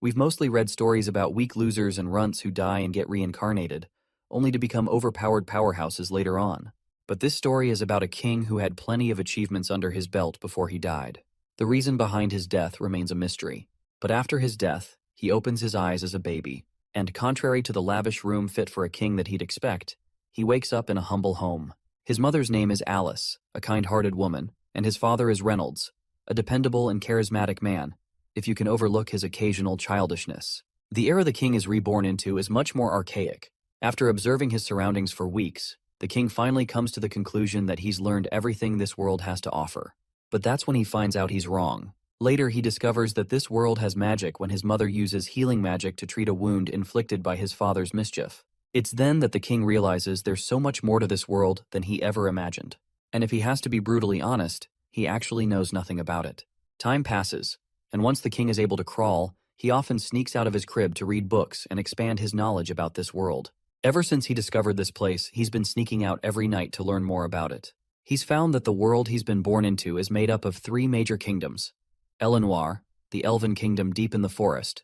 We've mostly read stories about weak losers and runts who die and get reincarnated, only to become overpowered powerhouses later on. But this story is about a king who had plenty of achievements under his belt before he died. The reason behind his death remains a mystery. But after his death, he opens his eyes as a baby, and contrary to the lavish room fit for a king that he'd expect, he wakes up in a humble home. His mother's name is Alice, a kind-hearted woman, and his father is Reynolds, a dependable and charismatic man, if you can overlook his occasional childishness. The era the king is reborn into is much more archaic. After observing his surroundings for weeks, the king finally comes to the conclusion that he's learned everything this world has to offer. But that's when he finds out he's wrong. Later, he discovers that this world has magic when his mother uses healing magic to treat a wound inflicted by his father's mischief. It's then that the king realizes there's so much more to this world than he ever imagined. And if he has to be brutally honest, he actually knows nothing about it. Time passes, and once the king is able to crawl, he often sneaks out of his crib to read books and expand his knowledge about this world. Ever since he discovered this place, he's been sneaking out every night to learn more about it. He's found that the world he's been born into is made up of 3 major kingdoms: Elenoir, the elven kingdom deep in the forest;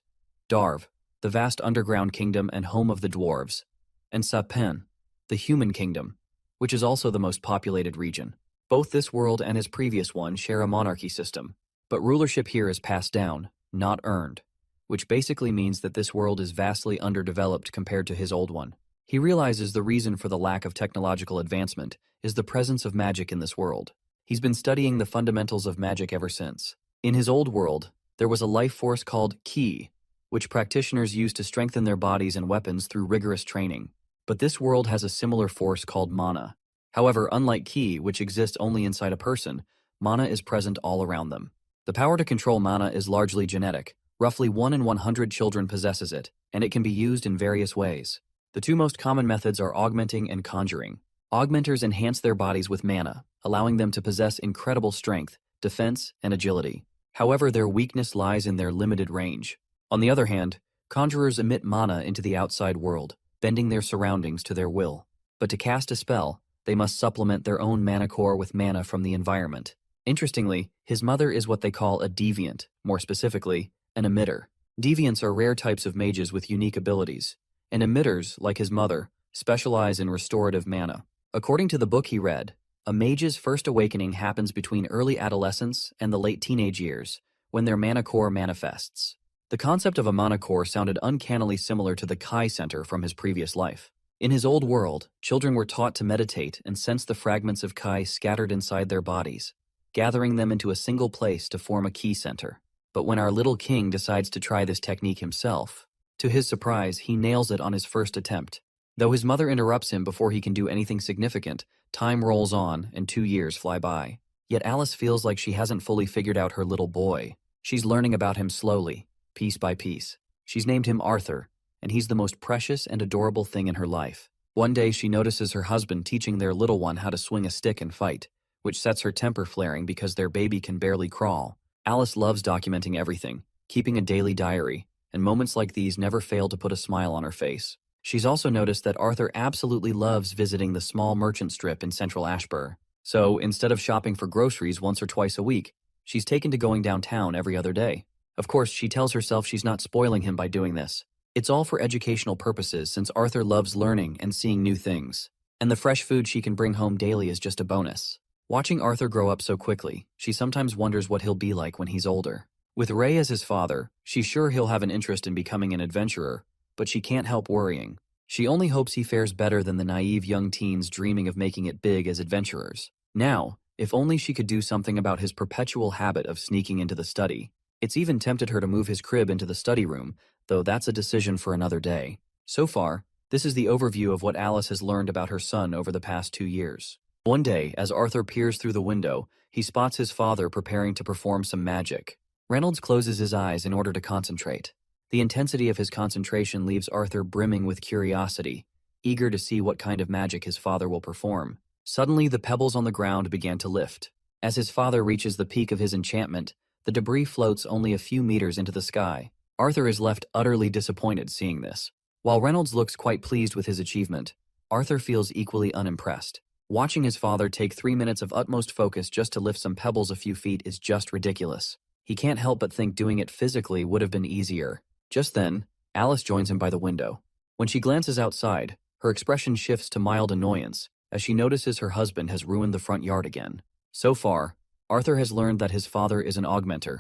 Darv, the vast underground kingdom and home of the dwarves; and Sapin, the human kingdom, which is also the most populated region. Both this world and his previous one share a monarchy system, but rulership here is passed down, not earned, which basically means that this world is vastly underdeveloped compared to his old one. He realizes the reason for the lack of technological advancement is the presence of magic in this world. He's been studying the fundamentals of magic ever since. In his old world, there was a life force called Ki, which practitioners used to strengthen their bodies and weapons through rigorous training. But this world has a similar force called mana. However, unlike Ki, which exists only inside a person, mana is present all around them. The power to control mana is largely genetic. Roughly 1 in 100 children possesses it, and it can be used in various ways. The 2 most common methods are augmenting and conjuring. Augmenters enhance their bodies with mana, allowing them to possess incredible strength, defense, and agility. However, their weakness lies in their limited range. On the other hand, conjurers emit mana into the outside world, bending their surroundings to their will. But to cast a spell, they must supplement their own mana core with mana from the environment. Interestingly, his mother is what they call a deviant, more specifically, an emitter. Deviants are rare types of mages with unique abilities, and emitters, like his mother, specialize in restorative mana. According to the book he read, a mage's first awakening happens between early adolescence and the late teenage years, when their mana core manifests. The concept of a mana core sounded uncannily similar to the Kai Center from his previous life. In his old world, children were taught to meditate and sense the fragments of Kai scattered inside their bodies, gathering them into a single place to form a Ki Center. But when our little king decides to try this technique himself, to his surprise, he nails it on his first attempt. Though his mother interrupts him before he can do anything significant, time rolls on and 2 years fly by. Yet Alice feels like she hasn't fully figured out her little boy. She's learning about him slowly, piece by piece. She's named him Arthur, and he's the most precious and adorable thing in her life. One day she notices her husband teaching their little one how to swing a stick and fight, which sets her temper flaring because their baby can barely crawl. Alice loves documenting everything, keeping a daily diary, and moments like these never fail to put a smile on her face. She's also noticed that Arthur absolutely loves visiting the small merchant strip in central Ashbur. So, instead of shopping for groceries once or twice a week, she's taken to going downtown every other day. Of course, she tells herself she's not spoiling him by doing this. It's all for educational purposes since Arthur loves learning and seeing new things. And the fresh food she can bring home daily is just a bonus. Watching Arthur grow up so quickly, she sometimes wonders what he'll be like when he's older. With Ray as his father, she's sure he'll have an interest in becoming an adventurer, but she can't help worrying. She only hopes he fares better than the naive young teens dreaming of making it big as adventurers. Now, if only she could do something about his perpetual habit of sneaking into the study. It's even tempted her to move his crib into the study room, though that's a decision for another day. So far, this is the overview of what Alice has learned about her son over the past 2 years. One day, as Arthur peers through the window, he spots his father preparing to perform some magic. Reynolds closes his eyes in order to concentrate. The intensity of his concentration leaves Arthur brimming with curiosity, eager to see what kind of magic his father will perform. Suddenly, the pebbles on the ground began to lift. As his father reaches the peak of his enchantment, the debris floats only a few meters into the sky. Arthur is left utterly disappointed seeing this. While Reynolds looks quite pleased with his achievement, Arthur feels equally unimpressed. Watching his father take 3 minutes of utmost focus just to lift some pebbles a few feet is just ridiculous. He can't help but think doing it physically would have been easier. Just then, Alice joins him by the window. When she glances outside, her expression shifts to mild annoyance as she notices her husband has ruined the front yard again. So far, Arthur has learned that his father is an augmenter,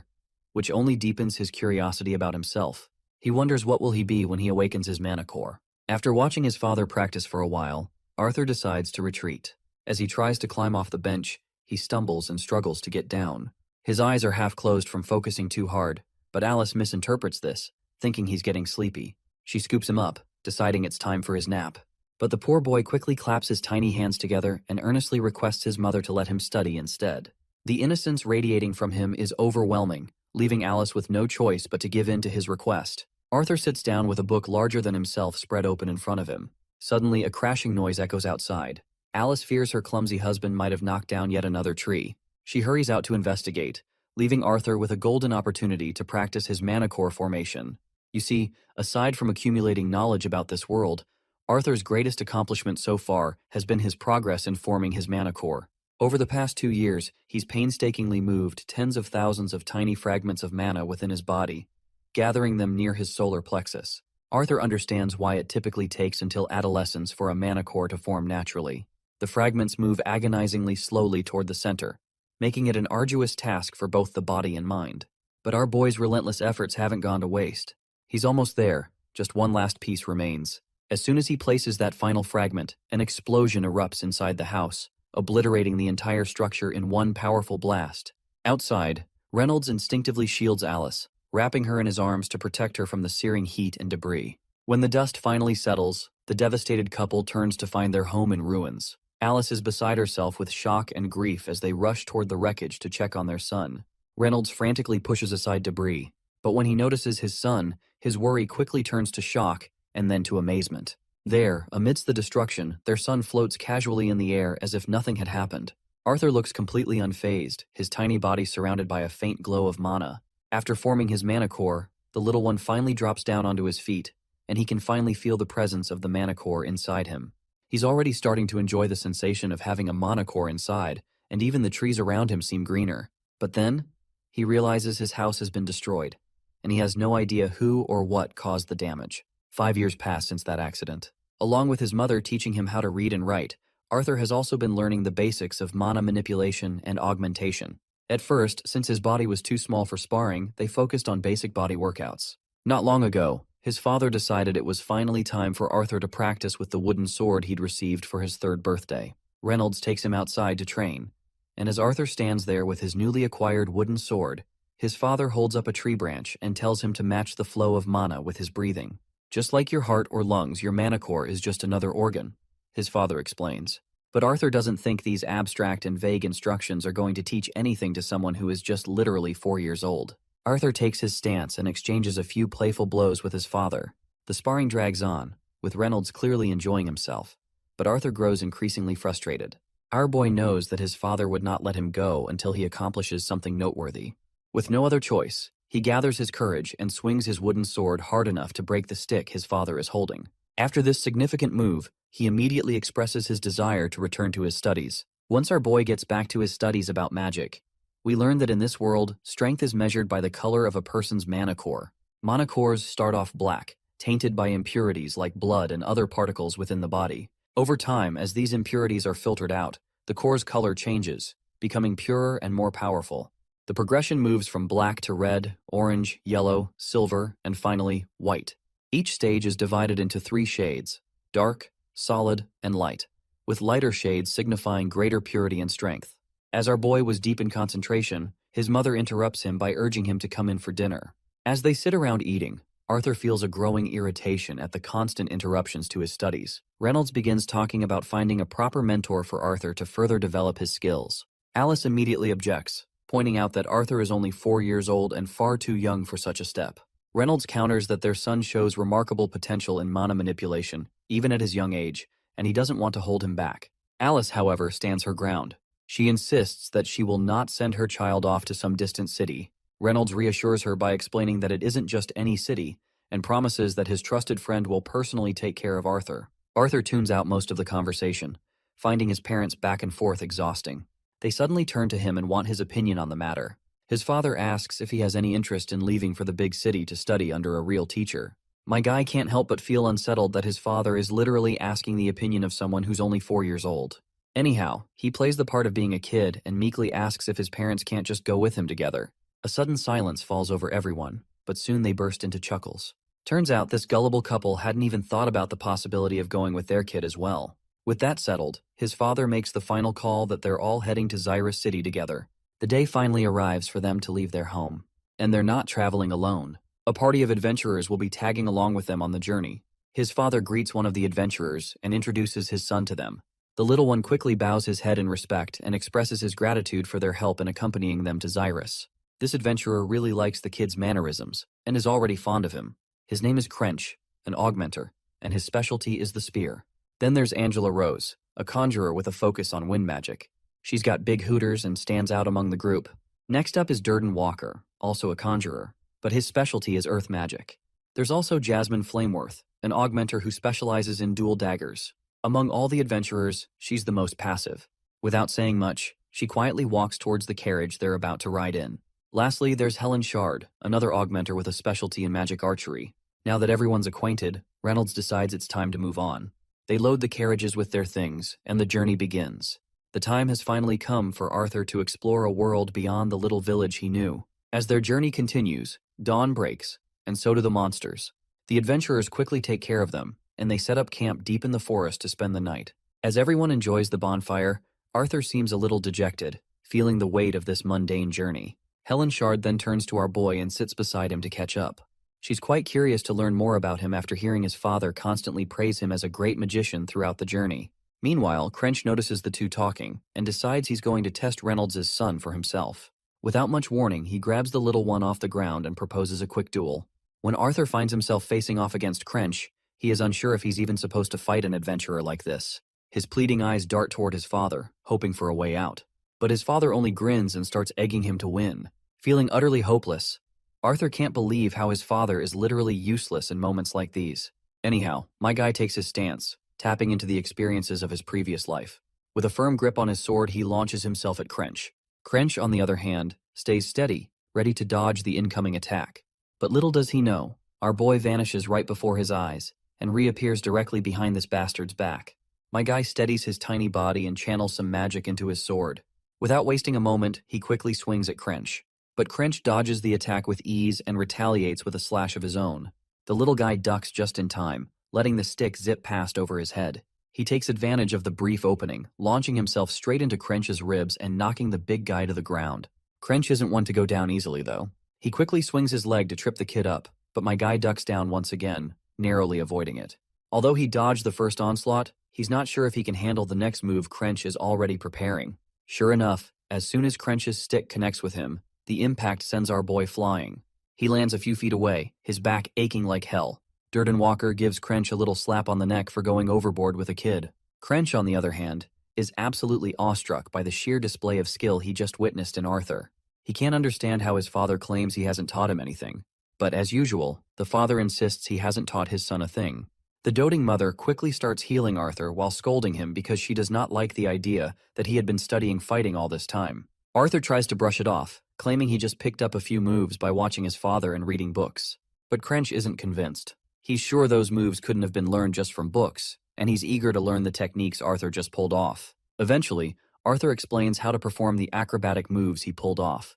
which only deepens his curiosity about himself. He wonders what will he be when he awakens his mana core. After watching his father practice for a while, Arthur decides to retreat. As he tries to climb off the bench, he stumbles and struggles to get down. His eyes are half closed from focusing too hard, but Alice misinterprets this, thinking he's getting sleepy. She scoops him up, deciding it's time for his nap. But the poor boy quickly claps his tiny hands together and earnestly requests his mother to let him study instead. The innocence radiating from him is overwhelming, leaving Alice with no choice but to give in to his request. Arthur sits down with a book larger than himself spread open in front of him. Suddenly, a crashing noise echoes outside. Alice fears her clumsy husband might have knocked down yet another tree. She hurries out to investigate, leaving Arthur with a golden opportunity to practice his mana core formation. You see, aside from accumulating knowledge about this world, Arthur's greatest accomplishment so far has been his progress in forming his mana core. Over the past 2 years, he's painstakingly moved tens of thousands of tiny fragments of mana within his body, gathering them near his solar plexus. Arthur understands why it typically takes until adolescence for a mana core to form naturally. The fragments move agonizingly slowly toward the center, making it an arduous task for both the body and mind. But our boy's relentless efforts haven't gone to waste. He's almost there, just one last piece remains. As soon as he places that final fragment, an explosion erupts inside the house, obliterating the entire structure in one powerful blast. Outside, Reynolds instinctively shields Alice, wrapping her in his arms to protect her from the searing heat and debris. When the dust finally settles, the devastated couple turns to find their home in ruins. Alice is beside herself with shock and grief as they rush toward the wreckage to check on their son. Reynolds frantically pushes aside debris, but when he notices his son, his worry quickly turns to shock and then to amazement. There, amidst the destruction, their son floats casually in the air as if nothing had happened. Arthur looks completely unfazed, his tiny body surrounded by a faint glow of mana. After forming his mana core, the little one finally drops down onto his feet, and he can finally feel the presence of the mana core inside him. He's already starting to enjoy the sensation of having a mana core inside, and even the trees around him seem greener. But then, he realizes his house has been destroyed, and he has no idea who or what caused the damage. 5 years pass since that accident. Along with his mother teaching him how to read and write, Arthur has also been learning the basics of mana manipulation and augmentation. At first, since his body was too small for sparring, they focused on basic body workouts. Not long ago, his father decided it was finally time for Arthur to practice with the wooden sword he'd received for his 3rd birthday. Reynolds takes him outside to train, and as Arthur stands there with his newly acquired wooden sword, his father holds up a tree branch and tells him to match the flow of mana with his breathing. Just like your heart or lungs, your mana core is just another organ, his father explains. But Arthur doesn't think these abstract and vague instructions are going to teach anything to someone who is just literally 4 years old. Arthur takes his stance and exchanges a few playful blows with his father. The sparring drags on, with Reynolds clearly enjoying himself, but Arthur grows increasingly frustrated. Our boy knows that his father would not let him go until he accomplishes something noteworthy. With no other choice, he gathers his courage and swings his wooden sword hard enough to break the stick his father is holding. After this significant move, he immediately expresses his desire to return to his studies. Once our boy gets back to his studies about magic, we learn that in this world, strength is measured by the color of a person's mana core. Mana cores start off black, tainted by impurities like blood and other particles within the body. Over time, as these impurities are filtered out, the core's color changes, becoming purer and more powerful. The progression moves from black to red, orange, yellow, silver, and finally, white. Each stage is divided into 3 shades: dark, solid, and light, with lighter shades signifying greater purity and strength. As our boy was deep in concentration, his mother interrupts him by urging him to come in for dinner. As they sit around eating, Arthur feels a growing irritation at the constant interruptions to his studies. Reynolds begins talking about finding a proper mentor for Arthur to further develop his skills. Alice immediately objects, pointing out that Arthur is only 4 years old and far too young for such a step. Reynolds counters that their son shows remarkable potential in mana manipulation, even at his young age, and he doesn't want to hold him back. Alice, however, stands her ground. She insists that she will not send her child off to some distant city. Reynolds reassures her by explaining that it isn't just any city, and promises that his trusted friend will personally take care of Arthur. Arthur tunes out most of the conversation, finding his parents' back and forth exhausting. They suddenly turn to him and want his opinion on the matter. His father asks if he has any interest in leaving for the big city to study under a real teacher. My guy can't help but feel unsettled that his father is literally asking the opinion of someone who's only 4 years old. Anyhow, he plays the part of being a kid and meekly asks if his parents can't just go with him together. A sudden silence falls over everyone, but soon they burst into chuckles. Turns out this gullible couple hadn't even thought about the possibility of going with their kid as well. With that settled, his father makes the final call that they're all heading to Xyrus City together. The day finally arrives for them to leave their home. And they're not traveling alone. A party of adventurers will be tagging along with them on the journey. His father greets one of the adventurers and introduces his son to them. The little one quickly bows his head in respect and expresses his gratitude for their help in accompanying them to Xyrus. This adventurer really likes the kid's mannerisms and is already fond of him. His name is Crench, an augmenter, and his specialty is the spear. Then there's Angela Rose, a conjurer with a focus on wind magic. She's got big hooters and stands out among the group. Next up is Durden Walker, also a conjurer, but his specialty is earth magic. There's also Jasmine Flameworth, an augmenter who specializes in dual daggers. Among all the adventurers, she's the most passive. Without saying much, she quietly walks towards the carriage they're about to ride in. Lastly, there's Helen Shard, another augmenter with a specialty in magic archery. Now that everyone's acquainted, Reynolds decides it's time to move on. They load the carriages with their things, and the journey begins. The time has finally come for Arthur to explore a world beyond the little village he knew. As their journey continues, dawn breaks, and so do the monsters. The adventurers quickly take care of them, and they set up camp deep in the forest to spend the night. As everyone enjoys the bonfire, Arthur seems a little dejected, feeling the weight of this mundane journey. Helen Shard then turns to our boy and sits beside him to catch up. She's quite curious to learn more about him after hearing his father constantly praise him as a great magician throughout the journey. Meanwhile, Crench notices the two talking and decides he's going to test Reynolds' son for himself. Without much warning, he grabs the little one off the ground and proposes a quick duel. When Arthur finds himself facing off against Crench, he is unsure if he's even supposed to fight an adventurer like this. His pleading eyes dart toward his father, hoping for a way out. But his father only grins and starts egging him to win. Feeling utterly hopeless, Arthur can't believe how his father is literally useless in moments like these. Anyhow, my guy takes his stance, tapping into the experiences of his previous life. With a firm grip on his sword, he launches himself at Crench. Crench, on the other hand, stays steady, ready to dodge the incoming attack. But little does he know, our boy vanishes right before his eyes and reappears directly behind this bastard's back. My guy steadies his tiny body and channels some magic into his sword. Without wasting a moment, he quickly swings at Crench. But Crench dodges the attack with ease and retaliates with a slash of his own. The little guy ducks just in time, letting the stick zip past over his head. He takes advantage of the brief opening, launching himself straight into Crench's ribs and knocking the big guy to the ground. Crench isn't one to go down easily, though. He quickly swings his leg to trip the kid up, but my guy ducks down once again, narrowly avoiding it. Although he dodged the first onslaught, he's not sure if he can handle the next move Crench is already preparing. Sure enough, as soon as Crench's stick connects with him, the impact sends our boy flying. He lands a few feet away, his back aching like hell. Durden Walker gives Crench a little slap on the neck for going overboard with a kid. Crench, on the other hand, is absolutely awestruck by the sheer display of skill he just witnessed in Arthur. He can't understand how his father claims he hasn't taught him anything. But as usual, the father insists he hasn't taught his son a thing. The doting mother quickly starts healing Arthur while scolding him because she does not like the idea that he had been studying fighting all this time. Arthur tries to brush it off, claiming he just picked up a few moves by watching his father and reading books. But Crench isn't convinced. He's sure those moves couldn't have been learned just from books, and he's eager to learn the techniques Arthur just pulled off. Eventually, Arthur explains how to perform the acrobatic moves he pulled off.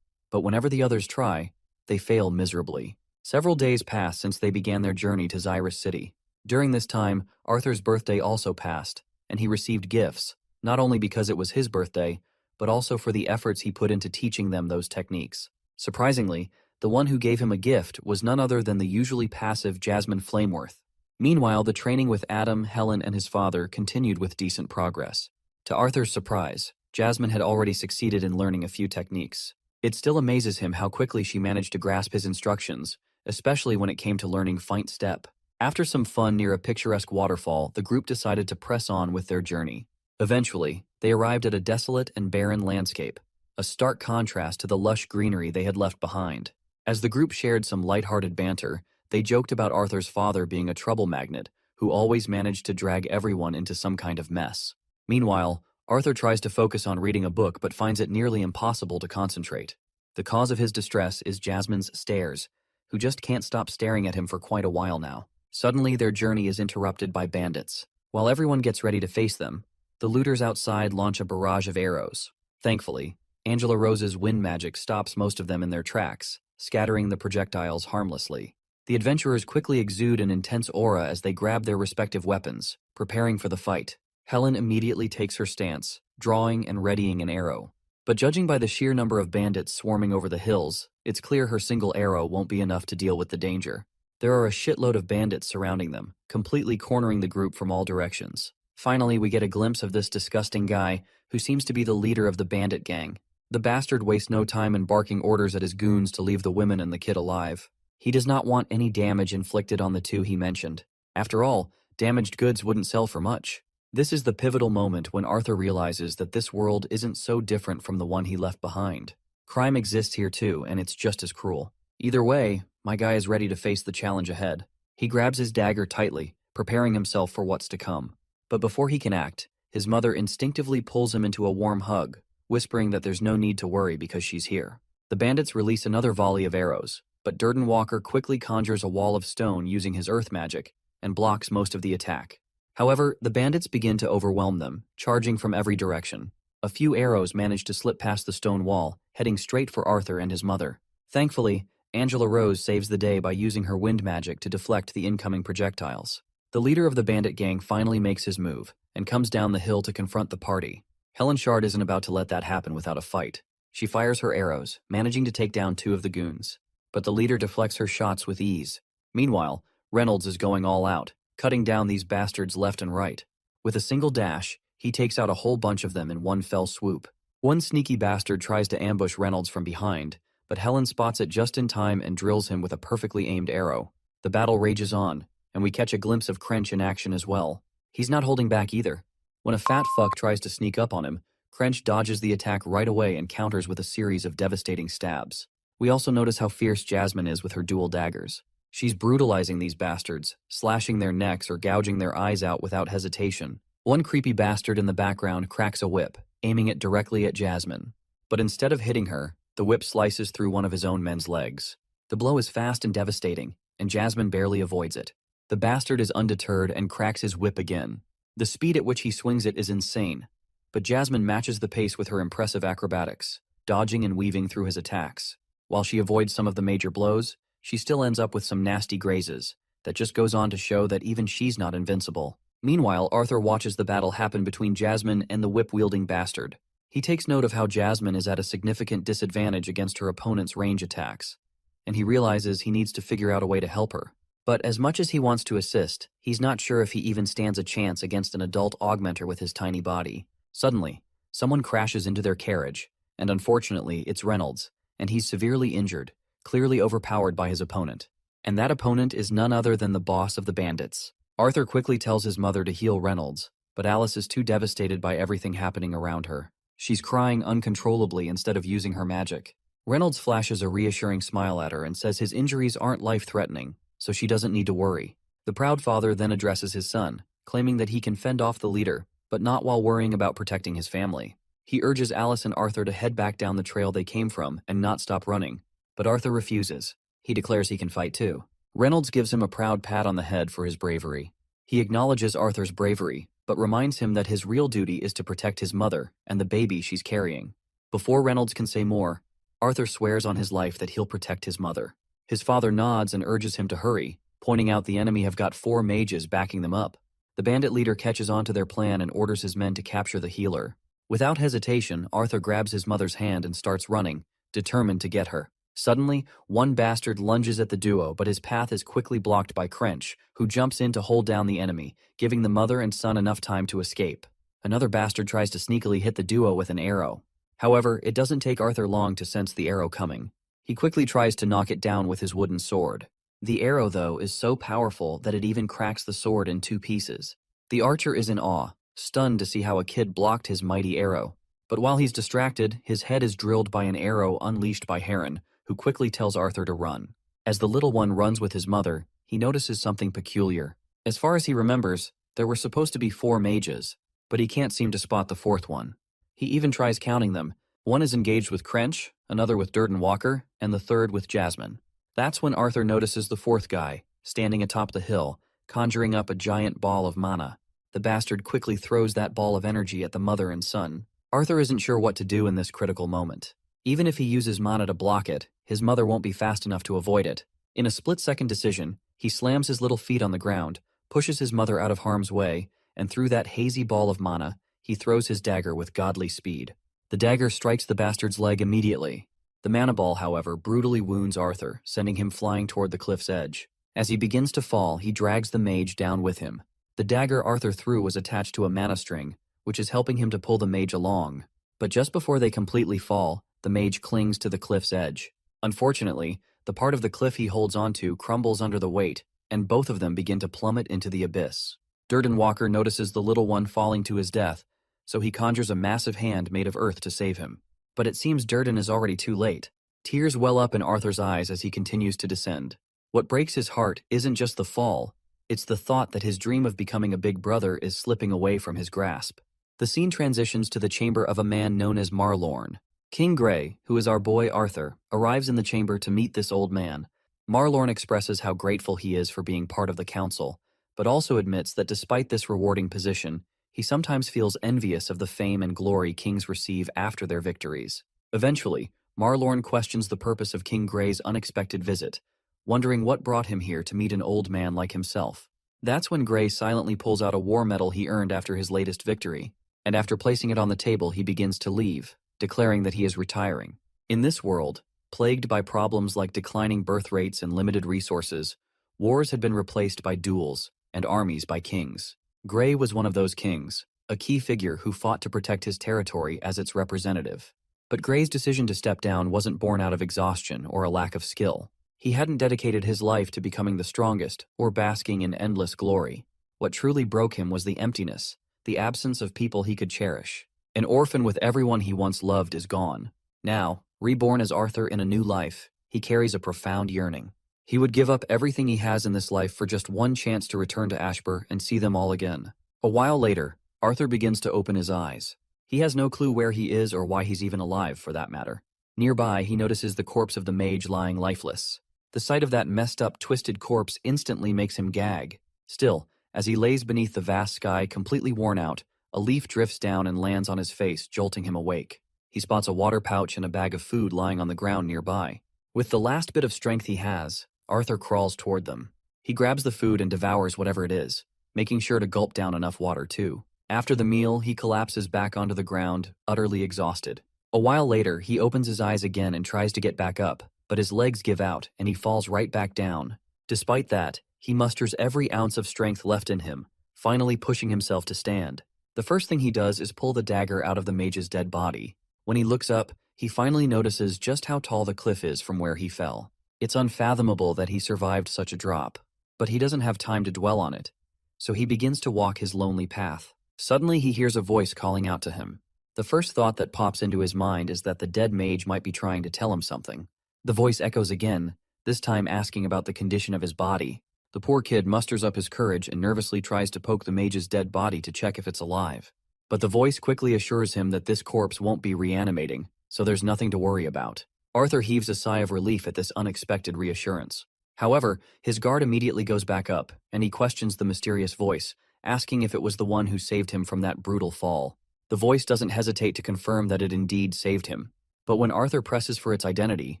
But whenever the others try, they fail miserably. Several days pass since they began their journey to Xyrus City. During this time, Arthur's birthday also passed, and he received gifts, not only because it was his birthday, but also for the efforts he put into teaching them those techniques. Surprisingly, the one who gave him a gift was none other than the usually passive Jasmine Flameworth. Meanwhile, the training with Adam, Helen, and his father continued with decent progress. To Arthur's surprise, Jasmine had already succeeded in learning a few techniques. It still amazes him how quickly she managed to grasp his instructions, especially when it came to learning Feint Step. After some fun near a picturesque waterfall, the group decided to press on with their journey. Eventually, they arrived at a desolate and barren landscape, a stark contrast to the lush greenery they had left behind. As the group shared some lighthearted banter, they joked about Arthur's father being a trouble magnet who always managed to drag everyone into some kind of mess. Meanwhile, Arthur tries to focus on reading a book but finds it nearly impossible to concentrate. The cause of his distress is Jasmine's stares, who just can't stop staring at him for quite a while now. Suddenly, their journey is interrupted by bandits. While everyone gets ready to face them, the looters outside launch a barrage of arrows. Thankfully, Angela Rose's wind magic stops most of them in their tracks, scattering the projectiles harmlessly. The adventurers quickly exude an intense aura as they grab their respective weapons, preparing for the fight. Helen immediately takes her stance, drawing and readying an arrow. But judging by the sheer number of bandits swarming over the hills, it's clear her single arrow won't be enough to deal with the danger. There are a shitload of bandits surrounding them, completely cornering the group from all directions. Finally, we get a glimpse of this disgusting guy, who seems to be the leader of the bandit gang. The bastard wastes no time in barking orders at his goons to leave the women and the kid alive. He does not want any damage inflicted on the two he mentioned. After all, damaged goods wouldn't sell for much. This is the pivotal moment when Arthur realizes that this world isn't so different from the one he left behind. Crime exists here too, and it's just as cruel. Either way, my guy is ready to face the challenge ahead. He grabs his dagger tightly, preparing himself for what's to come. But before he can act, his mother instinctively pulls him into a warm hug, whispering that there's no need to worry because she's here. The bandits release another volley of arrows, but Durden Walker quickly conjures a wall of stone using his earth magic and blocks most of the attack. However, the bandits begin to overwhelm them, charging from every direction. A few arrows manage to slip past the stone wall, heading straight for Arthur and his mother. Thankfully, Angela Rose saves the day by using her wind magic to deflect the incoming projectiles. The leader of the bandit gang finally makes his move and comes down the hill to confront the party. Helen Shard isn't about to let that happen without a fight. She fires her arrows, managing to take down two of the goons. But the leader deflects her shots with ease. Meanwhile, Reynolds is going all out, cutting down these bastards left and right. With a single dash, he takes out a whole bunch of them in one fell swoop. One sneaky bastard tries to ambush Reynolds from behind, but Helen spots it just in time and drills him with a perfectly aimed arrow. The battle rages on, and we catch a glimpse of Crench in action as well. He's not holding back either. When a fat fuck tries to sneak up on him, Crench dodges the attack right away and counters with a series of devastating stabs. We also notice how fierce Jasmine is with her dual daggers. She's brutalizing these bastards, slashing their necks or gouging their eyes out without hesitation. One creepy bastard in the background cracks a whip, aiming it directly at Jasmine. But instead of hitting her, the whip slices through one of his own men's legs. The blow is fast and devastating, and Jasmine barely avoids it. The bastard is undeterred and cracks his whip again. The speed at which he swings it is insane, but Jasmine matches the pace with her impressive acrobatics, dodging and weaving through his attacks. While she avoids some of the major blows, she still ends up with some nasty grazes. That just goes on to show that even she's not invincible. Meanwhile, Arthur watches the battle happen between Jasmine and the whip-wielding bastard. He takes note of how Jasmine is at a significant disadvantage against her opponent's range attacks, and he realizes he needs to figure out a way to help her. But as much as he wants to assist, he's not sure if he even stands a chance against an adult augmenter with his tiny body. Suddenly, someone crashes into their carriage, and unfortunately, it's Reynolds, and he's severely injured, clearly overpowered by his opponent. And that opponent is none other than the boss of the bandits. Arthur quickly tells his mother to heal Reynolds, but Alice is too devastated by everything happening around her. She's crying uncontrollably instead of using her magic. Reynolds flashes a reassuring smile at her and says his injuries aren't life-threatening, so she doesn't need to worry. The proud father then addresses his son, claiming that he can fend off the leader, but not while worrying about protecting his family. He urges Alice and Arthur to head back down the trail they came from and not stop running, but Arthur refuses. He declares he can fight too. Reynolds gives him a proud pat on the head for his bravery. He acknowledges Arthur's bravery, but reminds him that his real duty is to protect his mother and the baby she's carrying. Before Reynolds can say more, Arthur swears on his life that he'll protect his mother. His father nods and urges him to hurry, pointing out the enemy have got 4 mages backing them up. The bandit leader catches on to their plan and orders his men to capture the healer. Without hesitation, Arthur grabs his mother's hand and starts running, determined to get her. Suddenly, one bastard lunges at the duo, but his path is quickly blocked by Crench, who jumps in to hold down the enemy, giving the mother and son enough time to escape. Another bastard tries to sneakily hit the duo with an arrow. However, it doesn't take Arthur long to sense the arrow coming. He quickly tries to knock it down with his wooden sword. The arrow, though, is so powerful that it even cracks the sword in 2 pieces. The archer is in awe, stunned to see how a kid blocked his mighty arrow. But while he's distracted, his head is drilled by an arrow unleashed by Heron, who quickly tells Arthur to run. As the little one runs with his mother, he notices something peculiar. As far as he remembers, there were supposed to be 4 mages, but he can't seem to spot the 4th one. He even tries counting them, One is engaged with Crench, another with Durden Walker, and the third with Jasmine. That's when Arthur notices the fourth guy, standing atop the hill, conjuring up a giant ball of mana. The bastard quickly throws that ball of energy at the mother and son. Arthur isn't sure what to do in this critical moment. Even if he uses mana to block it, his mother won't be fast enough to avoid it. In a split-second decision, he slams his little feet on the ground, pushes his mother out of harm's way, and through that hazy ball of mana, he throws his dagger with godly speed. The dagger strikes the bastard's leg immediately. The mana ball, however, brutally wounds Arthur, sending him flying toward the cliff's edge. As he begins to fall, he drags the mage down with him. The dagger Arthur threw was attached to a mana string, which is helping him to pull the mage along. But just before they completely fall, the mage clings to the cliff's edge. Unfortunately, the part of the cliff he holds onto crumbles under the weight, and both of them begin to plummet into the abyss. Durden Walker notices the little one falling to his death, so he conjures a massive hand made of earth to save him. But it seems Durden is already too late. Tears well up in Arthur's eyes as he continues to descend. What breaks his heart isn't just the fall, it's the thought that his dream of becoming a big brother is slipping away from his grasp. The scene transitions to the chamber of a man known as Marlorn. King Grey, who is our boy Arthur, arrives in the chamber to meet this old man. Marlorn expresses how grateful he is for being part of the council, but also admits that despite this rewarding position, he sometimes feels envious of the fame and glory kings receive after their victories. Eventually, Marlorn questions the purpose of King Grey's unexpected visit, wondering what brought him here to meet an old man like himself. That's when Grey silently pulls out a war medal he earned after his latest victory, and after placing it on the table he begins to leave, declaring that he is retiring. In this world, plagued by problems like declining birth rates and limited resources, wars had been replaced by duels, and armies by kings. Grey was one of those kings, a key figure who fought to protect his territory as its representative. But Grey's decision to step down wasn't born out of exhaustion or a lack of skill. He hadn't dedicated his life to becoming the strongest or basking in endless glory. What truly broke him was the emptiness, the absence of people he could cherish. An orphan with everyone he once loved is gone. Now, reborn as Arthur in a new life, he carries a profound yearning. He would give up everything he has in this life for just one chance to return to Ashbur and see them all again. A while later, Arthur begins to open his eyes. He has no clue where he is or why he's even alive, for that matter. Nearby, he notices the corpse of the mage lying lifeless. The sight of that messed-up, twisted corpse instantly makes him gag. Still, as he lays beneath the vast sky, completely worn out, a leaf drifts down and lands on his face, jolting him awake. He spots a water pouch and a bag of food lying on the ground nearby. With the last bit of strength he has, Arthur crawls toward them. He grabs the food and devours whatever it is, making sure to gulp down enough water too. After the meal, he collapses back onto the ground, utterly exhausted. A while later, he opens his eyes again and tries to get back up, but his legs give out and he falls right back down. Despite that, he musters every ounce of strength left in him, finally pushing himself to stand. The first thing he does is pull the dagger out of the mage's dead body. When he looks up, he finally notices just how tall the cliff is from where he fell. It's unfathomable that he survived such a drop, but he doesn't have time to dwell on it, so he begins to walk his lonely path. Suddenly he hears a voice calling out to him. The first thought that pops into his mind is that the dead mage might be trying to tell him something. The voice echoes again, this time asking about the condition of his body. The poor kid musters up his courage and nervously tries to poke the mage's dead body to check if it's alive. But the voice quickly assures him that this corpse won't be reanimating, so there's nothing to worry about. Arthur heaves a sigh of relief at this unexpected reassurance. However, his guard immediately goes back up, and he questions the mysterious voice, asking if it was the one who saved him from that brutal fall. The voice doesn't hesitate to confirm that it indeed saved him. But when Arthur presses for its identity,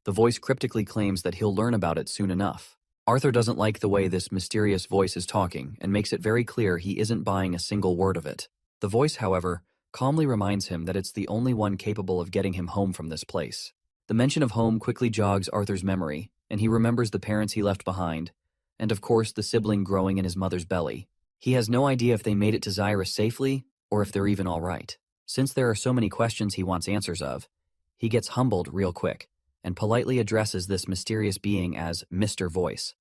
the voice cryptically claims that he'll learn about it soon enough. Arthur doesn't like the way this mysterious voice is talking and makes it very clear he isn't buying a single word of it. The voice, however, calmly reminds him that it's the only one capable of getting him home from this place. The mention of home quickly jogs Arthur's memory, and he remembers the parents he left behind, and of course the sibling growing in his mother's belly. He has no idea if they made it to Zyra safely, or if they're even all right. Since there are so many questions he wants answers of, he gets humbled real quick, and politely addresses this mysterious being as Mr. Voice,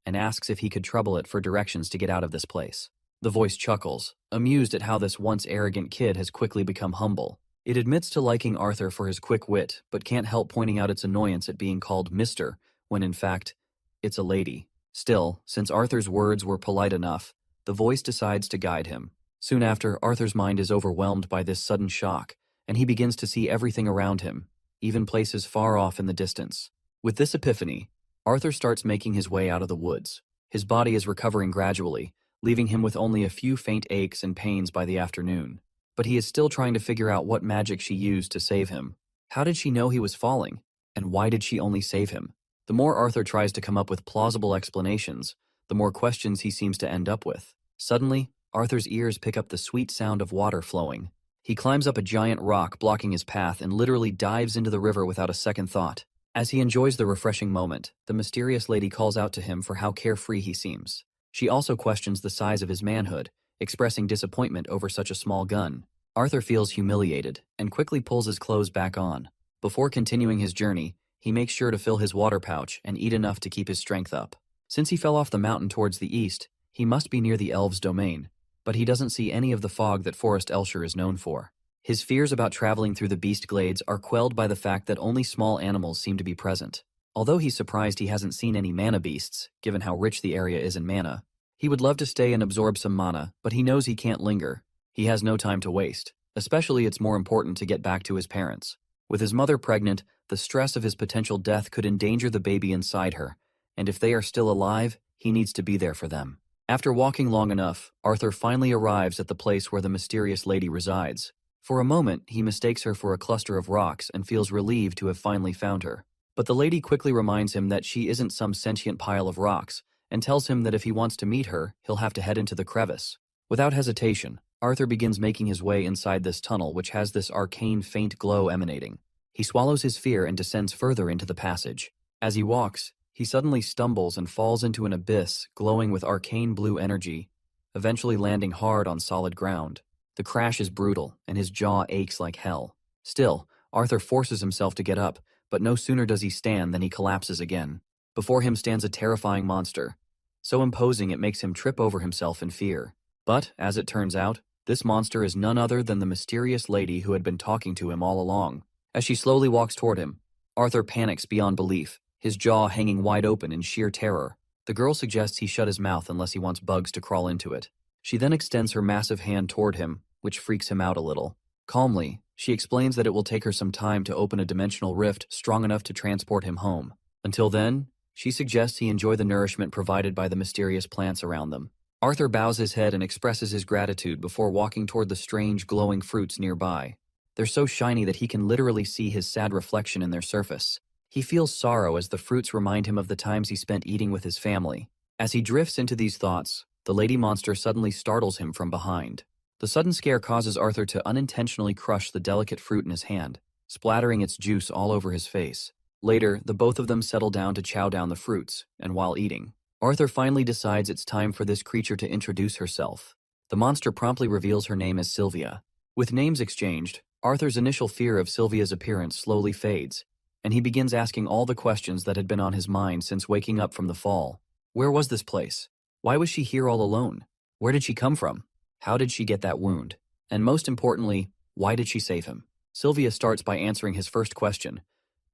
and asks if he could trouble it for directions to get out of this place. The voice chuckles, amused at how this once arrogant kid has quickly become humble. It admits to liking Arthur for his quick wit, but can't help pointing out its annoyance at being called Mr., when in fact, it's a lady. Still, since Arthur's words were polite enough, the voice decides to guide him. Soon after, Arthur's mind is overwhelmed by this sudden shock, and he begins to see everything around him, even places far off in the distance. With this epiphany, Arthur starts making his way out of the woods. His body is recovering gradually, leaving him with only a few faint aches and pains by the afternoon. But he is still trying to figure out what magic she used to save him. How did she know he was falling? And why did she only save him? The more Arthur tries to come up with plausible explanations, the more questions he seems to end up with. Suddenly, Arthur's ears pick up the sweet sound of water flowing. He climbs up a giant rock blocking his path and literally dives into the river without a second thought. As he enjoys the refreshing moment, the mysterious lady calls out to him for how carefree he seems. She also questions the size of his manhood, expressing disappointment over such a small gun. Arthur feels humiliated and quickly pulls his clothes back on. Before continuing his journey, he makes sure to fill his water pouch and eat enough to keep his strength up. Since he fell off the mountain towards the east, he must be near the elves' domain, but he doesn't see any of the fog that Forest Elshire is known for. His fears about traveling through the beast glades are quelled by the fact that only small animals seem to be present. Although he's surprised he hasn't seen any mana beasts, given how rich the area is in mana, he would love to stay and absorb some mana, but he knows he can't linger. He has no time to waste. Especially, it's more important to get back to his parents. With his mother pregnant, the stress of his potential death could endanger the baby inside her, and if they are still alive, he needs to be there for them. After walking long enough, Arthur finally arrives at the place where the mysterious lady resides. For a moment, he mistakes her for a cluster of rocks and feels relieved to have finally found her. But the lady quickly reminds him that she isn't some sentient pile of rocks, and tells him that if he wants to meet her, he'll have to head into the crevice. Without hesitation, Arthur begins making his way inside this tunnel, which has this arcane faint glow emanating. He swallows his fear and descends further into the passage. As he walks, he suddenly stumbles and falls into an abyss glowing with arcane blue energy, eventually landing hard on solid ground. The crash is brutal, and his jaw aches like hell. Still, Arthur forces himself to get up, but no sooner does he stand than he collapses again. Before him stands a terrifying monster, so imposing it makes him trip over himself in fear. But, as it turns out, this monster is none other than the mysterious lady who had been talking to him all along. As she slowly walks toward him, Arthur panics beyond belief, his jaw hanging wide open in sheer terror. The girl suggests he shut his mouth unless he wants bugs to crawl into it. She then extends her massive hand toward him, which freaks him out a little. Calmly, she explains that it will take her some time to open a dimensional rift strong enough to transport him home. Until then, she suggests he enjoy the nourishment provided by the mysterious plants around them. Arthur bows his head and expresses his gratitude before walking toward the strange glowing fruits nearby. They're so shiny that he can literally see his sad reflection in their surface. He feels sorrow as the fruits remind him of the times he spent eating with his family. As he drifts into these thoughts, the lady monster suddenly startles him from behind. The sudden scare causes Arthur to unintentionally crush the delicate fruit in his hand, splattering its juice all over his face. Later, the both of them settle down to chow down the fruits, and while eating, Arthur finally decides it's time for this creature to introduce herself. The monster promptly reveals her name as Sylvia. With names exchanged, Arthur's initial fear of Sylvia's appearance slowly fades, and he begins asking all the questions that had been on his mind since waking up from the fall. Where was this place? Why was she here all alone? Where did she come from? How did she get that wound? And most importantly, why did she save him? Sylvia starts by answering his first question,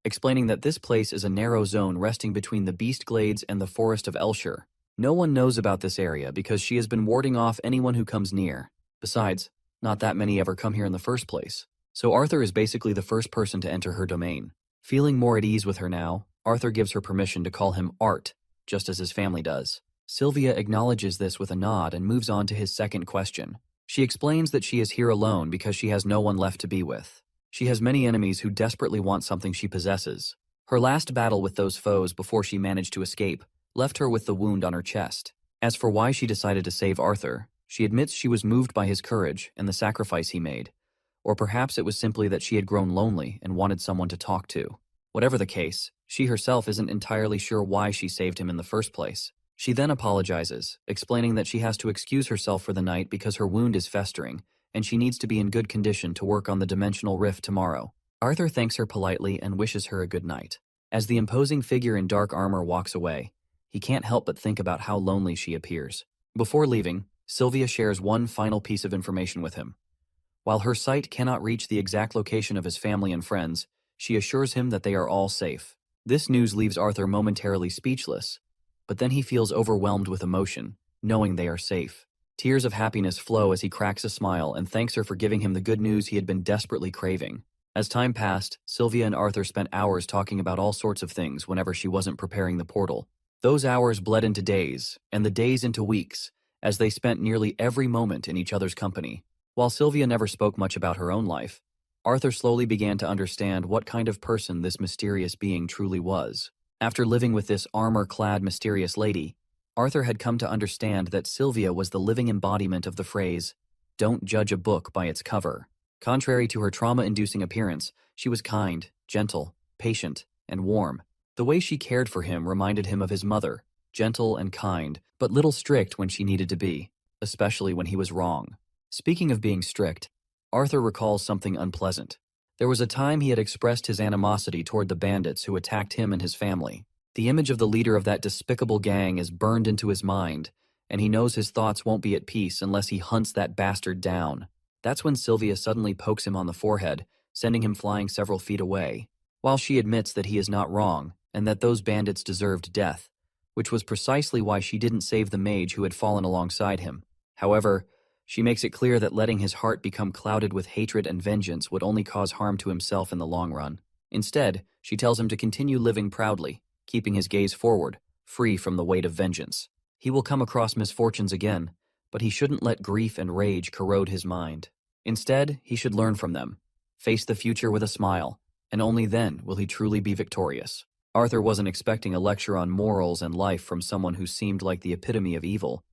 explaining that this place is a narrow zone resting between the Beast Glades and the Forest of Elshire. No one knows about this area because she has been warding off anyone who comes near. Besides, not that many ever come here in the first place. So Arthur is basically the first person to enter her domain. Feeling more at ease with her now, Arthur gives her permission to call him Art, just as his family does. Sylvia acknowledges this with a nod and moves on to his second question. She explains that she is here alone because she has no one left to be with. She has many enemies who desperately want something she possesses. Her last battle with those foes before she managed to escape left her with the wound on her chest. As for why she decided to save Arthur, she admits she was moved by his courage and the sacrifice he made. Or perhaps it was simply that she had grown lonely and wanted someone to talk to. Whatever the case, she herself isn't entirely sure why she saved him in the first place. She then apologizes, explaining that she has to excuse herself for the night because her wound is festering, and she needs to be in good condition to work on the dimensional rift tomorrow. Arthur thanks her politely and wishes her a good night. As the imposing figure in dark armor walks away, he can't help but think about how lonely she appears. Before leaving, Sylvia shares one final piece of information with him. While her sight cannot reach the exact location of his family and friends, she assures him that they are all safe. This news leaves Arthur momentarily speechless, but then he feels overwhelmed with emotion, knowing they are safe. Tears of happiness flow as he cracks a smile and thanks her for giving him the good news he had been desperately craving. As time passed, Sylvia and Arthur spent hours talking about all sorts of things whenever she wasn't preparing the portal. Those hours bled into days, and the days into weeks, as they spent nearly every moment in each other's company. While Sylvia never spoke much about her own life, Arthur slowly began to understand what kind of person this mysterious being truly was. After living with this armor-clad mysterious lady, Arthur had come to understand that Sylvia was the living embodiment of the phrase, "Don't judge a book by its cover." Contrary to her trauma-inducing appearance, she was kind, gentle, patient, and warm. The way she cared for him reminded him of his mother, gentle and kind, but little strict when she needed to be, especially when he was wrong. Speaking of being strict, Arthur recalls something unpleasant. There was a time he had expressed his animosity toward the bandits who attacked him and his family. The image of the leader of that despicable gang is burned into his mind, and he knows his thoughts won't be at peace unless he hunts that bastard down. That's when Sylvia suddenly pokes him on the forehead, sending him flying several feet away. While she admits that he is not wrong, and that those bandits deserved death, which was precisely why she didn't save the mage who had fallen alongside him. However, she makes it clear that letting his heart become clouded with hatred and vengeance would only cause harm to himself in the long run. Instead, she tells him to continue living proudly, keeping his gaze forward, free from the weight of vengeance. He will come across misfortunes again, but he shouldn't let grief and rage corrode his mind. Instead, he should learn from them, face the future with a smile, and only then will he truly be victorious. Arthur wasn't expecting a lecture on morals and life from someone who seemed like the epitome of evil,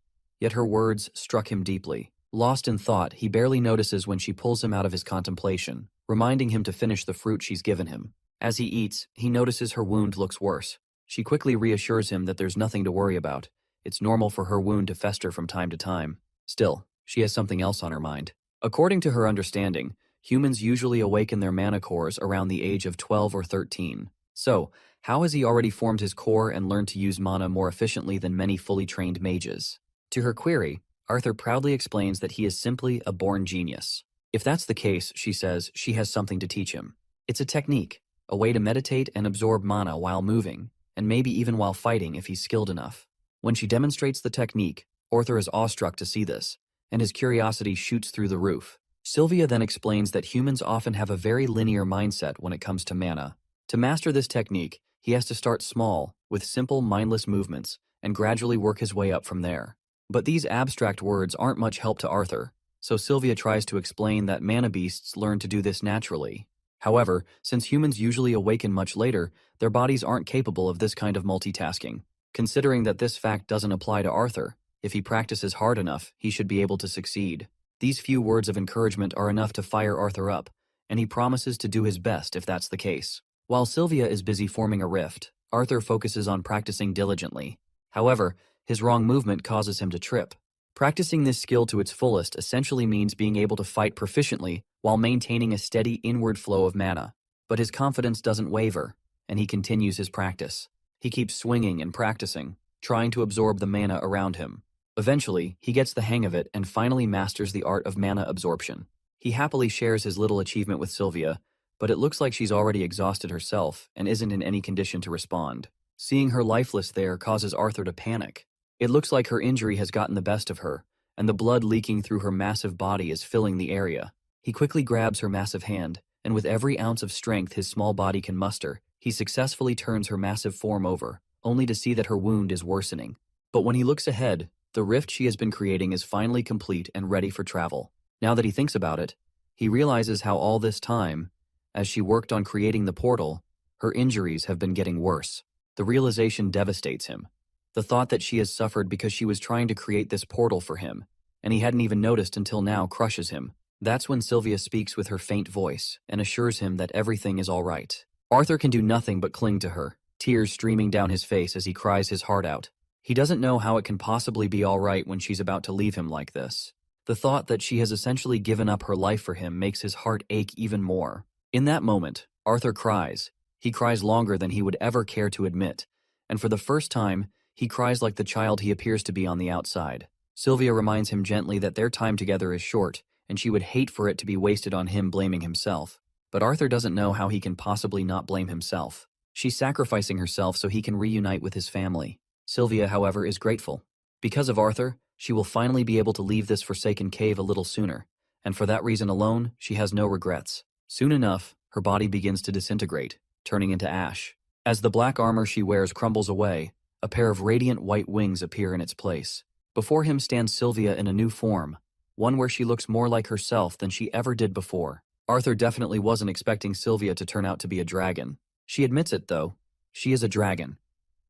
yet her words struck him deeply. Lost in thought, he barely notices when she pulls him out of his contemplation, reminding him to finish the fruit she's given him. As he eats, he notices her wound looks worse. She quickly reassures him that there's nothing to worry about. It's normal for her wound to fester from time to time. Still, she has something else on her mind. According to her understanding, humans usually awaken their mana cores around the age of 12 or 13. So, how has he already formed his core and learned to use mana more efficiently than many fully trained mages? To her query, Arthur proudly explains that he is simply a born genius. If that's the case, she says, she has something to teach him. It's a technique, a way to meditate and absorb mana while moving, and maybe even while fighting if he's skilled enough. When she demonstrates the technique, Arthur is awestruck to see this, and his curiosity shoots through the roof. Sylvia then explains that humans often have a very linear mindset when it comes to mana. To master this technique, he has to start small, with simple, mindless movements, and gradually work his way up from there. But these abstract words aren't much help to Arthur, so Sylvia tries to explain that mana beasts learn to do this naturally. However, since humans usually awaken much later, their bodies aren't capable of this kind of multitasking. Considering that this fact doesn't apply to Arthur, if he practices hard enough, he should be able to succeed. These few words of encouragement are enough to fire Arthur up, and he promises to do his best if that's the case. While Sylvia is busy forming a rift, Arthur focuses on practicing diligently. However, his wrong movement causes him to trip. Practicing this skill to its fullest essentially means being able to fight proficiently while maintaining a steady inward flow of mana. But his confidence doesn't waver, and he continues his practice. He keeps swinging and practicing, trying to absorb the mana around him. Eventually, he gets the hang of it and finally masters the art of mana absorption. He happily shares his little achievement with Sylvia, but it looks like she's already exhausted herself and isn't in any condition to respond. Seeing her lifeless there causes Arthur to panic. It looks like her injury has gotten the best of her, and the blood leaking through her massive body is filling the area. He quickly grabs her massive hand, and with every ounce of strength his small body can muster, he successfully turns her massive form over, only to see that her wound is worsening. But when he looks ahead, the rift she has been creating is finally complete and ready for travel. Now that he thinks about it, he realizes how all this time, as she worked on creating the portal, her injuries have been getting worse. The realization devastates him. The thought that she has suffered because she was trying to create this portal for him, and he hadn't even noticed until now, crushes him. That's when Sylvia speaks with her faint voice and assures him that everything is all right. Arthur can do nothing but cling to her, tears streaming down his face as he cries his heart out. He doesn't know how it can possibly be all right when she's about to leave him like this. The thought that she has essentially given up her life for him makes his heart ache even more. In that moment, Arthur cries. He cries longer than he would ever care to admit, and for the first time, he cries like the child he appears to be on the outside. Sylvia reminds him gently that their time together is short, and she would hate for it to be wasted on him blaming himself. But Arthur doesn't know how he can possibly not blame himself. She's sacrificing herself so he can reunite with his family. Sylvia, however, is grateful. Because of Arthur, She will finally be able to leave this forsaken cave a little sooner, and for that reason alone, she has no regrets. Soon enough, her body begins to disintegrate, turning into ash. As the black armor she wears crumbles away, a pair of radiant white wings appear in its place. Before him stands Sylvia in a new form, one where she looks more like herself than she ever did before. Arthur definitely wasn't expecting Sylvia to turn out to be a dragon. She admits it, though. She is a dragon.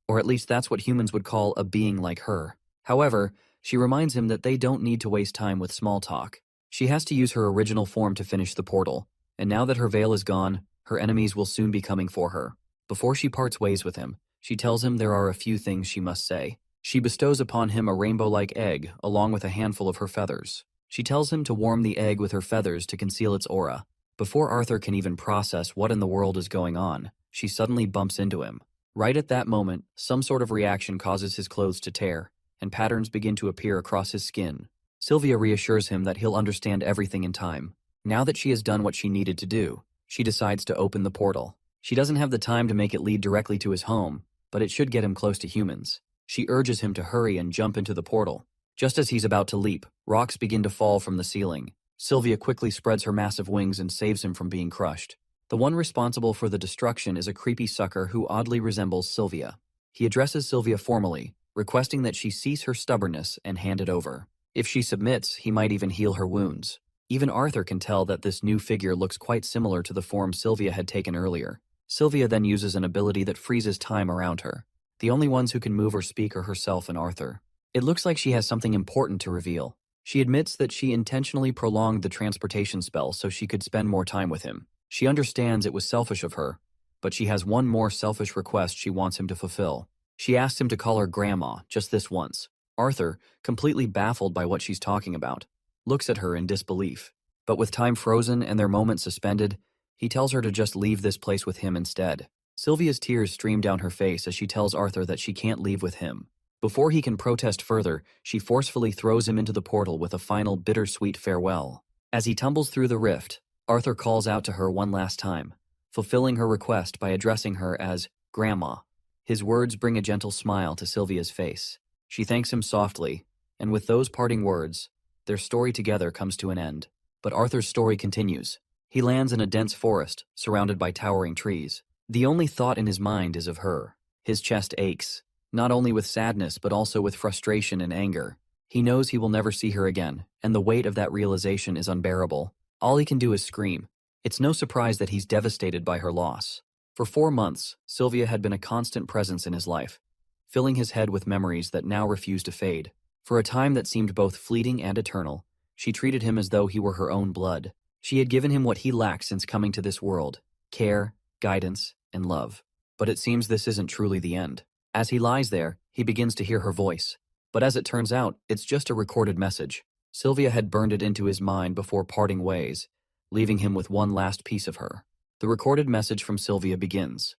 Or at least that's what humans would call a being like her. However, she reminds him that they don't need to waste time with small talk. She has to use her original form to finish the portal, and now that her veil is gone, her enemies will soon be coming for her. Before she parts ways with him, she tells him there are a few things she must say. She bestows upon him a rainbow-like egg, along with a handful of her feathers. She tells him to warm the egg with her feathers to conceal its aura. Before Arthur can even process what in the world is going on, she suddenly bumps into him. Right at that moment, some sort of reaction causes his clothes to tear, and patterns begin to appear across his skin. Sylvia reassures him that he'll understand everything in time. Now that she has done what she needed to do, she decides to open the portal. She doesn't have the time to make it lead directly to his home, but it should get him close to humans. She urges him to hurry and jump into the portal. Just as he's about to leap, rocks begin to fall from the ceiling. Sylvia quickly spreads her massive wings and saves him from being crushed. The one responsible for the destruction is a creepy sucker who oddly resembles Sylvia. He addresses Sylvia formally, requesting that she cease her stubbornness and hand it over. If she submits, he might even heal her wounds. Even Arthur can tell that this new figure looks quite similar to the form Sylvia had taken earlier. Sylvia then uses an ability that freezes time around her. The only ones who can move or speak are herself and Arthur. It looks like she has something important to reveal. She admits that she intentionally prolonged the transportation spell so she could spend more time with him. She understands it was selfish of her, but she has one more selfish request she wants him to fulfill. She asks him to call her grandma just this once. Arthur, completely baffled by what she's talking about, looks at her in disbelief. But with time frozen and their moment suspended, he tells her to just leave this place with him instead. Sylvia's tears stream down her face as she tells Arthur that she can't leave with him. Before he can protest further, she forcefully throws him into the portal with a final bittersweet farewell. As he tumbles through the rift, Arthur calls out to her one last time, fulfilling her request by addressing her as Grandma. His words bring a gentle smile to Sylvia's face. She thanks him softly, and with those parting words, their story together comes to an end. But Arthur's story continues. He lands in a dense forest, surrounded by towering trees. The only thought in his mind is of her. His chest aches, not only with sadness but also with frustration and anger. He knows he will never see her again, and the weight of that realization is unbearable. All he can do is scream. It's no surprise that he's devastated by her loss. For 4 months, Sylvia had been a constant presence in his life, filling his head with memories that now refused to fade. For a time that seemed both fleeting and eternal, she treated him as though he were her own blood. She had given him what he lacked since coming to this world: care, guidance, and love. But it seems this isn't truly the end. As he lies there, he begins to hear her voice. But as it turns out, it's just a recorded message. Sylvia had burned it into his mind before parting ways, leaving him with one last piece of her. The recorded message from Sylvia begins.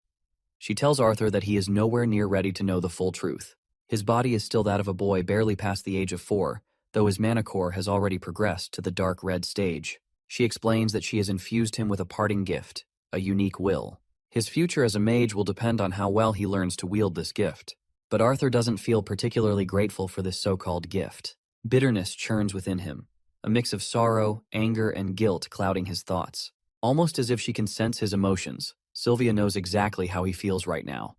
She tells Arthur that he is nowhere near ready to know the full truth. His body is still that of a boy barely past the age of 4, though his mana core has already progressed to the dark red stage. She explains that she has infused him with a parting gift, a unique will. His future as a mage will depend on how well he learns to wield this gift. But Arthur doesn't feel particularly grateful for this so-called gift. Bitterness churns within him, a mix of sorrow, anger, and guilt clouding his thoughts. Almost as if she can sense his emotions, Sylvia knows exactly how he feels right now.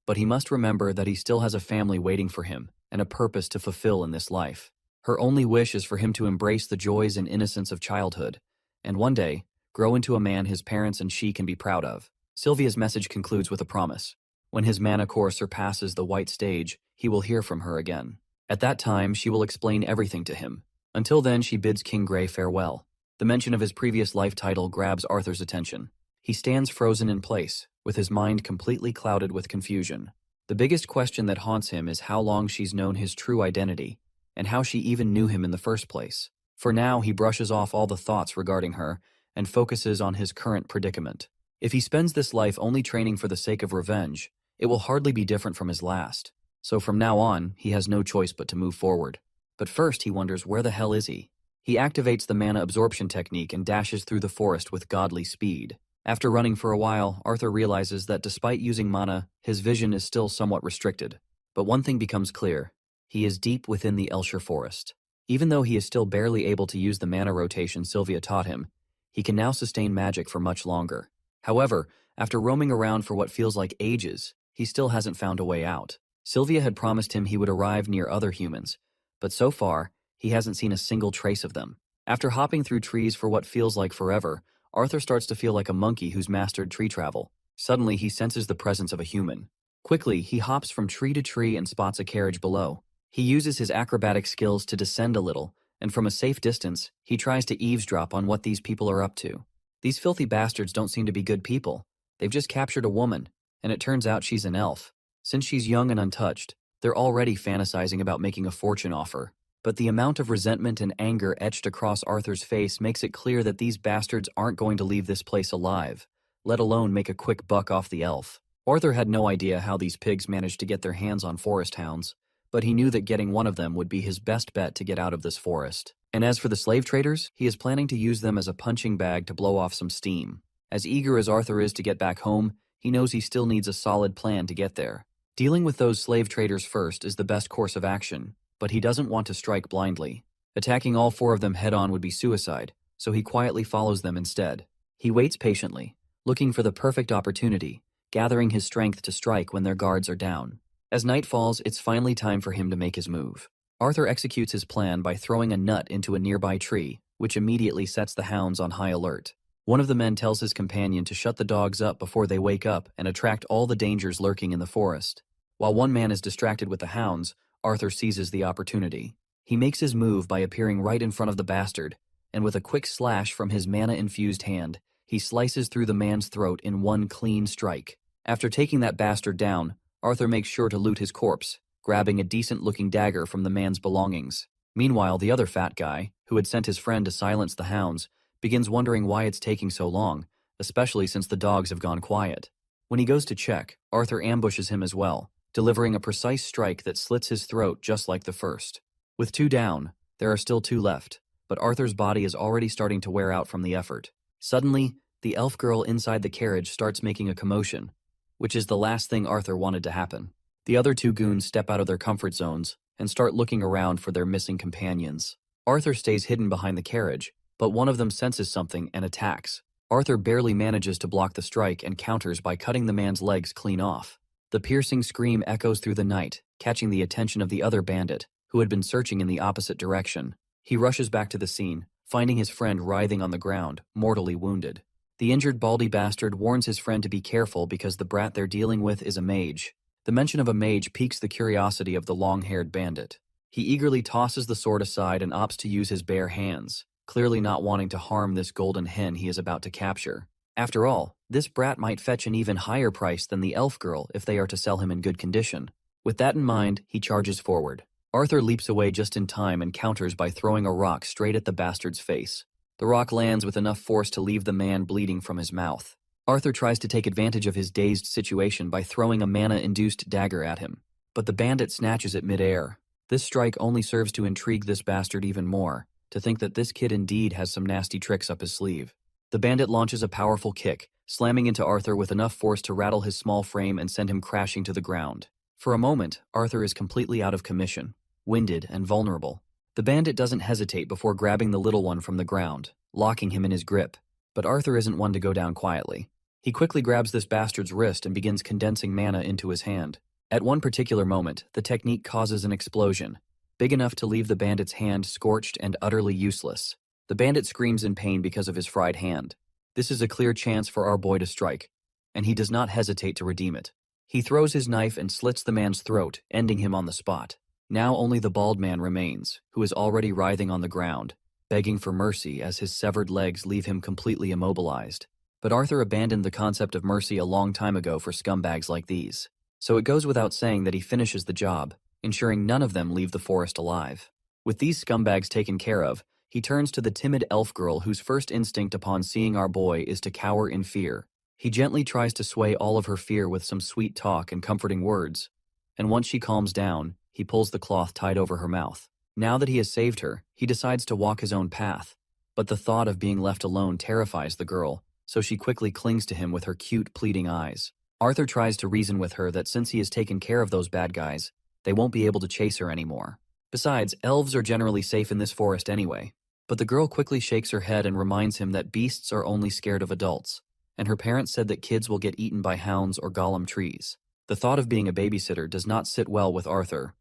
But he must remember that he still has a family waiting for him and a purpose to fulfill in this life. Her only wish is for him to embrace the joys and innocence of childhood, and one day, grow into a man his parents and she can be proud of. Sylvia's message concludes with a promise. When his mana core surpasses the white stage, he will hear from her again. At that time, she will explain everything to him. Until then, she bids King Grey farewell. The mention of his previous life title grabs Arthur's attention. He stands frozen in place, with his mind completely clouded with confusion. The biggest question that haunts him is how long she's known his true identity, and how she even knew him in the first place. For now, he brushes off all the thoughts regarding her and focuses on his current predicament. If he spends this life only training for the sake of revenge, it will hardly be different from his last. So from now on, he has no choice but to move forward. But first, he wonders, where the hell is he? He activates the mana absorption technique and dashes through the forest with godly speed. After running for a while, Arthur realizes that despite using mana, his vision is still somewhat restricted. But one thing becomes clear. He is deep within the Elshire forest. Even though he is still barely able to use the mana rotation Sylvia taught him, he can now sustain magic for much longer. However, after roaming around for what feels like ages, he still hasn't found a way out. Sylvia had promised him he would arrive near other humans, but so far, he hasn't seen a single trace of them. After hopping through trees for what feels like forever, Arthur starts to feel like a monkey who's mastered tree travel. Suddenly, he senses the presence of a human. Quickly, he hops from tree to tree and spots a carriage below. He uses his acrobatic skills to descend a little, and from a safe distance, he tries to eavesdrop on what these people are up to. These filthy bastards don't seem to be good people. They've just captured a woman, and it turns out she's an elf. Since she's young and untouched, they're already fantasizing about making a fortune offer. But the amount of resentment and anger etched across Arthur's face makes it clear that these bastards aren't going to leave this place alive, let alone make a quick buck off the elf. Arthur had no idea how these pigs managed to get their hands on forest hounds, but he knew that getting one of them would be his best bet to get out of this forest. And as for the slave traders, he is planning to use them as a punching bag to blow off some steam. As eager as Arthur is to get back home, he knows he still needs a solid plan to get there. Dealing with those slave traders first is the best course of action, but he doesn't want to strike blindly. Attacking all 4 of them head-on would be suicide, so he quietly follows them instead. He waits patiently, looking for the perfect opportunity, gathering his strength to strike when their guards are down. As night falls, it's finally time for him to make his move. Arthur executes his plan by throwing a nut into a nearby tree, which immediately sets the hounds on high alert. One of the men tells his companion to shut the dogs up before they wake up and attract all the dangers lurking in the forest. While one man is distracted with the hounds, Arthur seizes the opportunity. He makes his move by appearing right in front of the bastard, and with a quick slash from his mana-infused hand, he slices through the man's throat in one clean strike. After taking that bastard down, Arthur makes sure to loot his corpse, grabbing a decent-looking dagger from the man's belongings. Meanwhile, the other fat guy, who had sent his friend to silence the hounds, begins wondering why it's taking so long, especially since the dogs have gone quiet. When he goes to check, Arthur ambushes him as well, delivering a precise strike that slits his throat just like the first. With 2 down, there are still 2 left, but Arthur's body is already starting to wear out from the effort. Suddenly, the elf girl inside the carriage starts making a commotion, which is the last thing Arthur wanted to happen. The other 2 goons step out of their comfort zones and start looking around for their missing companions. Arthur stays hidden behind the carriage, but one of them senses something and attacks. Arthur barely manages to block the strike and counters by cutting the man's legs clean off. The piercing scream echoes through the night, catching the attention of the other bandit, who had been searching in the opposite direction. He rushes back to the scene, finding his friend writhing on the ground, mortally wounded. The injured baldy bastard warns his friend to be careful because the brat they're dealing with is a mage. The mention of a mage piques the curiosity of the long-haired bandit. He eagerly tosses the sword aside and opts to use his bare hands, clearly not wanting to harm this golden hen he is about to capture. After all, this brat might fetch an even higher price than the elf girl if they are to sell him in good condition. With that in mind, he charges forward. Arthur leaps away just in time and counters by throwing a rock straight at the bastard's face. The rock lands with enough force to leave the man bleeding from his mouth. Arthur tries to take advantage of his dazed situation by throwing a mana-induced dagger at him, but the bandit snatches it mid-air. This strike only serves to intrigue this bastard even more, to think that this kid indeed has some nasty tricks up his sleeve. The bandit launches a powerful kick, slamming into Arthur with enough force to rattle his small frame and send him crashing to the ground. For a moment, Arthur is completely out of commission, winded and vulnerable. The bandit doesn't hesitate before grabbing the little one from the ground, locking him in his grip. But Arthur isn't one to go down quietly. He quickly grabs this bastard's wrist and begins condensing mana into his hand. At one particular moment, the technique causes an explosion, big enough to leave the bandit's hand scorched and utterly useless. The bandit screams in pain because of his fried hand. This is a clear chance for our boy to strike, and he does not hesitate to redeem it. He throws his knife and slits the man's throat, ending him on the spot. Now only the bald man remains, who is already writhing on the ground, begging for mercy as his severed legs leave him completely immobilized. But Arthur abandoned the concept of mercy a long time ago for scumbags like these. So it goes without saying that he finishes the job, ensuring none of them leave the forest alive. With these scumbags taken care of, he turns to the timid elf girl whose first instinct upon seeing our boy is to cower in fear. He gently tries to sway all of her fear with some sweet talk and comforting words, and once she calms down, he pulls the cloth tied over her mouth. Now that he has saved her, he decides to walk his own path, but the thought of being left alone terrifies the girl, so she quickly clings to him with her cute, pleading eyes. Arthur tries to reason with her that since he has taken care of those bad guys, they won't be able to chase her anymore. Besides, elves are generally safe in this forest anyway. But the girl quickly shakes her head and reminds him that beasts are only scared of adults, and her parents said that kids will get eaten by hounds or golem trees. The thought of being a babysitter does not sit well with Arthur,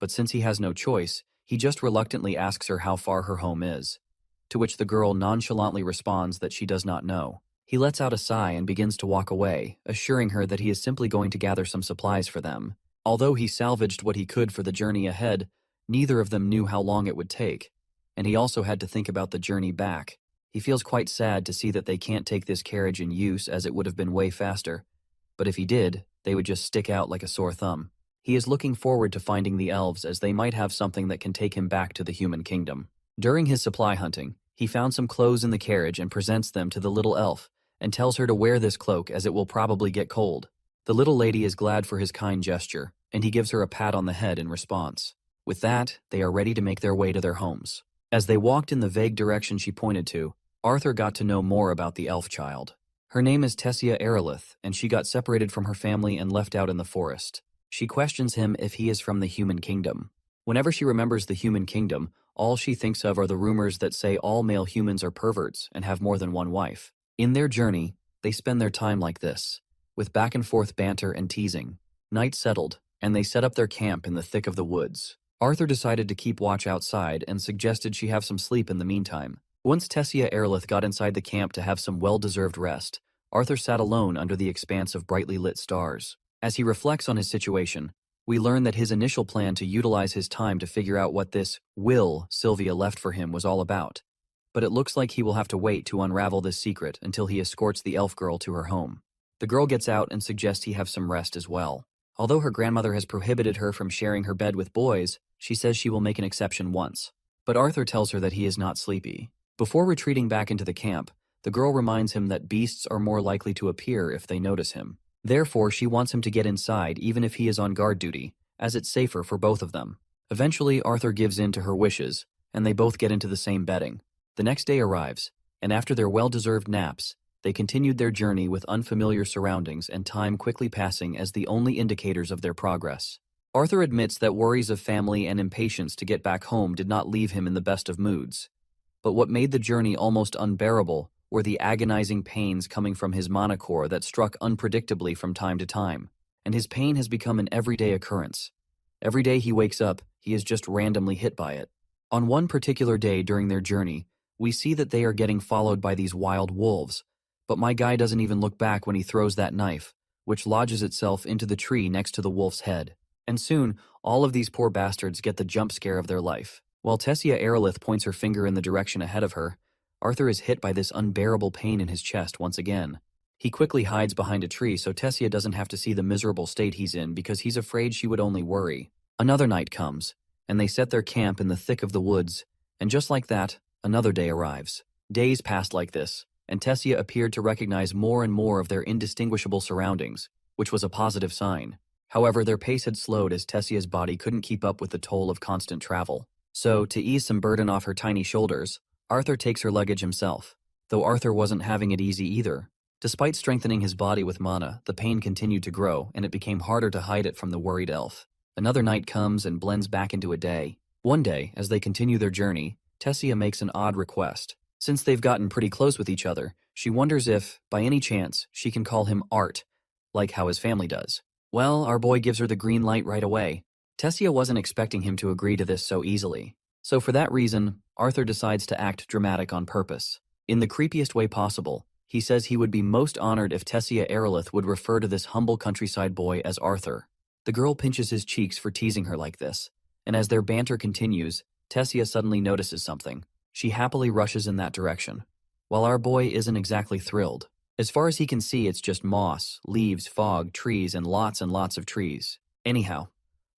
but since he has no choice, he just reluctantly asks her how far her home is, to which the girl nonchalantly responds that she does not know. He lets out a sigh and begins to walk away, assuring her that he is simply going to gather some supplies for them. Although he salvaged what he could for the journey ahead, neither of them knew how long it would take, and he also had to think about the journey back. He feels quite sad to see that they can't take this carriage in use as it would have been way faster, but if he did, they would just stick out like a sore thumb. He is looking forward to finding the elves as they might have something that can take him back to the human kingdom. During his supply hunting, he found some clothes in the carriage and presents them to the little elf and tells her to wear this cloak as it will probably get cold. The little lady is glad for his kind gesture, and he gives her a pat on the head in response. With that, they are ready to make their way to their homes. As they walked in the vague direction she pointed to, Arthur got to know more about the elf child. Her name is Tessia Aerolith, and she got separated from her family and left out in the forest. She questions him if he is from the human kingdom. Whenever she remembers the human kingdom, all she thinks of are the rumors that say all male humans are perverts and have more than one wife. In their journey, they spend their time like this, with back and forth banter and teasing. Night settled, and they set up their camp in the thick of the woods. Arthur decided to keep watch outside and suggested she have some sleep in the meantime. Once Tessia Aerolith got inside the camp to have some well-deserved rest, Arthur sat alone under the expanse of brightly lit stars. As he reflects on his situation, we learn that his initial plan to utilize his time to figure out what this will Sylvia left for him was all about. But it looks like he will have to wait to unravel this secret until he escorts the elf girl to her home. The girl gets out and suggests he have some rest as well. Although her grandmother has prohibited her from sharing her bed with boys, she says she will make an exception once. But Arthur tells her that he is not sleepy. Before retreating back into the camp, the girl reminds him that beasts are more likely to appear if they notice him. Therefore, she wants him to get inside even if he is on guard duty, as it's safer for both of them. Eventually, Arthur gives in to her wishes, and they both get into the same bedding. The next day arrives, and after their well-deserved naps, they continued their journey with unfamiliar surroundings and time quickly passing as the only indicators of their progress. Arthur admits that worries of family and impatience to get back home did not leave him in the best of moods. But what made the journey almost unbearable were the agonizing pains coming from his manacor that struck unpredictably from time to time, and his pain has become an everyday occurrence. Every day he wakes up, he is just randomly hit by it. On one particular day during their journey, we see that they are getting followed by these wild wolves, but my guy doesn't even look back when he throws that knife, which lodges itself into the tree next to the wolf's head. And soon, all of these poor bastards get the jump scare of their life. While Tessia Aerolith points her finger in the direction ahead of her, Arthur is hit by this unbearable pain in his chest once again. He quickly hides behind a tree so Tessia doesn't have to see the miserable state he's in because he's afraid she would only worry. Another night comes, and they set their camp in the thick of the woods, and just like that, another day arrives. Days passed like this, and Tessia appeared to recognize more and more of their indistinguishable surroundings, which was a positive sign. However, their pace had slowed as Tessia's body couldn't keep up with the toll of constant travel. So, to ease some burden off her tiny shoulders, Arthur takes her luggage himself, though Arthur wasn't having it easy either. Despite strengthening his body with mana, the pain continued to grow, and it became harder to hide it from the worried elf. Another night comes and blends back into a day. One day, as they continue their journey, Tessia makes an odd request. Since they've gotten pretty close with each other, she wonders if, by any chance, she can call him Art, like how his family does. Well, our boy gives her the green light right away. Tessia wasn't expecting him to agree to this so easily. So for that reason, Arthur decides to act dramatic on purpose. In the creepiest way possible, he says he would be most honored if Tessia Aerolith would refer to this humble countryside boy as Arthur. The girl pinches his cheeks for teasing her like this, and as their banter continues, Tessia suddenly notices something. She happily rushes in that direction, while our boy isn't exactly thrilled. As far as he can see, it's just moss, leaves, fog, trees, and lots of trees. Anyhow,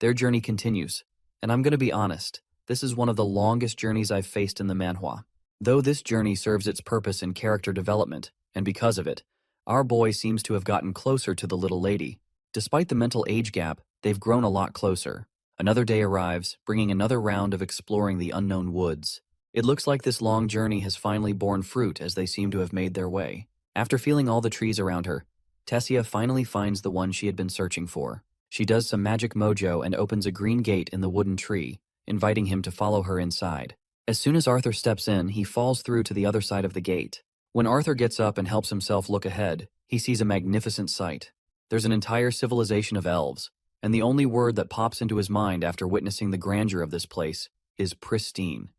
their journey continues, and I'm gonna be honest, this is one of the longest journeys I've faced in the manhwa. Though this journey serves its purpose in character development, and because of it, our boy seems to have gotten closer to the little lady. Despite the mental age gap, they've grown a lot closer. Another day arrives, bringing another round of exploring the unknown woods. It looks like this long journey has finally borne fruit as they seem to have made their way. After feeling all the trees around her, Tessia finally finds the one she had been searching for. She does some magic mojo and opens a green gate in the wooden tree, inviting him to follow her inside. As soon as Arthur steps in, he falls through to the other side of the gate. When Arthur gets up and helps himself look ahead, he sees a magnificent sight. There's an entire civilization of elves, and the only word that pops into his mind after witnessing the grandeur of this place is pristine.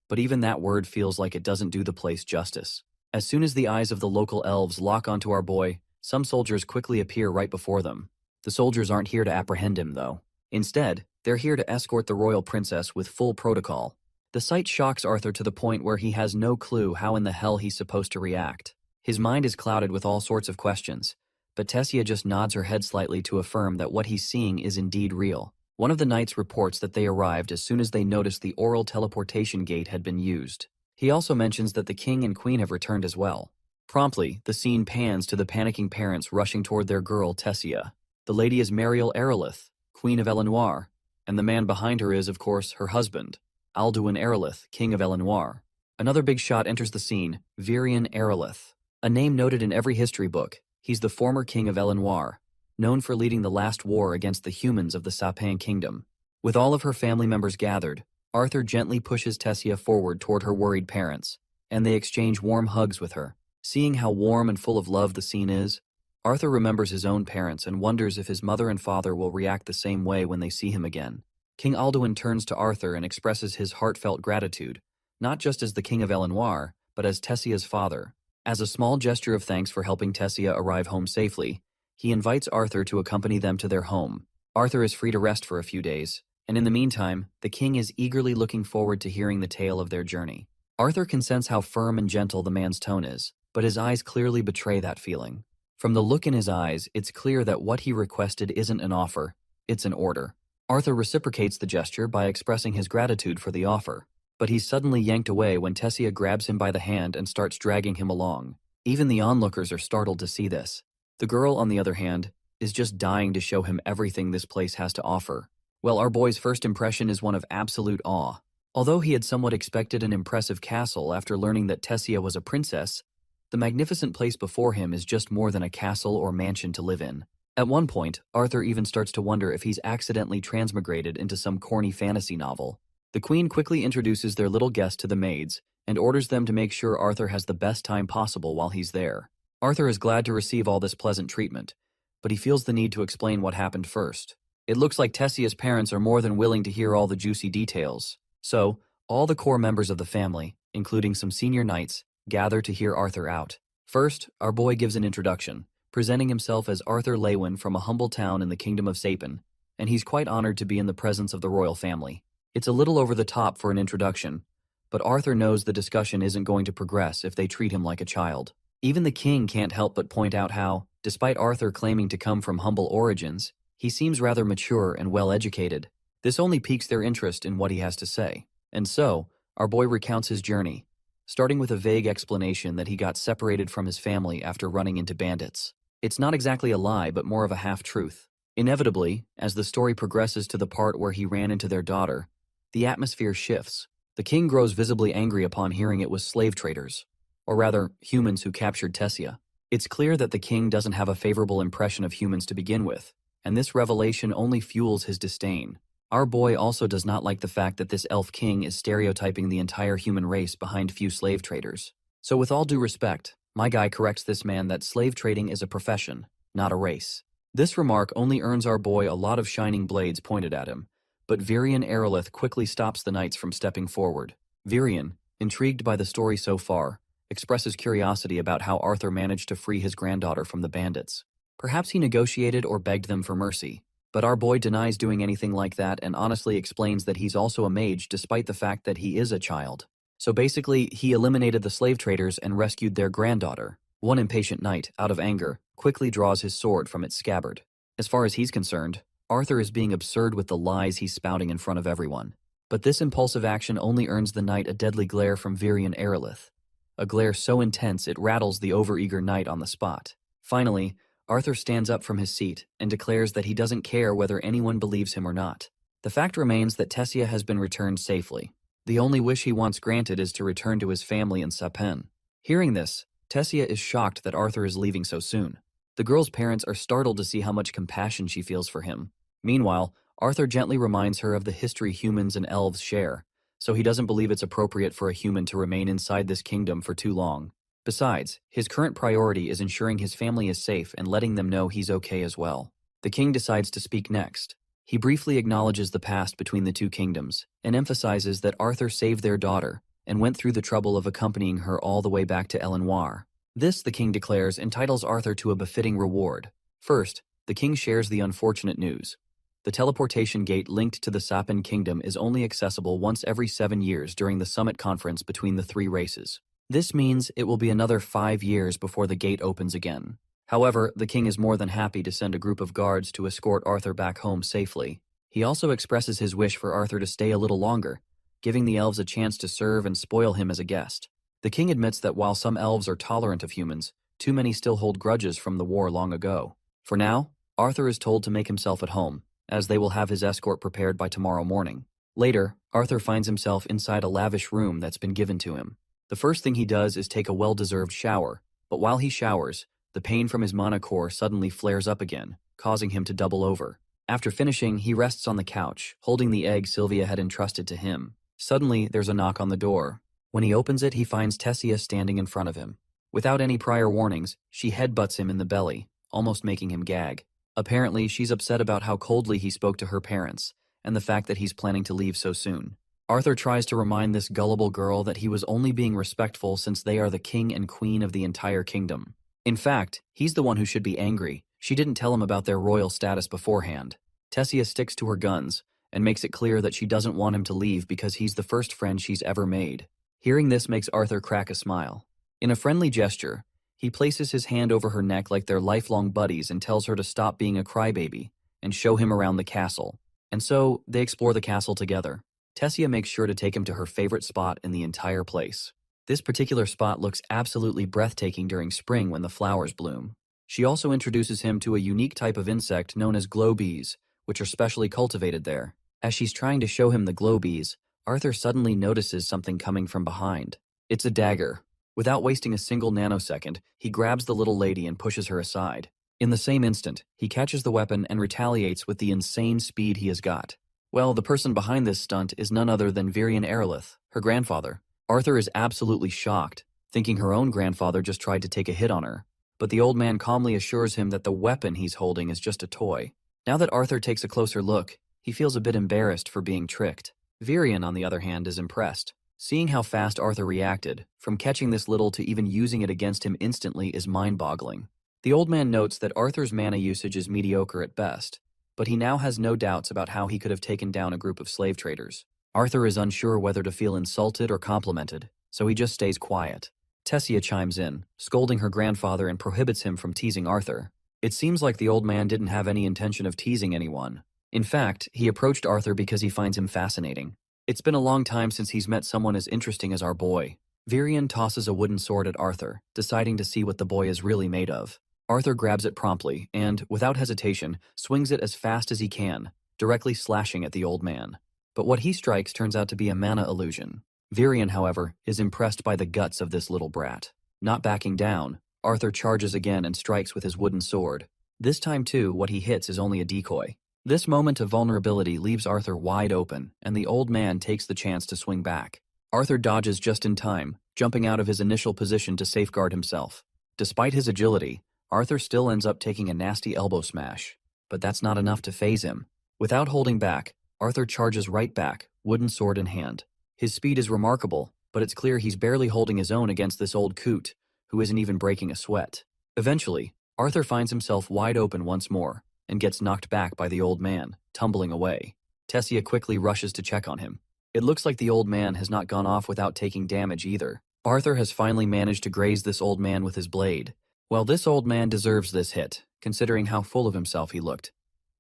But even that word feels like it doesn't do the place justice. As soon as the eyes of the local elves lock onto our boy, some soldiers quickly appear right before them. The soldiers aren't here to apprehend him, though. Instead, they're here to escort the royal princess with full protocol. The sight shocks Arthur to the point where he has no clue how in the hell he's supposed to react. His mind is clouded with all sorts of questions, but Tessia just nods her head slightly to affirm that what he's seeing is indeed real. One of the knights reports that they arrived as soon as they noticed the oral teleportation gate had been used. He also mentions that the king and queen have returned as well. Promptly, the scene pans to the panicking parents rushing toward their girl, Tessia. The lady is Mariel Aerolith, Queen of Elenoir, and the man behind her is, of course, her husband, Alduin Aerolith, King of Elenoir. Another big shot enters the scene, Virion Aerolith. A name noted in every history book, he's the former king of Elenoir, known for leading the last war against the humans of the Sapin kingdom. With all of her family members gathered, Arthur gently pushes Tessia forward toward her worried parents, and they exchange warm hugs with her. Seeing how warm and full of love the scene is, Arthur remembers his own parents and wonders if his mother and father will react the same way when they see him again. King Alduin turns to Arthur and expresses his heartfelt gratitude, not just as the king of Elenoir, but as Tessia's father. As a small gesture of thanks for helping Tessia arrive home safely, he invites Arthur to accompany them to their home. Arthur is free to rest for a few days, and in the meantime, the king is eagerly looking forward to hearing the tale of their journey. Arthur can sense how firm and gentle the man's tone is, but his eyes clearly betray that feeling. From the look in his eyes, it's clear that what he requested isn't an offer, it's an order. Arthur reciprocates the gesture by expressing his gratitude for the offer, but he's suddenly yanked away when Tessia grabs him by the hand and starts dragging him along. Even the onlookers are startled to see this. The girl, on the other hand, is just dying to show him everything this place has to offer. Well, our boy's first impression is one of absolute awe. Although he had somewhat expected an impressive castle after learning that Tessia was a princess, the magnificent place before him is just more than a castle or mansion to live in. At one point, Arthur even starts to wonder if he's accidentally transmigrated into some corny fantasy novel. The queen quickly introduces their little guest to the maids and orders them to make sure Arthur has the best time possible while he's there. Arthur is glad to receive all this pleasant treatment, but he feels the need to explain what happened first. It looks like Tessia's parents are more than willing to hear all the juicy details. So, all the core members of the family, including some senior knights, gather to hear Arthur out. First, our boy gives an introduction, presenting himself as Arthur Lewin from a humble town in the kingdom of Sapin, and he's quite honored to be in the presence of the royal family. It's a little over the top for an introduction, but Arthur knows the discussion isn't going to progress if they treat him like a child. Even the king can't help but point out how, despite Arthur claiming to come from humble origins, he seems rather mature and well-educated. This only piques their interest in what he has to say. And so, our boy recounts his journey, starting with a vague explanation that he got separated from his family after running into bandits. It's not exactly a lie, but more of a half-truth. Inevitably, as the story progresses to the part where he ran into their daughter, the atmosphere shifts. The king grows visibly angry upon hearing it was slave traders, or rather, humans who captured Tessia. It's clear that the king doesn't have a favorable impression of humans to begin with, and this revelation only fuels his disdain. Our boy also does not like the fact that this elf king is stereotyping the entire human race behind few slave traders. So with all due respect, my guy corrects this man that slave trading is a profession, not a race. This remark only earns our boy a lot of shining blades pointed at him, but Virion Aerolith quickly stops the knights from stepping forward. Virion, intrigued by the story so far, expresses curiosity about how Arthur managed to free his granddaughter from the bandits. Perhaps he negotiated or begged them for mercy, but our boy denies doing anything like that and honestly explains that he's also a mage despite the fact that he is a child. So basically, he eliminated the slave traders and rescued their granddaughter. One impatient knight, out of anger, quickly draws his sword from its scabbard. As far as he's concerned, Arthur is being absurd with the lies he's spouting in front of everyone. But this impulsive action only earns the knight a deadly glare from Virion Aerolith, a glare so intense it rattles the overeager knight on the spot. Finally, Arthur stands up from his seat and declares that he doesn't care whether anyone believes him or not. The fact remains that Tessia has been returned safely. The only wish he wants granted is to return to his family in Sapin. Hearing this, Tessia is shocked that Arthur is leaving so soon. The girl's parents are startled to see how much compassion she feels for him. Meanwhile, Arthur gently reminds her of the history humans and elves share, so he doesn't believe it's appropriate for a human to remain inside this kingdom for too long. Besides, his current priority is ensuring his family is safe and letting them know he's okay as well. The king decides to speak next. He briefly acknowledges the past between the two kingdoms and emphasizes that Arthur saved their daughter and went through the trouble of accompanying her all the way back to Elenoir. This, the king declares, entitles Arthur to a befitting reward. First, the king shares the unfortunate news. The teleportation gate linked to the Sapin kingdom is only accessible once every 7 years during the summit conference between the three races. This means it will be another 5 years before the gate opens again. However, the king is more than happy to send a group of guards to escort Arthur back home safely. He also expresses his wish for Arthur to stay a little longer, giving the elves a chance to serve and spoil him as a guest. The king admits that while some elves are tolerant of humans, too many still hold grudges from the war long ago. For now, Arthur is told to make himself at home, as they will have his escort prepared by tomorrow morning. Later, Arthur finds himself inside a lavish room that's been given to him. The first thing he does is take a well-deserved shower, but while he showers, the pain from his mana core suddenly flares up again, causing him to double over. After finishing, he rests on the couch, holding the egg Sylvia had entrusted to him. Suddenly, there's a knock on the door. When he opens it, he finds Tessia standing in front of him. Without any prior warnings, she headbutts him in the belly, almost making him gag. Apparently, she's upset about how coldly he spoke to her parents, and the fact that he's planning to leave so soon. Arthur tries to remind this gullible girl that he was only being respectful since they are the king and queen of the entire kingdom. In fact, he's the one who should be angry. She didn't tell him about their royal status beforehand. Tessia sticks to her guns and makes it clear that she doesn't want him to leave because he's the first friend she's ever made. Hearing this makes Arthur crack a smile. In a friendly gesture, he places his hand over her neck like they're lifelong buddies and tells her to stop being a crybaby and show him around the castle. And so, they explore the castle together. Tessia makes sure to take him to her favorite spot in the entire place. This particular spot looks absolutely breathtaking during spring when the flowers bloom. She also introduces him to a unique type of insect known as glow bees, which are specially cultivated there. As she's trying to show him the glow bees, Arthur suddenly notices something coming from behind. It's a dagger. Without wasting a single nanosecond, he grabs the little lady and pushes her aside. In the same instant, he catches the weapon and retaliates with the insane speed he has got. Well, the person behind this stunt is none other than Virian Erlith, her grandfather. Arthur is absolutely shocked, thinking her own grandfather just tried to take a hit on her. But the old man calmly assures him that the weapon he's holding is just a toy. Now that Arthur takes a closer look, he feels a bit embarrassed for being tricked. Virian, on the other hand, is impressed. Seeing how fast Arthur reacted, from catching this little to even using it against him instantly, is mind-boggling. The old man notes that Arthur's mana usage is mediocre at best, but he now has no doubts about how he could have taken down a group of slave traders. Arthur is unsure whether to feel insulted or complimented, so he just stays quiet. Tessia chimes in, scolding her grandfather and prohibits him from teasing Arthur. It seems like the old man didn't have any intention of teasing anyone. In fact, he approached Arthur because he finds him fascinating. It's been a long time since he's met someone as interesting as our boy. Virian tosses a wooden sword at Arthur, deciding to see what the boy is really made of. Arthur grabs it promptly and, without hesitation, swings it as fast as he can, directly slashing at the old man. But what he strikes turns out to be a mana illusion. Virian, however, is impressed by the guts of this little brat. Not backing down, Arthur charges again and strikes with his wooden sword. This time too, what he hits is only a decoy. This moment of vulnerability leaves Arthur wide open, and the old man takes the chance to swing back. Arthur dodges just in time, jumping out of his initial position to safeguard himself. Despite his agility, Arthur still ends up taking a nasty elbow smash. But that's not enough to faze him. Without holding back, Arthur charges right back, wooden sword in hand. His speed is remarkable, but it's clear he's barely holding his own against this old coot, who isn't even breaking a sweat. Eventually, Arthur finds himself wide open once more, and gets knocked back by the old man, tumbling away. Tessia quickly rushes to check on him. It looks like the old man has not gone off without taking damage either. Arthur has finally managed to graze this old man with his blade. Well, this old man deserves this hit, considering how full of himself he looked,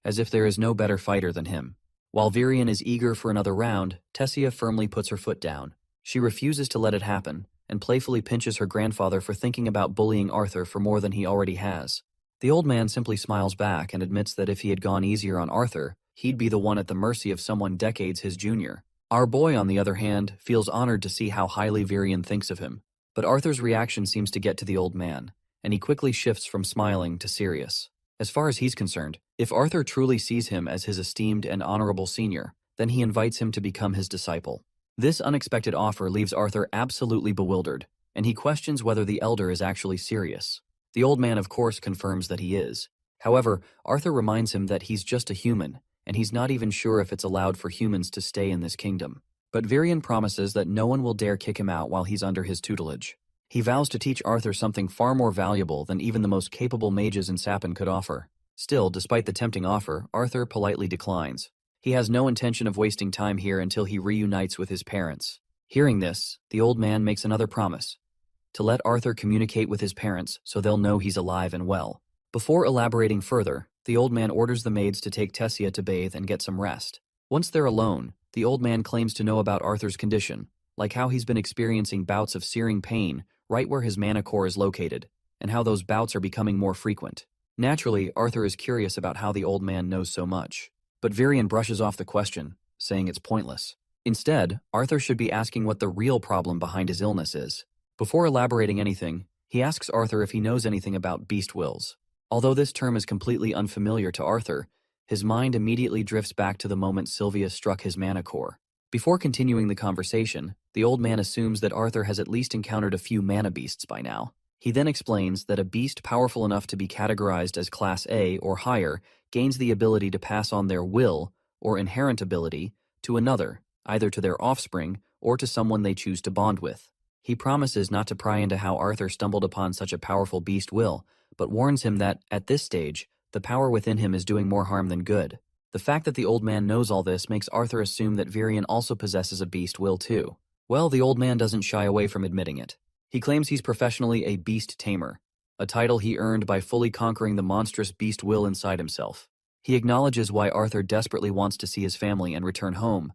as if there is no better fighter than him. While Virian is eager for another round, Tessia firmly puts her foot down. She refuses to let it happen, and playfully pinches her grandfather for thinking about bullying Arthur for more than he already has. The old man simply smiles back and admits that if he had gone easier on Arthur, he'd be the one at the mercy of someone decades his junior. Our boy, on the other hand, feels honored to see how highly Virian thinks of him. But Arthur's reaction seems to get to the old man, and he quickly shifts from smiling to serious. As far as he's concerned, If Arthur truly sees him as his esteemed and honorable senior, then he invites him to become his disciple. This unexpected offer leaves Arthur absolutely bewildered, and he questions whether the elder is actually serious. The old man, of course, confirms that he is. However, Arthur reminds him that he's just a human, and he's not even sure if it's allowed for humans to stay in this kingdom. But Virion promises that no one will dare kick him out while he's under his tutelage. He vows to teach Arthur something far more valuable than even the most capable mages in Sapin could offer. Still, despite the tempting offer, Arthur politely declines. He has no intention of wasting time here until he reunites with his parents. Hearing this, the old man makes another promise: to let Arthur communicate with his parents so they'll know he's alive and well. Before elaborating further, the old man orders the maids to take Tessia to bathe and get some rest. Once they're alone, the old man claims to know about Arthur's condition, like how he's been experiencing bouts of searing pain right where his mana core is located, and how those bouts are becoming more frequent. Naturally, Arthur is curious about how the old man knows so much. But Virion brushes off the question, saying it's pointless. Instead, Arthur should be asking what the real problem behind his illness is. Before elaborating anything, he asks Arthur if he knows anything about beast wills. Although this term is completely unfamiliar to Arthur, his mind immediately drifts back to the moment Sylvia struck his mana core. Before continuing the conversation, the old man assumes that Arthur has at least encountered a few mana beasts by now. He then explains that a beast powerful enough to be categorized as Class A or higher gains the ability to pass on their will, or inherent ability, to another, either to their offspring or to someone they choose to bond with. He promises not to pry into how Arthur stumbled upon such a powerful beast will, but warns him that, at this stage, the power within him is doing more harm than good. The fact that the old man knows all this makes Arthur assume that Virion also possesses a beast will too. Well, the old man doesn't shy away from admitting it. He claims he's professionally a beast tamer, a title he earned by fully conquering the monstrous beast will inside himself. He acknowledges why Arthur desperately wants to see his family and return home,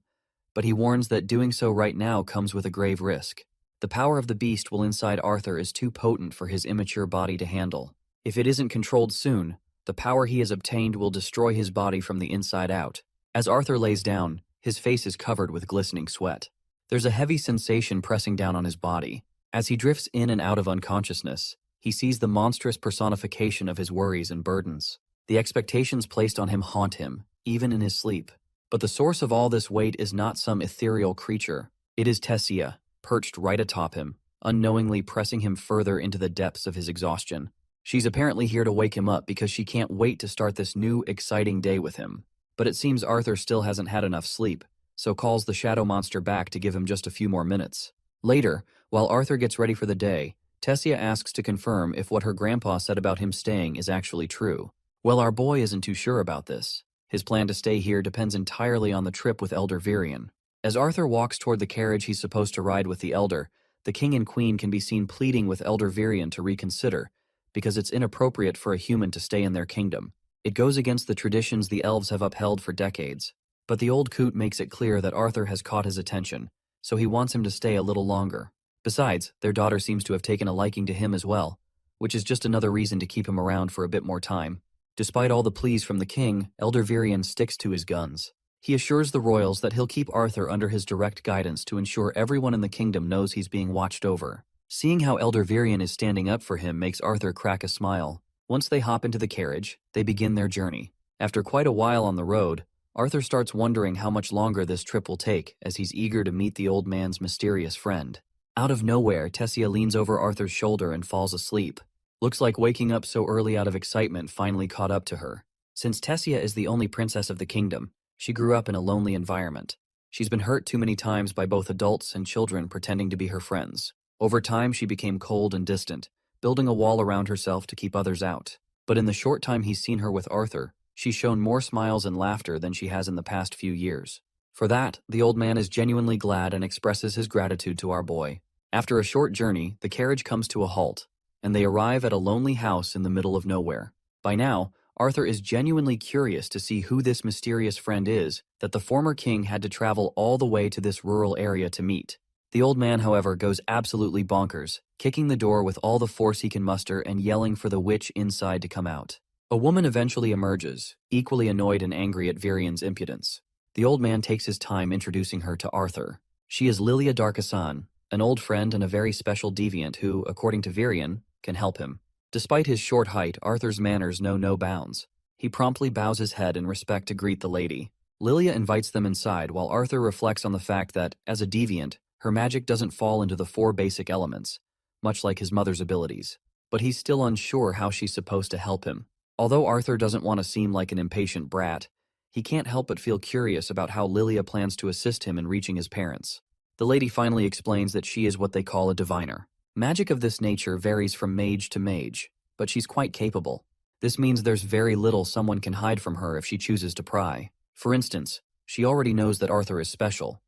but he warns that doing so right now comes with a grave risk. The power of the beast will inside Arthur is too potent for his immature body to handle. If it isn't controlled soon, the power he has obtained will destroy his body from the inside out. As Arthur lays down, his face is covered with glistening sweat. There's a heavy sensation pressing down on his body. As he drifts in and out of unconsciousness, he sees the monstrous personification of his worries and burdens. The expectations placed on him haunt him, even in his sleep. But the source of all this weight is not some ethereal creature. It is Tessia, perched right atop him, unknowingly pressing him further into the depths of his exhaustion. She's apparently here to wake him up because she can't wait to start this new, exciting day with him. But it seems Arthur still hasn't had enough sleep, so calls the shadow monster back to give him just a few more minutes. Later, while Arthur gets ready for the day, Tessia asks to confirm if what her grandpa said about him staying is actually true. Well, our boy isn't too sure about this. His plan to stay here depends entirely on the trip with Elder Virion. As Arthur walks toward the carriage he's supposed to ride with the Elder, the king and queen can be seen pleading with Elder Virion to reconsider, because it's inappropriate for a human to stay in their kingdom. It goes against the traditions the elves have upheld for decades. But the old coot makes it clear that Arthur has caught his attention, so he wants him to stay a little longer. Besides, their daughter seems to have taken a liking to him as well, which is just another reason to keep him around for a bit more time. Despite all the pleas from the king, Elder Virion sticks to his guns. He assures the royals that he'll keep Arthur under his direct guidance to ensure everyone in the kingdom knows he's being watched over. Seeing how Elder Virion is standing up for him makes Arthur crack a smile. Once they hop into the carriage, they begin their journey. After quite a while on the road, Arthur starts wondering how much longer this trip will take as he's eager to meet the old man's mysterious friend. Out of nowhere, Tessia leans over Arthur's shoulder and falls asleep. Looks like waking up so early out of excitement finally caught up to her. Since Tessia is the only princess of the kingdom, she grew up in a lonely environment. She's been hurt too many times by both adults and children pretending to be her friends. Over time, she became cold and distant, building a wall around herself to keep others out. But in the short time he's seen her with Arthur, she's shown more smiles and laughter than she has in the past few years. For that, the old man is genuinely glad and expresses his gratitude to our boy. After a short journey, the carriage comes to a halt, and they arrive at a lonely house in the middle of nowhere. By now, Arthur is genuinely curious to see who this mysterious friend is that the former king had to travel all the way to this rural area to meet. The old man, however, goes absolutely bonkers, kicking the door with all the force he can muster and yelling for the witch inside to come out. A woman eventually emerges, equally annoyed and angry at Virion's impudence. The old man takes his time introducing her to Arthur. She is Lilia Darkassan, an old friend and a very special deviant who, according to Virion, can help him. Despite his short height, Arthur's manners know no bounds. He promptly bows his head in respect to greet the lady. Lilia invites them inside while Arthur reflects on the fact that, as a deviant, her magic doesn't fall into the 4 basic elements, much like his mother's abilities. But he's still unsure how she's supposed to help him. Although Arthur doesn't want to seem like an impatient brat, he can't help but feel curious about how Lilia plans to assist him in reaching his parents. The lady finally explains that she is what they call a diviner. Magic of this nature varies from mage to mage, but she's quite capable. This means there's very little someone can hide from her if she chooses to pry. For instance, she already knows that Arthur is special.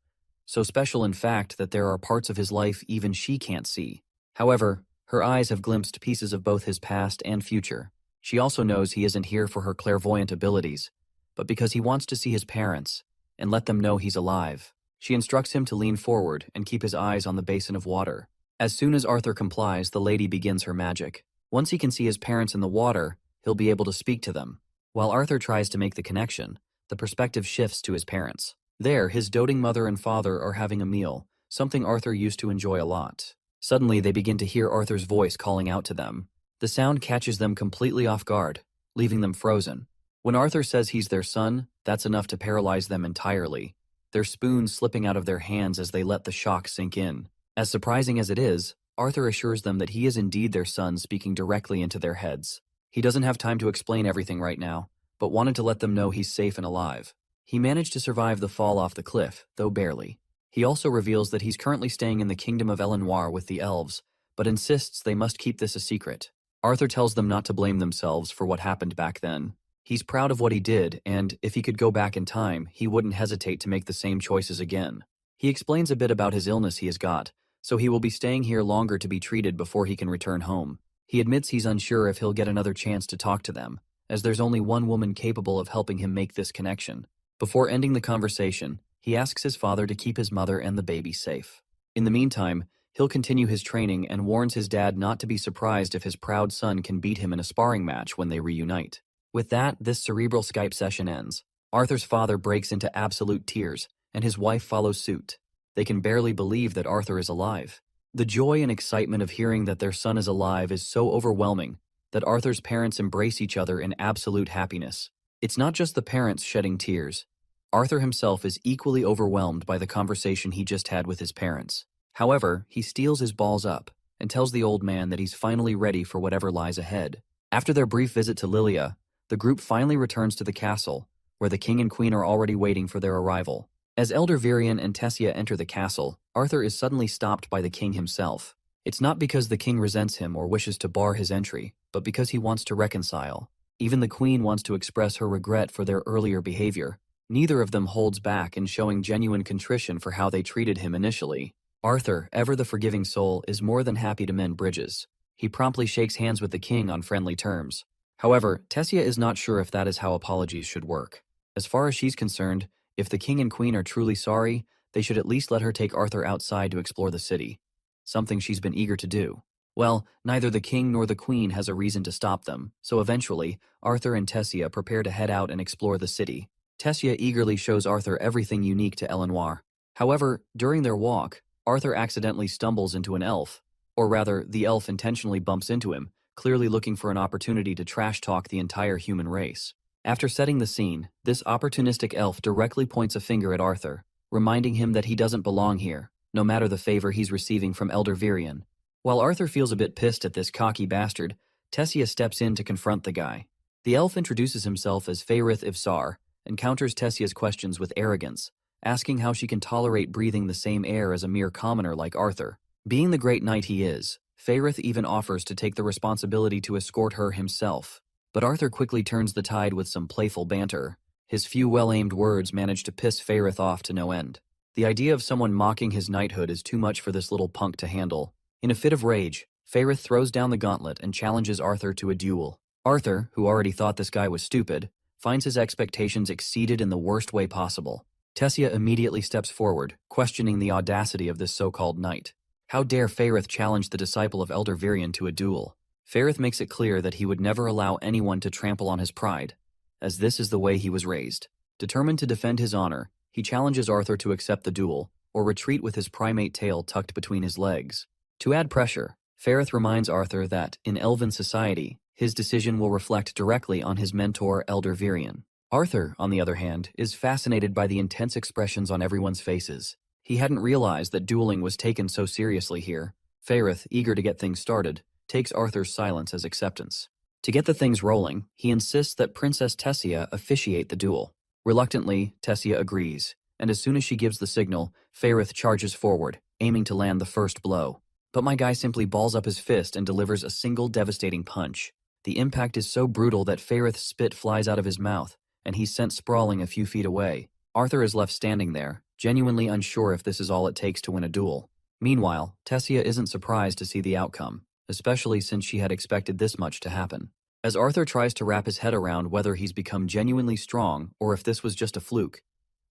So special in fact that there are parts of his life even she can't see. However, her eyes have glimpsed pieces of both his past and future. She also knows he isn't here for her clairvoyant abilities, but because he wants to see his parents and let them know he's alive. She instructs him to lean forward and keep his eyes on the basin of water. As soon as Arthur complies, the lady begins her magic. Once he can see his parents in the water, he'll be able to speak to them. While Arthur tries to make the connection, the perspective shifts to his parents. There, his doting mother and father are having a meal, something Arthur used to enjoy a lot. Suddenly, they begin to hear Arthur's voice calling out to them. The sound catches them completely off guard, leaving them frozen. When Arthur says he's their son, that's enough to paralyze them entirely, their spoons slipping out of their hands as they let the shock sink in. As surprising as it is, Arthur assures them that he is indeed their son speaking directly into their heads. He doesn't have time to explain everything right now, but wanted to let them know he's safe and alive. He managed to survive the fall off the cliff, though barely. He also reveals that he's currently staying in the kingdom of Elenoir with the elves, but insists they must keep this a secret. Arthur tells them not to blame themselves for what happened back then. He's proud of what he did, and if he could go back in time, he wouldn't hesitate to make the same choices again. He explains a bit about his illness he has got, so he will be staying here longer to be treated before he can return home. He admits he's unsure if he'll get another chance to talk to them, as there's only one woman capable of helping him make this connection. Before ending the conversation, he asks his father to keep his mother and the baby safe. In the meantime, he'll continue his training and warns his dad not to be surprised if his proud son can beat him in a sparring match when they reunite. With that, this cerebral Skype session ends. Arthur's father breaks into absolute tears, and his wife follows suit. They can barely believe that Arthur is alive. The joy and excitement of hearing that their son is alive is so overwhelming that Arthur's parents embrace each other in absolute happiness. It's not just the parents shedding tears. Arthur himself is equally overwhelmed by the conversation he just had with his parents. However, he steels his balls up and tells the old man that he's finally ready for whatever lies ahead. After their brief visit to Lilia, the group finally returns to the castle, where the king and queen are already waiting for their arrival. As Elder Virion and Tessia enter the castle, Arthur is suddenly stopped by the king himself. It's not because the king resents him or wishes to bar his entry, but because he wants to reconcile. Even the queen wants to express her regret for their earlier behavior. Neither of them holds back in showing genuine contrition for how they treated him initially. Arthur, ever the forgiving soul, is more than happy to mend bridges. He promptly shakes hands with the king on friendly terms. However, Tessia is not sure if that is how apologies should work. As far as she's concerned, if the king and queen are truly sorry, they should at least let her take Arthur outside to explore the city. Something she's been eager to do. Well, neither the king nor the queen has a reason to stop them, so eventually, Arthur and Tessia prepare to head out and explore the city. Tessia eagerly shows Arthur everything unique to Elenoir. However, during their walk, Arthur accidentally stumbles into an elf. Or rather, the elf intentionally bumps into him, clearly looking for an opportunity to trash-talk the entire human race. After setting the scene, this opportunistic elf directly points a finger at Arthur, reminding him that he doesn't belong here, no matter the favor he's receiving from Elder Virion. While Arthur feels a bit pissed at this cocky bastard, Tessia steps in to confront the guy. The elf introduces himself as Faerith Ivsar and counters Tessia's questions with arrogance, asking how she can tolerate breathing the same air as a mere commoner like Arthur. Being the great knight he is, Faerith even offers to take the responsibility to escort her himself. But Arthur quickly turns the tide with some playful banter. His few well-aimed words manage to piss Faerith off to no end. The idea of someone mocking his knighthood is too much for this little punk to handle. In a fit of rage, Faerith throws down the gauntlet and challenges Arthur to a duel. Arthur, who already thought this guy was stupid, finds his expectations exceeded in the worst way possible. Tessia immediately steps forward, questioning the audacity of this so-called knight. How dare Faerith challenge the disciple of Elder Virion to a duel? Faerith makes it clear that he would never allow anyone to trample on his pride, as this is the way he was raised. Determined to defend his honor, he challenges Arthur to accept the duel, or retreat with his primate tail tucked between his legs. To add pressure, Faerith reminds Arthur that, in elven society, His decision will reflect directly on his mentor, Elder Virion. Arthur, on the other hand, is fascinated by the intense expressions on everyone's faces. He hadn't realized that dueling was taken so seriously here. Fairith, eager to get things started, takes Arthur's silence as acceptance. To get the things rolling, he insists that Princess Tessia officiate the duel. Reluctantly, Tessia agrees, and as soon as she gives the signal, Fairith charges forward, aiming to land the first blow. But my guy simply balls up his fist and delivers a single devastating punch. The impact is so brutal that Fairith's spit flies out of his mouth, and he's sent sprawling a few feet away. Arthur is left standing there, genuinely unsure if this is all it takes to win a duel. Meanwhile, Tessia isn't surprised to see the outcome, especially since she had expected this much to happen. As Arthur tries to wrap his head around whether he's become genuinely strong or if this was just a fluke,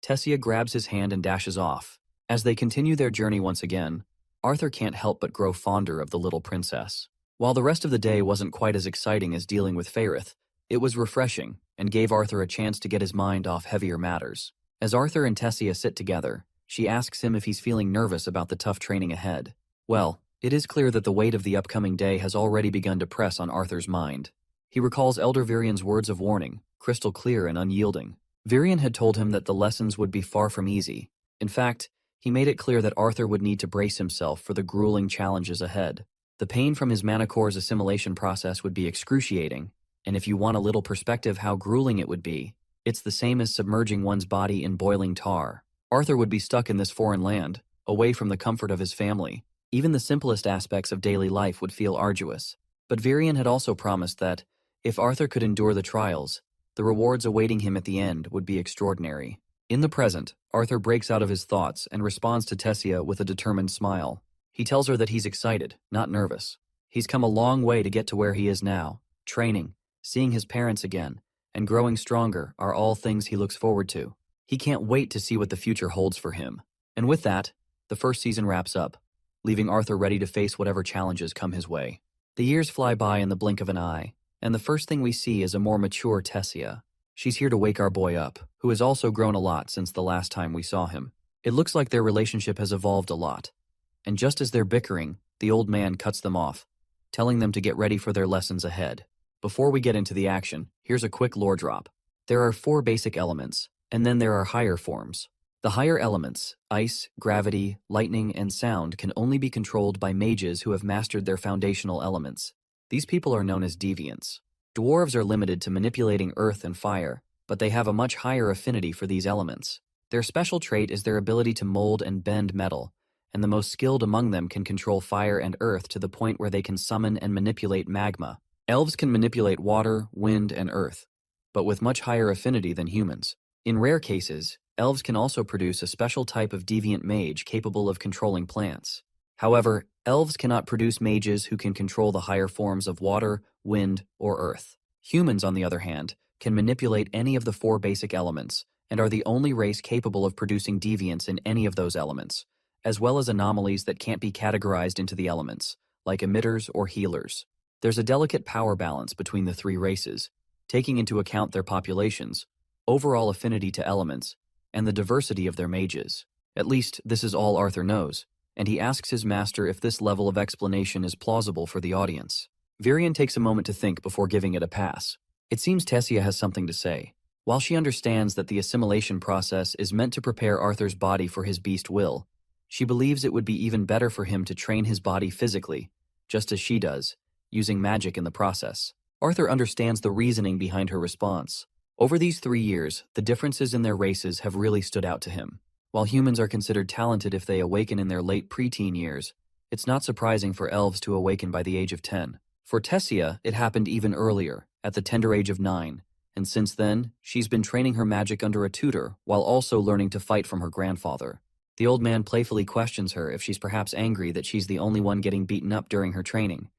Tessia grabs his hand and dashes off. As they continue their journey once again, Arthur can't help but grow fonder of the little princess. While the rest of the day wasn't quite as exciting as dealing with Fairith, it was refreshing and gave Arthur a chance to get his mind off heavier matters. As Arthur and Tessia sit together, she asks him if he's feeling nervous about the tough training ahead. Well, it is clear that the weight of the upcoming day has already begun to press on Arthur's mind. He recalls Elder Virion's words of warning, crystal clear and unyielding. Virion had told him that the lessons would be far from easy. In fact, he made it clear that Arthur would need to brace himself for the grueling challenges ahead. The pain from his mana core's assimilation process would be excruciating, and if you want a little perspective how grueling it would be, it's the same as submerging one's body in boiling tar. Arthur would be stuck in this foreign land, away from the comfort of his family. Even the simplest aspects of daily life would feel arduous. But Virion had also promised that, if Arthur could endure the trials, the rewards awaiting him at the end would be extraordinary. In the present, Arthur breaks out of his thoughts and responds to Tessia with a determined smile. He tells her that he's excited, not nervous. He's come a long way to get to where he is now. Training, seeing his parents again, and growing stronger are all things he looks forward to. He can't wait to see what the future holds for him. And with that, the first season wraps up, leaving Arthur ready to face whatever challenges come his way. The years fly by in the blink of an eye, and the first thing we see is a more mature Tessia. She's here to wake our boy up, who has also grown a lot since the last time we saw him. It looks like their relationship has evolved a lot. And just as they're bickering, the old man cuts them off, telling them to get ready for their lessons ahead. Before we get into the action, here's a quick lore drop. There are 4 basic elements, and then there are higher forms. The higher elements, ice, gravity, lightning, and sound, can only be controlled by mages who have mastered their foundational elements. These people are known as deviants. Dwarves are limited to manipulating earth and fire, but they have a much higher affinity for these elements. Their special trait is their ability to mold and bend metal, and the most skilled among them can control fire and earth to the point where they can summon and manipulate magma. Elves can manipulate water, wind, and earth, but with much higher affinity than humans. In rare cases, elves can also produce a special type of deviant mage capable of controlling plants. However, elves cannot produce mages who can control the higher forms of water, wind, or earth. Humans, on the other hand, can manipulate any of the 4 basic elements, and are the only race capable of producing deviants in any of those elements, as well as anomalies that can't be categorized into the elements, like emitters or healers. There's a delicate power balance between the 3 races, taking into account their populations, overall affinity to elements, and the diversity of their mages. At least, this is all Arthur knows, and he asks his master if this level of explanation is plausible for the audience. Virion takes a moment to think before giving it a pass. It seems Tessia has something to say. While she understands that the assimilation process is meant to prepare Arthur's body for his beast will, she believes it would be even better for him to train his body physically, just as she does, using magic in the process. Arthur understands the reasoning behind her response. Over these 3 years, the differences in their races have really stood out to him. While humans are considered talented if they awaken in their late preteen years, it's not surprising for elves to awaken by the age of 10. For Tessia, it happened even earlier, at the tender age of 9, and since then, she's been training her magic under a tutor while also learning to fight from her grandfather. The old man playfully questions her if she's perhaps angry that she's the only one getting beaten up during her training,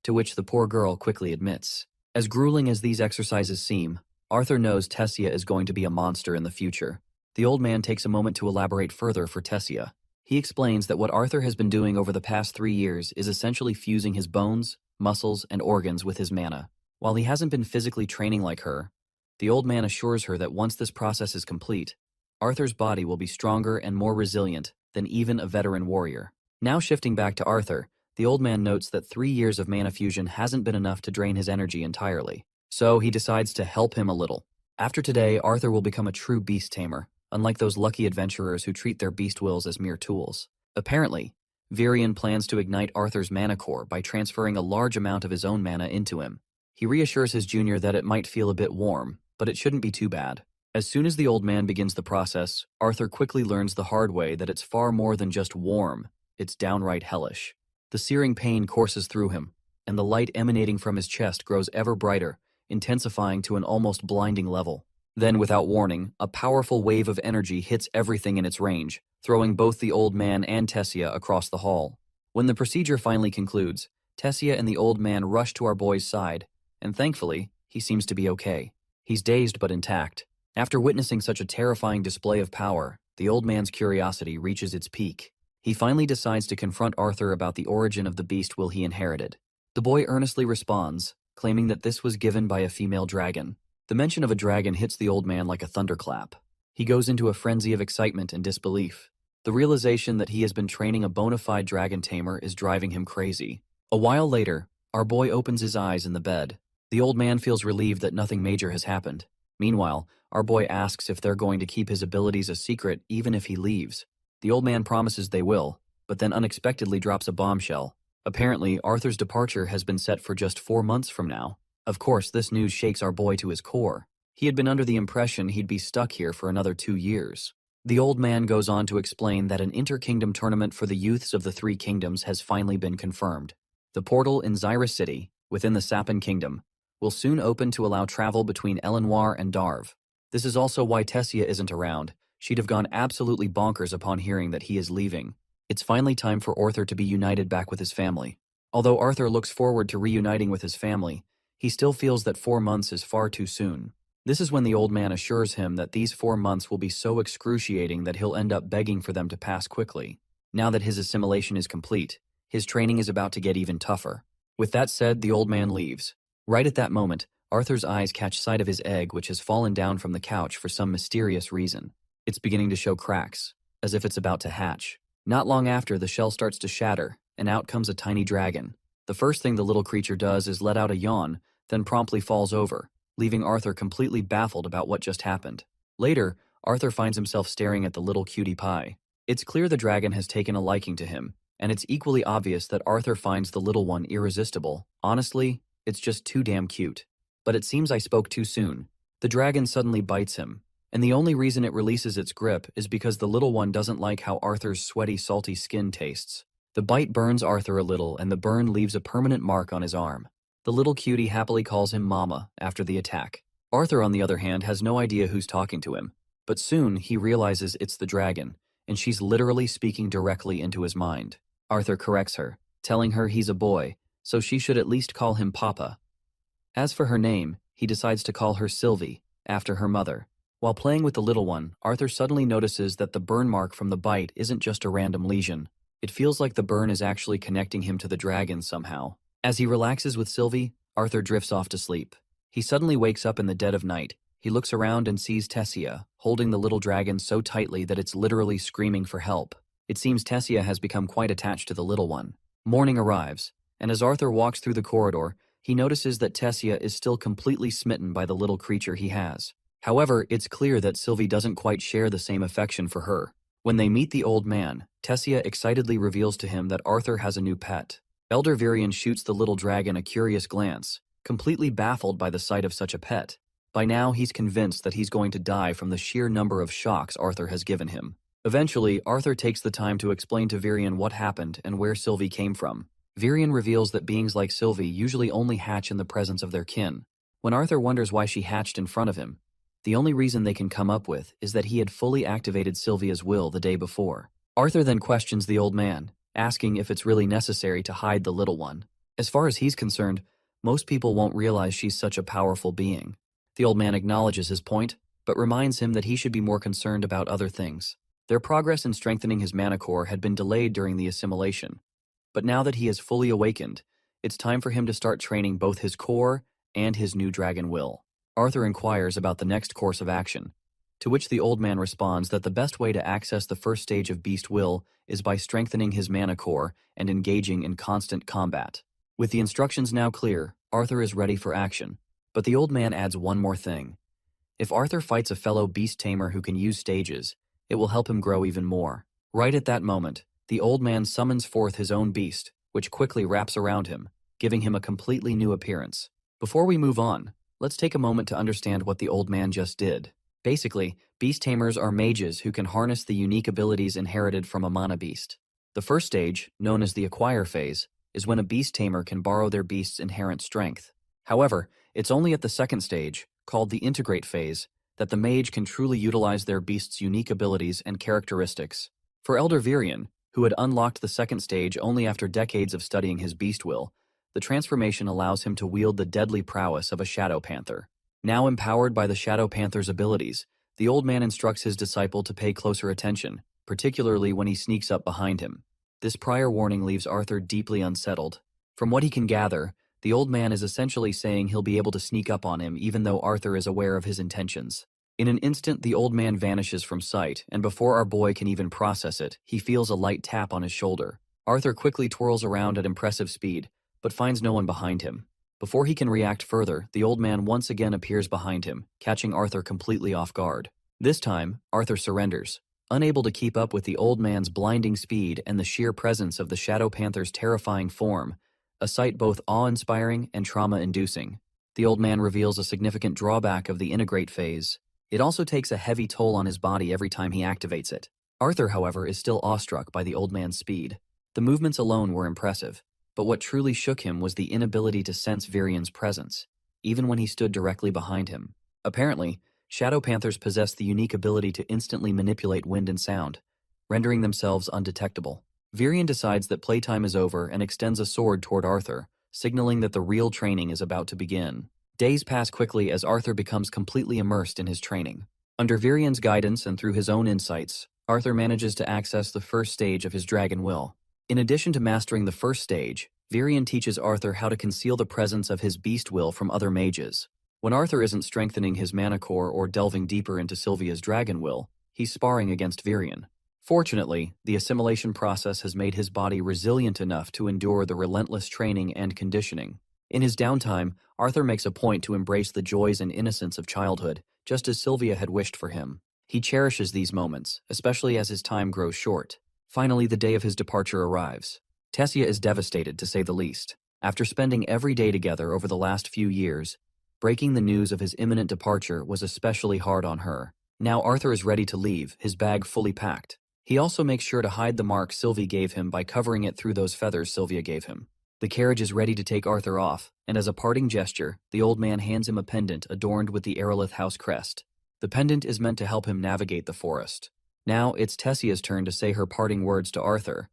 to which the poor girl quickly admits. As grueling as these exercises seem, Arthur knows Tessia is going to be a monster in the future. The old man takes a moment to elaborate further for Tessia. He explains that what Arthur has been doing over the past 3 years is essentially fusing his bones, muscles, and organs with his mana. While he hasn't been physically training like her, the old man assures her that once this process is complete, Arthur's body will be stronger and more resilient than even a veteran warrior. Now shifting back to Arthur, the old man notes that 3 years of mana fusion hasn't been enough to drain his energy entirely. So he decides to help him a little. After today, Arthur will become a true beast tamer, unlike those lucky adventurers who treat their beast wills as mere tools. Apparently, Virion plans to ignite Arthur's mana core by transferring a large amount of his own mana into him. He reassures his junior that it might feel a bit warm, but it shouldn't be too bad. As soon as the old man begins the process, Arthur quickly learns the hard way that it's far more than just warm, it's downright hellish. The searing pain courses through him, and the light emanating from his chest grows ever brighter, intensifying to an almost blinding level. Then, without warning, a powerful wave of energy hits everything in its range, throwing both the old man and Tessia across the hall. When the procedure finally concludes, Tessia and the old man rush to our boy's side, and thankfully, he seems to be okay. He's dazed but intact. After witnessing such a terrifying display of power, the old man's curiosity reaches its peak. He finally decides to confront Arthur about the origin of the beast will he inherited. The boy earnestly responds, claiming that this was given by a female dragon. The mention of a dragon hits the old man like a thunderclap. He goes into a frenzy of excitement and disbelief. The realization that he has been training a bona fide dragon tamer is driving him crazy. A while later, our boy opens his eyes in the bed. The old man feels relieved that nothing major has happened. Meanwhile, our boy asks if they're going to keep his abilities a secret even if he leaves. The old man promises they will, but then unexpectedly drops a bombshell. Apparently, Arthur's departure has been set for just 4 months from now. Of course, this news shakes our boy to his core. He had been under the impression he'd be stuck here for another 2 years. The old man goes on to explain that an inter-kingdom tournament for the youths of the 3 kingdoms has finally been confirmed. The portal in Zyra City, within the Sapin Kingdom, will soon open to allow travel between Elenoir and Darv. This is also why Tessia isn't around. She'd have gone absolutely bonkers upon hearing that he is leaving. It's finally time for Arthur to be united back with his family. Although Arthur looks forward to reuniting with his family, he still feels that 4 months is far too soon. This is when the old man assures him that these 4 months will be so excruciating that he'll end up begging for them to pass quickly. Now that his assimilation is complete, his training is about to get even tougher. With that said, the old man leaves. Right at that moment, Arthur's eyes catch sight of his egg, which has fallen down from the couch for some mysterious reason. It's beginning to show cracks, as if it's about to hatch. Not long after, the shell starts to shatter, and out comes a tiny dragon. The first thing the little creature does is let out a yawn, then promptly falls over, leaving Arthur completely baffled about what just happened. Later, Arthur finds himself staring at the little cutie pie. It's clear the dragon has taken a liking to him, and it's equally obvious that Arthur finds the little one irresistible. Honestly, it's just too damn cute. But it seems I spoke too soon. The dragon suddenly bites him, and the only reason it releases its grip is because the little one doesn't like how Arthur's sweaty, salty skin tastes. The bite burns Arthur a little, and the burn leaves a permanent mark on his arm. The little cutie happily calls him Mama after the attack. Arthur, on the other hand, has no idea who's talking to him. But soon, he realizes it's the dragon, and she's literally speaking directly into his mind. Arthur corrects her, telling her he's a boy, so she should at least call him Papa. As for her name, he decides to call her Sylvie, after her mother. While playing with the little one, Arthur suddenly notices that the burn mark from the bite isn't just a random lesion. It feels like the burn is actually connecting him to the dragon somehow. As he relaxes with Sylvie, Arthur drifts off to sleep. He suddenly wakes up in the dead of night. He looks around and sees Tessia, holding the little dragon so tightly that it's literally screaming for help. It seems Tessia has become quite attached to the little one. Morning arrives, and as Arthur walks through the corridor, he notices that Tessia is still completely smitten by the little creature he has. However, it's clear that Sylvie doesn't quite share the same affection for her. When they meet the old man, Tessia excitedly reveals to him that Arthur has a new pet. Elder Virion shoots the little dragon a curious glance, completely baffled by the sight of such a pet. By now, he's convinced that he's going to die from the sheer number of shocks Arthur has given him. Eventually, Arthur takes the time to explain to Virion what happened and where Sylvie came from. Virion reveals that beings like Sylvie usually only hatch in the presence of their kin. When Arthur wonders why she hatched in front of him, the only reason they can come up with is that he had fully activated Sylvia's will the day before. Arthur then questions the old man, asking if it's really necessary to hide the little one. As far as he's concerned, most people won't realize she's such a powerful being. The old man acknowledges his point, but reminds him that he should be more concerned about other things. Their progress in strengthening his mana core had been delayed during the assimilation, but now that he is fully awakened, it's time for him to start training both his core and his new dragon will. Arthur inquires about the next course of action. To which the old man responds that the best way to access the first stage of beast will is by strengthening his mana core and engaging in constant combat. With the instructions now clear, Arthur is ready for action. But the old man adds one more thing. If Arthur fights a fellow beast tamer who can use stages, it will help him grow even more. Right at that moment, the old man summons forth his own beast, which quickly wraps around him, giving him a completely new appearance. Before we move on, let's take a moment to understand what the old man just did. Basically, beast tamers are mages who can harness the unique abilities inherited from a mana beast. The first stage, known as the acquire phase, is when a beast tamer can borrow their beast's inherent strength. However, it's only at the second stage, called the integrate phase, that the mage can truly utilize their beast's unique abilities and characteristics. For Elder Virion, who had unlocked the second stage only after decades of studying his beast will, the transformation allows him to wield the deadly prowess of a shadow panther. Now empowered by the shadow panther's abilities, the old man instructs his disciple to pay closer attention, particularly when he sneaks up behind him. This prior warning leaves Arthur deeply unsettled. From what he can gather, the old man is essentially saying he'll be able to sneak up on him even though Arthur is aware of his intentions. In an instant, the old man vanishes from sight, and before our boy can even process it, he feels a light tap on his shoulder. Arthur quickly twirls around at impressive speed, but finds no one behind him. Before he can react further, the old man once again appears behind him, catching Arthur completely off guard. This time, Arthur surrenders. Unable to keep up with the old man's blinding speed and the sheer presence of the Shadow Panther's terrifying form, a sight both awe-inspiring and trauma-inducing, the old man reveals a significant drawback of the integrate phase. It also takes a heavy toll on his body every time he activates it. Arthur, however, is still awestruck by the old man's speed. The movements alone were impressive, but what truly shook him was the inability to sense Virion's presence, even when he stood directly behind him. Apparently, Shadow Panthers possess the unique ability to instantly manipulate wind and sound, rendering themselves undetectable. Virion decides that playtime is over and extends a sword toward Arthur, signaling that the real training is about to begin. Days pass quickly as Arthur becomes completely immersed in his training. Under Virion's guidance and through his own insights, Arthur manages to access the first stage of his dragon will. In addition to mastering the first stage, Virion teaches Arthur how to conceal the presence of his beast will from other mages. When Arthur isn't strengthening his mana core or delving deeper into Sylvia's dragon will, he's sparring against Virion. Fortunately, the assimilation process has made his body resilient enough to endure the relentless training and conditioning. In his downtime, Arthur makes a point to embrace the joys and innocence of childhood, just as Sylvia had wished for him. He cherishes these moments, especially as his time grows short. Finally, the day of his departure arrives. Tessia is devastated, to say the least. After spending every day together over the last few years, breaking the news of his imminent departure was especially hard on her. Now Arthur is ready to leave, his bag fully packed. He also makes sure to hide the mark Sylvie gave him by covering it through those feathers Sylvia gave him. The carriage is ready to take Arthur off, and as a parting gesture, the old man hands him a pendant adorned with the Aerolith house crest. The pendant is meant to help him navigate the forest. Now it's Tessia's turn to say her parting words to Arthur,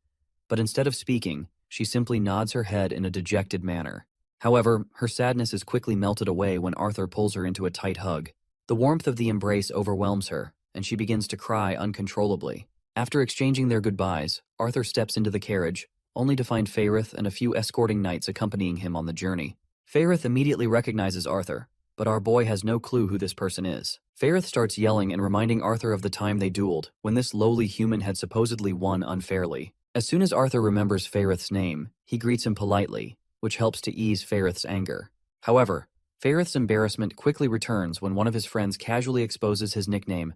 but instead of speaking, she simply nods her head in a dejected manner. However, her sadness is quickly melted away when Arthur pulls her into a tight hug. The warmth of the embrace overwhelms her, and she begins to cry uncontrollably. After exchanging their goodbyes, Arthur steps into the carriage, only to find Faerith and a few escorting knights accompanying him on the journey. Faerith immediately recognizes Arthur, but our boy has no clue who this person is. Faerith starts yelling and reminding Arthur of the time they dueled, when this lowly human had supposedly won unfairly. As soon as Arthur remembers Faerith's name, he greets him politely, which helps to ease Faerith's anger. However, Faerith's embarrassment quickly returns when one of his friends casually exposes his nickname,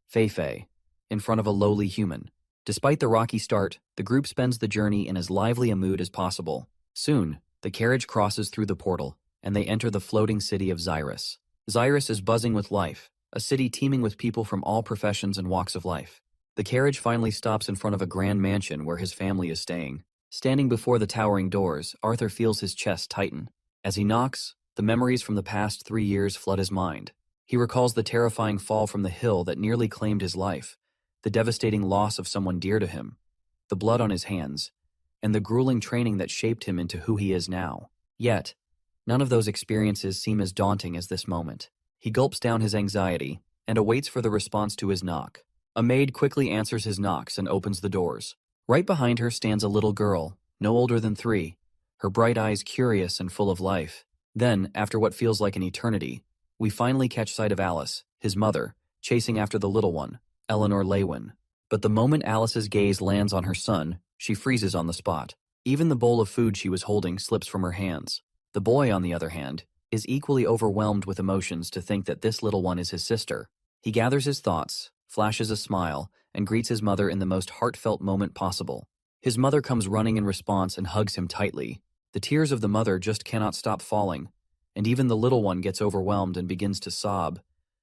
Fei, in front of a lowly human. Despite the rocky start, the group spends the journey in as lively a mood as possible. Soon, the carriage crosses through the portal, and they enter the floating city of Xyrus. Xyrus is buzzing with life, a city teeming with people from all professions and walks of life. The carriage finally stops in front of a grand mansion where his family is staying. Standing before the towering doors, Arthur feels his chest tighten. As he knocks, the memories from the past 3 years flood his mind. He recalls the terrifying fall from the hill that nearly claimed his life, the devastating loss of someone dear to him, the blood on his hands, and the grueling training that shaped him into who he is now. Yet, none of those experiences seem as daunting as this moment. He gulps down his anxiety and awaits for the response to his knock. A maid quickly answers his knocks and opens the doors. Right behind her stands a little girl, no older than 3, her bright eyes curious and full of life. Then, after what feels like an eternity, we finally catch sight of Alice, his mother, chasing after the little one, Eleanor Lewin. But the moment Alice's gaze lands on her son, she freezes on the spot. Even the bowl of food she was holding slips from her hands. The boy, on the other hand, is equally overwhelmed with emotions to think that this little one is his sister. He gathers his thoughts, flashes a smile, and greets his mother in the most heartfelt moment possible. His mother comes running in response and hugs him tightly. The tears of the mother just cannot stop falling, and even the little one gets overwhelmed and begins to sob,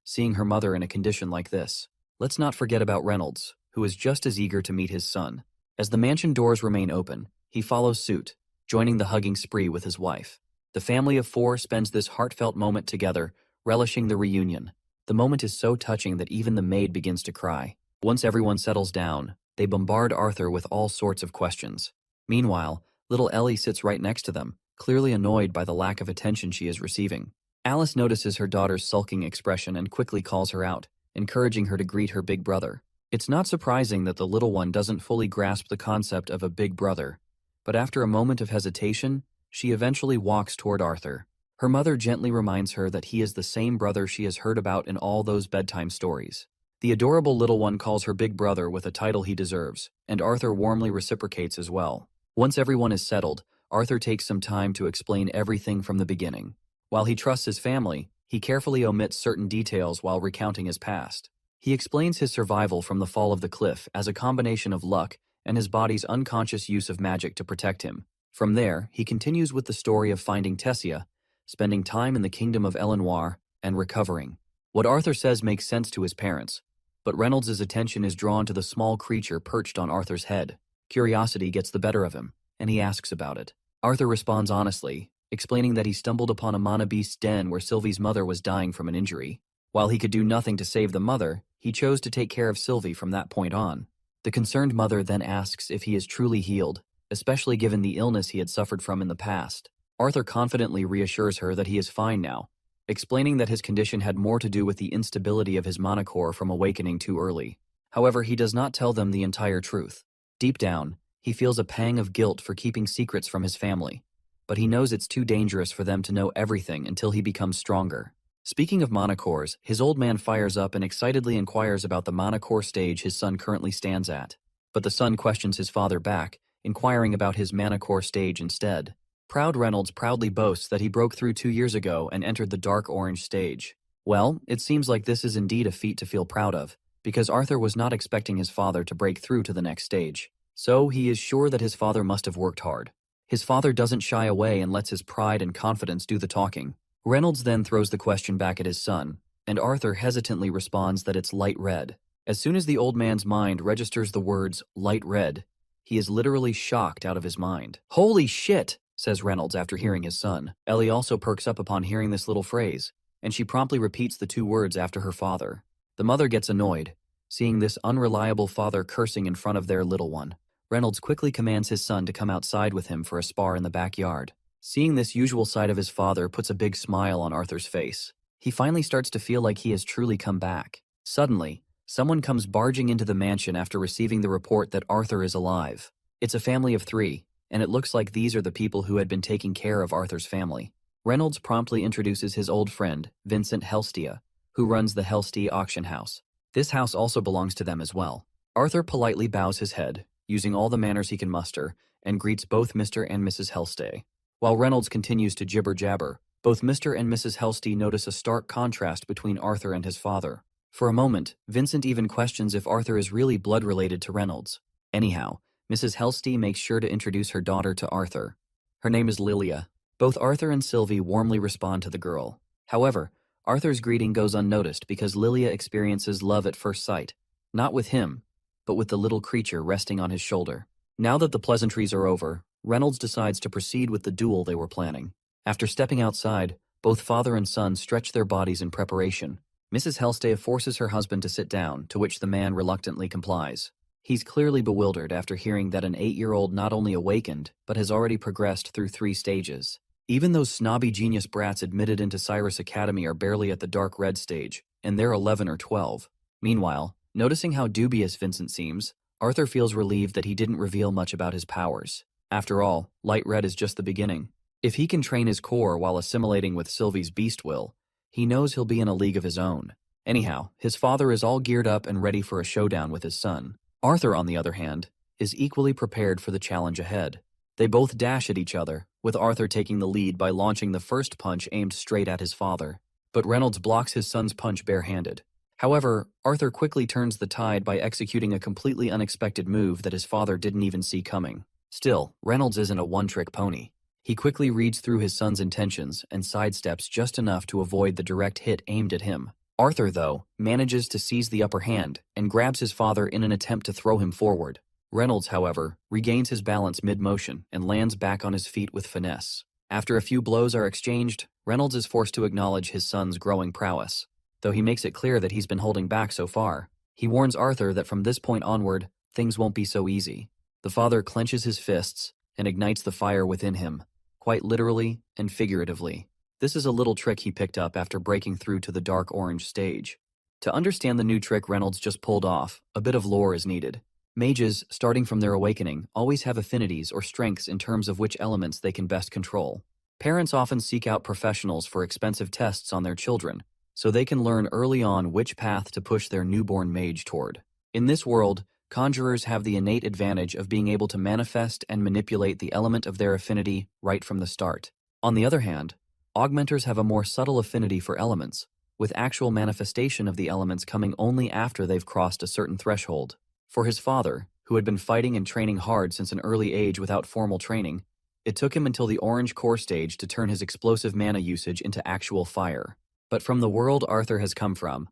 seeing her mother in a condition like this. Let's not forget about Reynolds, who is just as eager to meet his son. As the mansion doors remain open, he follows suit, joining the hugging spree with his wife. The family of four spends this heartfelt moment together, relishing the reunion. The moment is so touching that even the maid begins to cry. Once everyone settles down, they bombard Arthur with all sorts of questions. Meanwhile, little Ellie sits right next to them, clearly annoyed by the lack of attention she is receiving. Alice notices her daughter's sulking expression and quickly calls her out, encouraging her to greet her big brother. It's not surprising that the little one doesn't fully grasp the concept of a big brother, but after a moment of hesitation, she eventually walks toward Arthur. Her mother gently reminds her that he is the same brother she has heard about in all those bedtime stories. The adorable little one calls her big brother with a title he deserves, and Arthur warmly reciprocates as well. Once everyone is settled, Arthur takes some time to explain everything from the beginning. While he trusts his family, he carefully omits certain details while recounting his past. He explains his survival from the fall of the cliff as a combination of luck and his body's unconscious use of magic to protect him. From there, he continues with the story of finding Tessia, spending time in the kingdom of Eleanor, and recovering. What Arthur says makes sense to his parents, but Reynolds' attention is drawn to the small creature perched on Arthur's head. Curiosity gets the better of him, and he asks about it. Arthur responds honestly, explaining that he stumbled upon a mana beast's den where Sylvie's mother was dying from an injury. While he could do nothing to save the mother, he chose to take care of Sylvie from that point on. The concerned mother then asks if he is truly healed, especially given the illness he had suffered from in the past. Arthur confidently reassures her that he is fine now, explaining that his condition had more to do with the instability of his mana core from awakening too early. However, he does not tell them the entire truth. Deep down, he feels a pang of guilt for keeping secrets from his family, but he knows it's too dangerous for them to know everything until he becomes stronger. Speaking of mana cores, his old man fires up and excitedly inquires about the mana core stage his son currently stands at. But the son questions his father back, inquiring about his mana core stage instead. Proud Reynolds proudly boasts that he broke through 2 years ago and entered the dark orange stage. Well, it seems like this is indeed a feat to feel proud of, because Arthur was not expecting his father to break through to the next stage. So he is sure that his father must have worked hard. His father doesn't shy away and lets his pride and confidence do the talking. Reynolds then throws the question back at his son, and Arthur hesitantly responds that it's light red. As soon as the old man's mind registers the words light red, he is literally shocked out of his mind. "Holy shit," says Reynolds after hearing his son. Ellie also perks up upon hearing this little phrase, and she promptly repeats the 2 words after her father. The mother gets annoyed, seeing this unreliable father cursing in front of their little one. Reynolds quickly commands his son to come outside with him for a spar in the backyard. Seeing this usual side of his father puts a big smile on Arthur's face. He finally starts to feel like he has truly come back. Suddenly, someone comes barging into the mansion after receiving the report that Arthur is alive. It's a family of 3, and it looks like these are the people who had been taking care of Arthur's family. Reynolds promptly introduces his old friend, Vincent Helstia, who runs the Helstia auction house. This house also belongs to them as well. Arthur politely bows his head, using all the manners he can muster, and greets both Mr. and Mrs. Helstia. While Reynolds continues to jibber-jabber, both Mr. and Mrs. Helstia notice a stark contrast between Arthur and his father. For a moment, Vincent even questions if Arthur is really blood-related to Reynolds. Anyhow, Mrs. Helstia makes sure to introduce her daughter to Arthur. Her name is Lilia. Both Arthur and Sylvie warmly respond to the girl. However, Arthur's greeting goes unnoticed because Lilia experiences love at first sight, not with him, but with the little creature resting on his shoulder. Now that the pleasantries are over, Reynolds decides to proceed with the duel they were planning. After stepping outside, both father and son stretch their bodies in preparation. Mrs. Helstia forces her husband to sit down, to which the man reluctantly complies. He's clearly bewildered after hearing that an 8-year-old not only awakened, but has already progressed through 3 stages. Even those snobby genius brats admitted into Cyrus Academy are barely at the dark red stage, and they're 11 or 12. Meanwhile, noticing how dubious Vincent seems, Arthur feels relieved that he didn't reveal much about his powers. After all, light red is just the beginning. If he can train his core while assimilating with Sylvie's beast will, he knows he'll be in a league of his own. Anyhow, his father is all geared up and ready for a showdown with his son. Arthur, on the other hand, is equally prepared for the challenge ahead. They both dash at each other, with Arthur taking the lead by launching the first punch aimed straight at his father. But Reynolds blocks his son's punch barehanded. However, Arthur quickly turns the tide by executing a completely unexpected move that his father didn't even see coming. Still, Reynolds isn't a one-trick pony. He quickly reads through his son's intentions and sidesteps just enough to avoid the direct hit aimed at him. Arthur, though, manages to seize the upper hand and grabs his father in an attempt to throw him forward. Reynolds, however, regains his balance mid-motion and lands back on his feet with finesse. After a few blows are exchanged, Reynolds is forced to acknowledge his son's growing prowess. Though he makes it clear that he's been holding back so far, he warns Arthur that from this point onward, things won't be so easy. The father clenches his fists and ignites the fire within him, quite literally and figuratively. This is a little trick he picked up after breaking through to the dark orange stage. To understand the new trick Reynolds just pulled off, a bit of lore is needed. Mages, starting from their awakening, always have affinities or strengths in terms of which elements they can best control. Parents often seek out professionals for expensive tests on their children, so they can learn early on which path to push their newborn mage toward. In this world, conjurers have the innate advantage of being able to manifest and manipulate the element of their affinity right from the start. On the other hand, augmenters have a more subtle affinity for elements, with actual manifestation of the elements coming only after they've crossed a certain threshold. For his father, who had been fighting and training hard since an early age without formal training, it took him until the orange core stage to turn his explosive mana usage into actual fire. But from the world Arthur has come from,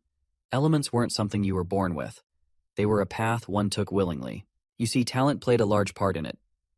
elements weren't something you were born with. They were a path one took willingly. You see, talent played a large part in it,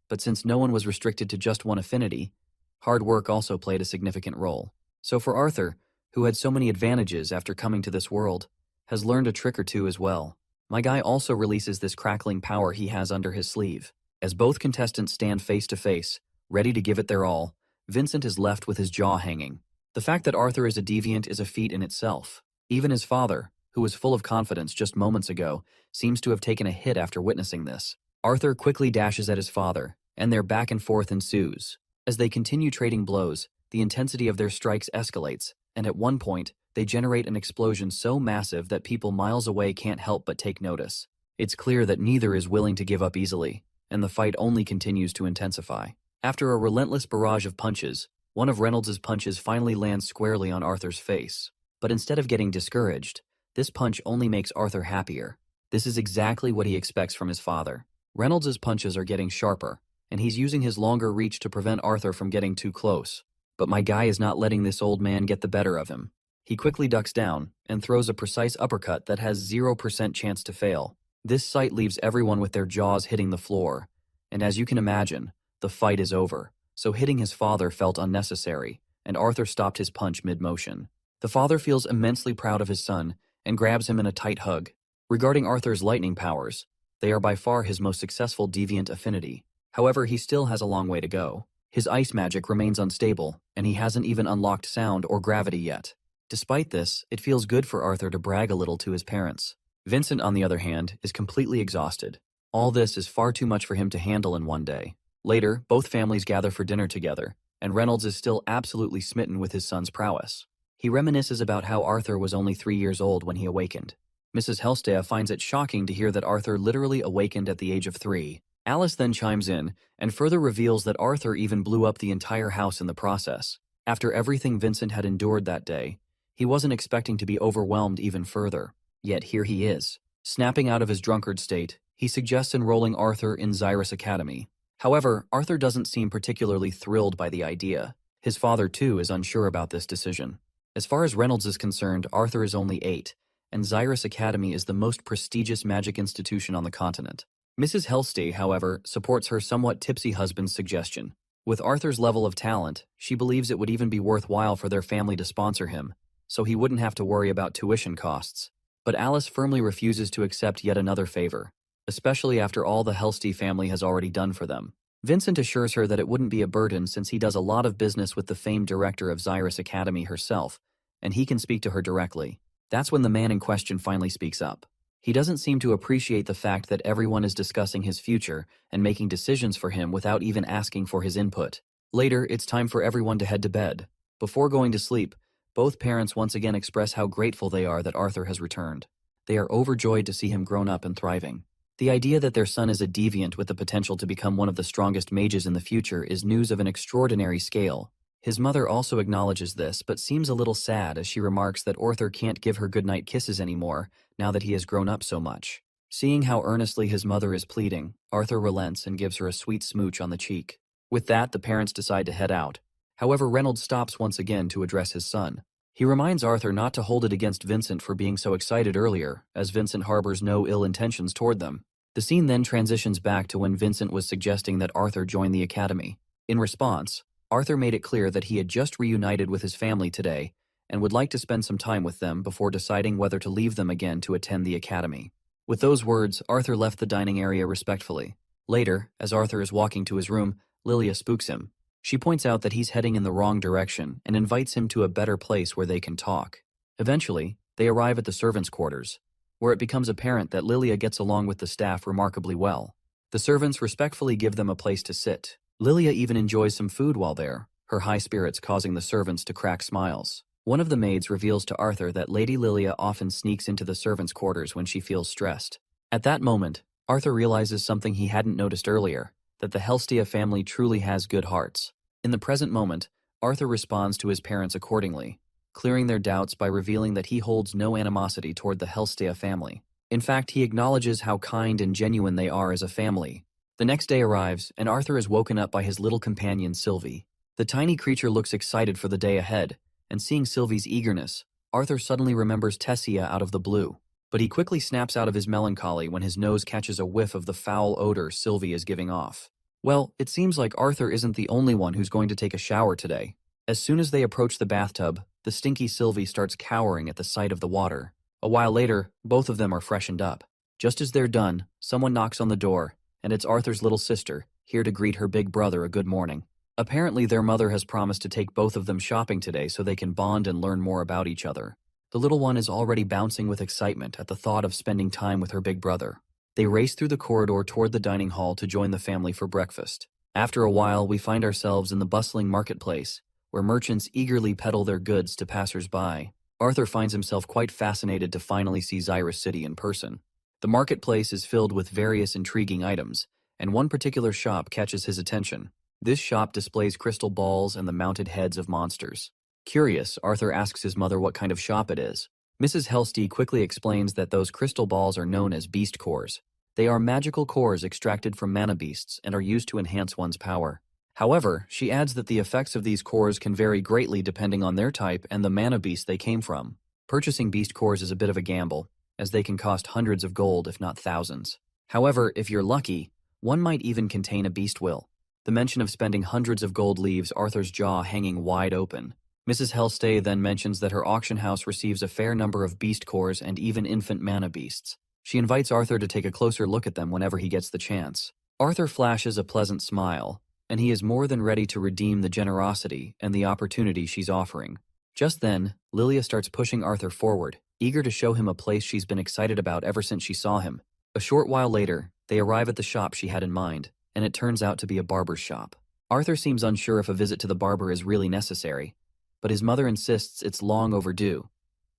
but since no one was restricted to just one affinity, hard work also played a significant role. So for Arthur, who had so many advantages after coming to this world, has learned a trick or two as well. My guy also releases this crackling power he has under his sleeve. As both contestants stand face to face, ready to give it their all, Vincent is left with his jaw hanging. The fact that Arthur is a deviant is a feat in itself. Even his father, who was full of confidence just moments ago, seems to have taken a hit after witnessing this. Arthur quickly dashes at his father, and their back and forth ensues. As they continue trading blows, the intensity of their strikes escalates, and at one point, they generate an explosion so massive that people miles away can't help but take notice. It's clear that neither is willing to give up easily, and the fight only continues to intensify. After a relentless barrage of punches, one of Reynolds' punches finally lands squarely on Arthur's face. But instead of getting discouraged, this punch only makes Arthur happier. This is exactly what he expects from his father. Reynolds' punches are getting sharper, and he's using his longer reach to prevent Arthur from getting too close. But my guy is not letting this old man get the better of him. He quickly ducks down and throws a precise uppercut that has 0% chance to fail. This sight leaves everyone with their jaws hitting the floor, and as you can imagine, the fight is over. So hitting his father felt unnecessary, and Arthur stopped his punch mid-motion. The father feels immensely proud of his son and grabs him in a tight hug. Regarding Arthur's lightning powers, they are by far his most successful deviant affinity. However, he still has a long way to go. His ice magic remains unstable, and he hasn't even unlocked sound or gravity yet. Despite this, it feels good for Arthur to brag a little to his parents. Vincent, on the other hand, is completely exhausted. All this is far too much for him to handle in one day. Later, both families gather for dinner together, and Reynolds is still absolutely smitten with his son's prowess. He reminisces about how Arthur was only 3 years old when he awakened. Mrs. Helstea finds it shocking to hear that Arthur literally awakened at the age of 3. Alice then chimes in and further reveals that Arthur even blew up the entire house in the process. After everything Vincent had endured that day, he wasn't expecting to be overwhelmed even further. Yet here he is. Snapping out of his drunkard state, he suggests enrolling Arthur in Xyrus Academy. However, Arthur doesn't seem particularly thrilled by the idea. His father, too, is unsure about this decision. As far as Reynolds is concerned, Arthur is only 8, and Xyrus Academy is the most prestigious magic institution on the continent. Mrs. Helstea, however, supports her somewhat tipsy husband's suggestion. With Arthur's level of talent, she believes it would even be worthwhile for their family to sponsor him, so he wouldn't have to worry about tuition costs. But Alice firmly refuses to accept yet another favor, especially after all the Helstea family has already done for them. Vincent assures her that it wouldn't be a burden since he does a lot of business with the famed director of Xyrus Academy herself, and he can speak to her directly. That's when the man in question finally speaks up. He doesn't seem to appreciate the fact that everyone is discussing his future and making decisions for him without even asking for his input. Later, it's time for everyone to head to bed. Before going to sleep, Both parents once again express how grateful they are that Arthur has returned. They are overjoyed to see him grown up and thriving. The idea that their son is a deviant with the potential to become one of the strongest mages in the future is news of an extraordinary scale. His mother also acknowledges this, but seems a little sad as she remarks that Arthur can't give her goodnight kisses anymore now that he has grown up so much. Seeing how earnestly his mother is pleading, Arthur relents and gives her a sweet smooch on the cheek. With that, the parents decide to head out. However, Reynolds stops once again to address his son. He reminds Arthur not to hold it against Vincent for being so excited earlier, as Vincent harbors no ill intentions toward them. The scene then transitions back to when Vincent was suggesting that Arthur join the academy. In response, Arthur made it clear that he had just reunited with his family today and would like to spend some time with them before deciding whether to leave them again to attend the academy. With those words, Arthur left the dining area respectfully. Later, as Arthur is walking to his room, Lilia spooks him. She points out that he's heading in the wrong direction and invites him to a better place where they can talk. Eventually, they arrive at the servants' quarters, where it becomes apparent that Lilia gets along with the staff remarkably well. The servants respectfully give them a place to sit. Lilia even enjoys some food while there, her high spirits causing the servants to crack smiles. One of the maids reveals to Arthur that Lady Lilia often sneaks into the servants' quarters when she feels stressed. At that moment, Arthur realizes something he hadn't noticed earlier, that the Helstia family truly has good hearts. In the present moment, Arthur responds to his parents accordingly, clearing their doubts by revealing that he holds no animosity toward the Helstia family. In fact, he acknowledges how kind and genuine they are as a family. The next day arrives, and Arthur is woken up by his little companion Sylvie. The tiny creature looks excited for the day ahead, and seeing Sylvie's eagerness, Arthur suddenly remembers Tessia out of the blue. But he quickly snaps out of his melancholy when his nose catches a whiff of the foul odor Sylvie is giving off. Well, it seems like Arthur isn't the only one who's going to take a shower today. As soon as they approach the bathtub, the stinky Sylvie starts cowering at the sight of the water. A while later, both of them are freshened up. Just as they're done, someone knocks on the door, and it's Arthur's little sister, here to greet her big brother a good morning. Apparently, their mother has promised to take both of them shopping today so they can bond and learn more about each other. The little one is already bouncing with excitement at the thought of spending time with her big brother. They race through the corridor toward the dining hall to join the family for breakfast. After a while, we find ourselves in the bustling marketplace, where merchants eagerly peddle their goods to passers-by. Arthur finds himself quite fascinated to finally see Xyrus City in person. The marketplace is filled with various intriguing items, and one particular shop catches his attention. This shop displays crystal balls and the mounted heads of monsters. Curious, Arthur asks his mother what kind of shop it is. Mrs. Helsty quickly explains that those crystal balls are known as beast cores. They are magical cores extracted from mana beasts and are used to enhance one's power. However, she adds that the effects of these cores can vary greatly depending on their type and the mana beast they came from. Purchasing beast cores is a bit of a gamble, as they can cost hundreds of gold if not thousands. However, if you're lucky, one might even contain a beast will. The mention of spending hundreds of gold leaves Arthur's jaw hanging wide open. Mrs. Helstay then mentions that her auction house receives a fair number of beast cores and even infant mana beasts. She invites Arthur to take a closer look at them whenever he gets the chance. Arthur flashes a pleasant smile, and he is more than ready to redeem the generosity and the opportunity she's offering. Just then, Lilia starts pushing Arthur forward, eager to show him a place she's been excited about ever since she saw him. A short while later, they arrive at the shop she had in mind, and it turns out to be a barber's shop. Arthur seems unsure if a visit to the barber is really necessary, but his mother insists it's long overdue,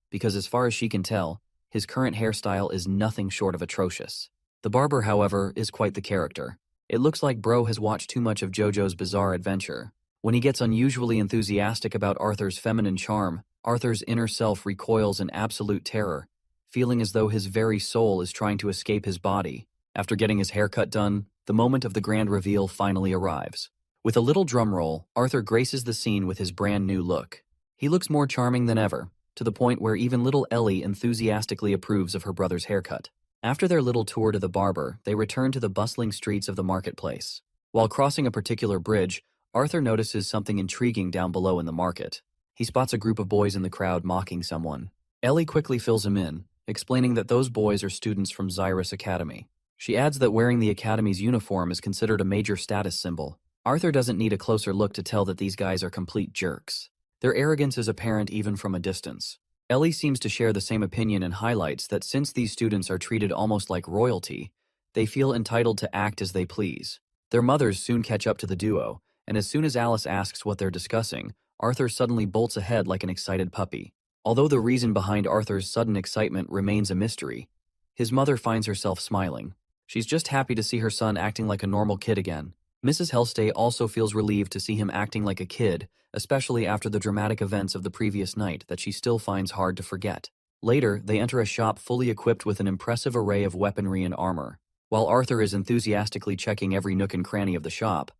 because as far as she can tell, his current hairstyle is nothing short of atrocious. The barber, however, is quite the character. It looks like Bro has watched too much of JoJo's Bizarre Adventure. When he gets unusually enthusiastic about Arthur's feminine charm, Arthur's inner self recoils in absolute terror, feeling as though his very soul is trying to escape his body. After getting his haircut done, the moment of the grand reveal finally arrives. With a little drum roll, Arthur graces the scene with his brand new look. He looks more charming than ever, to the point where even little Ellie enthusiastically approves of her brother's haircut. After their little tour to the barber, they return to the bustling streets of the marketplace. While crossing a particular bridge, Arthur notices something intriguing down below in the market. He spots a group of boys in the crowd mocking someone. Ellie quickly fills him in, explaining that those boys are students from Xyrus Academy. She adds that wearing the Academy's uniform is considered a major status symbol. Arthur doesn't need a closer look to tell that these guys are complete jerks. Their arrogance is apparent even from a distance. Ellie seems to share the same opinion and highlights that since these students are treated almost like royalty, they feel entitled to act as they please. Their mothers soon catch up to the duo, and as soon as Alice asks what they're discussing, Arthur suddenly bolts ahead like an excited puppy. Although the reason behind Arthur's sudden excitement remains a mystery, his mother finds herself smiling. She's just happy to see her son acting like a normal kid again. Mrs. Hellstay also feels relieved to see him acting like a kid, especially after the dramatic events of the previous night that she still finds hard to forget. Later, they enter a shop fully equipped with an impressive array of weaponry and armor. While Arthur is enthusiastically checking every nook and cranny of the shop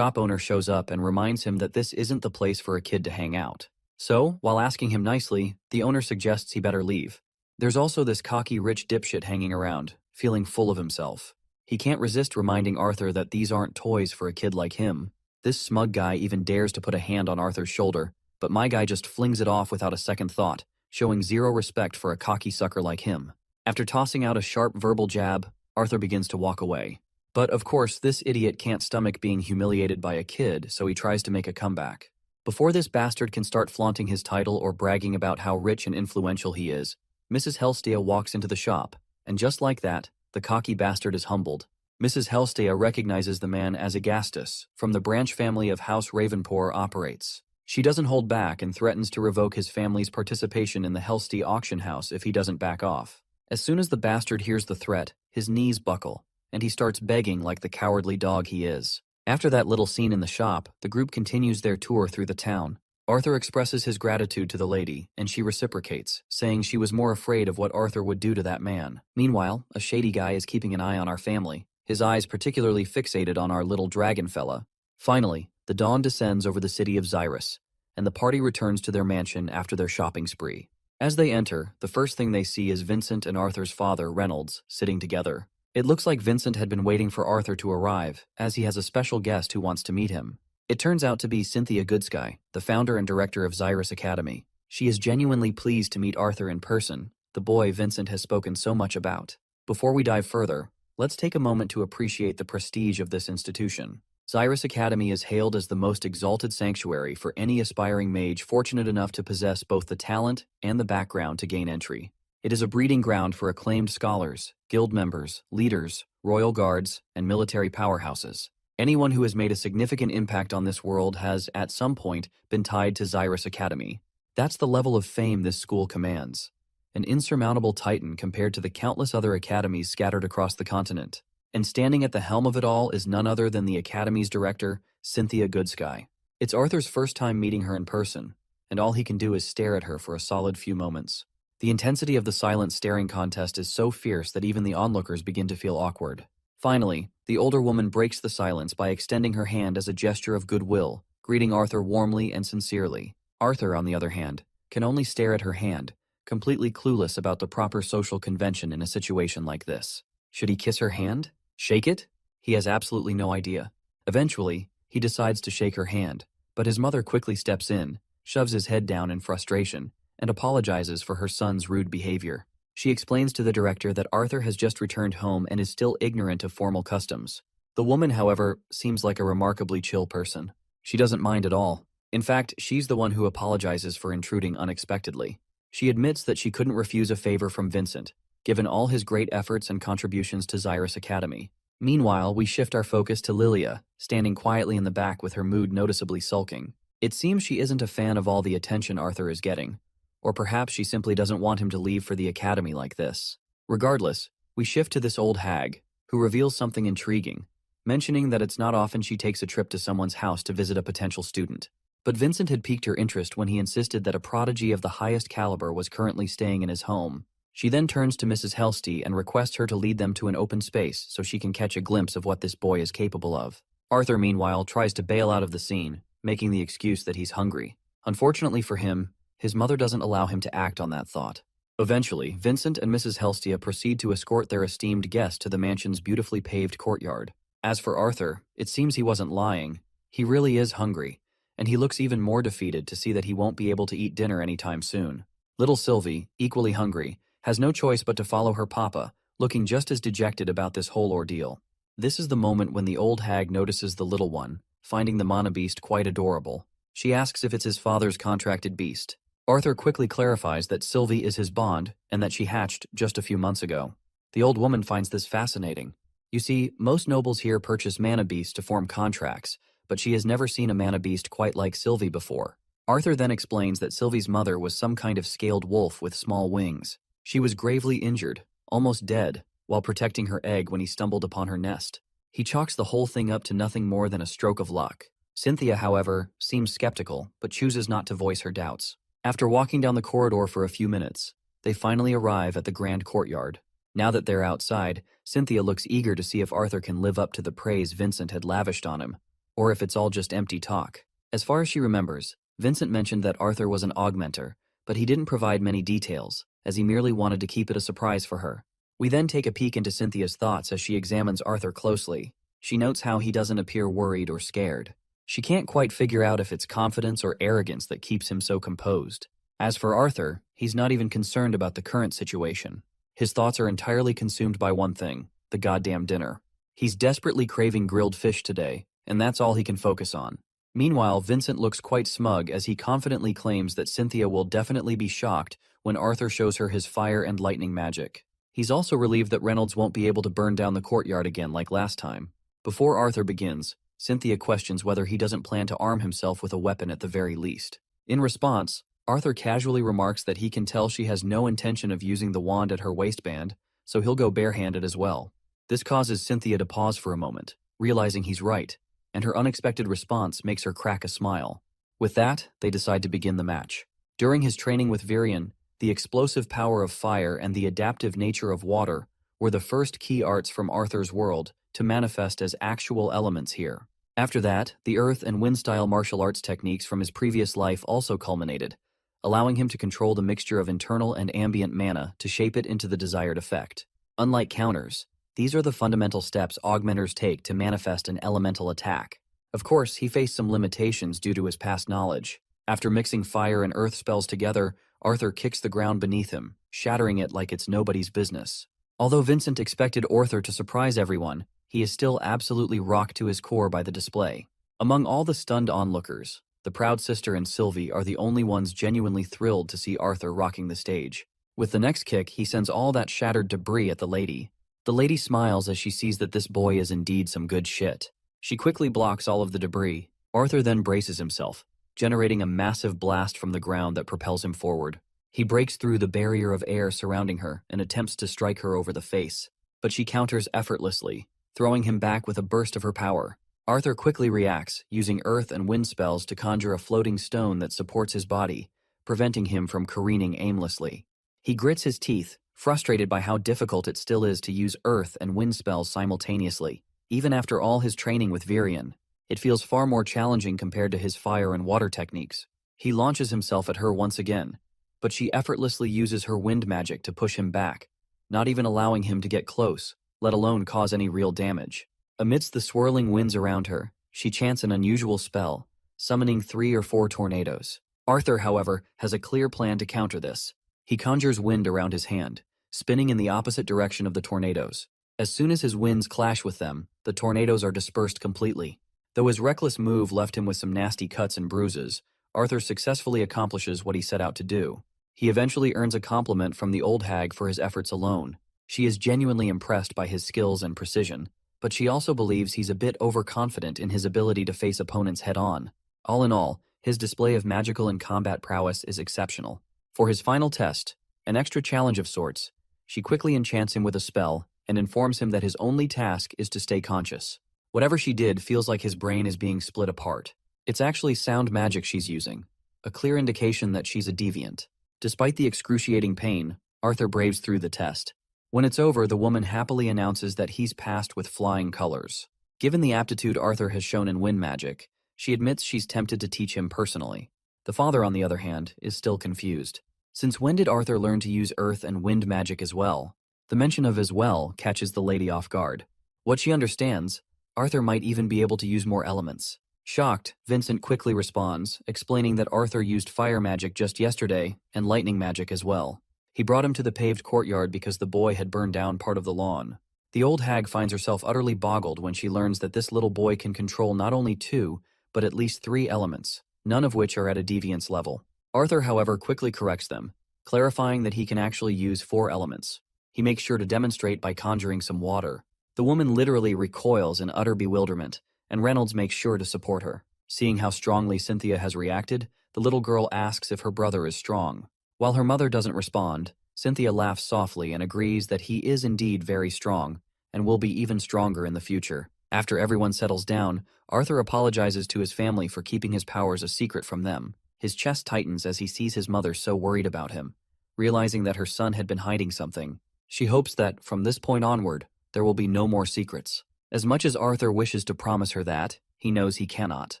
owner shows up and reminds him that this isn't the place for a kid to hang out. So, while asking him nicely, the owner suggests he better leave. There's also this cocky rich dipshit hanging around, feeling full of himself. He can't resist reminding Arthur that these aren't toys for a kid like him. This smug guy even dares to put a hand on Arthur's shoulder, but my guy just flings it off without a second thought, showing zero respect for a cocky sucker like him. After tossing out a sharp verbal jab, Arthur begins to walk away. But of course, this idiot can't stomach being humiliated by a kid, so he tries to make a comeback. Before this bastard can start flaunting his title or bragging about how rich and influential he is, Mrs. Hellstay walks into the shop, and just like that, the cocky bastard is humbled. Mrs. Hellstay recognizes the man as Augustus, from the branch family of House Ravenpour operates. She doesn't hold back and threatens to revoke his family's participation in the Hellstay auction house if he doesn't back off. As soon as the bastard hears the threat, his knees buckle, and he starts begging like the cowardly dog he is. After that little scene in the shop, the group continues their tour through the town. Arthur expresses his gratitude to the lady, and she reciprocates, saying she was more afraid of what Arthur would do to that man. Meanwhile, a shady guy is keeping an eye on our family, his eyes particularly fixated on our little dragon fella. Finally, the dawn descends over the city of Xyrus, and the party returns to their mansion after their shopping spree. As they enter, the first thing they see is Vincent and Arthur's father, Reynolds, sitting together. It looks like Vincent had been waiting for Arthur to arrive, as he has a special guest who wants to meet him. It turns out to be Cynthia Goodsky, the founder and director of Xyrus Academy. She is genuinely pleased to meet Arthur in person, the boy Vincent has spoken so much about. Before we dive further, let's take a moment to appreciate the prestige of this institution. Xyrus Academy is hailed as the most exalted sanctuary for any aspiring mage fortunate enough to possess both the talent and the background to gain entry. It is a breeding ground for acclaimed scholars, guild members, leaders, royal guards, and military powerhouses. Anyone who has made a significant impact on this world has, at some point, been tied to Xyrus Academy. That's the level of fame this school commands. An insurmountable titan compared to the countless other academies scattered across the continent. And standing at the helm of it all is none other than the Academy's director, Cynthia Goodsky. It's Arthur's first time meeting her in person, and all he can do is stare at her for a solid few moments. The intensity of the silent staring contest is so fierce that even the onlookers begin to feel awkward. Finally, the older woman breaks the silence by extending her hand as a gesture of goodwill, greeting Arthur warmly and sincerely. Arthur, on the other hand, can only stare at her hand, completely clueless about the proper social convention in a situation like this. Should he kiss her hand? Shake it? He has absolutely no idea. Eventually, he decides to shake her hand, but his mother quickly steps in, shoves his head down in frustration, and apologizes for her son's rude behavior. She explains to the director that Arthur has just returned home and is still ignorant of formal customs. The woman, however, seems like a remarkably chill person. She doesn't mind at all. In fact, she's the one who apologizes for intruding unexpectedly. She admits that she couldn't refuse a favor from Vincent, given all his great efforts and contributions to Xyrus Academy. Meanwhile, we shift our focus to Lilia, standing quietly in the back with her mood noticeably sulking. It seems she isn't a fan of all the attention Arthur is getting. Or perhaps she simply doesn't want him to leave for the academy like this. Regardless, we shift to this old hag, who reveals something intriguing, mentioning that it's not often she takes a trip to someone's house to visit a potential student. But Vincent had piqued her interest when he insisted that a prodigy of the highest caliber was currently staying in his home. She then turns to Mrs. Hellstay and requests her to lead them to an open space so she can catch a glimpse of what this boy is capable of. Arthur, meanwhile, tries to bail out of the scene, making the excuse that he's hungry. Unfortunately for him, his mother doesn't allow him to act on that thought. Eventually, Vincent and Mrs. Hellstay proceed to escort their esteemed guest to the mansion's beautifully paved courtyard. As for Arthur, it seems he wasn't lying. He really is hungry, and he looks even more defeated to see that he won't be able to eat dinner anytime soon. Little Sylvie, equally hungry, has no choice but to follow her papa, looking just as dejected about this whole ordeal. This is the moment when the old hag notices the little one, finding the mana beast quite adorable. She asks if it's his father's contracted beast. Arthur quickly clarifies that Sylvie is his bond and that she hatched just a few months ago. The old woman finds this fascinating. You see, most nobles here purchase mana beasts to form contracts, but she has never seen a mana beast quite like Sylvie before. Arthur then explains that Sylvie's mother was some kind of scaled wolf with small wings. She was gravely injured, almost dead, while protecting her egg when he stumbled upon her nest. He chalks the whole thing up to nothing more than a stroke of luck. Cynthia, however, seems skeptical, but chooses not to voice her doubts. After walking down the corridor for a few minutes, they finally arrive at the grand courtyard. Now that they're outside, Cynthia looks eager to see if Arthur can live up to the praise Vincent had lavished on him, or if it's all just empty talk. As far as she remembers, Vincent mentioned that Arthur was an augmenter, but he didn't provide many details, as he merely wanted to keep it a surprise for her. We then take a peek into Cynthia's thoughts as she examines Arthur closely. She notes how he doesn't appear worried or scared. She can't quite figure out if it's confidence or arrogance that keeps him so composed. As for Arthur, he's not even concerned about the current situation. His thoughts are entirely consumed by one thing, the goddamn dinner. He's desperately craving grilled fish today, and that's all he can focus on. Meanwhile, Vincent looks quite smug as he confidently claims that Cynthia will definitely be shocked when Arthur shows her his fire and lightning magic. He's also relieved that Reynolds won't be able to burn down the courtyard again like last time. Before Arthur begins, Cynthia questions whether he doesn't plan to arm himself with a weapon at the very least. In response, Arthur casually remarks that he can tell she has no intention of using the wand at her waistband, so he'll go barehanded as well. This causes Cynthia to pause for a moment, realizing he's right, and her unexpected response makes her crack a smile. With that, they decide to begin the match. During his training with Virion, the explosive power of fire and the adaptive nature of water were the first key arts from Arthur's world to manifest as actual elements here. After that, the earth and wind-style martial arts techniques from his previous life also culminated, allowing him to control the mixture of internal and ambient mana to shape it into the desired effect. Unlike counters, these are the fundamental steps augmenters take to manifest an elemental attack. Of course, he faced some limitations due to his past knowledge. After mixing fire and earth spells together, Arthur kicks the ground beneath him, shattering it like it's nobody's business. Although Vincent expected Arthur to surprise everyone, he is still absolutely rocked to his core by the display. Among all the stunned onlookers, the proud sister and Sylvie are the only ones genuinely thrilled to see Arthur rocking the stage. With the next kick, he sends all that shattered debris at the lady. The lady smiles as she sees that this boy is indeed some good shit. She quickly blocks all of the debris. Arthur then braces himself, generating a massive blast from the ground that propels him forward. He breaks through the barrier of air surrounding her and attempts to strike her over the face, but she counters effortlessly, throwing him back with a burst of her power. Arthur quickly reacts, using earth and wind spells to conjure a floating stone that supports his body, preventing him from careening aimlessly. He grits his teeth, frustrated by how difficult it still is to use earth and wind spells simultaneously. Even after all his training with Virion, it feels far more challenging compared to his fire and water techniques. He launches himself at her once again, but she effortlessly uses her wind magic to push him back, not even allowing him to get close, let alone cause any real damage. Amidst the swirling winds around her, she chants an unusual spell, summoning 3 or 4 tornadoes. Arthur, however, has a clear plan to counter this. He conjures wind around his hand, spinning in the opposite direction of the tornadoes. As soon as his winds clash with them, the tornadoes are dispersed completely. Though his reckless move left him with some nasty cuts and bruises, Arthur successfully accomplishes what he set out to do. He eventually earns a compliment from the old hag for his efforts alone. She is genuinely impressed by his skills and precision, but she also believes he's a bit overconfident in his ability to face opponents head-on. All in all, his display of magical and combat prowess is exceptional. For his final test, an extra challenge of sorts, she quickly enchants him with a spell and informs him that his only task is to stay conscious. Whatever she did feels like his brain is being split apart. It's actually sound magic she's using, a clear indication that she's a deviant. Despite the excruciating pain, Arthur braves through the test. When it's over, the woman happily announces that he's passed with flying colors. Given the aptitude Arthur has shown in wind magic, she admits she's tempted to teach him personally. The father, on the other hand, is still confused. Since when did Arthur learn to use earth and wind magic as well? The mention of as well catches the lady off guard. What she understands, Arthur might even be able to use more elements. Shocked, Vincent quickly responds, explaining that Arthur used fire magic just yesterday and lightning magic as well. He brought him to the paved courtyard because the boy had burned down part of the lawn. The old hag finds herself utterly boggled when she learns that this little boy can control not only 2, but at least 3 elements, none of which are at a deviance level. Arthur, however, quickly corrects them, clarifying that he can actually use 4 elements. He makes sure to demonstrate by conjuring some water. The woman literally recoils in utter bewilderment, and Reynolds makes sure to support her. Seeing how strongly Cynthia has reacted, The little girl asks if her brother is strong. While her mother doesn't respond, Cynthia laughs softly and agrees that he is indeed very strong and will be even stronger in the future. After everyone settles down, Arthur apologizes to his family for keeping his powers a secret from them. His chest tightens as he sees his mother so worried about him. Realizing that her son had been hiding something, she hopes that, from this point onward, there will be no more secrets. As much as Arthur wishes to promise her that, he knows he cannot.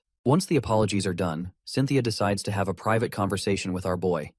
Once the apologies are done, Cynthia decides to have a private conversation with our boy.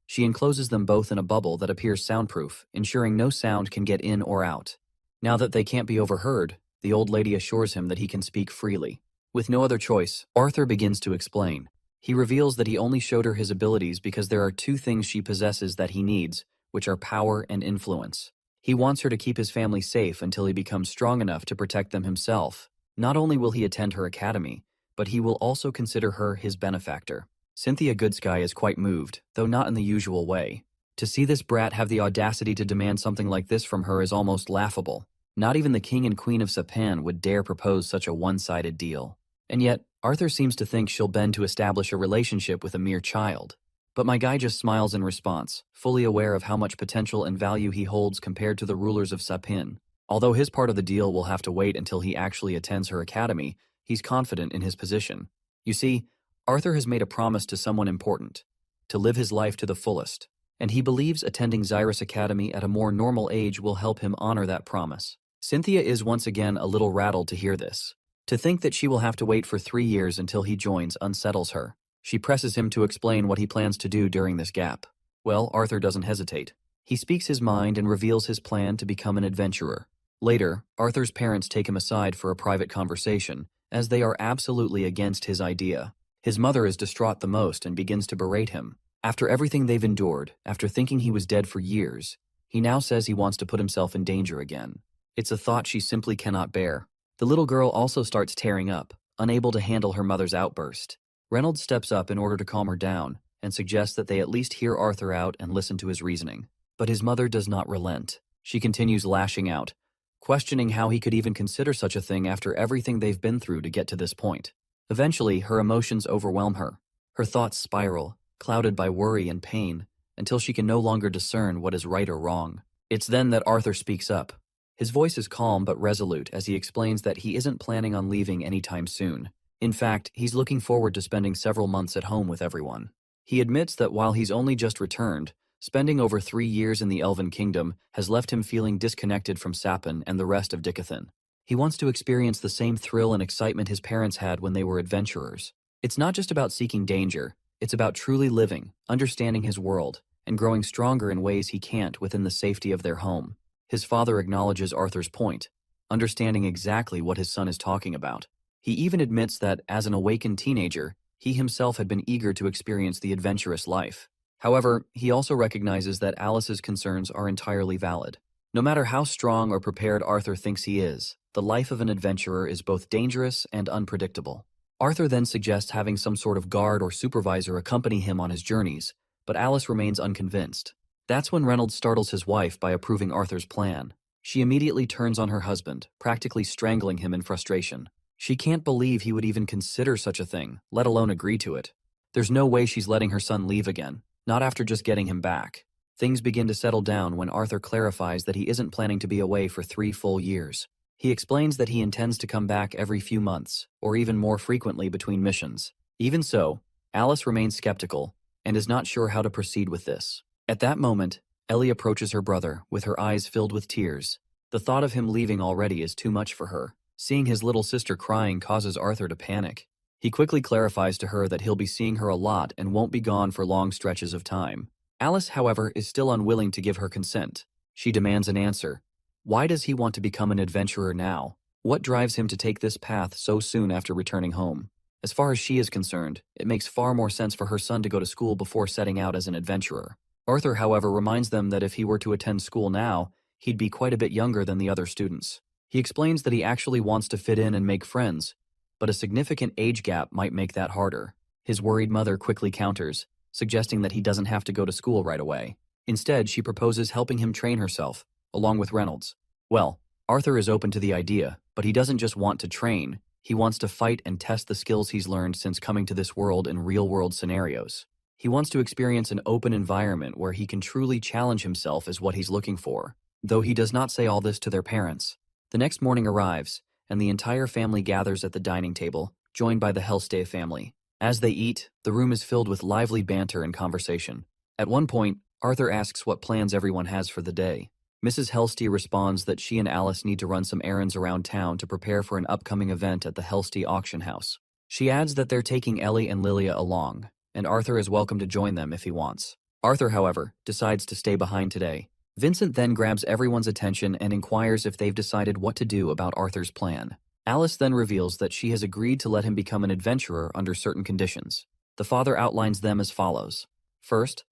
She encloses them both in a bubble that appears soundproof, ensuring no sound can get in or out. Now that they can't be overheard, the old lady assures him that he can speak freely. With no other choice, Arthur begins to explain. He reveals that he only showed her his abilities because there are two things she possesses that he needs, which are power and influence. He wants her to keep his family safe until he becomes strong enough to protect them himself. Not only will he attend her academy, but he will also consider her his benefactor. Cynthia Goodsky is quite moved, though not in the usual way. To see this brat have the audacity to demand something like this from her is almost laughable. Not even the king and queen of Sapan would dare propose such a one-sided deal. And yet, Arthur seems to think she'll bend to establish a relationship with a mere child. But my guy just smiles in response, fully aware of how much potential and value he holds compared to the rulers of Sapin. Although his part of the deal will have to wait until he actually attends her academy, he's confident in his position. You see, Arthur has made a promise to someone important, to live his life to the fullest, and he believes attending Xyrus Academy at a more normal age will help him honor that promise. Cynthia is once again a little rattled to hear this. To think that she will have to wait for 3 years until he joins unsettles her. She presses him to explain what he plans to do during this gap. Well, Arthur doesn't hesitate. He speaks his mind and reveals his plan to become an adventurer. Later, Arthur's parents take him aside for a private conversation, as they are absolutely against his idea. His mother is distraught the most and begins to berate him. After everything they've endured, after thinking he was dead for years, he now says he wants to put himself in danger again. It's a thought she simply cannot bear. The little girl also starts tearing up, unable to handle her mother's outburst. Reynolds steps up in order to calm her down and suggests that they at least hear Arthur out and listen to his reasoning. But his mother does not relent. She continues lashing out, questioning how he could even consider such a thing after everything they've been through to get to this point. Eventually, her emotions overwhelm her. Her thoughts spiral, clouded by worry and pain, until she can no longer discern what is right or wrong. It's then that Arthur speaks up. His voice is calm but resolute as he explains that he isn't planning on leaving anytime soon. In fact, he's looking forward to spending several months at home with everyone. He admits that while he's only just returned, spending over 3 years in the Elven Kingdom has left him feeling disconnected from Sapin and the rest of Dicathan. He wants to experience the same thrill and excitement his parents had when they were adventurers. It's not just about seeking danger, it's about truly living, understanding his world, and growing stronger in ways he can't within the safety of their home. His father acknowledges Arthur's point, understanding exactly what his son is talking about. He even admits that, as an awakened teenager, he himself had been eager to experience the adventurous life. However, he also recognizes that Alice's concerns are entirely valid. No matter how strong or prepared Arthur thinks he is, the life of an adventurer is both dangerous and unpredictable. Arthur then suggests having some sort of guard or supervisor accompany him on his journeys, but Alice remains unconvinced. That's when Reynolds startles his wife by approving Arthur's plan. She immediately turns on her husband, practically strangling him in frustration. She can't believe he would even consider such a thing, let alone agree to it. There's no way she's letting her son leave again, not after just getting him back. Things begin to settle down when Arthur clarifies that he isn't planning to be away for 3 full years. He explains that he intends to come back every few months, or even more frequently between missions. Even so, Alice remains skeptical and is not sure how to proceed with this. At that moment, Ellie approaches her brother with her eyes filled with tears. The thought of him leaving already is too much for her. Seeing his little sister crying causes Arthur to panic. He quickly clarifies to her that he'll be seeing her a lot and won't be gone for long stretches of time. Alice, however, is still unwilling to give her consent. She demands an answer. Why does he want to become an adventurer now? What drives him to take this path so soon after returning home? As far as she is concerned, it makes far more sense for her son to go to school before setting out as an adventurer. Arthur, however, reminds them that if he were to attend school now, he'd be quite a bit younger than the other students. He explains that he actually wants to fit in and make friends, but a significant age gap might make that harder. His worried mother quickly counters, suggesting that he doesn't have to go to school right away. Instead, she proposes helping him train herself, along with Reynolds. Well, Arthur is open to the idea, but he doesn't just want to train, He wants to fight and test the skills he's learned since coming to this world in real-world scenarios. He wants to experience an open environment where he can truly challenge himself is what he's looking for, though he does not say all this to their parents. The next morning arrives, and the entire family gathers at the dining table, joined by the Hellstay family. As they eat, the room is filled with lively banter and conversation. At one point, Arthur asks what plans everyone has for the day. Mrs. Hellstay responds that she and Alice need to run some errands around town to prepare for an upcoming event at the Hellstay auction house. She adds that they're taking Ellie and Lilia along, and Arthur is welcome to join them if he wants. Arthur, however, decides to stay behind today. Vincent then grabs everyone's attention and inquires if they've decided what to do about Arthur's plan. Alice then reveals that she has agreed to let him become an adventurer under certain conditions. The father outlines them as follows. First,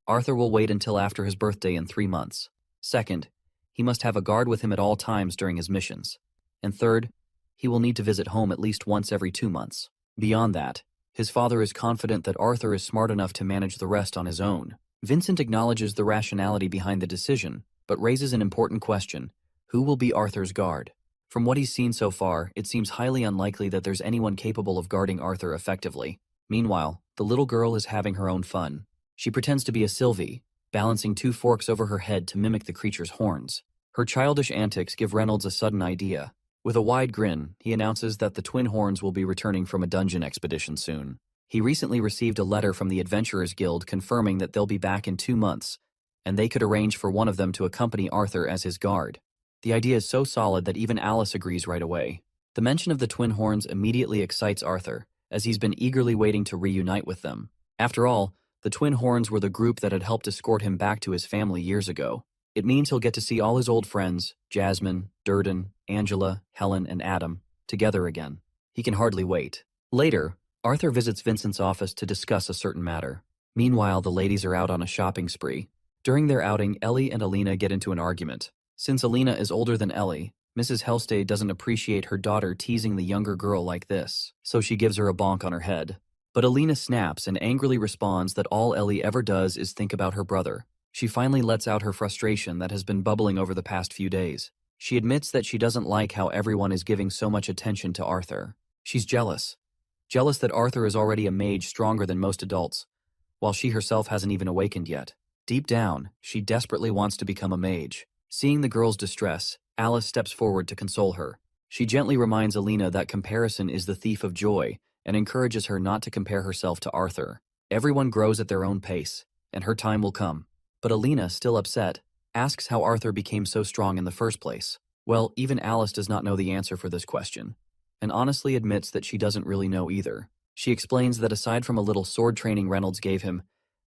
Arthur will wait until after his birthday in 3 months. Second, he must have a guard with him at all times during his missions. And third, he will need to visit home at least once every 2 months. Beyond that, his father is confident that Arthur is smart enough to manage the rest on his own. Vincent acknowledges the rationality behind the decision, but raises an important question. Who will be Arthur's guard? From what he's seen so far, it seems highly unlikely that there's anyone capable of guarding Arthur effectively. Meanwhile, the little girl is having her own fun. She pretends to be a Sylvie, balancing 2 forks over her head to mimic the creature's horns. Her childish antics give Reynolds a sudden idea. With a wide grin, he announces that the twin horns will be returning from a dungeon expedition soon. He recently received a letter from the Adventurers Guild confirming that they'll be back in 2 months, and they could arrange for one of them to accompany Arthur as his guard. The idea is so solid that even Alice agrees right away. The mention of the twin horns immediately excites Arthur, as he's been eagerly waiting to reunite with them. After all, the twin horns were the group that had helped escort him back to his family years ago. It means he'll get to see all his old friends, Jasmine, Durden, Angela, Helen, and Adam, together again. He can hardly wait. Later, Arthur visits Vincent's office to discuss a certain matter. Meanwhile, the ladies are out on a shopping spree. During their outing, Ellie and Alina get into an argument. Since Alina is older than Ellie, Mrs. Hellstay doesn't appreciate her daughter teasing the younger girl like this, so she gives her a bonk on her head. But Alina snaps and angrily responds that all Ellie ever does is think about her brother. She finally lets out her frustration that has been bubbling over the past few days. She admits that she doesn't like how everyone is giving so much attention to Arthur. She's jealous. Jealous that Arthur is already a mage stronger than most adults, while she herself hasn't even awakened yet. Deep down, she desperately wants to become a mage. Seeing the girl's distress, Alice steps forward to console her. She gently reminds Alina that comparison is the thief of joy, and encourages her not to compare herself to Arthur. Everyone grows at their own pace, and her time will come. But Alina, still upset, asks how Arthur became so strong in the first place. Well, even Alice does not know the answer for this question, and honestly admits that she doesn't really know either. She explains that aside from a little sword training Reynolds gave him,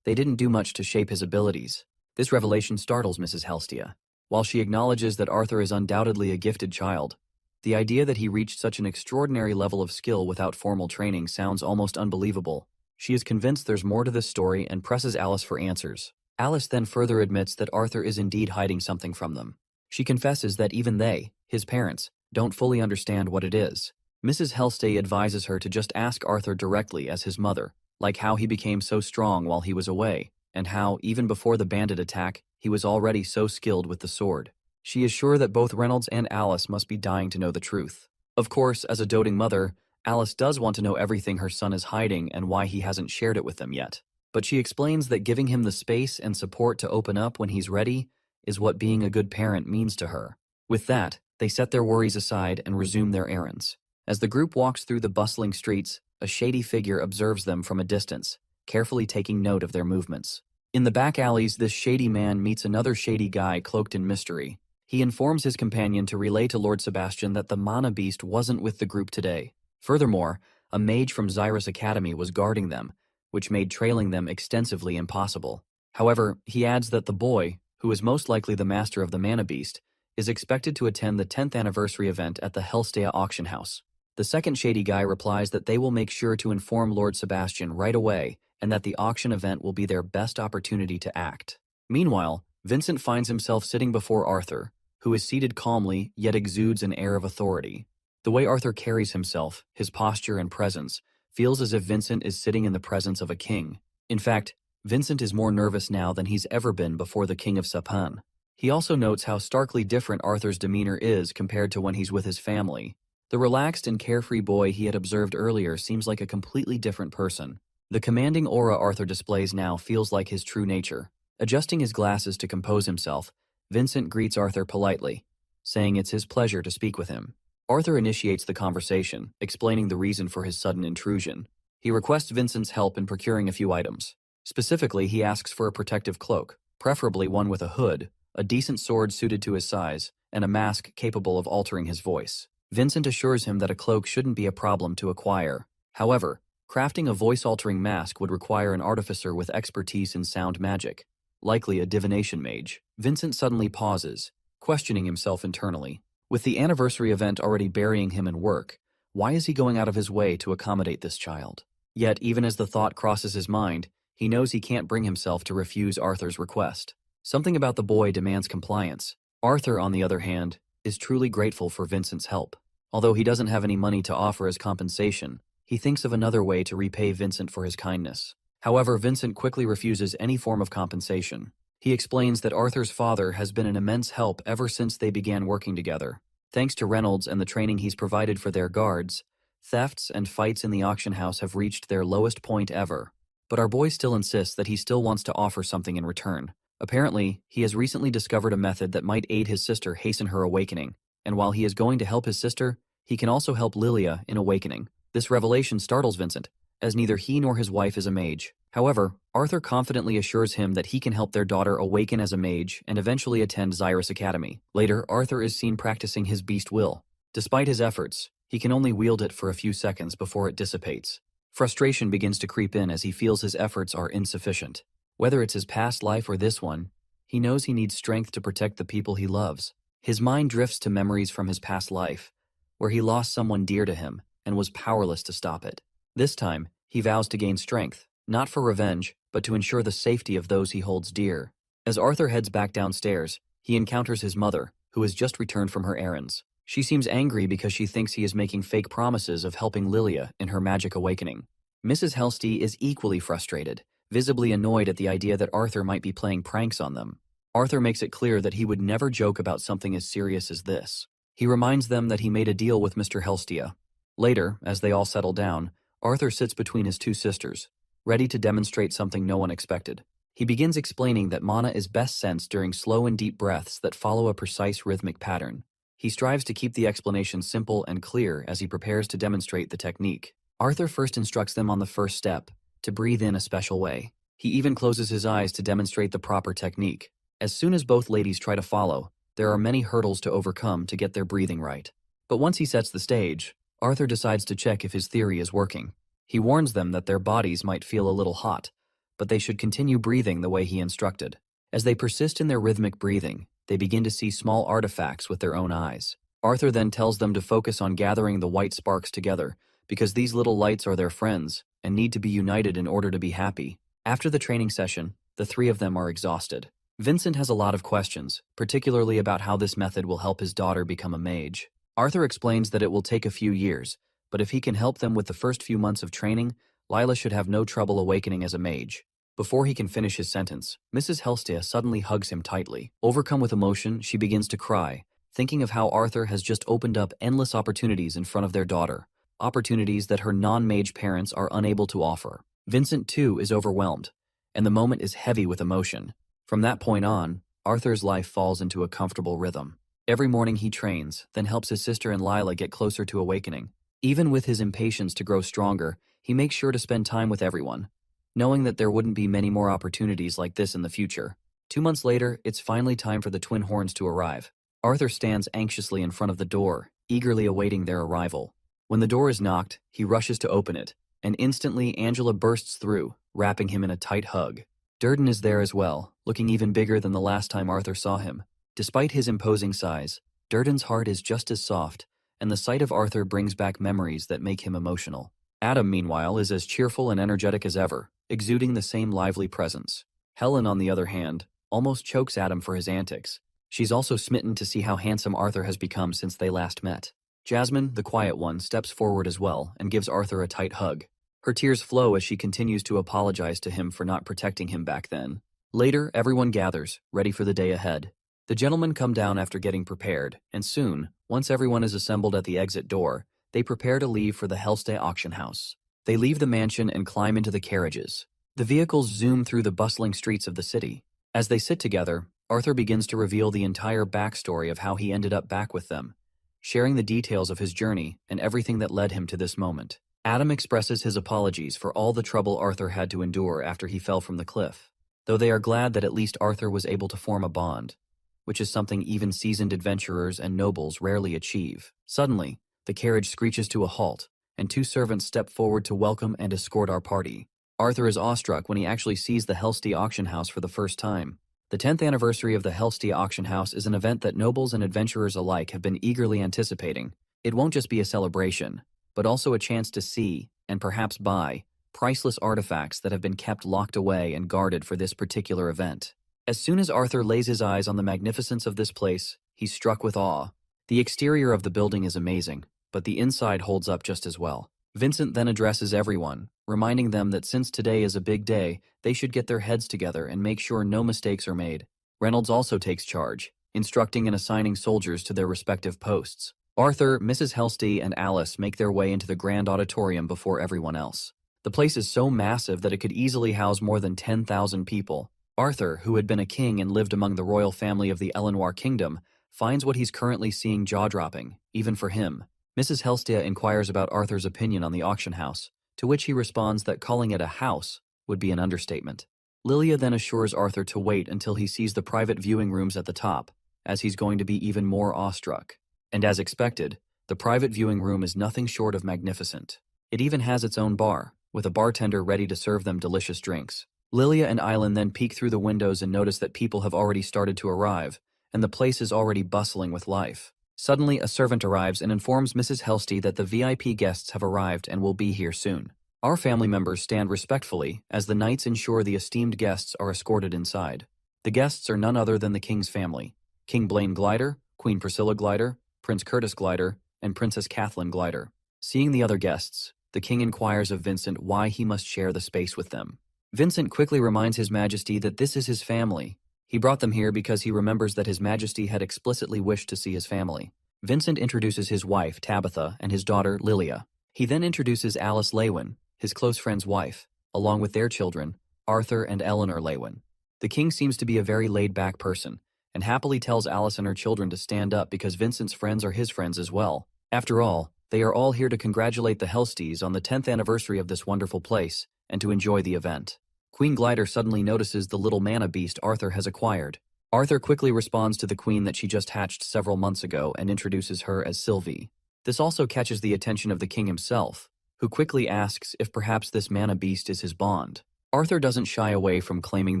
they didn't do much to shape his abilities. This revelation startles Mrs. Hellstay. While she acknowledges that Arthur is undoubtedly a gifted child, the idea that he reached such an extraordinary level of skill without formal training sounds almost unbelievable. She is convinced there's more to this story and presses Alice for answers. Alice then further admits that Arthur is indeed hiding something from them. She confesses that even they, his parents, don't fully understand what it is. Mrs. Hellstay advises her to just ask Arthur directly as his mother, like how he became so strong while he was away, and how, even before the bandit attack, he was already so skilled with the sword. She is sure that both Reynolds and Alice must be dying to know the truth. Of course, as a doting mother, Alice does want to know everything her son is hiding and why he hasn't shared it with them yet. But she explains that giving him the space and support to open up when he's ready is what being a good parent means to her. With that, they set their worries aside and resume their errands. As the group walks through the bustling streets, a shady figure observes them from a distance, carefully taking note of their movements. In the back alleys, this shady man meets another shady guy cloaked in mystery. He informs his companion to relay to Lord Sebastian that the mana beast wasn't with the group today. Furthermore, a mage from Xyrus Academy was guarding them, which made trailing them extensively impossible. However, he adds that the boy, who is most likely the master of the mana beast, is expected to attend the 10th anniversary event at the Hellstay auction house. The second shady guy replies that they will make sure to inform Lord Sebastian right away and that the auction event will be their best opportunity to act. Meanwhile, Vincent finds himself sitting before Arthur, who is seated calmly yet exudes an air of authority. The way Arthur carries himself, his posture and presence, feels as if Vincent is sitting in the presence of a king. In fact, Vincent is more nervous now than he's ever been before the King of Sapan. He also notes how starkly different Arthur's demeanor is compared to when he's with his family. The relaxed and carefree boy he had observed earlier seems like a completely different person. The commanding aura Arthur displays now feels like his true nature. Adjusting his glasses to compose himself, Vincent greets Arthur politely, saying it's his pleasure to speak with him. Arthur initiates the conversation, explaining the reason for his sudden intrusion. He requests Vincent's help in procuring a few items. Specifically, he asks for a protective cloak, preferably one with a hood, a decent sword suited to his size, and a mask capable of altering his voice. Vincent assures him that a cloak shouldn't be a problem to acquire. However, crafting a voice-altering mask would require an artificer with expertise in sound magic, likely a divination mage. Vincent suddenly pauses, questioning himself internally. With the anniversary event already burying him in work, why is he going out of his way to accommodate this child? Yet, even as the thought crosses his mind, he knows he can't bring himself to refuse Arthur's request. Something about the boy demands compliance. Arthur, on the other hand, is truly grateful for Vincent's help. Although he doesn't have any money to offer as compensation, he thinks of another way to repay Vincent for his kindness. However, Vincent quickly refuses any form of compensation. He explains that Arthur's father has been an immense help ever since they began working together. Thanks to Reynolds and the training he's provided for their guards, thefts and fights in the auction house have reached their lowest point ever. But our boy still insists that he still wants to offer something in return. Apparently, he has recently discovered a method that might aid his sister hasten her awakening, and while he is going to help his sister, he can also help Lilia in awakening. This revelation startles Vincent, as neither he nor his wife is a mage. However, Arthur confidently assures him that he can help their daughter awaken as a mage and eventually attend Xyrus Academy. Later, Arthur is seen practicing his beast will. Despite his efforts, he can only wield it for a few seconds before it dissipates. Frustration begins to creep in as he feels his efforts are insufficient. Whether it's his past life or this one, he knows he needs strength to protect the people he loves. His mind drifts to memories from his past life, where he lost someone dear to him and was powerless to stop it. This time, he vows to gain strength, not for revenge, but to ensure the safety of those he holds dear. As Arthur heads back downstairs, he encounters his mother, who has just returned from her errands. She seems angry because she thinks he is making fake promises of helping Lilia in her magic awakening. Mrs. Helsty is equally frustrated, visibly annoyed at the idea that Arthur might be playing pranks on them. Arthur makes it clear that he would never joke about something as serious as this. He reminds them that he made a deal with Mr. Helstia. Later, as they all settle down, Arthur sits between his two sisters, ready to demonstrate something no one expected. He begins explaining that mana is best sensed during slow and deep breaths that follow a precise rhythmic pattern. He strives to keep the explanation simple and clear as he prepares to demonstrate the technique. Arthur first instructs them on the first step, to breathe in a special way. He even closes his eyes to demonstrate the proper technique. As soon as both ladies try to follow, there are many hurdles to overcome to get their breathing right. But once he sets the stage, Arthur decides to check if his theory is working. He warns them that their bodies might feel a little hot, but they should continue breathing the way he instructed. As they persist in their rhythmic breathing, they begin to see small artifacts with their own eyes. Arthur then tells them to focus on gathering the white sparks together, because these little lights are their friends and need to be united in order to be happy. After the training session, the three of them are exhausted. Vincent has a lot of questions, particularly about how this method will help his daughter become a mage. Arthur explains that it will take a few years, but if he can help them with the first few months of training, Lila should have no trouble awakening as a mage. Before he can finish his sentence, Mrs. Helstia suddenly hugs him tightly. Overcome with emotion, she begins to cry, thinking of how Arthur has just opened up endless opportunities in front of their daughter, opportunities that her non-mage parents are unable to offer. Vincent, too, is overwhelmed, and the moment is heavy with emotion. From that point on, Arthur's life falls into a comfortable rhythm. Every morning he trains, then helps his sister and Lila get closer to awakening. Even with his impatience to grow stronger, he makes sure to spend time with everyone, knowing that there wouldn't be many more opportunities like this in the future. 2 months later, it's finally time for the twin horns to arrive. Arthur stands anxiously in front of the door, eagerly awaiting their arrival. When the door is knocked, he rushes to open it, and instantly Angela bursts through, wrapping him in a tight hug. Durden is there as well, looking even bigger than the last time Arthur saw him. Despite his imposing size, Durden's heart is just as soft, and the sight of Arthur brings back memories that make him emotional. Adam, meanwhile, is as cheerful and energetic as ever, exuding the same lively presence. Helen, on the other hand, almost chokes Adam for his antics. She's also smitten to see how handsome Arthur has become since they last met. Jasmine, the quiet one, steps forward as well and gives Arthur a tight hug. Her tears flow as she continues to apologize to him for not protecting him back then. Later, everyone gathers, ready for the day ahead. The gentlemen come down after getting prepared, and soon, once everyone is assembled at the exit door, they prepare to leave for the Hellstay auction house. They leave the mansion and climb into the carriages. The vehicles zoom through the bustling streets of the city. As they sit together, Arthur begins to reveal the entire backstory of how he ended up back with them, sharing the details of his journey and everything that led him to this moment. Adam expresses his apologies for all the trouble Arthur had to endure after he fell from the cliff, though they are glad that at least Arthur was able to form a bond, which is something even seasoned adventurers and nobles rarely achieve. Suddenly, the carriage screeches to a halt, and two servants step forward to welcome and escort our party. Arthur is awestruck when he actually sees the Hellstay auction house for the first time. The 10th anniversary of the Hellstay auction house is an event that nobles and adventurers alike have been eagerly anticipating. It won't just be a celebration, but also a chance to see, and perhaps buy, priceless artifacts that have been kept locked away and guarded for this particular event. As soon as Arthur lays his eyes on the magnificence of this place, he's struck with awe. The exterior of the building is amazing, but the inside holds up just as well. Vincent then addresses everyone, reminding them that since today is a big day, they should get their heads together and make sure no mistakes are made. Reynolds also takes charge, instructing and assigning soldiers to their respective posts. Arthur, Mrs. Hellstay, and Alice make their way into the grand auditorium before everyone else. The place is so massive that it could easily house more than 10,000 people. Arthur, who had been a king and lived among the royal family of the Elenoir kingdom, finds what he's currently seeing jaw-dropping, even for him. Mrs. Hellstay inquires about Arthur's opinion on the auction house, to which he responds that calling it a house would be an understatement. Lilia then assures Arthur to wait until he sees the private viewing rooms at the top, as he's going to be even more awestruck. And as expected, the private viewing room is nothing short of magnificent. It even has its own bar, with a bartender ready to serve them delicious drinks. Lilia and Island then peek through the windows and notice that people have already started to arrive, and the place is already bustling with life. Suddenly, a servant arrives and informs Mrs. Hellstay that the VIP guests have arrived and will be here soon. Our family members stand respectfully as the knights ensure the esteemed guests are escorted inside. The guests are none other than the king's family: King Blaine Glider, Queen Priscilla Glider, Prince Curtis Glider, and Princess Kathleen Glider. Seeing the other guests, the king inquires of Vincent why he must share the space with them. Vincent quickly reminds His Majesty that this is his family. He brought them here because he remembers that His Majesty had explicitly wished to see his family. Vincent introduces his wife, Tabitha, and his daughter, Lilia. He then introduces Alice Lewin, his close friend's wife, along with their children, Arthur and Eleanor Lewin. The king seems to be a very laid-back person, and happily tells Alice and her children to stand up because Vincent's friends are his friends as well. After all, they are all here to congratulate the Hellstays on the 10th anniversary of this wonderful place, and to enjoy the event. Queen Glider suddenly notices the little mana beast Arthur has acquired. Arthur quickly responds to the queen that she just hatched several months ago and introduces her as Sylvie. This also catches the attention of the king himself, who quickly asks if perhaps this mana beast is his bond. Arthur doesn't shy away from claiming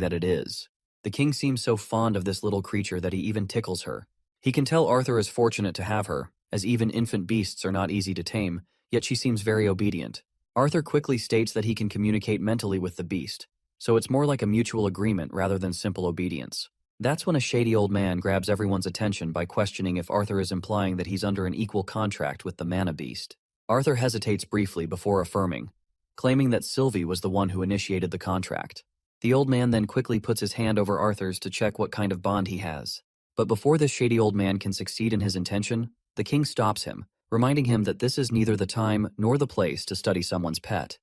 that it is. The king seems so fond of this little creature that he even tickles her. He can tell Arthur is fortunate to have her, as even infant beasts are not easy to tame, yet she seems very obedient. Arthur quickly states that he can communicate mentally with the beast, so it's more like a mutual agreement rather than simple obedience. That's when a shady old man grabs everyone's attention by questioning if Arthur is implying that he's under an equal contract with the mana beast. Arthur hesitates briefly before affirming, claiming that Sylvie was the one who initiated the contract. The old man then quickly puts his hand over Arthur's to check what kind of bond he has. But before this shady old man can succeed in his intention, the king stops him, reminding him that this is neither the time nor the place to study someone's pet.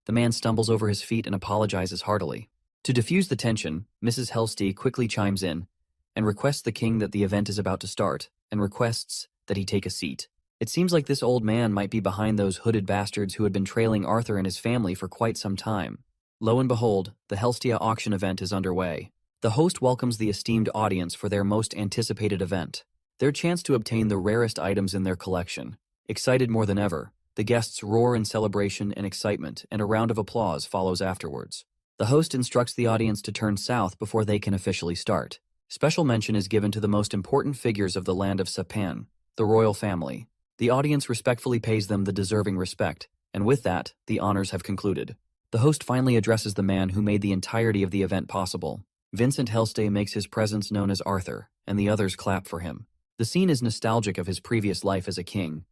The man stumbles over his feet and apologizes heartily. To diffuse the tension, Mrs. Hellstay quickly chimes in and requests the king that the event is about to start, and requests that he take a seat. It seems like this old man might be behind those hooded bastards who had been trailing Arthur and his family for quite some time. Lo and behold, the Hellstay auction event is underway. The host welcomes the esteemed audience for their most anticipated event, their chance to obtain the rarest items in their collection. Excited more than ever, the guests roar in celebration and excitement, and a round of applause follows afterwards. The host instructs the audience to turn south before they can officially start. Special mention is given to the most important figures of the land of Sapan, the royal family. The audience respectfully pays them the deserving respect, and with that, the honors have concluded. The host finally addresses the man who made the entirety of the event possible. Vincent Hellstay makes his presence known as Arthur, and the others clap for him. The scene is nostalgic of his previous life as a king,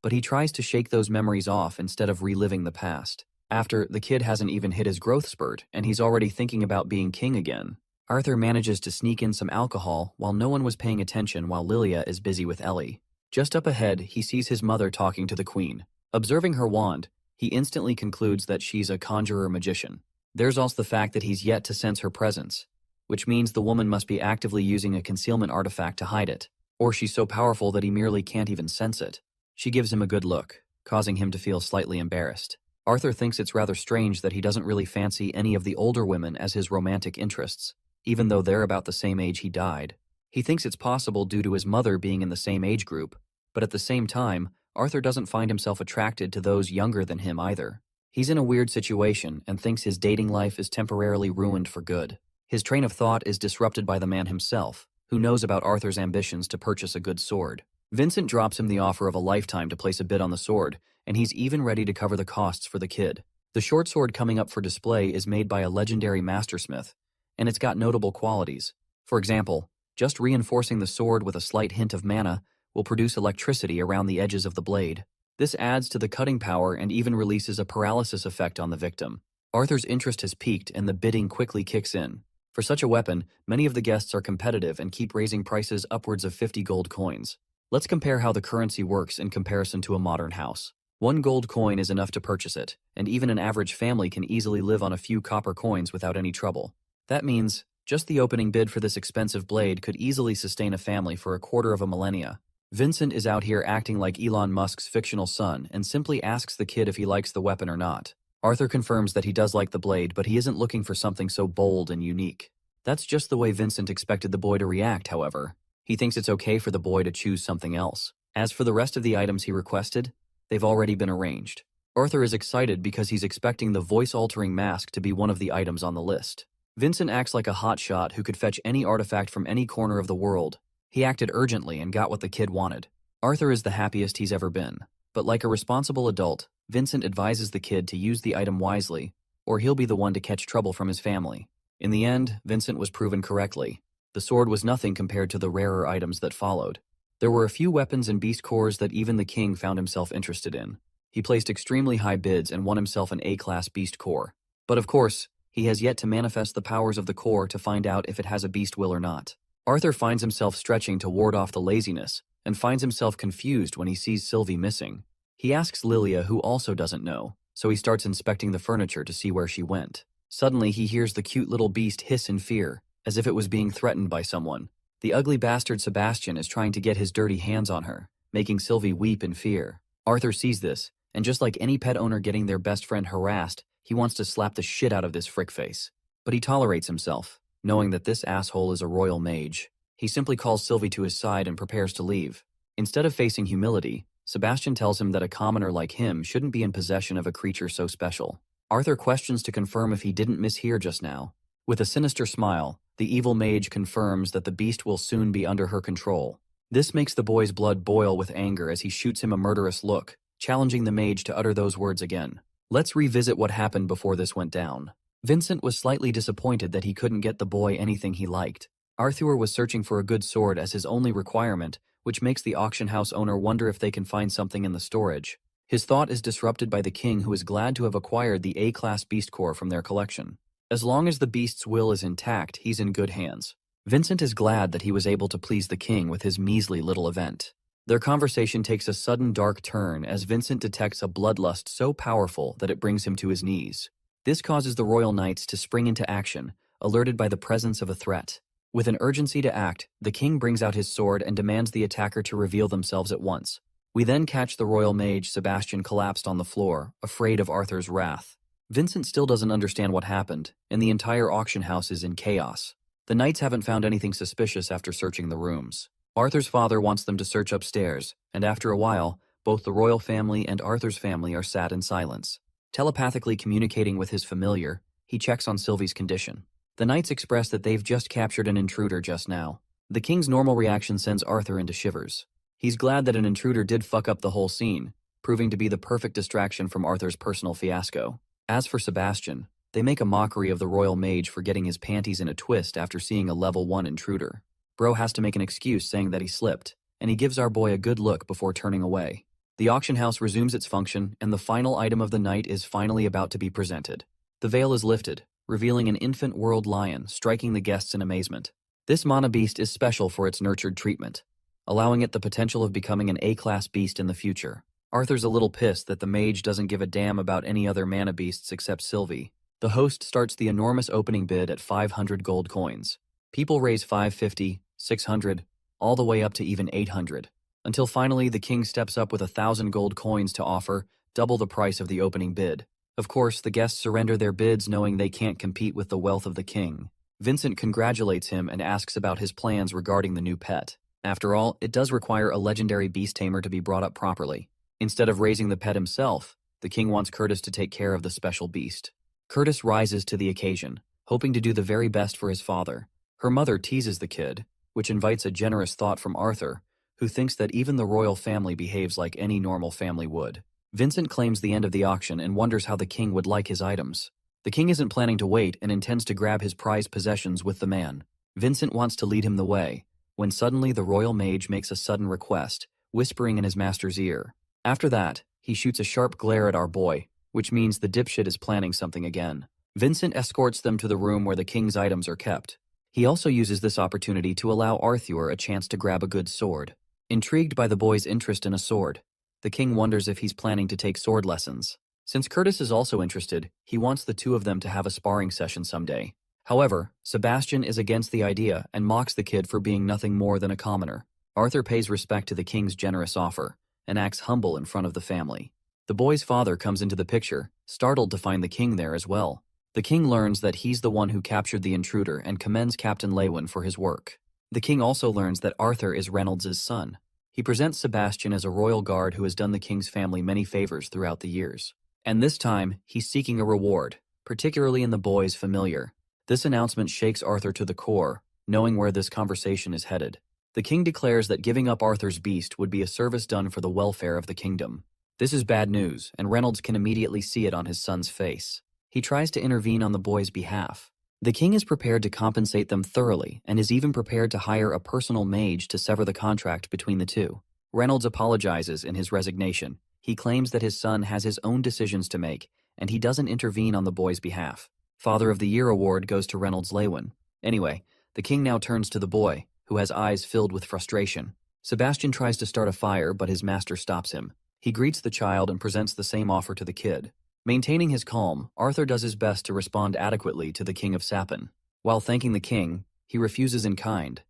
but he tries to shake those memories off instead of reliving the past. After, the kid hasn't even hit his growth spurt, and he's already thinking about being king again. Arthur manages to sneak in some alcohol while no one was paying attention while Lilia is busy with Ellie. Just up ahead, he sees his mother talking to the queen. Observing her wand, he instantly concludes that she's a conjurer-magician. There's also the fact that he's yet to sense her presence, which means the woman must be actively using a concealment artifact to hide it, or she's so powerful that he merely can't even sense it. She gives him a good look, causing him to feel slightly embarrassed. Arthur thinks it's rather strange that he doesn't really fancy any of the older women as his romantic interests, even though they're about the same age he died. He thinks it's possible due to his mother being in the same age group, but at the same time, Arthur doesn't find himself attracted to those younger than him either. He's in a weird situation and thinks his dating life is temporarily ruined for good. His train of thought is disrupted by the man himself, who knows about Arthur's ambitions to purchase a good sword. Vincent drops him the offer of a lifetime to place a bid on the sword, and he's even ready to cover the costs for the kid. The short sword coming up for display is made by a legendary mastersmith, and it's got notable qualities. For example, just reinforcing the sword with a slight hint of mana will produce electricity around the edges of the blade. This adds to the cutting power and even releases a paralysis effect on the victim. Arthur's interest has peaked and the bidding quickly kicks in. For such a weapon, many of the guests are competitive and keep raising prices upwards of 50 gold coins. Let's compare how the currency works in comparison to a modern house. 1 gold coin is enough to purchase it, and even an average family can easily live on a few copper coins without any trouble. That means, just the opening bid for this expensive blade could easily sustain a family for a quarter of a millennia. Vincent is out here acting like Elon Musk's fictional son and simply asks the kid if he likes the weapon or not. Arthur confirms that he does like the blade, but he isn't looking for something so bold and unique. That's just the way Vincent expected the boy to react, however. He thinks it's okay for the boy to choose something else. As for the rest of the items he requested, they've already been arranged. Arthur is excited because he's expecting the voice-altering mask to be one of the items on the list. Vincent acts like a hotshot who could fetch any artifact from any corner of the world. He acted urgently and got what the kid wanted. Arthur is the happiest he's ever been. But like a responsible adult, Vincent advises the kid to use the item wisely, or he'll be the one to catch trouble from his family. In the end, Vincent was proven correctly. The sword was nothing compared to the rarer items that followed. There were a few weapons and beast cores that even the king found himself interested in. He placed extremely high bids and won himself an A-class beast core. But of course, he has yet to manifest the powers of the core to find out if it has a beast will or not. Arthur finds himself stretching to ward off the laziness, and finds himself confused when he sees Sylvie missing. He asks Lilia, who also doesn't know, so he starts inspecting the furniture to see where she went. Suddenly, he hears the cute little beast hiss in fear, as if it was being threatened by someone. The ugly bastard Sebastian is trying to get his dirty hands on her, making Sylvie weep in fear. Arthur sees this, and just like any pet owner getting their best friend harassed, he wants to slap the shit out of this frickface. But he tolerates himself, knowing that this asshole is a royal mage. He simply calls Sylvie to his side and prepares to leave. Instead of facing humility, Sebastian tells him that a commoner like him shouldn't be in possession of a creature so special. Arthur questions to confirm if he didn't mishear just now. With a sinister smile, the evil mage confirms that the beast will soon be under her control. This makes the boy's blood boil with anger as he shoots him a murderous look, challenging the mage to utter those words again. Let's revisit what happened before this went down. Vincent was slightly disappointed that he couldn't get the boy anything he liked. Arthur was searching for a good sword as his only requirement, which makes the auction house owner wonder if they can find something in the storage. His thought is disrupted by the king, who is glad to have acquired the A-class beast core from their collection. As long as the beast's will is intact, he's in good hands. Vincent is glad that he was able to please the king with his measly little event. Their conversation takes a sudden dark turn as Vincent detects a bloodlust so powerful that it brings him to his knees. This causes the royal knights to spring into action, alerted by the presence of a threat. With an urgency to act, the king brings out his sword and demands the attacker to reveal themselves at once. We then catch the royal mage Sebastian collapsed on the floor, afraid of Arthur's wrath. Vincent still doesn't understand what happened, and the entire auction house is in chaos. The knights haven't found anything suspicious after searching the rooms. Arthur's father wants them to search upstairs, and after a while, both the royal family and Arthur's family are sat in silence. Telepathically communicating with his familiar, he checks on Sylvie's condition. The knights express that they've just captured an intruder just now. The king's normal reaction sends Arthur into shivers. He's glad that an intruder did fuck up the whole scene, proving to be the perfect distraction from Arthur's personal fiasco. As for Sebastian, they make a mockery of the royal mage for getting his panties in a twist after seeing a level 1 intruder. Bro has to make an excuse saying that he slipped, and he gives our boy a good look before turning away. The auction house resumes its function, and the final item of the night is finally about to be presented. The veil is lifted, revealing an infant world lion, striking the guests in amazement. This mana beast is special for its nurtured treatment, allowing it the potential of becoming an A-class beast in the future. Arthur's a little pissed that the mage doesn't give a damn about any other mana beasts except Sylvie. The host starts the enormous opening bid at 500 gold coins. People raise 550, 600, all the way up to even 800. Until finally the king steps up with 1,000 gold coins to offer, double the price of the opening bid. Of course, the guests surrender their bids knowing they can't compete with the wealth of the king. Vincent congratulates him and asks about his plans regarding the new pet. After all, it does require a legendary beast tamer to be brought up properly. Instead of raising the pet himself, the king wants Curtis to take care of the special beast. Curtis rises to the occasion, hoping to do the very best for his father. Her mother teases the kid, which invites a generous thought from Arthur, who thinks that even the royal family behaves like any normal family would. Vincent claims the end of the auction and wonders how the king would like his items. The king isn't planning to wait and intends to grab his prized possessions with the man. Vincent wants to lead him the way, when suddenly the royal mage makes a sudden request, whispering in his master's ear. After that, he shoots a sharp glare at our boy, which means the dipshit is planning something again. Vincent escorts them to the room where the king's items are kept. He also uses this opportunity to allow Arthur a chance to grab a good sword. Intrigued by the boy's interest in a sword, the king wonders if he's planning to take sword lessons. Since Curtis is also interested, he wants the two of them to have a sparring session someday. However, Sebastian is against the idea and mocks the kid for being nothing more than a commoner. Arthur pays respect to the king's generous offer and acts humble in front of the family. The boy's father comes into the picture, startled to find the king there as well. The king learns that he's the one who captured the intruder and commends Captain Lewin for his work. The king also learns that Arthur is Reynolds' son. He presents Sebastian as a royal guard who has done the king's family many favors throughout the years. And this time, he's seeking a reward, particularly in the boy's familiar. This announcement shakes Arthur to the core, knowing where this conversation is headed. The king declares that giving up Arthur's beast would be a service done for the welfare of the kingdom. This is bad news, and Reynolds can immediately see it on his son's face. He tries to intervene on the boy's behalf. The king is prepared to compensate them thoroughly and is even prepared to hire a personal mage to sever the contract between the two. Reynolds apologizes in his resignation. He claims that his son has his own decisions to make, and he doesn't intervene on the boy's behalf. Father of the Year award goes to Reynolds Lewin. Anyway, the king now turns to the boy, who has eyes filled with frustration. Sebastian tries to start a fire, but his master stops him. He greets the child and presents the same offer to the kid. Maintaining his calm, Arthur does his best to respond adequately to the King of Sapin. While thanking the king, he refuses in kind,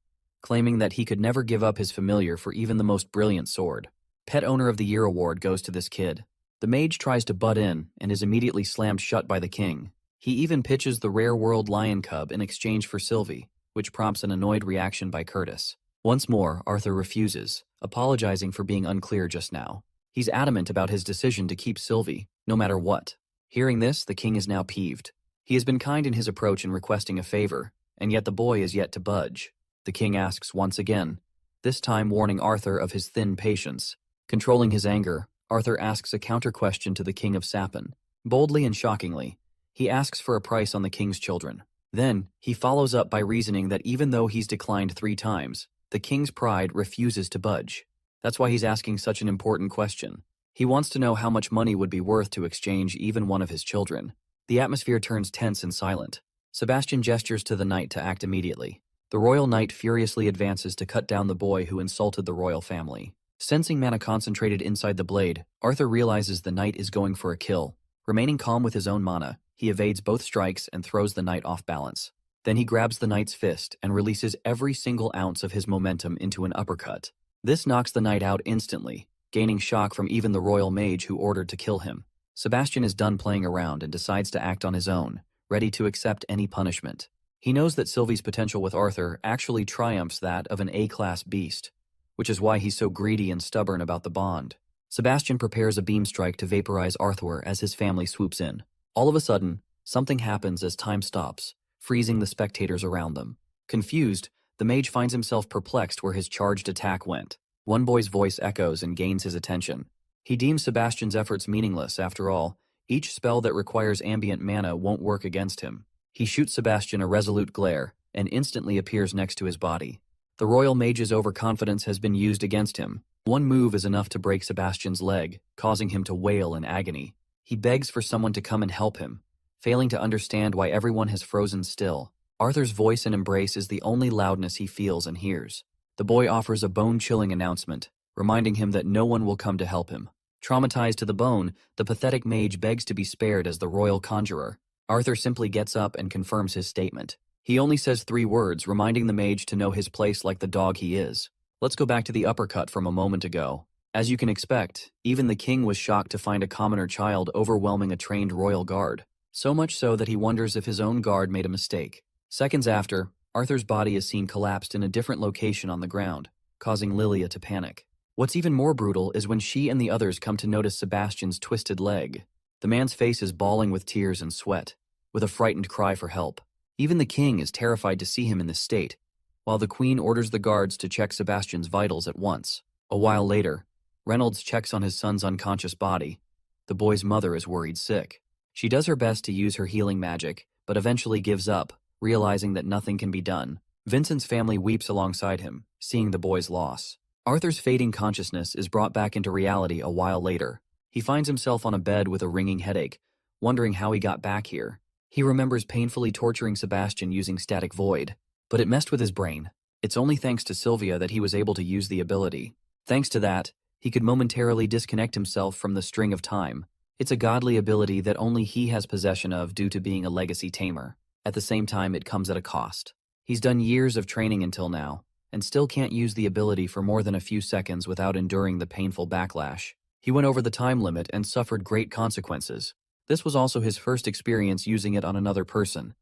claiming that he could never give up his familiar for even the most brilliant sword. Pet Owner of the Year award goes to this kid. The mage tries to butt in and is immediately slammed shut by the king. He even pitches the rare world lion cub in exchange for Sylvie, which prompts an annoyed reaction by Curtis. Once more, Arthur refuses, apologizing for being unclear just now. He's adamant about his decision to keep Sylvie, no matter what. Hearing this, the king is now peeved. He has been kind in his approach in requesting a favor, and yet the boy is yet to budge. The king asks once again, this time warning Arthur of his thin patience. Controlling his anger, Arthur asks a counter-question to the King of Sapin. Boldly and shockingly, he asks for a price on the king's children. Then, he follows up by reasoning that even though he's declined 3 times, the king's pride refuses to budge. That's why he's asking such an important question. He wants to know how much money would be worth to exchange even one of his children. The atmosphere turns tense and silent. Sebastian gestures to the knight to act immediately. The royal knight furiously advances to cut down the boy who insulted the royal family. Sensing mana concentrated inside the blade, Arthur realizes the knight is going for a kill. Remaining calm with his own mana, he evades both strikes and throws the knight off balance. Then he grabs the knight's fist and releases every single ounce of his momentum into an uppercut. This knocks the knight out instantly, gaining shock from even the royal mage who ordered to kill him. Sebastian is done playing around and decides to act on his own, ready to accept any punishment. He knows that Sylvie's potential with Arthur actually triumphs that of an A-class beast, which is why he's so greedy and stubborn about the bond. Sebastian prepares a beam strike to vaporize Arthur as his family swoops in. All of a sudden, something happens as time stops, freezing the spectators around them. Confused, the mage finds himself perplexed where his charged attack went. One boy's voice echoes and gains his attention. He deems Sebastian's efforts meaningless. After all, each spell that requires ambient mana won't work against him. He shoots Sebastian a resolute glare and instantly appears next to his body. The royal mage's overconfidence has been used against him. One move is enough to break Sebastian's leg, causing him to wail in agony. He begs for someone to come and help him, failing to understand why everyone has frozen still. Arthur's voice and embrace is the only loudness he feels and hears. The boy offers a bone-chilling announcement, reminding him that no one will come to help him. Traumatized to the bone, the pathetic mage begs to be spared as the royal conjurer. Arthur simply gets up and confirms his statement. He only says 3 words, reminding the mage to know his place like the dog he is. Let's go back to the uppercut from a moment ago. As you can expect, even the king was shocked to find a commoner child overwhelming a trained royal guard. So much so that he wonders if his own guard made a mistake. Seconds after, Arthur's body is seen collapsed in a different location on the ground, causing Lilia to panic. What's even more brutal is when she and the others come to notice Sebastian's twisted leg. The man's face is bawling with tears and sweat, with a frightened cry for help. Even the king is terrified to see him in this state, while the queen orders the guards to check Sebastian's vitals at once. A while later, Reynolds checks on his son's unconscious body. The boy's mother is worried sick. She does her best to use her healing magic, but eventually gives up, realizing that nothing can be done. Vincent's family weeps alongside him, seeing the boy's loss. Arthur's fading consciousness is brought back into reality a while later. He finds himself on a bed with a ringing headache, wondering how he got back here. He remembers painfully torturing Sebastian using static void, but it messed with his brain. It's only thanks to Sylvia that he was able to use the ability. Thanks to that, he could momentarily disconnect himself from the string of time. It's a godly ability that only he has possession of due to being a legacy tamer. At the same time, it comes at a cost. He's done years of training until now, and still can't use the ability for more than a few seconds without enduring the painful backlash. He went over the time limit and suffered great consequences. This was also his first experience using it on another person,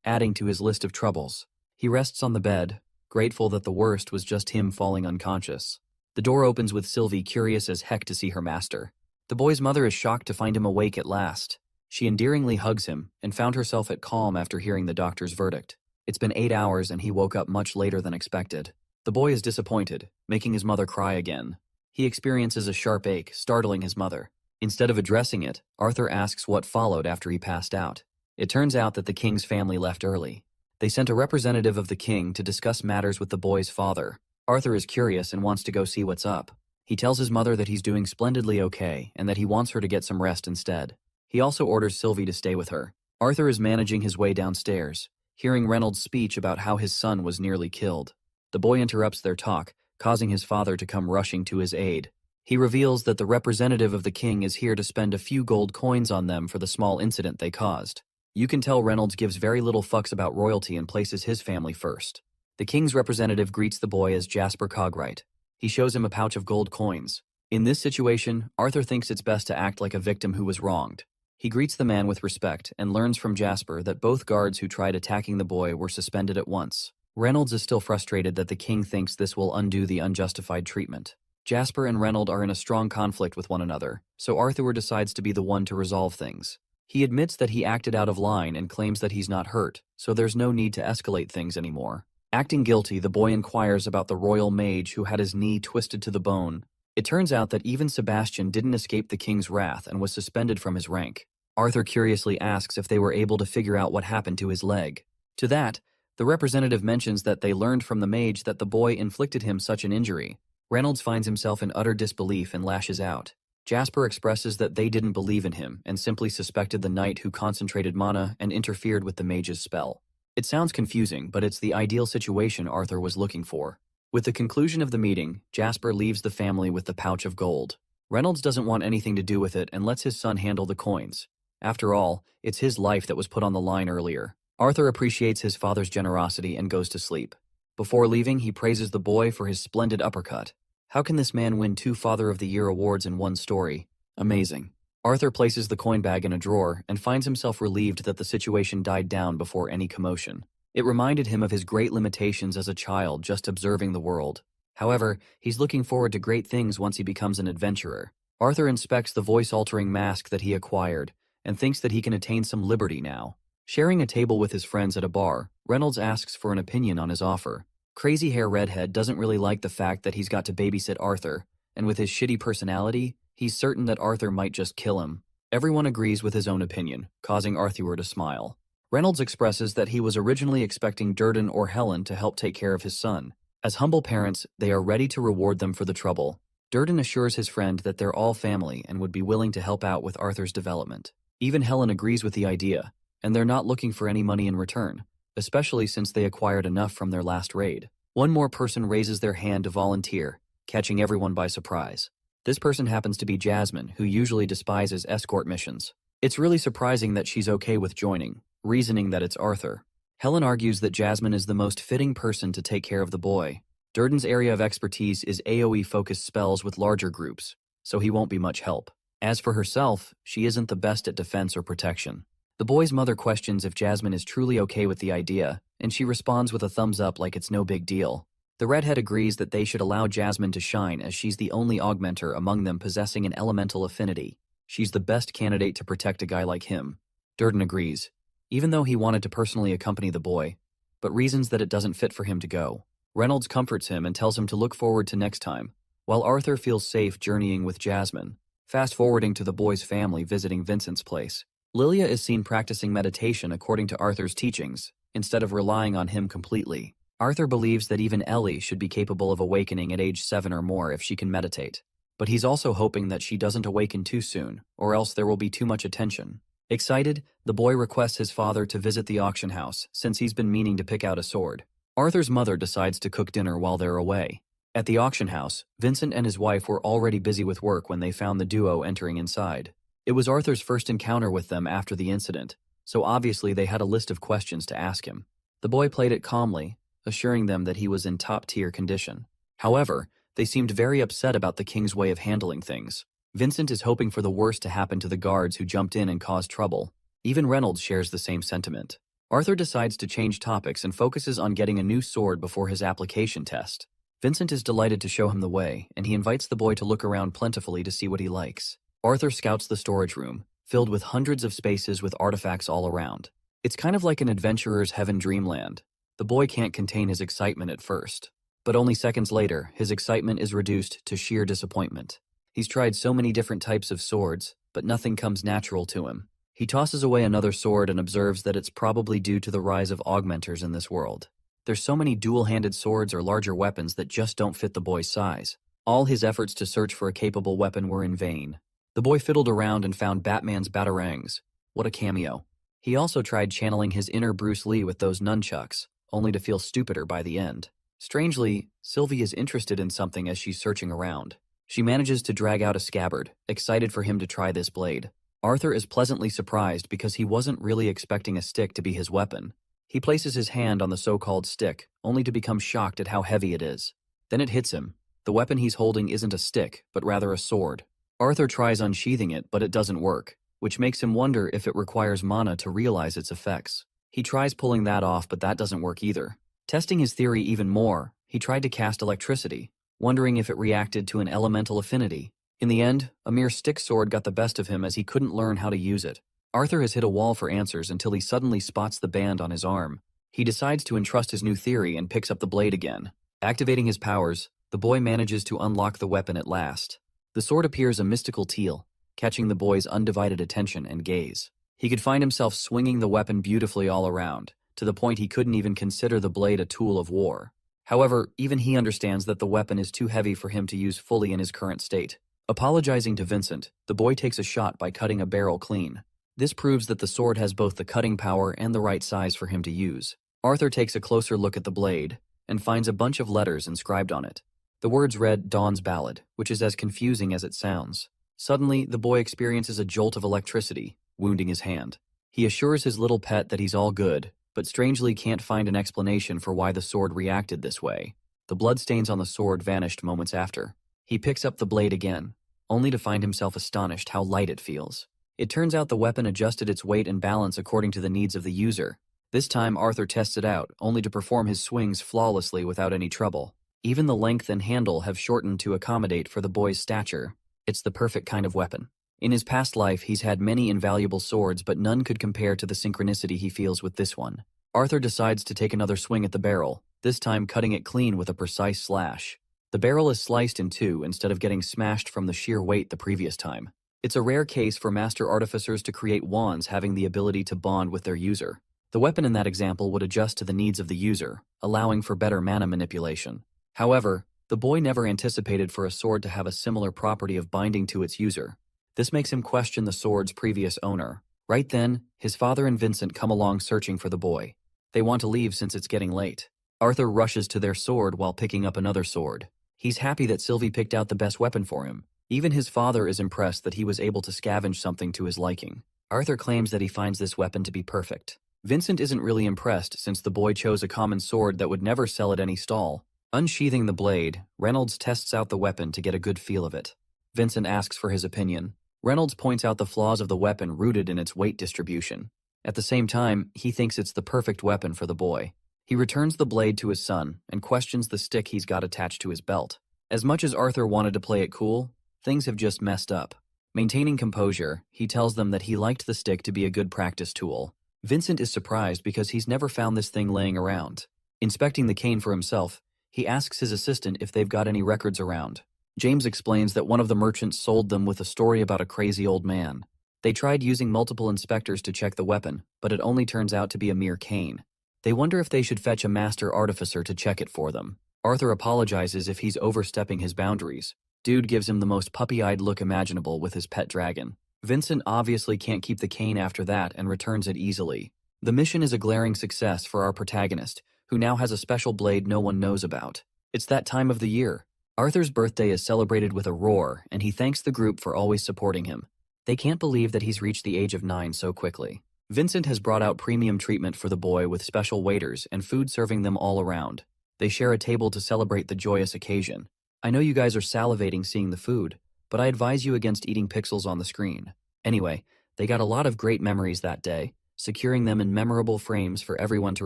adding to his list of troubles. He rests on the bed, grateful that the worst was just him falling unconscious. The door opens with Sylvie curious as heck to see her master. The boy's mother is shocked to find him awake at last. She endearingly hugs him and found herself at calm after hearing the doctor's verdict. It's been 8 hours and he woke up much later than expected. The boy is disappointed, making his mother cry again. He experiences a sharp ache, startling his mother. Instead of addressing it, Arthur asks what followed after he passed out. It turns out that the king's family left early. They sent a representative of the king to discuss matters with the boy's father. Arthur is curious and wants to go see what's up. He tells his mother that he's doing splendidly okay and that he wants her to get some rest instead. He also orders Sylvie to stay with her. Arthur is managing his way downstairs, hearing Reynolds' speech about how his son was nearly killed. The boy interrupts their talk, causing his father to come rushing to his aid. He reveals that the representative of the king is here to spend a few gold coins on them for the small incident they caused. You can tell Reynolds gives very little fucks about royalty and places his family first. The king's representative greets the boy as Jasper Cogwright. He shows him a pouch of gold coins. In this situation, Arthur thinks it's best to act like a victim who was wronged. He greets the man with respect and learns from Jasper that both guards who tried attacking the boy were suspended at once. Reynolds is still frustrated that the king thinks this will undo the unjustified treatment. Jasper and Reynolds are in a strong conflict with one another, so Arthur decides to be the one to resolve things. He admits that he acted out of line and claims that he's not hurt, so there's no need to escalate things anymore. Acting guilty, the boy inquires about the royal mage who had his knee twisted to the bone. It turns out that even Sebastian didn't escape the king's wrath and was suspended from his rank. Arthur curiously asks if they were able to figure out what happened to his leg. To that, the representative mentions that they learned from the mage that the boy inflicted him such an injury. Reynolds finds himself in utter disbelief and lashes out. Jasper expresses that they didn't believe in him and simply suspected the knight who concentrated mana and interfered with the mage's spell. It sounds confusing, but it's the ideal situation Arthur was looking for. With the conclusion of the meeting, Jasper leaves the family with the pouch of gold. Reynolds doesn't want anything to do with it and lets his son handle the coins. After all, it's his life that was put on the line earlier. Arthur appreciates his father's generosity and goes to sleep. Before leaving, he praises the boy for his splendid uppercut. How can this man win 2 Father of the Year awards in one story? Amazing. Arthur places the coin bag in a drawer and finds himself relieved that the situation died down before any commotion. It reminded him of his great limitations as a child just observing the world. However, he's looking forward to great things once he becomes an adventurer. Arthur inspects the voice-altering mask that he acquired and thinks that he can attain some liberty now. Sharing a table with his friends at a bar, Reynolds asks for an opinion on his offer. Crazy hair redhead doesn't really like the fact that he's got to babysit Arthur, and with his shitty personality, he's certain that Arthur might just kill him. Everyone agrees with his own opinion, causing Arthur to smile. Reynolds expresses that he was originally expecting Durden or Helen to help take care of his son. As humble parents, they are ready to reward them for the trouble. Durden assures his friend that they're all family and would be willing to help out with Arthur's development. Even Helen agrees with the idea, and they're not looking for any money in return, especially since they acquired enough from their last raid. One more person raises their hand to volunteer, catching everyone by surprise. This person happens to be Jasmine, who usually despises escort missions. It's really surprising that she's okay with joining, reasoning that it's Arthur. Helen argues that Jasmine is the most fitting person to take care of the boy. Durden's area of expertise is AoE-focused spells with larger groups, so he won't be much help. As for herself, she isn't the best at defense or protection. The boy's mother questions if Jasmine is truly okay with the idea, and she responds with a thumbs up like it's no big deal. The redhead agrees that they should allow Jasmine to shine as she's the only augmenter among them possessing an elemental affinity. She's the best candidate to protect a guy like him. Durden agrees, even though he wanted to personally accompany the boy, but reasons that it doesn't fit for him to go. Reynolds comforts him and tells him to look forward to next time, while Arthur feels safe journeying with Jasmine. Fast-forwarding to the boy's family visiting Vincent's place. Lilia is seen practicing meditation according to Arthur's teachings, instead of relying on him completely. Arthur believes that even Ellie should be capable of awakening at age 7 or more if she can meditate. But he's also hoping that she doesn't awaken too soon, or else there will be too much attention. Excited, the boy requests his father to visit the auction house, since he's been meaning to pick out a sword. Arthur's mother decides to cook dinner while they're away. At the auction house, Vincent and his wife were already busy with work when they found the duo entering inside. It was Arthur's first encounter with them after the incident, so obviously they had a list of questions to ask him. The boy played it calmly, assuring them that he was in top-tier condition. However, they seemed very upset about the king's way of handling things. Vincent is hoping for the worst to happen to the guards who jumped in and caused trouble. Even Reynolds shares the same sentiment. Arthur decides to change topics and focuses on getting a new sword before his application test. Vincent is delighted to show him the way, and he invites the boy to look around plentifully to see what he likes. Arthur scouts the storage room, filled with hundreds of spaces with artifacts all around. It's kind of like an adventurer's heaven dreamland. The boy can't contain his excitement at first. But only seconds later, his excitement is reduced to sheer disappointment. He's tried so many different types of swords, but nothing comes natural to him. He tosses away another sword and observes that it's probably due to the rise of augmenters in this world. There's so many dual-handed swords or larger weapons that just don't fit the boy's size. All his efforts to search for a capable weapon were in vain. The boy fiddled around and found Batman's batarangs. What a cameo. He also tried channeling his inner Bruce Lee with those nunchucks, only to feel stupider by the end. Strangely, Sylvie is interested in something as she's searching around. She manages to drag out a scabbard, excited for him to try this blade. Arthur is pleasantly surprised because he wasn't really expecting a stick to be his weapon. He places his hand on the so-called stick, only to become shocked at how heavy it is. Then it hits him. The weapon he's holding isn't a stick, but rather a sword. Arthur tries unsheathing it, but it doesn't work, which makes him wonder if it requires mana to realize its effects. He tries pulling that off, but that doesn't work either. Testing his theory even more, he tried to cast electricity, wondering if it reacted to an elemental affinity. In the end, a mere stick sword got the best of him as he couldn't learn how to use it. Arthur has hit a wall for answers until he suddenly spots the band on his arm. He decides to entrust his new theory and picks up the blade again. Activating his powers, the boy manages to unlock the weapon at last. The sword appears a mystical teal, catching the boy's undivided attention and gaze. He could find himself swinging the weapon beautifully all around, to the point he couldn't even consider the blade a tool of war. However, even he understands that the weapon is too heavy for him to use fully in his current state. Apologizing to Vincent, the boy takes a shot by cutting a barrel clean. This proves that the sword has both the cutting power and the right size for him to use. Arthur takes a closer look at the blade, and finds a bunch of letters inscribed on it. The words read Dawn's Ballad, which is as confusing as it sounds. Suddenly, the boy experiences a jolt of electricity, wounding his hand. He assures his little pet that he's all good, but strangely can't find an explanation for why the sword reacted this way. The bloodstains on the sword vanished moments after. He picks up the blade again, only to find himself astonished how light it feels. It turns out the weapon adjusted its weight and balance according to the needs of the user. This time Arthur tests it out, only to perform his swings flawlessly without any trouble. Even the length and handle have shortened to accommodate for the boy's stature. It's the perfect kind of weapon. In his past life, he's had many invaluable swords, but none could compare to the synchronicity he feels with this one. Arthur decides to take another swing at the barrel, this time cutting it clean with a precise slash. The barrel is sliced in two instead of getting smashed from the sheer weight the previous time. It's a rare case for master artificers to create wands having the ability to bond with their user. The weapon in that example would adjust to the needs of the user, allowing for better mana manipulation. However, the boy never anticipated for a sword to have a similar property of binding to its user. This makes him question the sword's previous owner. Right then, his father and Vincent come along searching for the boy. They want to leave since it's getting late. Arthur rushes to their sword while picking up another sword. He's happy that Sylvie picked out the best weapon for him. Even his father is impressed that he was able to scavenge something to his liking. Arthur claims that he finds this weapon to be perfect. Vincent isn't really impressed since the boy chose a common sword that would never sell at any stall. Unsheathing the blade, Reynolds tests out the weapon to get a good feel of it. Vincent asks for his opinion. Reynolds points out the flaws of the weapon rooted in its weight distribution. At the same time, he thinks it's the perfect weapon for the boy. He returns the blade to his son and questions the stick he's got attached to his belt. As much as Arthur wanted to play it cool, things have just messed up. Maintaining composure, he tells them that he liked the stick to be a good practice tool. Vincent is surprised because he's never found this thing laying around. Inspecting the cane for himself, he asks his assistant if they've got any records around. James explains that one of the merchants sold them with a story about a crazy old man. They tried using multiple inspectors to check the weapon, but it only turns out to be a mere cane. They wonder if they should fetch a master artificer to check it for them. Arthur apologizes if he's overstepping his boundaries. Dude gives him the most puppy-eyed look imaginable with his pet dragon. Vincent obviously can't keep the cane after that and returns it easily. The mission is a glaring success for our protagonist, who now has a special blade no one knows about. It's that time of the year. Arthur's birthday is celebrated with a roar, and he thanks the group for always supporting him. They can't believe that he's reached the age of 9 so quickly. Vincent has brought out premium treatment for the boy with special waiters and food serving them all around. They share a table to celebrate the joyous occasion. I know you guys are salivating seeing the food, but I advise you against eating pixels on the screen. Anyway, they got a lot of great memories that day, securing them in memorable frames for everyone to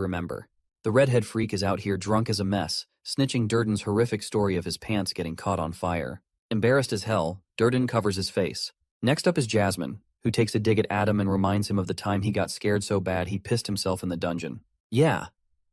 remember. The redhead freak is out here drunk as a mess, snitching Durden's horrific story of his pants getting caught on fire. Embarrassed as hell, Durden covers his face. Next up is Jasmine, who takes a dig at Adam and reminds him of the time he got scared so bad he pissed himself in the dungeon. Yeah,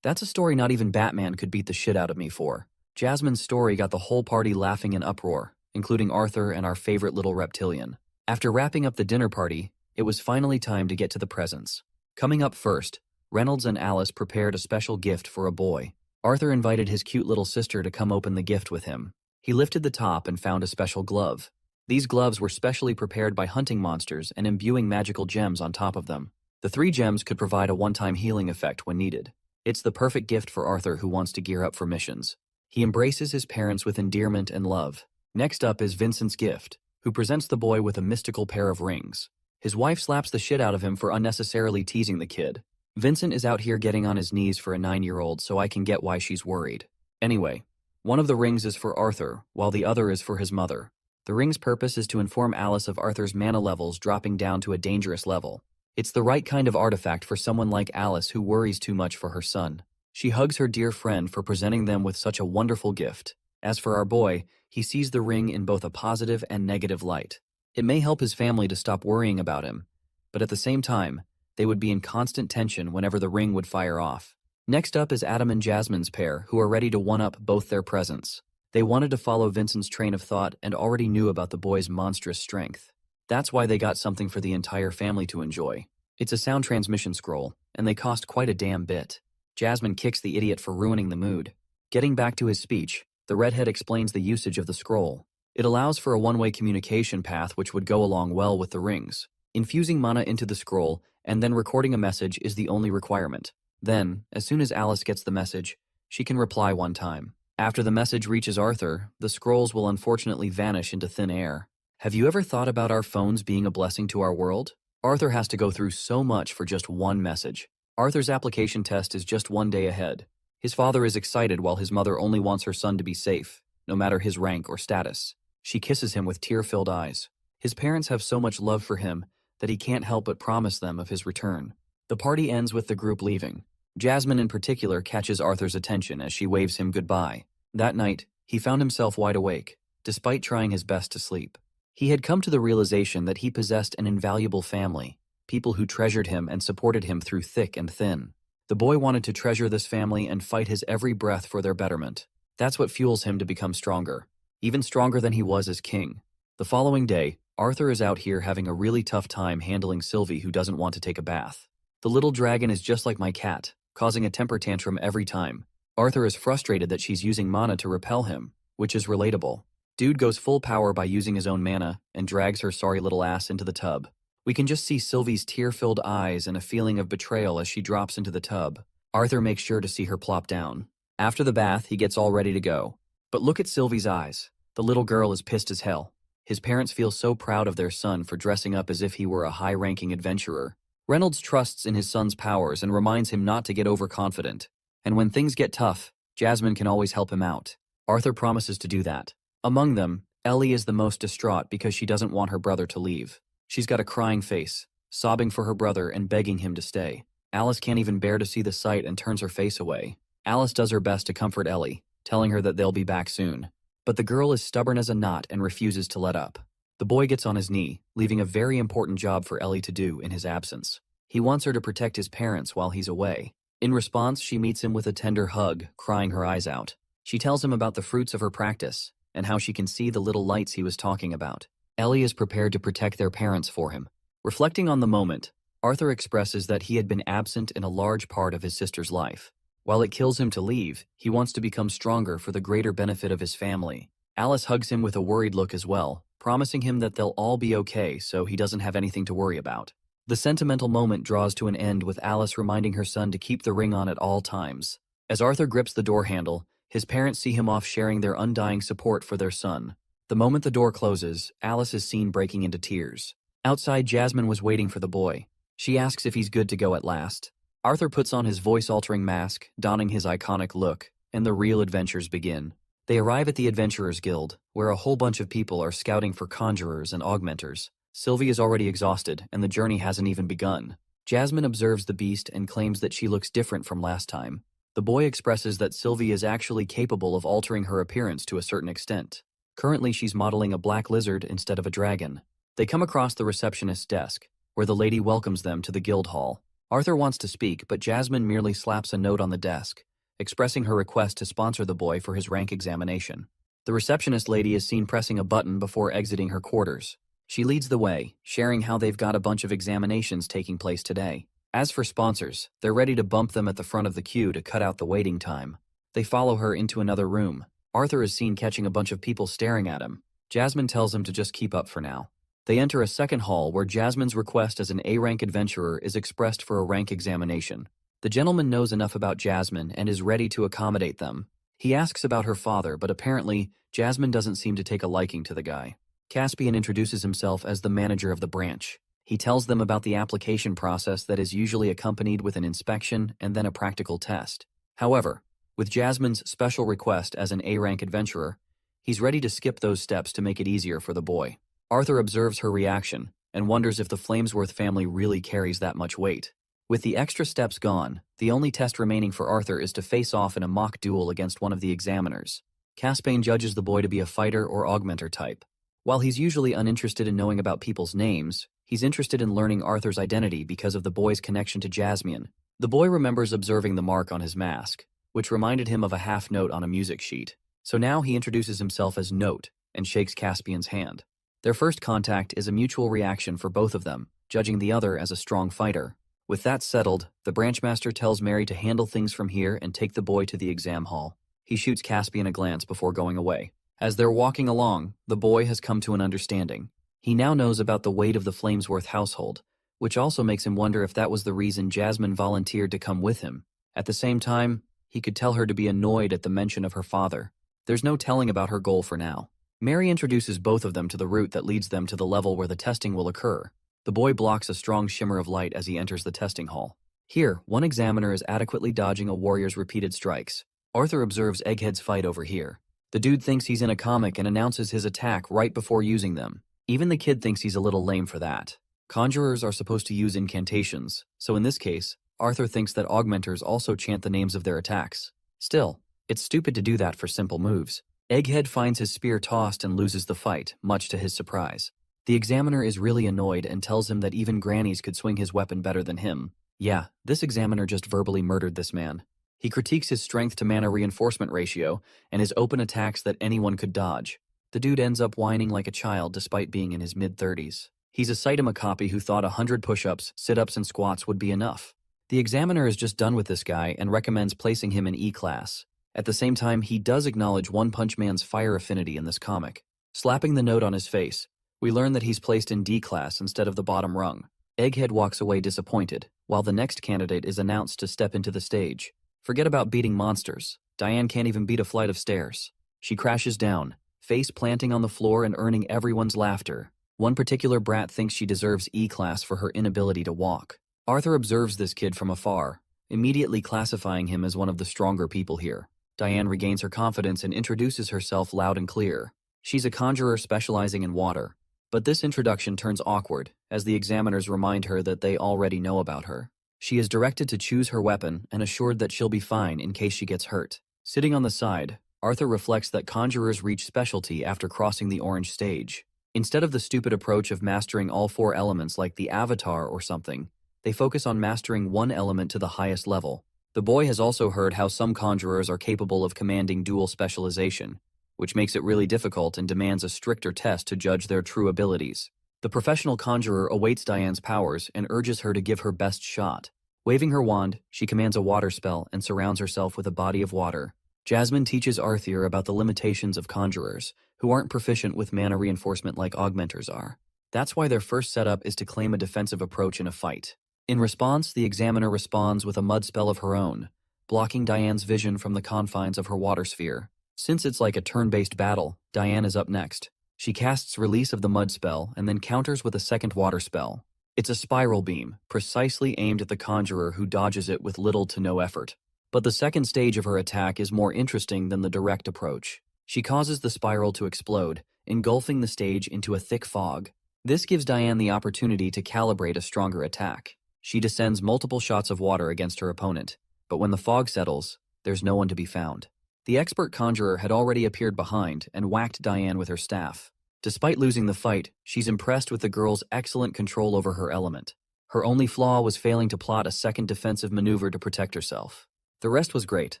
that's a story not even Batman could beat the shit out of me for. Jasmine's story got the whole party laughing in uproar, including Arthur and our favorite little reptilian. After wrapping up the dinner party, it was finally time to get to the presents. Coming up first, Reynolds and Alice prepared a special gift for a boy. Arthur invited his cute little sister to come open the gift with him. He lifted the top and found a special glove. These gloves were specially prepared by hunting monsters and imbuing magical gems on top of them. The 3 gems could provide a one-time healing effect when needed. It's the perfect gift for Arthur who wants to gear up for missions. He embraces his parents with endearment and love. Next up is Vincent's gift, who presents the boy with a mystical pair of rings. His wife slaps the shit out of him for unnecessarily teasing the kid. Vincent is out here getting on his knees for a 9-year-old, so I can get why she's worried. Anyway, one of the rings is for Arthur, while the other is for his mother. The ring's purpose is to inform Alice of Arthur's mana levels dropping down to a dangerous level. It's the right kind of artifact for someone like Alice who worries too much for her son. She hugs her dear friend for presenting them with such a wonderful gift. As for our boy, he sees the ring in both a positive and negative light. It may help his family to stop worrying about him, but at the same time, they would be in constant tension whenever the ring would fire off. Next up is Adam and Jasmine's pair, who are ready to one-up both their presents. They wanted to follow Vincent's train of thought and already knew about the boy's monstrous strength. That's why they got something for the entire family to enjoy. It's a sound transmission scroll, and they cost quite a damn bit. Jasmine kicks the idiot for ruining the mood. Getting back to his speech, the redhead explains the usage of the scroll. It allows for a one-way communication path which would go along well with the rings. Infusing mana into the scroll and then recording a message is the only requirement. Then, as soon as Alice gets the message, she can reply one time. After the message reaches Arthur, the scrolls will unfortunately vanish into thin air. Have you ever thought about our phones being a blessing to our world? Arthur has to go through so much for just one message. Arthur's application test is just one day ahead. His father is excited while his mother only wants her son to be safe, no matter his rank or status. She kisses him with tear-filled eyes. His parents have so much love for him that he can't help but promise them of his return. The party ends with the group leaving. Jasmine in particular catches Arthur's attention as she waves him goodbye. That night, he found himself wide awake, despite trying his best to sleep. He had come to the realization that he possessed an invaluable family, people who treasured him and supported him through thick and thin. The boy wanted to treasure this family and fight his every breath for their betterment. That's what fuels him to become stronger, even stronger than he was as king. The following day, Arthur is out here having a really tough time handling Sylvie, who doesn't want to take a bath. The little dragon is just like my cat, causing a temper tantrum every time. Arthur is frustrated that she's using mana to repel him, which is relatable. Dude goes full power by using his own mana and drags her sorry little ass into the tub. We can just see Sylvie's tear-filled eyes and a feeling of betrayal as she drops into the tub. Arthur makes sure to see her plop down. After the bath, he gets all ready to go. But look at Sylvie's eyes. The little girl is pissed as hell. His parents feel so proud of their son for dressing up as if he were a high-ranking adventurer. Reynolds trusts in his son's powers and reminds him not to get overconfident. And when things get tough, Jasmine can always help him out. Arthur promises to do that. Among them, Ellie is the most distraught because she doesn't want her brother to leave. She's got a crying face, sobbing for her brother and begging him to stay. Alice can't even bear to see the sight and turns her face away. Alice does her best to comfort Ellie, telling her that they'll be back soon. But the girl is stubborn as a knot and refuses to let up. The boy gets on his knee, leaving a very important job for Ellie to do in his absence. He wants her to protect his parents while he's away. In response, she meets him with a tender hug, crying her eyes out. She tells him about the fruits of her practice and how she can see the little lights he was talking about. Ellie is prepared to protect their parents for him. Reflecting on the moment, Arthur expresses that he had been absent in a large part of his sister's life. While it kills him to leave, he wants to become stronger for the greater benefit of his family. Alice hugs him with a worried look as well, promising him that they'll all be okay so he doesn't have anything to worry about. The sentimental moment draws to an end with Alice reminding her son to keep the ring on at all times. As Arthur grips the door handle, his parents see him off sharing their undying support for their son. The moment the door closes, Alice is seen breaking into tears. Outside, Jasmine was waiting for the boy. She asks if he's good to go at last. Arthur puts on his voice-altering mask, donning his iconic look, and the real adventures begin. They arrive at the Adventurers Guild, where a whole bunch of people are scouting for conjurers and augmenters. Sylvie is already exhausted, and the journey hasn't even begun. Jasmine observes the beast and claims that she looks different from last time. The boy expresses that Sylvie is actually capable of altering her appearance to a certain extent. Currently, she's modeling a black lizard instead of a dragon. They come across the receptionist's desk, where the lady welcomes them to the guild hall. Arthur wants to speak, but Jasmine merely slaps a note on the desk, expressing her request to sponsor the boy for his rank examination. The receptionist lady is seen pressing a button before exiting her quarters. She leads the way, sharing how they've got a bunch of examinations taking place today. As for sponsors, they're ready to bump them at the front of the queue to cut out the waiting time. They follow her into another room. Arthur is seen catching a bunch of people staring at him. Jasmine tells him to just keep up for now. They enter a second hall where Jasmine's request as an A-rank adventurer is expressed for a rank examination. The gentleman knows enough about Jasmine and is ready to accommodate them. He asks about her father, but apparently, Jasmine doesn't seem to take a liking to the guy. Caspian introduces himself as the manager of the branch. He tells them about the application process that is usually accompanied with an inspection and then a practical test. However, with Jasmine's special request as an A-rank adventurer, he's ready to skip those steps to make it easier for the boy. Arthur observes her reaction and wonders if the Flamesworth family really carries that much weight. With the extra steps gone, the only test remaining for Arthur is to face off in a mock duel against one of the examiners. Caspian judges the boy to be a fighter or augmenter type. While he's usually uninterested in knowing about people's names, he's interested in learning Arthur's identity because of the boy's connection to Jasmine. The boy remembers observing the mark on his mask, which reminded him of a half note on a music sheet. So now he introduces himself as Note and shakes Caspian's hand. Their first contact is a mutual reaction for both of them, judging the other as a strong fighter. With that settled, the branchmaster tells Mary to handle things from here and take the boy to the exam hall. He shoots Caspian a glance before going away. As they're walking along, the boy has come to an understanding. He now knows about the weight of the Flamesworth household, which also makes him wonder if that was the reason Jasmine volunteered to come with him. At the same time, he could tell her to be annoyed at the mention of her father. There's no telling about her goal for now. Mary introduces both of them to the route that leads them to the level where the testing will occur. The boy blocks a strong shimmer of light as he enters the testing hall. Here, one examiner is adequately dodging a warrior's repeated strikes. Arthur observes Egghead's fight over here. The dude thinks he's in a comic and announces his attack right before using them. Even the kid thinks he's a little lame for that. Conjurers are supposed to use incantations, so in this case, Arthur thinks that augmenters also chant the names of their attacks. Still, it's stupid to do that for simple moves. Egghead finds his spear tossed and loses the fight, much to his surprise. The examiner is really annoyed and tells him that even grannies could swing his weapon better than him. Yeah, this examiner just verbally murdered this man. He critiques his strength to mana reinforcement ratio and his open attacks that anyone could dodge. The dude ends up whining like a child despite being in his mid-30s. He's a Saitama copy who thought 100 push-ups, sit-ups, and squats would be enough. The examiner is just done with this guy and recommends placing him in E-class. At the same time, he does acknowledge One Punch Man's fire affinity in this comic. Slapping the note on his face, We learn that he's placed in D class instead of the bottom rung. Egghead walks away disappointed, while the next candidate is announced to step into the stage. Forget about beating monsters. Diane can't even beat a flight of stairs. She crashes down, face planting on the floor and earning everyone's laughter. One particular brat thinks she deserves E-class for her inability to walk. Arthur observes this kid from afar, immediately classifying him as one of the stronger people here. Diane regains her confidence and introduces herself loud and clear. She's a conjurer specializing in water. But this introduction turns awkward, as the examiners remind her that they already know about her. She is directed to choose her weapon and assured that she'll be fine in case she gets hurt. Sitting on the side, Arthur reflects that conjurers reach specialty after crossing the orange stage. Instead of the stupid approach of mastering all 4 elements like the Avatar or something, they focus on mastering one element to the highest level. The boy has also heard how some conjurers are capable of commanding dual specialization, which makes it really difficult and demands a stricter test to judge their true abilities. The professional conjurer awaits Diane's powers and urges her to give her best shot. Waving her wand, she commands a water spell and surrounds herself with a body of water. Jasmine teaches Arthur about the limitations of conjurers, who aren't proficient with mana reinforcement like augmenters are. That's why their first setup is to claim a defensive approach in a fight. In response, the examiner responds with a mud spell of her own, blocking Diane's vision from the confines of her water sphere. Since it's like a turn-based battle, Diane is up next. She casts release of the mud spell and then counters with a second water spell. It's a spiral beam, precisely aimed at the conjurer who dodges it with little to no effort. But the second stage of her attack is more interesting than the direct approach. She causes the spiral to explode, engulfing the stage into a thick fog. This gives Diane the opportunity to calibrate a stronger attack. She descends multiple shots of water against her opponent, but when the fog settles, there's no one to be found. The expert conjurer had already appeared behind and whacked Diane with her staff. Despite losing the fight, she's impressed with the girl's excellent control over her element. Her only flaw was failing to plot a second defensive maneuver to protect herself. The rest was great.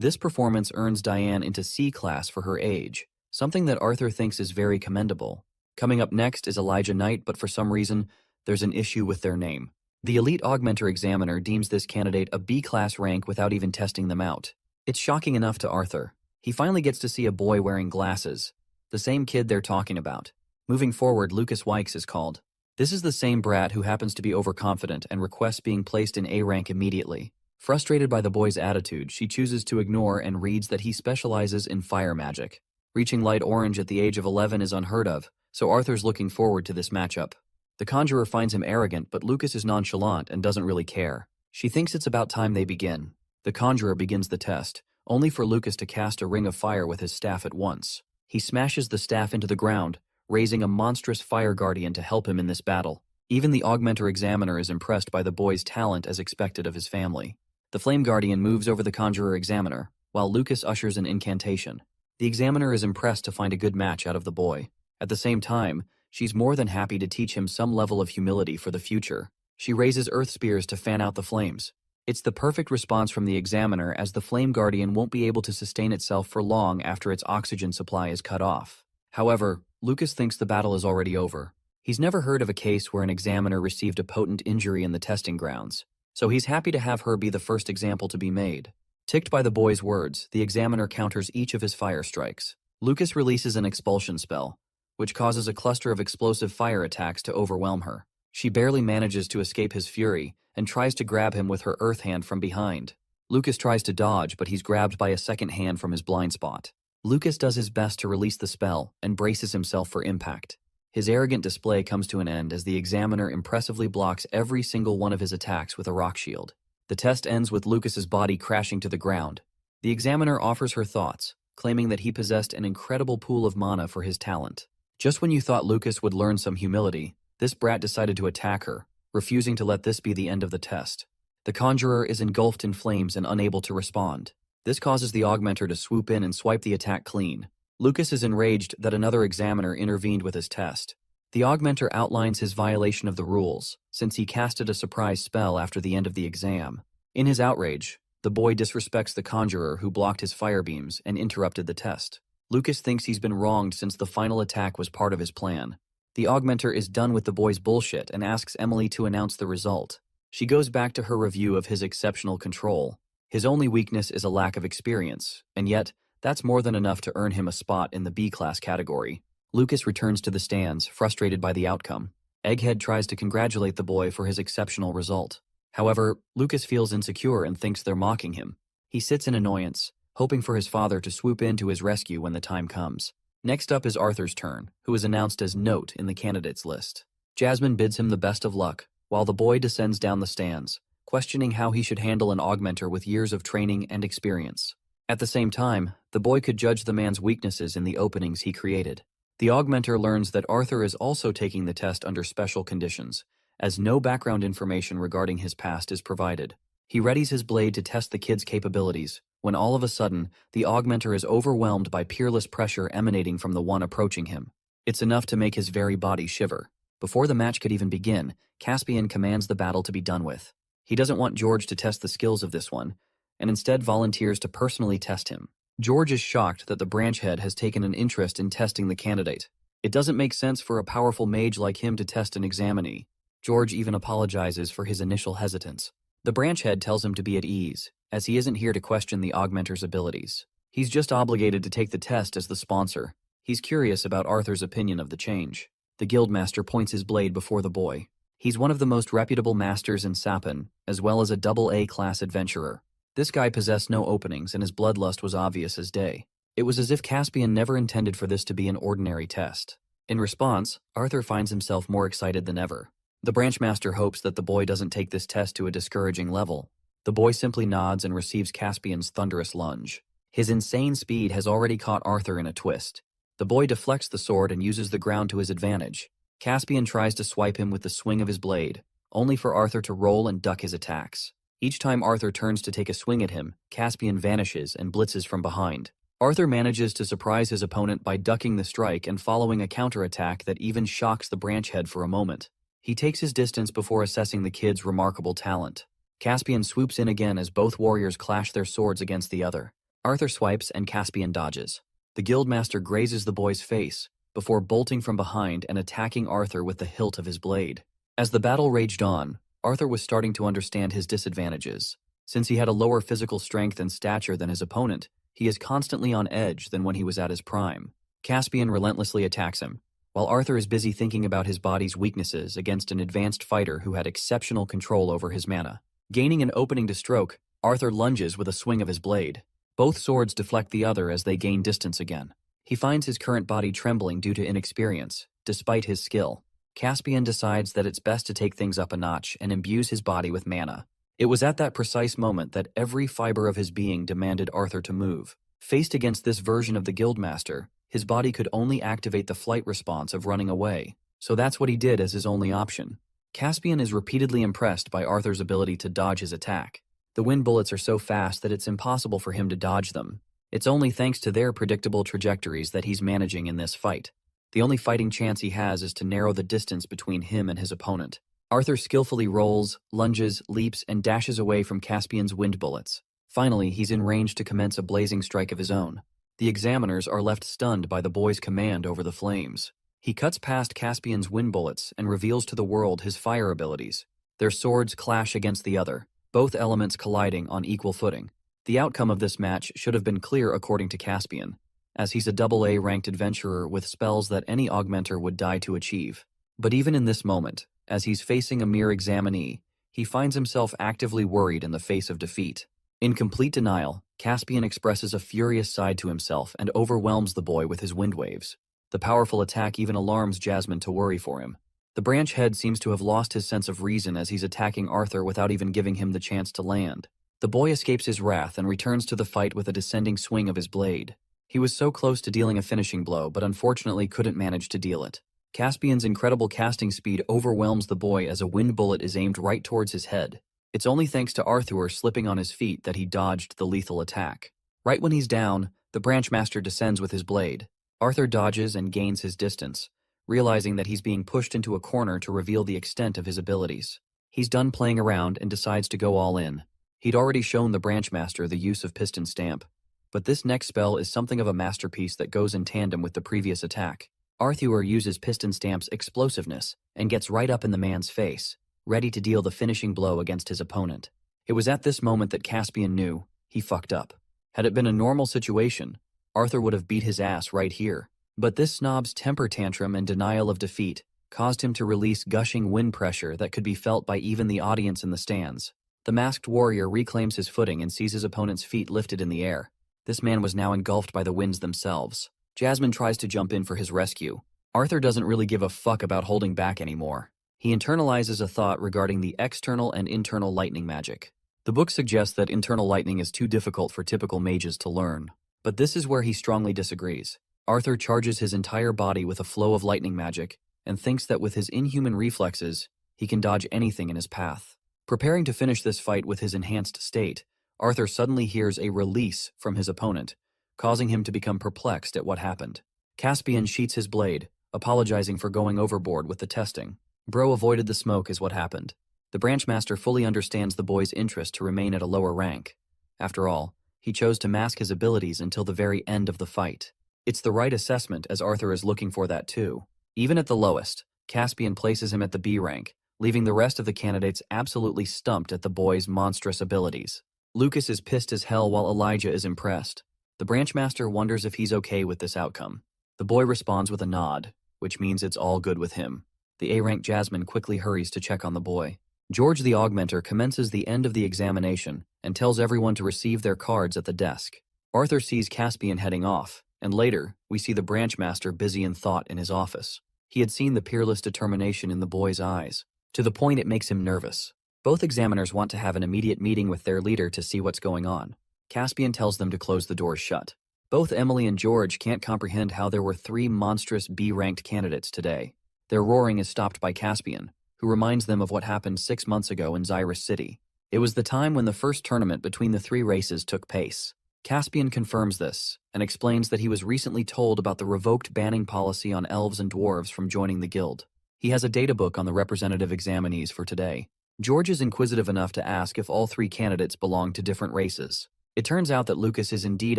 This performance earns Diane into C-class for her age, something that Arthur thinks is very commendable. Coming up next is Elijah Knight, but for some reason, there's an issue with their name. The elite augmenter examiner deems this candidate a B-class rank without even testing them out. It's shocking enough to Arthur. He finally gets to see a boy wearing glasses, the same kid they're talking about. Moving forward, Lucas Wykes is called. This is the same brat who happens to be overconfident and requests being placed in A rank immediately. Frustrated by the boy's attitude, she chooses to ignore and reads that he specializes in fire magic. Reaching light orange at the age of 11 is unheard of, so Arthur's looking forward to this matchup. The conjurer finds him arrogant, but Lucas is nonchalant and doesn't really care. She thinks it's about time they begin. The conjurer begins the test, only for Lucas to cast a ring of fire with his staff at once. He smashes the staff into the ground, raising a monstrous fire guardian to help him in this battle. Even the augmenter examiner is impressed by the boy's talent as expected of his family. The flame guardian moves over the conjurer examiner, while Lucas ushers an incantation. The examiner is impressed to find a good match out of the boy. At the same time, she's more than happy to teach him some level of humility for the future. She raises earth spears to fan out the flames. It's the perfect response from the examiner, as the flame guardian won't be able to sustain itself for long after its oxygen supply is cut off. However, Lucas thinks the battle is already over. He's never heard of a case where an examiner received a potent injury in the testing grounds, so he's happy to have her be the first example to be made. Ticked by the boy's words, the examiner counters each of his fire strikes. Lucas releases an expulsion spell, which causes a cluster of explosive fire attacks to overwhelm her. She barely manages to escape his fury and tries to grab him with her earth hand from behind. Lucas tries to dodge, but he's grabbed by a second hand from his blind spot. Lucas does his best to release the spell and braces himself for impact. His arrogant display comes to an end as the examiner impressively blocks every single one of his attacks with a rock shield. The test ends with Lucas's body crashing to the ground. The examiner offers her thoughts, claiming that he possessed an incredible pool of mana for his talent. Just when you thought Lucas would learn some humility, this brat decided to attack her, refusing to let this be the end of the test. The conjurer is engulfed in flames and unable to respond. This causes the augmenter to swoop in and swipe the attack clean. Lucas is enraged that another examiner intervened with his test. The augmenter outlines his violation of the rules, since he casted a surprise spell after the end of the exam. In his outrage, the boy disrespects the conjurer who blocked his fire beams and interrupted the test. Lucas thinks he's been wronged since the final attack was part of his plan. The augmenter is done with the boy's bullshit and asks Emily to announce the result. She goes back to her review of his exceptional control. His only weakness is a lack of experience, and yet, that's more than enough to earn him a spot in the B-class category. Lucas returns to the stands, frustrated by the outcome. Egghead tries to congratulate the boy for his exceptional result. However, Lucas feels insecure and thinks they're mocking him. He sits in annoyance, hoping for his father to swoop in to his rescue when the time comes. Next up is Arthur's turn, who is announced as Note in the candidates list. Jasmine bids him the best of luck, while the boy descends down the stands, questioning how he should handle an augmenter with years of training and experience. At the same time, the boy could judge the man's weaknesses in the openings he created. The augmenter learns that Arthur is also taking the test under special conditions, as no background information regarding his past is provided. He readies his blade to test the kid's capabilities, when all of a sudden, the augmenter is overwhelmed by peerless pressure emanating from the one approaching him. It's enough to make his very body shiver. Before the match could even begin, Caspian commands the battle to be done with. He doesn't want George to test the skills of this one, and instead volunteers to personally test him. George is shocked that the branch head has taken an interest in testing the candidate. It doesn't make sense for a powerful mage like him to test an examinee. George even apologizes for his initial hesitance. The branch head tells him to be at ease, as he isn't here to question the augmenter's abilities. He's just obligated to take the test as the sponsor. He's curious about Arthur's opinion of the change. The guildmaster points his blade before the boy. He's one of the most reputable masters in Sapin, as well as a AA class adventurer. This guy possessed no openings, and his bloodlust was obvious as day. It was as if Caspian never intended for this to be an ordinary test. In response, Arthur finds himself more excited than ever. The branchmaster hopes that the boy doesn't take this test to a discouraging level. The boy simply nods and receives Caspian's thunderous lunge. His insane speed has already caught Arthur in a twist. The boy deflects the sword and uses the ground to his advantage. Caspian tries to swipe him with the swing of his blade, only for Arthur to roll and duck his attacks. Each time Arthur turns to take a swing at him, Caspian vanishes and blitzes from behind. Arthur manages to surprise his opponent by ducking the strike and following a counterattack that even shocks the branch head for a moment. He takes his distance before assessing the kid's remarkable talent. Caspian swoops in again as both warriors clash their swords against the other. Arthur swipes and Caspian dodges. The guildmaster grazes the boy's face, before bolting from behind and attacking Arthur with the hilt of his blade. As the battle raged on, Arthur was starting to understand his disadvantages. Since he had a lower physical strength and stature than his opponent, he is constantly on edge than when he was at his prime. Caspian relentlessly attacks him, while Arthur is busy thinking about his body's weaknesses against an advanced fighter who had exceptional control over his mana. Gaining an opening to stroke, Arthur lunges with a swing of his blade. Both swords deflect the other as they gain distance again. He finds his current body trembling due to inexperience, despite his skill. Caspian decides that it's best to take things up a notch and imbues his body with mana. It was at that precise moment that every fiber of his being demanded Arthur to move. Faced against this version of the guildmaster, his body could only activate the flight response of running away, so that's what he did as his only option. Caspian is repeatedly impressed by Arthur's ability to dodge his attack. The wind bullets are so fast that it's impossible for him to dodge them. It's only thanks to their predictable trajectories that he's managing in this fight. The only fighting chance he has is to narrow the distance between him and his opponent. Arthur skillfully rolls, lunges, leaps, and dashes away from Caspian's wind bullets. Finally, he's in range to commence a blazing strike of his own. The examiners are left stunned by the boy's command over the flames. He cuts past Caspian's wind bullets and reveals to the world his fire abilities. Their swords clash against the other, both elements colliding on equal footing. The outcome of this match should have been clear according to Caspian, as he's a AA ranked adventurer with spells that any augmenter would die to achieve. But even in this moment, as he's facing a mere examinee, he finds himself actively worried in the face of defeat. In complete denial, Caspian expresses a furious side to himself and overwhelms the boy with his wind waves. The powerful attack even alarms Jasmine to worry for him. The branch head seems to have lost his sense of reason as he's attacking Arthur without even giving him the chance to land. The boy escapes his wrath and returns to the fight with a descending swing of his blade. He was so close to dealing a finishing blow, but unfortunately couldn't manage to deal it. Caspian's incredible casting speed overwhelms the boy as a wind bullet is aimed right towards his head. It's only thanks to Arthur slipping on his feet that he dodged the lethal attack. Right when he's down, the branchmaster descends with his blade. Arthur dodges and gains his distance, realizing that he's being pushed into a corner to reveal the extent of his abilities. He's done playing around and decides to go all in. He'd already shown the branchmaster the use of piston stamp, but this next spell is something of a masterpiece that goes in tandem with the previous attack. Arthur uses piston stamp's explosiveness and gets right up in the man's face, ready to deal the finishing blow against his opponent. It was at this moment that Caspian knew he fucked up. Had it been a normal situation, Arthur would have beat his ass right here, But this snob's temper tantrum and denial of defeat caused him to release gushing wind pressure that could be felt by even the audience in the stands. The masked warrior reclaims his footing and sees his opponent's feet lifted in the air. This man was now engulfed by the winds themselves. Jasmine tries to jump in for his rescue. Arthur doesn't really give a fuck about holding back anymore. He internalizes a thought regarding the external and internal lightning magic. The book suggests that internal lightning is too difficult for typical mages to learn. But this is where he strongly disagrees. Arthur charges his entire body with a flow of lightning magic and thinks that with his inhuman reflexes, he can dodge anything in his path. Preparing to finish this fight with his enhanced state, Arthur suddenly hears a release from his opponent, causing him to become perplexed at what happened. Caspian sheaths his blade, apologizing for going overboard with the testing. Bro avoided the smoke is what happened. The branchmaster fully understands the boy's interest to remain at a lower rank. After all, he chose to mask his abilities until the very end of the fight. It's the right assessment, as Arthur is looking for that too. Even at the lowest, Caspian places him at the B rank, leaving the rest of the candidates absolutely stumped at the boy's monstrous abilities. Lucas is pissed as hell while Elijah is impressed. The branchmaster wonders if he's okay with this outcome. The boy responds with a nod, which means it's all good with him. The A-rank Jasmine quickly hurries to check on the boy. George the Augmenter commences the end of the examination and tells everyone to receive their cards at the desk. Arthur sees Caspian heading off, and later, we see the branchmaster busy in thought in his office. He had seen the peerless determination in the boy's eyes, to the point it makes him nervous. Both examiners want to have an immediate meeting with their leader to see what's going on. Caspian tells them to close the doors shut. Both Emily and George can't comprehend how there were 3 monstrous B-ranked candidates today. Their roaring is stopped by Caspian, who reminds them of what happened 6 months ago in Xyrus City. It was the time when the first tournament between the 3 races took place. Caspian confirms this, and explains that he was recently told about the revoked banning policy on elves and dwarves from joining the guild. He has a databook on the representative examinees for today. George is inquisitive enough to ask if all 3 candidates belong to different races. It turns out that Lucas is indeed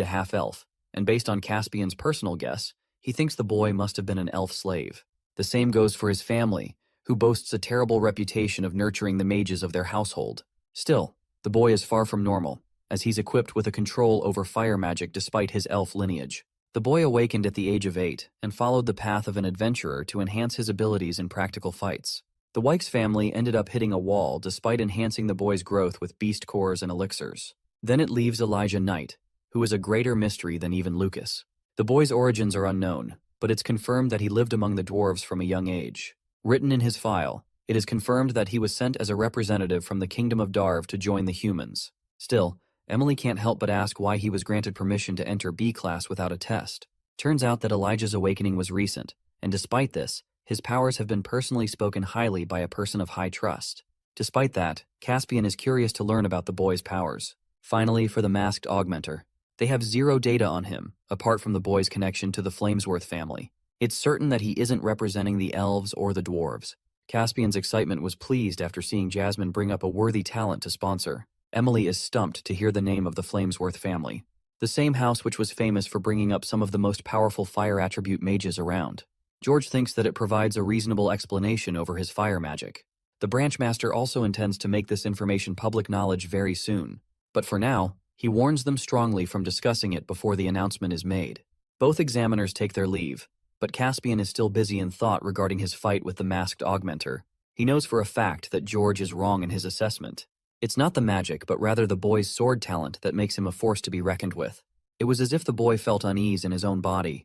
a half-elf, and based on Caspian's personal guess, he thinks the boy must have been an elf slave. The same goes for his family, who boasts a terrible reputation of nurturing the mages of their household. Still, the boy is far from normal, as he's equipped with a control over fire magic despite his elf lineage. The boy awakened at the age of 8 and followed the path of an adventurer to enhance his abilities in practical fights. The Wykes family ended up hitting a wall despite enhancing the boy's growth with beast cores and elixirs. Then it leaves Elijah Knight, who is a greater mystery than even Lucas. The boy's origins are unknown, but it's confirmed that he lived among the dwarves from a young age. Written in his file, it is confirmed that he was sent as a representative from the Kingdom of Darv to join the humans. Still, Emily can't help but ask why he was granted permission to enter B-class without a test. Turns out that Elijah's awakening was recent, and despite this, his powers have been personally spoken highly by a person of high trust. Despite that, Caspian is curious to learn about the boy's powers. Finally, for the masked augmenter, they have 0 data on him, apart from the boy's connection to the Flamesworth family. It's certain that he isn't representing the elves or the dwarves. Caspian's excitement was pleased after seeing Jasmine bring up a worthy talent to sponsor. Emily is stumped to hear the name of the Flamesworth family, the same house which was famous for bringing up some of the most powerful fire attribute mages around. George thinks that it provides a reasonable explanation over his fire magic. The branchmaster also intends to make this information public knowledge very soon, but for now, he warns them strongly from discussing it before the announcement is made. Both examiners take their leave, but Caspian is still busy in thought regarding his fight with the masked augmenter. He knows for a fact that George is wrong in his assessment. It's not the magic, but rather the boy's sword talent that makes him a force to be reckoned with. It was as if the boy felt unease in his own body,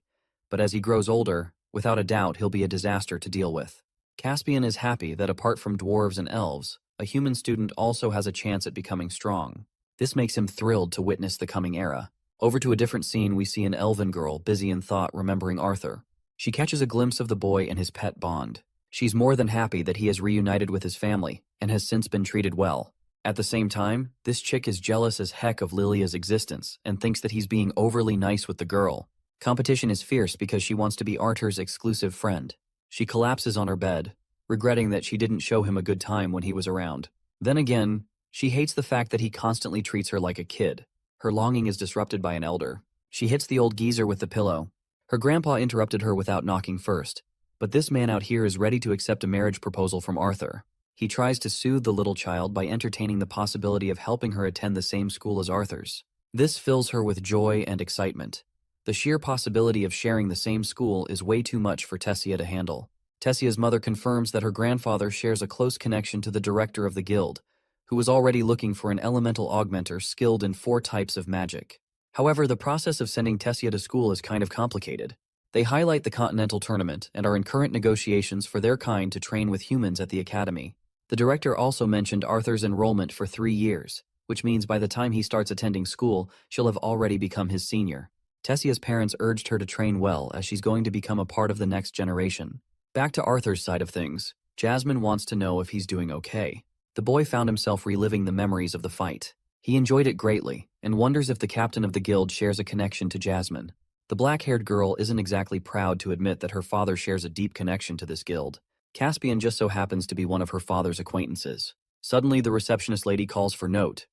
but as he grows older, without a doubt he'll be a disaster to deal with. Caspian is happy that apart from dwarves and elves, a human student also has a chance at becoming strong. This makes him thrilled to witness the coming era. Over to a different scene, we see an elven girl busy in thought remembering Arthur. She catches a glimpse of the boy and his pet bond. She's more than happy that he has reunited with his family and has since been treated well. At the same time, this chick is jealous as heck of Lilia's existence and thinks that he's being overly nice with the girl. Competition is fierce because she wants to be Arthur's exclusive friend. She collapses on her bed, regretting that she didn't show him a good time when he was around. Then again, she hates the fact that he constantly treats her like a kid. Her longing is disrupted by an elder. She hits the old geezer with the pillow. Her grandpa interrupted her without knocking first, but this man out here is ready to accept a marriage proposal from Arthur. He tries to soothe the little child by entertaining the possibility of helping her attend the same school as Arthur's. This fills her with joy and excitement. The sheer possibility of sharing the same school is way too much for Tessia to handle. Tessia's mother confirms that her grandfather shares a close connection to the director of the guild, who was already looking for an elemental augmenter skilled in 4 types of magic. However, the process of sending Tessia to school is kind of complicated. They highlight the Continental Tournament and are in current negotiations for their kind to train with humans at the academy. The director also mentioned Arthur's enrollment for 3 years, which means by the time he starts attending school, she'll have already become his senior. Tessia's parents urged her to train well as she's going to become a part of the next generation. Back to Arthur's side of things, Jasmine wants to know if he's doing okay. The boy found himself reliving the memories of the fight. He enjoyed it greatly, and wonders if the captain of the guild shares a connection to Jasmine. The black-haired girl isn't exactly proud to admit that her father shares a deep connection to this guild. Caspian just so happens to be one of her father's acquaintances. Suddenly, the receptionist lady calls for note.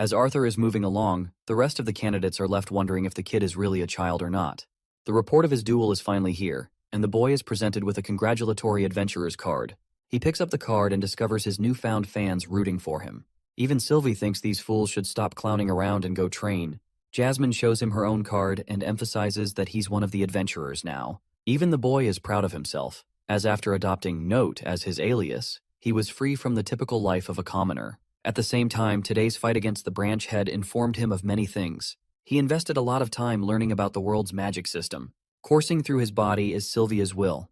As Arthur is moving along, the rest of the candidates are left wondering if the kid is really a child or not. The report of his duel is finally here, and the boy is presented with a congratulatory adventurer's card. He picks up the card and discovers his newfound fans rooting for him. Even Sylvie thinks these fools should stop clowning around and go train. Jasmine shows him her own card and emphasizes that he's one of the adventurers now. Even the boy is proud of himself, as after adopting Note as his alias, he was free from the typical life of a commoner. At the same time, today's fight against the branch head informed him of many things. He invested a lot of time learning about the world's magic system. Coursing through his body is Sylvia's will.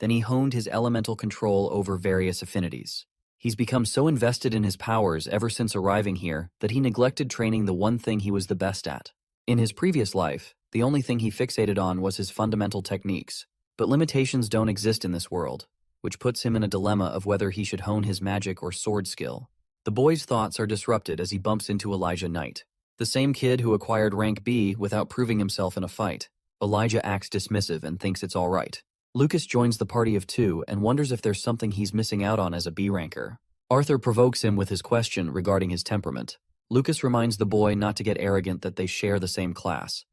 Then he honed his elemental control over various affinities. He's become so invested in his powers ever since arriving here that he neglected training the one thing he was the best at. In his previous life, the only thing he fixated on was his fundamental techniques. But limitations don't exist in this world, which puts him in a dilemma of whether he should hone his magic or sword skill. The boy's thoughts are disrupted as he bumps into Elijah Knight, the same kid who acquired rank B without proving himself in a fight. Elijah acts dismissive and thinks it's all right. Lucas joins the party of 2 and wonders if there's something he's missing out on as a B ranker. Arthur provokes him with his question regarding his temperament. Lucas reminds the boy not to get arrogant that they share the same class,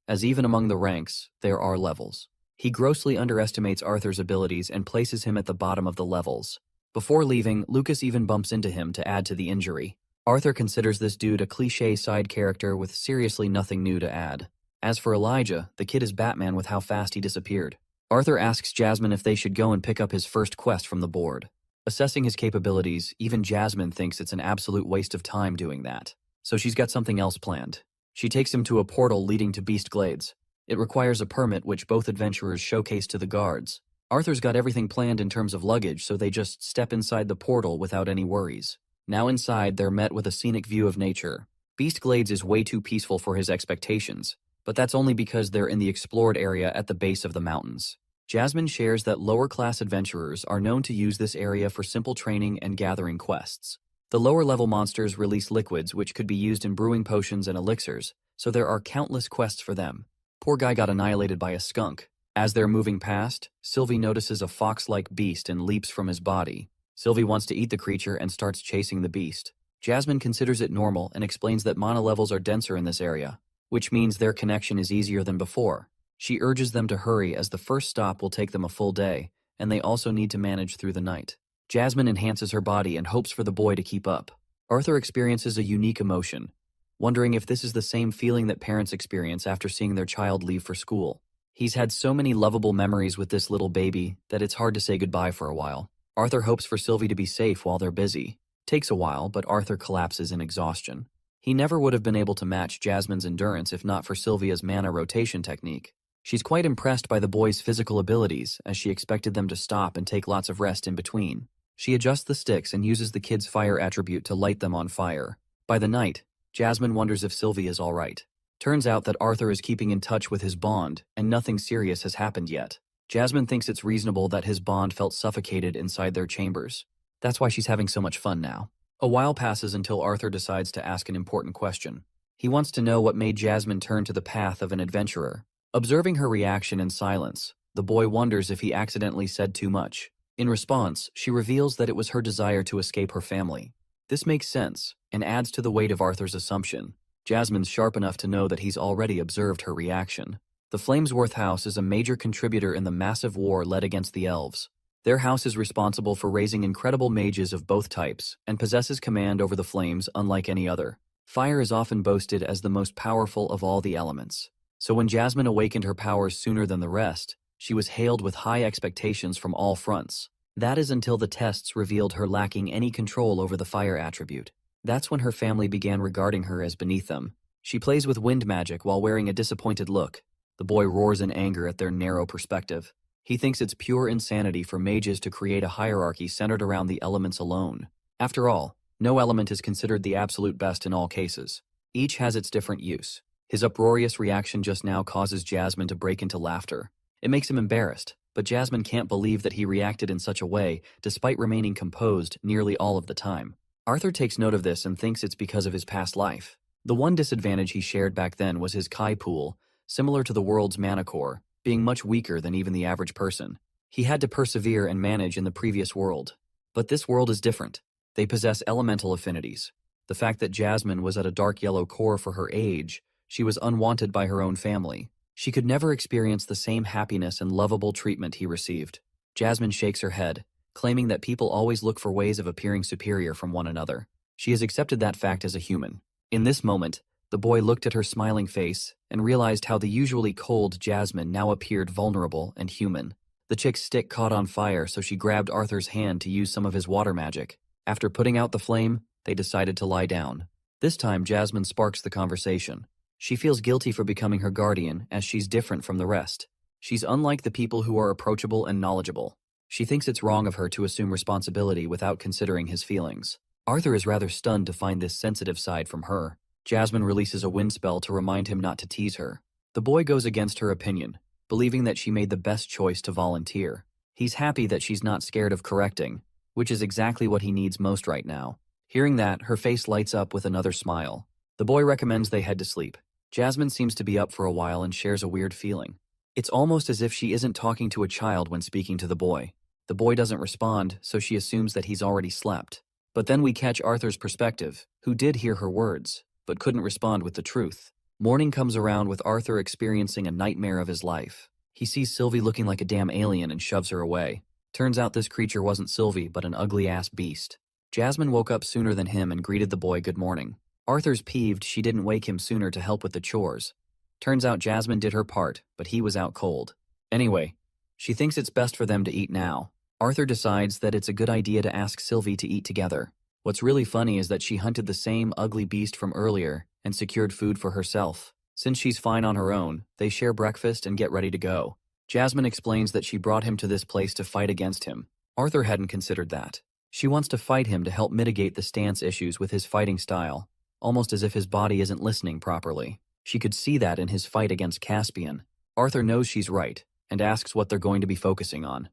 as even among the ranks, there are levels. He grossly underestimates Arthur's abilities and places him at the bottom of the levels. Before leaving, Lucas even bumps into him to add to the injury. Arthur considers this dude a cliché side character with seriously nothing new to add. As for Elijah, the kid is Batman with how fast he disappeared. Arthur asks Jasmine if they should go and pick up his first quest from the board. Assessing his capabilities, even Jasmine thinks it's an absolute waste of time doing that. So she's got something else planned. She takes him to a portal leading to Beast Glades. It requires a permit which both adventurers showcase to the guards. Arthur's got everything planned in terms of luggage, so they just step inside the portal without any worries. Now inside, they're met with a scenic view of nature. Beast Glades is way too peaceful for his expectations, but that's only because they're in the explored area at the base of the mountains. Jasmine shares that lower-class adventurers are known to use this area for simple training and gathering quests. The lower-level monsters release liquids which could be used in brewing potions and elixirs, so there are countless quests for them. Poor guy got annihilated by a skunk. As they're moving past, Sylvie notices a fox-like beast and leaps from his body. Sylvie wants to eat the creature and starts chasing the beast. Jasmine considers it normal and explains that mana levels are denser in this area, which means their connection is easier than before. She urges them to hurry as the first stop will take them a full day, and they also need to manage through the night. Jasmine enhances her body and hopes for the boy to keep up. Arthur experiences a unique emotion, wondering if this is the same feeling that parents experience after seeing their child leave for school. He's had so many lovable memories with this little baby that it's hard to say goodbye for a while. Arthur hopes for Sylvie to be safe while they're busy. Takes a while, but Arthur collapses in exhaustion. He never would have been able to match Jasmine's endurance if not for Sylvia's mana rotation technique. She's quite impressed by the boys' physical abilities, as she expected them to stop and take lots of rest in between. She adjusts the sticks and uses the kid's fire attribute to light them on fire. By the night, Jasmine wonders if Sylvie is all right. Turns out that Arthur is keeping in touch with his bond, and nothing serious has happened yet. Jasmine thinks it's reasonable that his bond felt suffocated inside their chambers. That's why she's having so much fun now. A while passes until Arthur decides to ask an important question. He wants to know what made Jasmine turn to the path of an adventurer. Observing her reaction in silence, the boy wonders if he accidentally said too much. In response, she reveals that it was her desire to escape her family. This makes sense, and adds to the weight of Arthur's assumption. Jasmine's sharp enough to know that he's already observed her reaction. The Flamesworth house is a major contributor in the massive war led against the elves. Their house is responsible for raising incredible mages of both types, and possesses command over the flames unlike any other. Fire is often boasted as the most powerful of all the elements. So when Jasmine awakened her powers sooner than the rest, she was hailed with high expectations from all fronts. That is until the tests revealed her lacking any control over the fire attribute. That's when her family began regarding her as beneath them. She plays with wind magic while wearing a disappointed look. The boy roars in anger at their narrow perspective. He thinks it's pure insanity for mages to create a hierarchy centered around the elements alone. After all, no element is considered the absolute best in all cases. Each has its different use. His uproarious reaction just now causes Jasmine to break into laughter. It makes him embarrassed, but Jasmine can't believe that he reacted in such a way, despite remaining composed nearly all of the time. Arthur takes note of this and thinks it's because of his past life. The one disadvantage he shared back then was his Kai pool, similar to the world's mana core, being much weaker than even the average person. He had to persevere and manage in the previous world. But this world is different. They possess elemental affinities. The fact that Jasmine was at a dark yellow core for her age, she was unwanted by her own family. She could never experience the same happiness and lovable treatment he received. Jasmine shakes her head, claiming that people always look for ways of appearing superior from one another. She has accepted that fact as a human. In this moment, the boy looked at her smiling face and realized how the usually cold Jasmine now appeared vulnerable and human. The chick's stick caught on fire, so she grabbed Arthur's hand to use some of his water magic. After putting out the flame, they decided to lie down. This time, Jasmine sparks the conversation. She feels guilty for becoming her guardian, as she's different from the rest. She's unlike the people who are approachable and knowledgeable. She thinks it's wrong of her to assume responsibility without considering his feelings. Arthur is rather stunned to find this sensitive side from her. Jasmine releases a wind spell to remind him not to tease her. The boy goes against her opinion, believing that she made the best choice to volunteer. He's happy that she's not scared of correcting, which is exactly what he needs most right now. Hearing that, her face lights up with another smile. The boy recommends they head to sleep. Jasmine seems to be up for a while and shares a weird feeling. It's almost as if she isn't talking to a child when speaking to the boy. The boy doesn't respond, so she assumes that he's already slept. But then we catch Arthur's perspective, who did hear her words, but couldn't respond with the truth. Morning comes around with Arthur experiencing a nightmare of his life. He sees Sylvie looking like a damn alien and shoves her away. Turns out this creature wasn't Sylvie, but an ugly-ass beast. Jasmine woke up sooner than him and greeted the boy good morning. Arthur's peeved she didn't wake him sooner to help with the chores. Turns out Jasmine did her part, but he was out cold. Anyway, she thinks it's best for them to eat now. Arthur decides that it's a good idea to ask Sylvie to eat together. What's really funny is that she hunted the same ugly beast from earlier and secured food for herself. Since she's fine on her own, they share breakfast and get ready to go. Jasmine explains that she brought him to this place to fight against him. Arthur hadn't considered that. She wants to fight him to help mitigate the stance issues with his fighting style, almost as if his body isn't listening properly. She could see that in his fight against Caspian. Arthur knows she's right, and asks what they're going to be focusing on.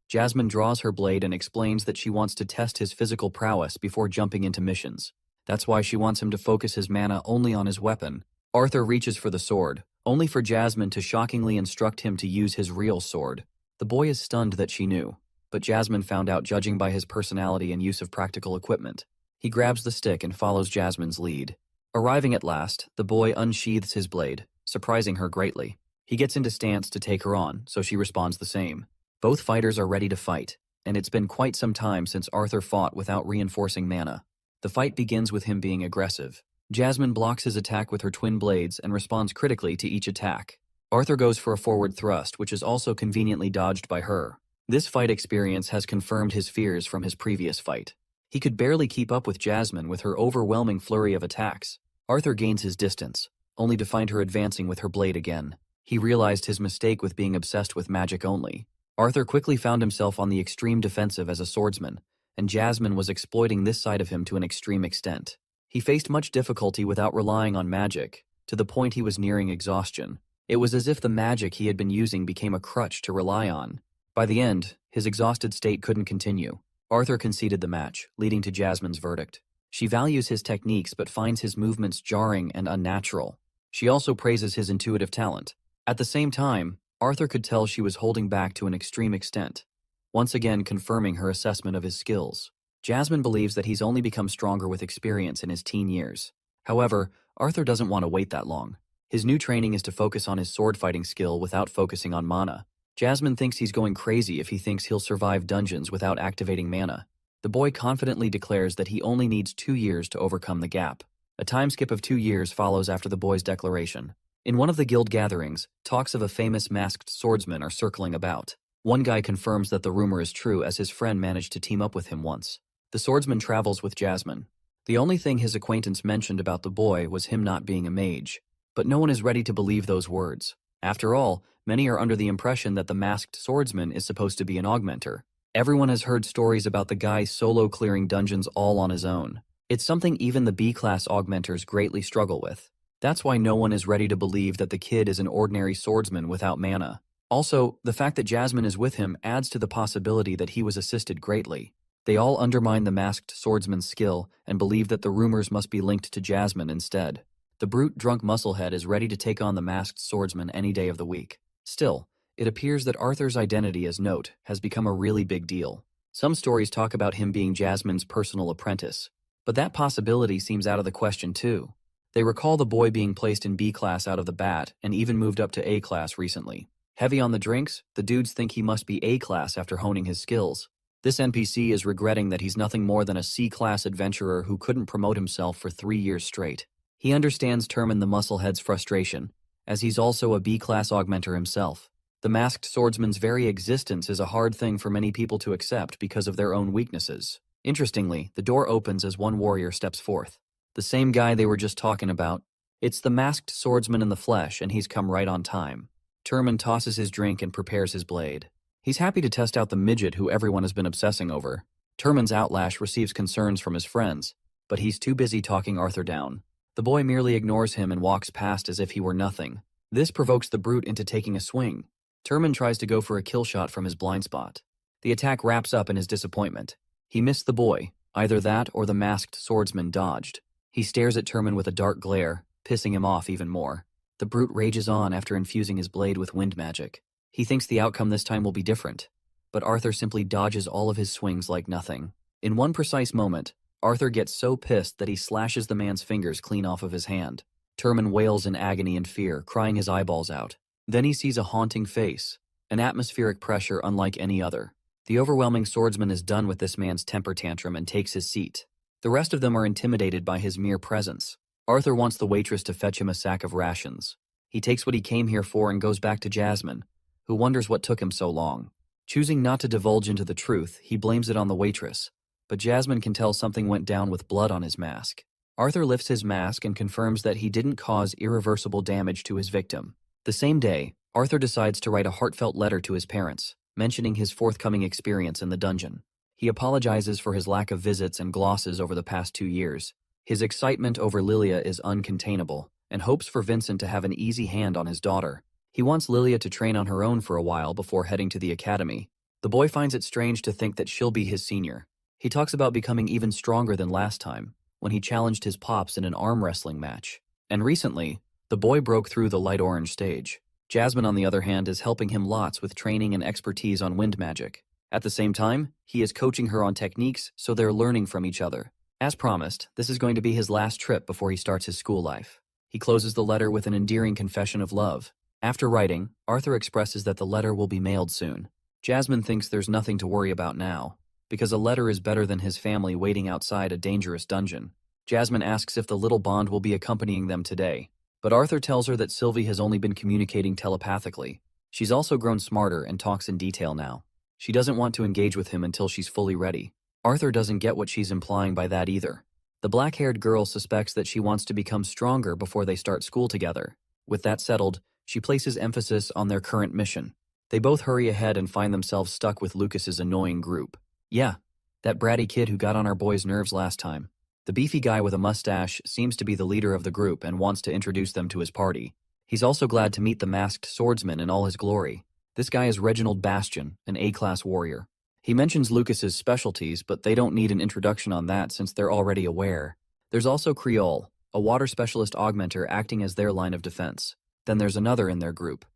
Jasmine draws her blade and explains that she wants to test his physical prowess before jumping into missions. That's why she wants him to focus his mana only on his weapon. Arthur reaches for the sword, only for Jasmine to shockingly instruct him to use his real sword. The boy is stunned that she knew, but Jasmine found out judging by his personality and use of practical equipment. He grabs the stick and follows Jasmine's lead. Arriving at last, the boy unsheathes his blade, surprising her greatly. He gets into stance to take her on, so she responds the same. Both fighters are ready to fight, and it's been quite some time since Arthur fought without reinforcing mana. The fight begins with him being aggressive. Jasmine blocks his attack with her twin blades and responds critically to each attack. Arthur goes for a forward thrust, which is also conveniently dodged by her. This fight experience has confirmed his fears from his previous fight. He could barely keep up with Jasmine with her overwhelming flurry of attacks. Arthur gains his distance, only to find her advancing with her blade again. He realized his mistake with being obsessed with magic only. Arthur quickly found himself on the extreme defensive as a swordsman, and Jasmine was exploiting this side of him to an extreme extent. He faced much difficulty without relying on magic, to the point he was nearing exhaustion. It was as if the magic he had been using became a crutch to rely on. By the end, his exhausted state couldn't continue. Arthur conceded the match, leading to Jasmine's verdict. She values his techniques but finds his movements jarring and unnatural. She also praises his intuitive talent. At the same time, Arthur could tell she was holding back to an extreme extent, once again confirming her assessment of his skills. Jasmine believes that he's only become stronger with experience in his teen years. However, Arthur doesn't want to wait that long. His new training is to focus on his sword fighting skill without focusing on mana. Jasmine thinks he's going crazy if he thinks he'll survive dungeons without activating mana. The boy confidently declares that he only needs 2 years to overcome the gap. A time skip of 2 years follows after the boy's declaration. In one of the guild gatherings, talks of a famous masked swordsman are circling about. One guy confirms that the rumor is true as his friend managed to team up with him once. The swordsman travels with Jasmine. The only thing his acquaintance mentioned about the boy was him not being a mage. But no one is ready to believe those words. After all, many are under the impression that the masked swordsman is supposed to be an augmenter. Everyone has heard stories about the guy solo clearing dungeons all on his own. It's something even the B-class augmenters greatly struggle with. That's why no one is ready to believe that the kid is an ordinary swordsman without mana. Also, the fact that Jasmine is with him adds to the possibility that he was assisted greatly. They all undermine the masked swordsman's skill and believe that the rumors must be linked to Jasmine instead. The brute drunk musclehead is ready to take on the masked swordsman any day of the week. Still, it appears that Arthur's identity as Note has become a really big deal. Some stories talk about him being Jasmine's personal apprentice, but that possibility seems out of the question too. They recall the boy being placed in B class out of the bat and even moved up to A class recently. Heavy on the drinks, the dudes think he must be A class after honing his skills. This NPC is regretting that he's nothing more than a C-class adventurer who couldn't promote himself for 3 years straight. He understands Termin the Musclehead's frustration, as he's also a B-class augmenter himself. The masked swordsman's very existence is a hard thing for many people to accept because of their own weaknesses. Interestingly, the door opens as one warrior steps forth. The same guy they were just talking about. It's the masked swordsman in the flesh, and he's come right on time. Termin tosses his drink and prepares his blade. He's happy to test out the midget who everyone has been obsessing over. Termin's outlash receives concerns from his friends, but he's too busy talking Arthur down. The boy merely ignores him and walks past as if he were nothing. This provokes the brute into taking a swing. Termin tries to go for a kill shot from his blind spot. The attack wraps up in his disappointment. He missed the boy. Either that or the masked swordsman dodged. He stares at Termin with a dark glare, pissing him off even more. The brute rages on after infusing his blade with wind magic. He thinks the outcome this time will be different, but Arthur simply dodges all of his swings like nothing. In one precise moment, Arthur gets so pissed that he slashes the man's fingers clean off of his hand. Termin wails in agony and fear, crying his eyeballs out. Then he sees a haunting face, an atmospheric pressure unlike any other. The overwhelming swordsman is done with this man's temper tantrum and takes his seat. The rest of them are intimidated by his mere presence. Arthur wants the waitress to fetch him a sack of rations. He takes what he came here for and goes back to Jasmine, who wonders what took him so long. Choosing not to divulge into the truth, he blames it on the waitress, but Jasmine can tell something went down with blood on his mask. Arthur lifts his mask and confirms that he didn't cause irreversible damage to his victim. The same day, Arthur decides to write a heartfelt letter to his parents, mentioning his forthcoming experience in the dungeon. He apologizes for his lack of visits and glosses over the past 2 years. His excitement over Lilia is uncontainable, and hopes for Vincent to have an easy hand on his daughter. He wants Lilia to train on her own for a while before heading to the academy. The boy finds it strange to think that she'll be his senior. He talks about becoming even stronger than last time, when he challenged his pops in an arm wrestling match. And recently, the boy broke through the light orange stage. Jasmine, on the other hand, is helping him lots with training and expertise on wind magic. At the same time, he is coaching her on techniques, so they're learning from each other. As promised, this is going to be his last trip before he starts his school life. He closes the letter with an endearing confession of love. After writing, Arthur expresses that the letter will be mailed soon. Jasmine thinks there's nothing to worry about now, because a letter is better than his family waiting outside a dangerous dungeon. Jasmine asks if the little bond will be accompanying them today, but Arthur tells her that Sylvie has only been communicating telepathically. She's also grown smarter and talks in detail now. She doesn't want to engage with him until she's fully ready. Arthur doesn't get what she's implying by that either. The black-haired girl suspects that she wants to become stronger before they start school together. With that settled, she places emphasis on their current mission. They both hurry ahead and find themselves stuck with Lucas's annoying group. Yeah, that bratty kid who got on our boys' nerves last time. The beefy guy with a mustache seems to be the leader of the group and wants to introduce them to his party. He's also glad to meet the masked swordsman in all his glory. This guy is Reginald Bastion, an A-class warrior. He mentions Lucas's specialties, but they don't need an introduction on that since they're already aware. There's also Creole, a water specialist augmenter acting as their line of defense. Then there's another in their group,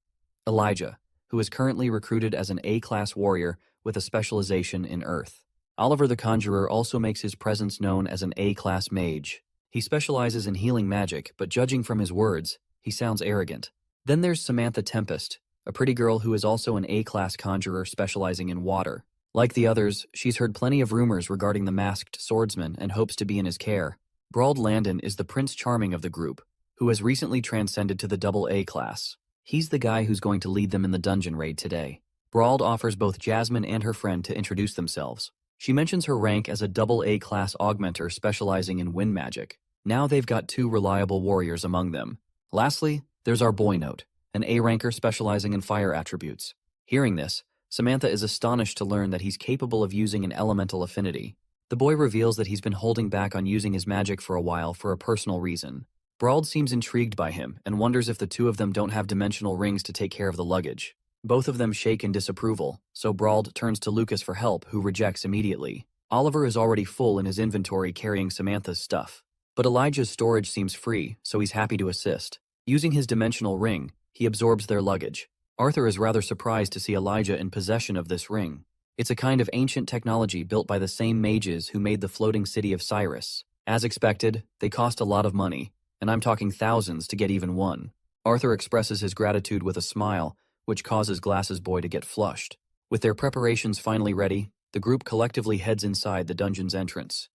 Elijah, who is currently recruited as an A-class warrior with a specialization in Earth. Oliver the Conjurer also makes his presence known as an A-class mage. He specializes in healing magic, but judging from his words, he sounds arrogant. Then there's Samantha Tempest, a pretty girl who is also an A-class conjurer specializing in water. Like the others, she's heard plenty of rumors regarding the masked swordsman and hopes to be in his care. Brawled Landon is the Prince Charming of the group. who has recently transcended to the AA class. He's the guy who's going to lead them in the dungeon raid today. Brauld offers both Jasmine and her friend to introduce themselves. She mentions her rank as a AA class augmenter specializing in wind magic. Now they've got 2 reliable warriors among them. Lastly, there's our boy Note, an A ranker specializing in fire attributes. Hearing this, Samantha is astonished to learn that he's capable of using an elemental affinity. The boy reveals that he's been holding back on using his magic for a while for a personal reason. Brauld seems intrigued by him and wonders if the 2 of them don't have dimensional rings to take care of the luggage. Both of them shake in disapproval, so Brauld turns to Lucas for help, who rejects immediately. Oliver is already full in his inventory carrying Samantha's stuff. But Elijah's storage seems free, so he's happy to assist. Using his dimensional ring, he absorbs their luggage. Arthur is rather surprised to see Elijah in possession of this ring. It's a kind of ancient technology built by the same mages who made the floating city of Cyrus. As expected, they cost a lot of money, and I'm talking thousands to get even one. Arthur expresses his gratitude with a smile, which causes Glasses Boy to get flushed. With their preparations finally ready, the group collectively heads inside the dungeon's entrance.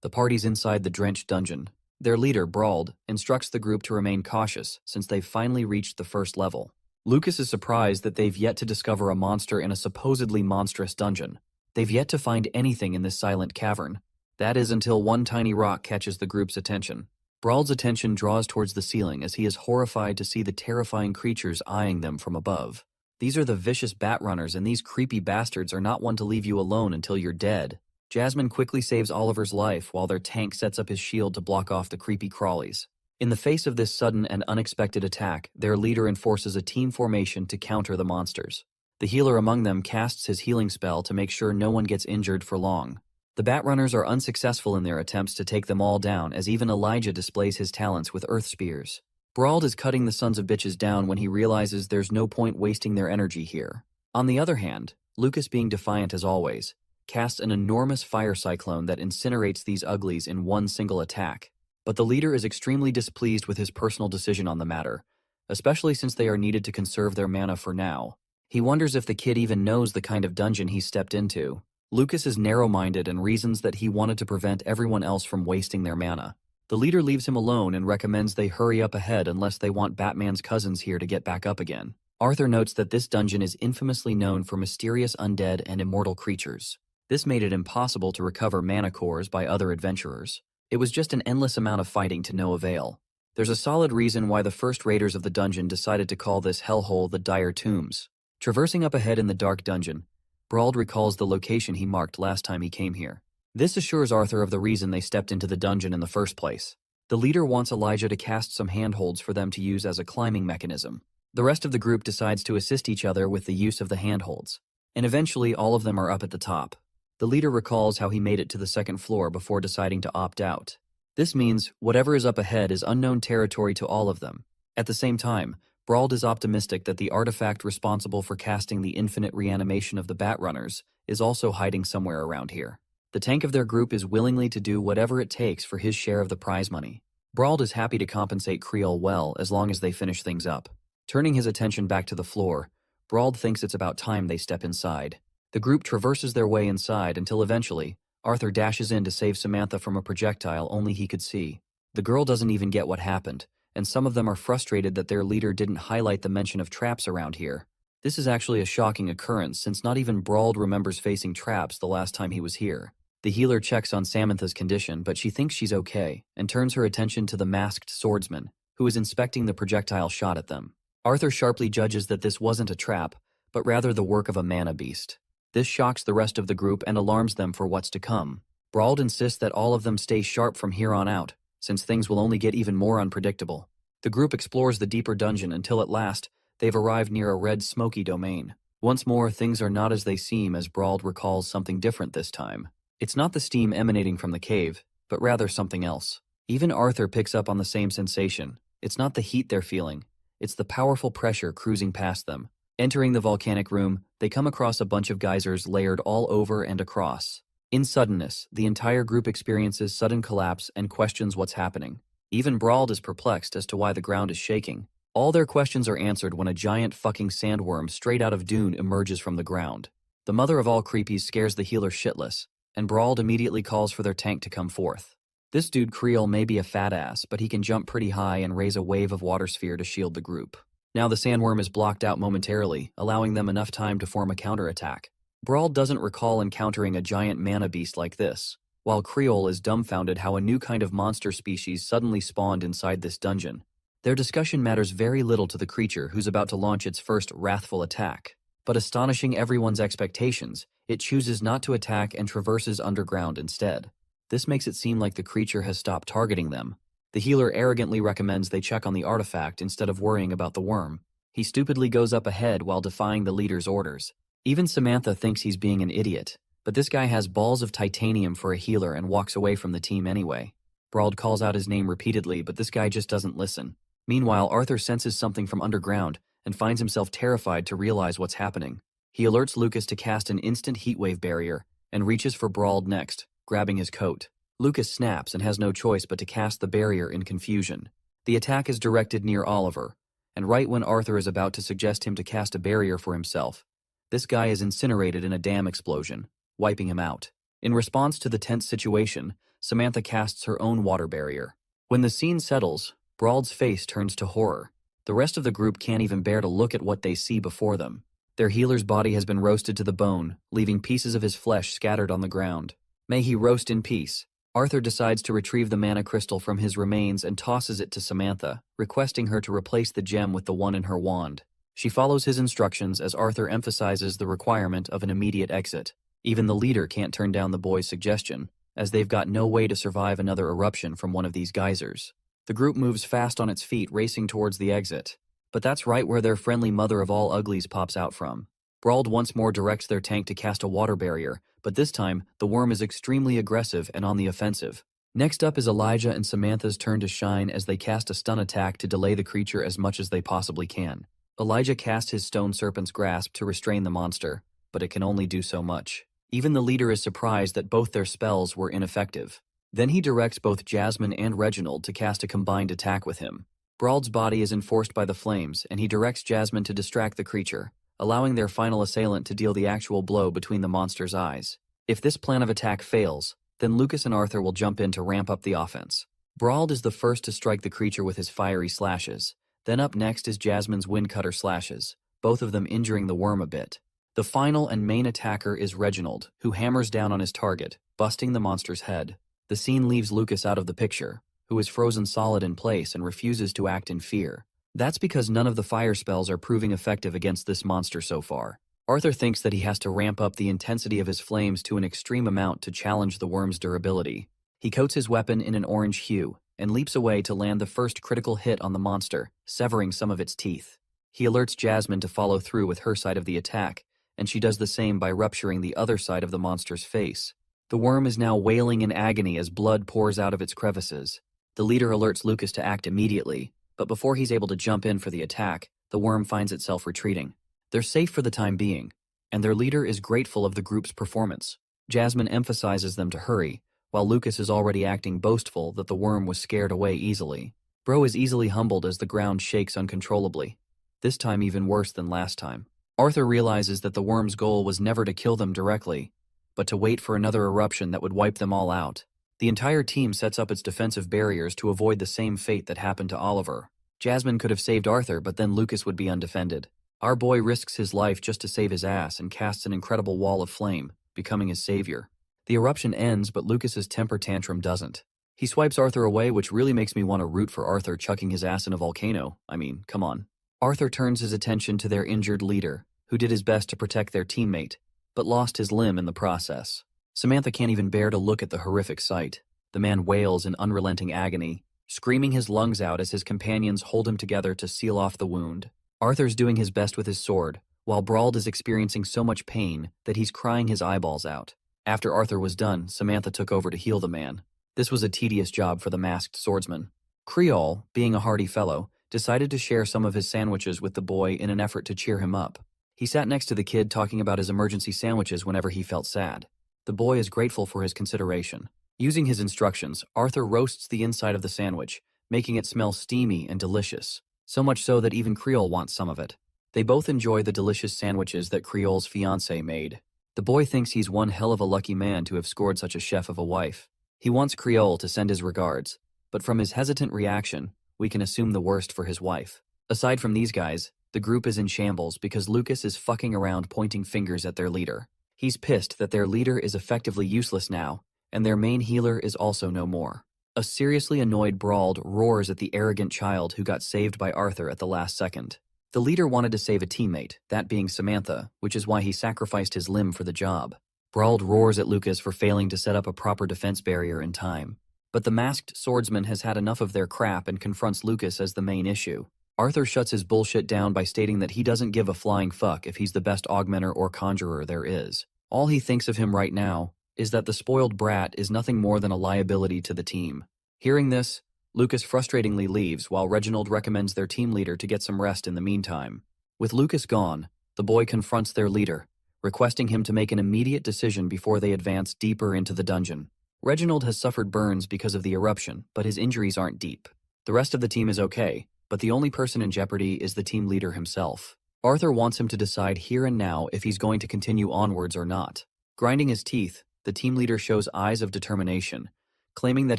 The party's inside the drenched dungeon. Their leader, Brauld, instructs the group to remain cautious since they've finally reached the first level. Lucas is surprised that they've yet to discover a monster in a supposedly monstrous dungeon. They've yet to find anything in this silent cavern. That is until one tiny rock catches the group's attention. Brauld's attention draws towards the ceiling as he is horrified to see the terrifying creatures eyeing them from above. These are the vicious bat runners, and these creepy bastards are not one to leave you alone until you're dead. Jasmine quickly saves Oliver's life while their tank sets up his shield to block off the creepy crawlies. In the face of this sudden and unexpected attack, their leader enforces a team formation to counter the monsters. The healer among them casts his healing spell to make sure no one gets injured for long. The Batrunners are unsuccessful in their attempts to take them all down, as even Elijah displays his talents with earth spears. Brauld is cutting the sons of bitches down when he realizes there's no point wasting their energy here. On the other hand, Lucas, being defiant as always, casts an enormous fire cyclone that incinerates these uglies in one single attack. But the leader is extremely displeased with his personal decision on the matter, especially since they are needed to conserve their mana for now. He wonders if the kid even knows the kind of dungeon he stepped into. Lucas is narrow-minded and reasons that he wanted to prevent everyone else from wasting their mana. The leader leaves him alone and recommends they hurry up ahead unless they want Batman's cousins here to get back up again. Arthur notes that this dungeon is infamously known for mysterious undead and immortal creatures. This made it impossible to recover mana cores by other adventurers. It was just an endless amount of fighting to no avail. There's a solid reason why the first raiders of the dungeon decided to call this hellhole the Dire Tombs. Traversing up ahead in the dark dungeon, Brauld recalls the location he marked last time he came here. This assures Arthur of the reason they stepped into the dungeon in the first place. The leader wants Elijah to cast some handholds for them to use as a climbing mechanism. The rest of the group decides to assist each other with the use of the handholds, and eventually all of them are up at the top. The leader recalls how he made it to the second floor before deciding to opt out. This means whatever is up ahead is unknown territory to all of them. At the same time, Brauld is optimistic that the artifact responsible for casting the infinite reanimation of the Batrunners is also hiding somewhere around here. The tank of their group is willingly to do whatever it takes for his share of the prize money. Brauld is happy to compensate Creole well as long as they finish things up. Turning his attention back to the floor, Brauld thinks it's about time they step inside. The group traverses their way inside until eventually, Arthur dashes in to save Samantha from a projectile only he could see. The girl doesn't even get what happened, and some of them are frustrated that their leader didn't highlight the mention of traps around here. This is actually a shocking occurrence since not even Brauld remembers facing traps the last time he was here. The healer checks on Samantha's condition, but she thinks she's okay and turns her attention to the masked swordsman, who is inspecting the projectile shot at them. Arthur sharply judges that this wasn't a trap, but rather the work of a mana beast. This shocks the rest of the group and alarms them for what's to come. Brauld insists that all of them stay sharp from here on out, since things will only get even more unpredictable. The group explores the deeper dungeon until at last, they've arrived near a red smoky domain. Once more, things are not as they seem as Brauld recalls something different this time. It's not the steam emanating from the cave, but rather something else. Even Arthur picks up on the same sensation. It's not the heat they're feeling, it's the powerful pressure cruising past them. Entering the volcanic room, they come across a bunch of geysers layered all over and across. In suddenness, the entire group experiences sudden collapse and questions what's happening. Even Brauld is perplexed as to why the ground is shaking. All their questions are answered when a giant fucking sandworm straight out of Dune emerges from the ground. The mother of all creepies scares the healer shitless, and Brauld immediately calls for their tank to come forth. This dude Creole may be a fat ass, but he can jump pretty high and raise a wave of water sphere to shield the group. Now the sandworm is blocked out momentarily, allowing them enough time to form a counterattack. Brawl doesn't recall encountering a giant mana beast like this, while Creole is dumbfounded how a new kind of monster species suddenly spawned inside this dungeon. Their discussion matters very little to the creature who's about to launch its first wrathful attack. But astonishing everyone's expectations, it chooses not to attack and traverses underground instead. This makes it seem like the creature has stopped targeting them. The healer arrogantly recommends they check on the artifact instead of worrying about the worm. He stupidly goes up ahead while defying the leader's orders. Even Samantha thinks he's being an idiot, but this guy has balls of titanium for a healer and walks away from the team anyway. Brawl calls out his name repeatedly, but this guy just doesn't listen. Meanwhile, Arthur senses something from underground and finds himself terrified to realize what's happening. He alerts Lucas to cast an instant heatwave barrier and reaches for Brawl next, grabbing his coat. Lucas snaps and has no choice but to cast the barrier in confusion. The attack is directed near Oliver, and right when Arthur is about to suggest him to cast a barrier for himself, this guy is incinerated in a dam explosion, wiping him out. In response to the tense situation, Samantha casts her own water barrier. When the scene settles, Brawl's face turns to horror. The rest of the group can't even bear to look at what they see before them. Their healer's body has been roasted to the bone, leaving pieces of his flesh scattered on the ground. May he roast in peace. Arthur decides to retrieve the mana crystal from his remains and tosses it to Samantha, requesting her to replace the gem with the one in her wand. She follows his instructions as Arthur emphasizes the requirement of an immediate exit. Even the leader can't turn down the boy's suggestion, as they've got no way to survive another eruption from one of these geysers. The group moves fast on its feet, racing towards the exit. But that's right where their friendly mother of all uglies pops out from. Brawl once more directs their tank to cast a water barrier, but this time, the worm is extremely aggressive and on the offensive. Next up is Elijah and Samantha's turn to shine as they cast a stun attack to delay the creature as much as they possibly can. Elijah casts his stone serpent's grasp to restrain the monster, but it can only do so much. Even the leader is surprised that both their spells were ineffective. Then he directs both Jasmine and Reginald to cast a combined attack with him. Brawl's body is enforced by the flames, and he directs Jasmine to distract the creature, allowing their final assailant to deal the actual blow between the monster's eyes. If this plan of attack fails, then Lucas and Arthur will jump in to ramp up the offense. Brawl is the first to strike the creature with his fiery slashes. Then up next is Jasmine's windcutter slashes, both of them injuring the worm a bit. The final and main attacker is Reginald, who hammers down on his target, busting the monster's head. The scene leaves Lucas out of the picture, who is frozen solid in place and refuses to act in fear. That's because none of the fire spells are proving effective against this monster so far. Arthur thinks that he has to ramp up the intensity of his flames to an extreme amount to challenge the worm's durability. He coats his weapon in an orange hue and leaps away to land the first critical hit on the monster, severing some of its teeth. He alerts Jasmine to follow through with her side of the attack, and she does the same by rupturing the other side of the monster's face. The worm is now wailing in agony as blood pours out of its crevices. The leader alerts Lucas to act immediately, but before he's able to jump in for the attack, the worm finds itself retreating. They're safe for the time being, and their leader is grateful of the group's performance. Jasmine emphasizes them to hurry, while Lucas is already acting boastful that the worm was scared away easily. Bro is easily humbled as the ground shakes uncontrollably, this time even worse than last time. Arthur realizes that the worm's goal was never to kill them directly, but to wait for another eruption that would wipe them all out. The entire team sets up its defensive barriers to avoid the same fate that happened to Oliver. Jasmine could have saved Arthur, but then Lucas would be undefended. Our boy risks his life just to save his ass and casts an incredible wall of flame, becoming his savior. The eruption ends, but Lucas's temper tantrum doesn't. He swipes Arthur away, which really makes me want to root for Arthur chucking his ass in a volcano. I mean, come on. Arthur turns his attention to their injured leader, who did his best to protect their teammate, but lost his limb in the process. Samantha can't even bear to look at the horrific sight. The man wails in unrelenting agony, screaming his lungs out as his companions hold him together to seal off the wound. Arthur's doing his best with his sword, while Brawl is experiencing so much pain that he's crying his eyeballs out. After Arthur was done, Samantha took over to heal the man. This was a tedious job for the masked swordsman. Creole, being a hardy fellow, decided to share some of his sandwiches with the boy in an effort to cheer him up. He sat next to the kid talking about his emergency sandwiches whenever he felt sad. The boy is grateful for his consideration. Using his instructions, Arthur roasts the inside of the sandwich, making it smell steamy and delicious. So much so that even Creole wants some of it. They both enjoy the delicious sandwiches that Creole's fiancée made. The boy thinks he's one hell of a lucky man to have scored such a chef of a wife. He wants Creole to send his regards, but from his hesitant reaction, we can assume the worst for his wife. Aside from these guys, the group is in shambles because Lucas is fucking around pointing fingers at their leader. He's pissed that their leader is effectively useless now, and their main healer is also no more. A seriously annoyed Brauld roars at the arrogant child who got saved by Arthur at the last second. The leader wanted to save a teammate, that being Samantha, which is why he sacrificed his limb for the job. Brauld roars at Lucas for failing to set up a proper defense barrier in time. But the masked swordsman has had enough of their crap and confronts Lucas as the main issue. Arthur shuts his bullshit down by stating that he doesn't give a flying fuck if he's the best augmenter or conjurer there is. All he thinks of him right now is that the spoiled brat is nothing more than a liability to the team. Hearing this, Lucas frustratingly leaves while Reginald recommends their team leader to get some rest in the meantime. With Lucas gone, the boy confronts their leader, requesting him to make an immediate decision before they advance deeper into the dungeon. Reginald has suffered burns because of the eruption, but his injuries aren't deep. The rest of the team is okay, but the only person in jeopardy is the team leader himself. Arthur wants him to decide here and now if he's going to continue onwards or not. Grinding his teeth, the team leader shows eyes of determination, claiming that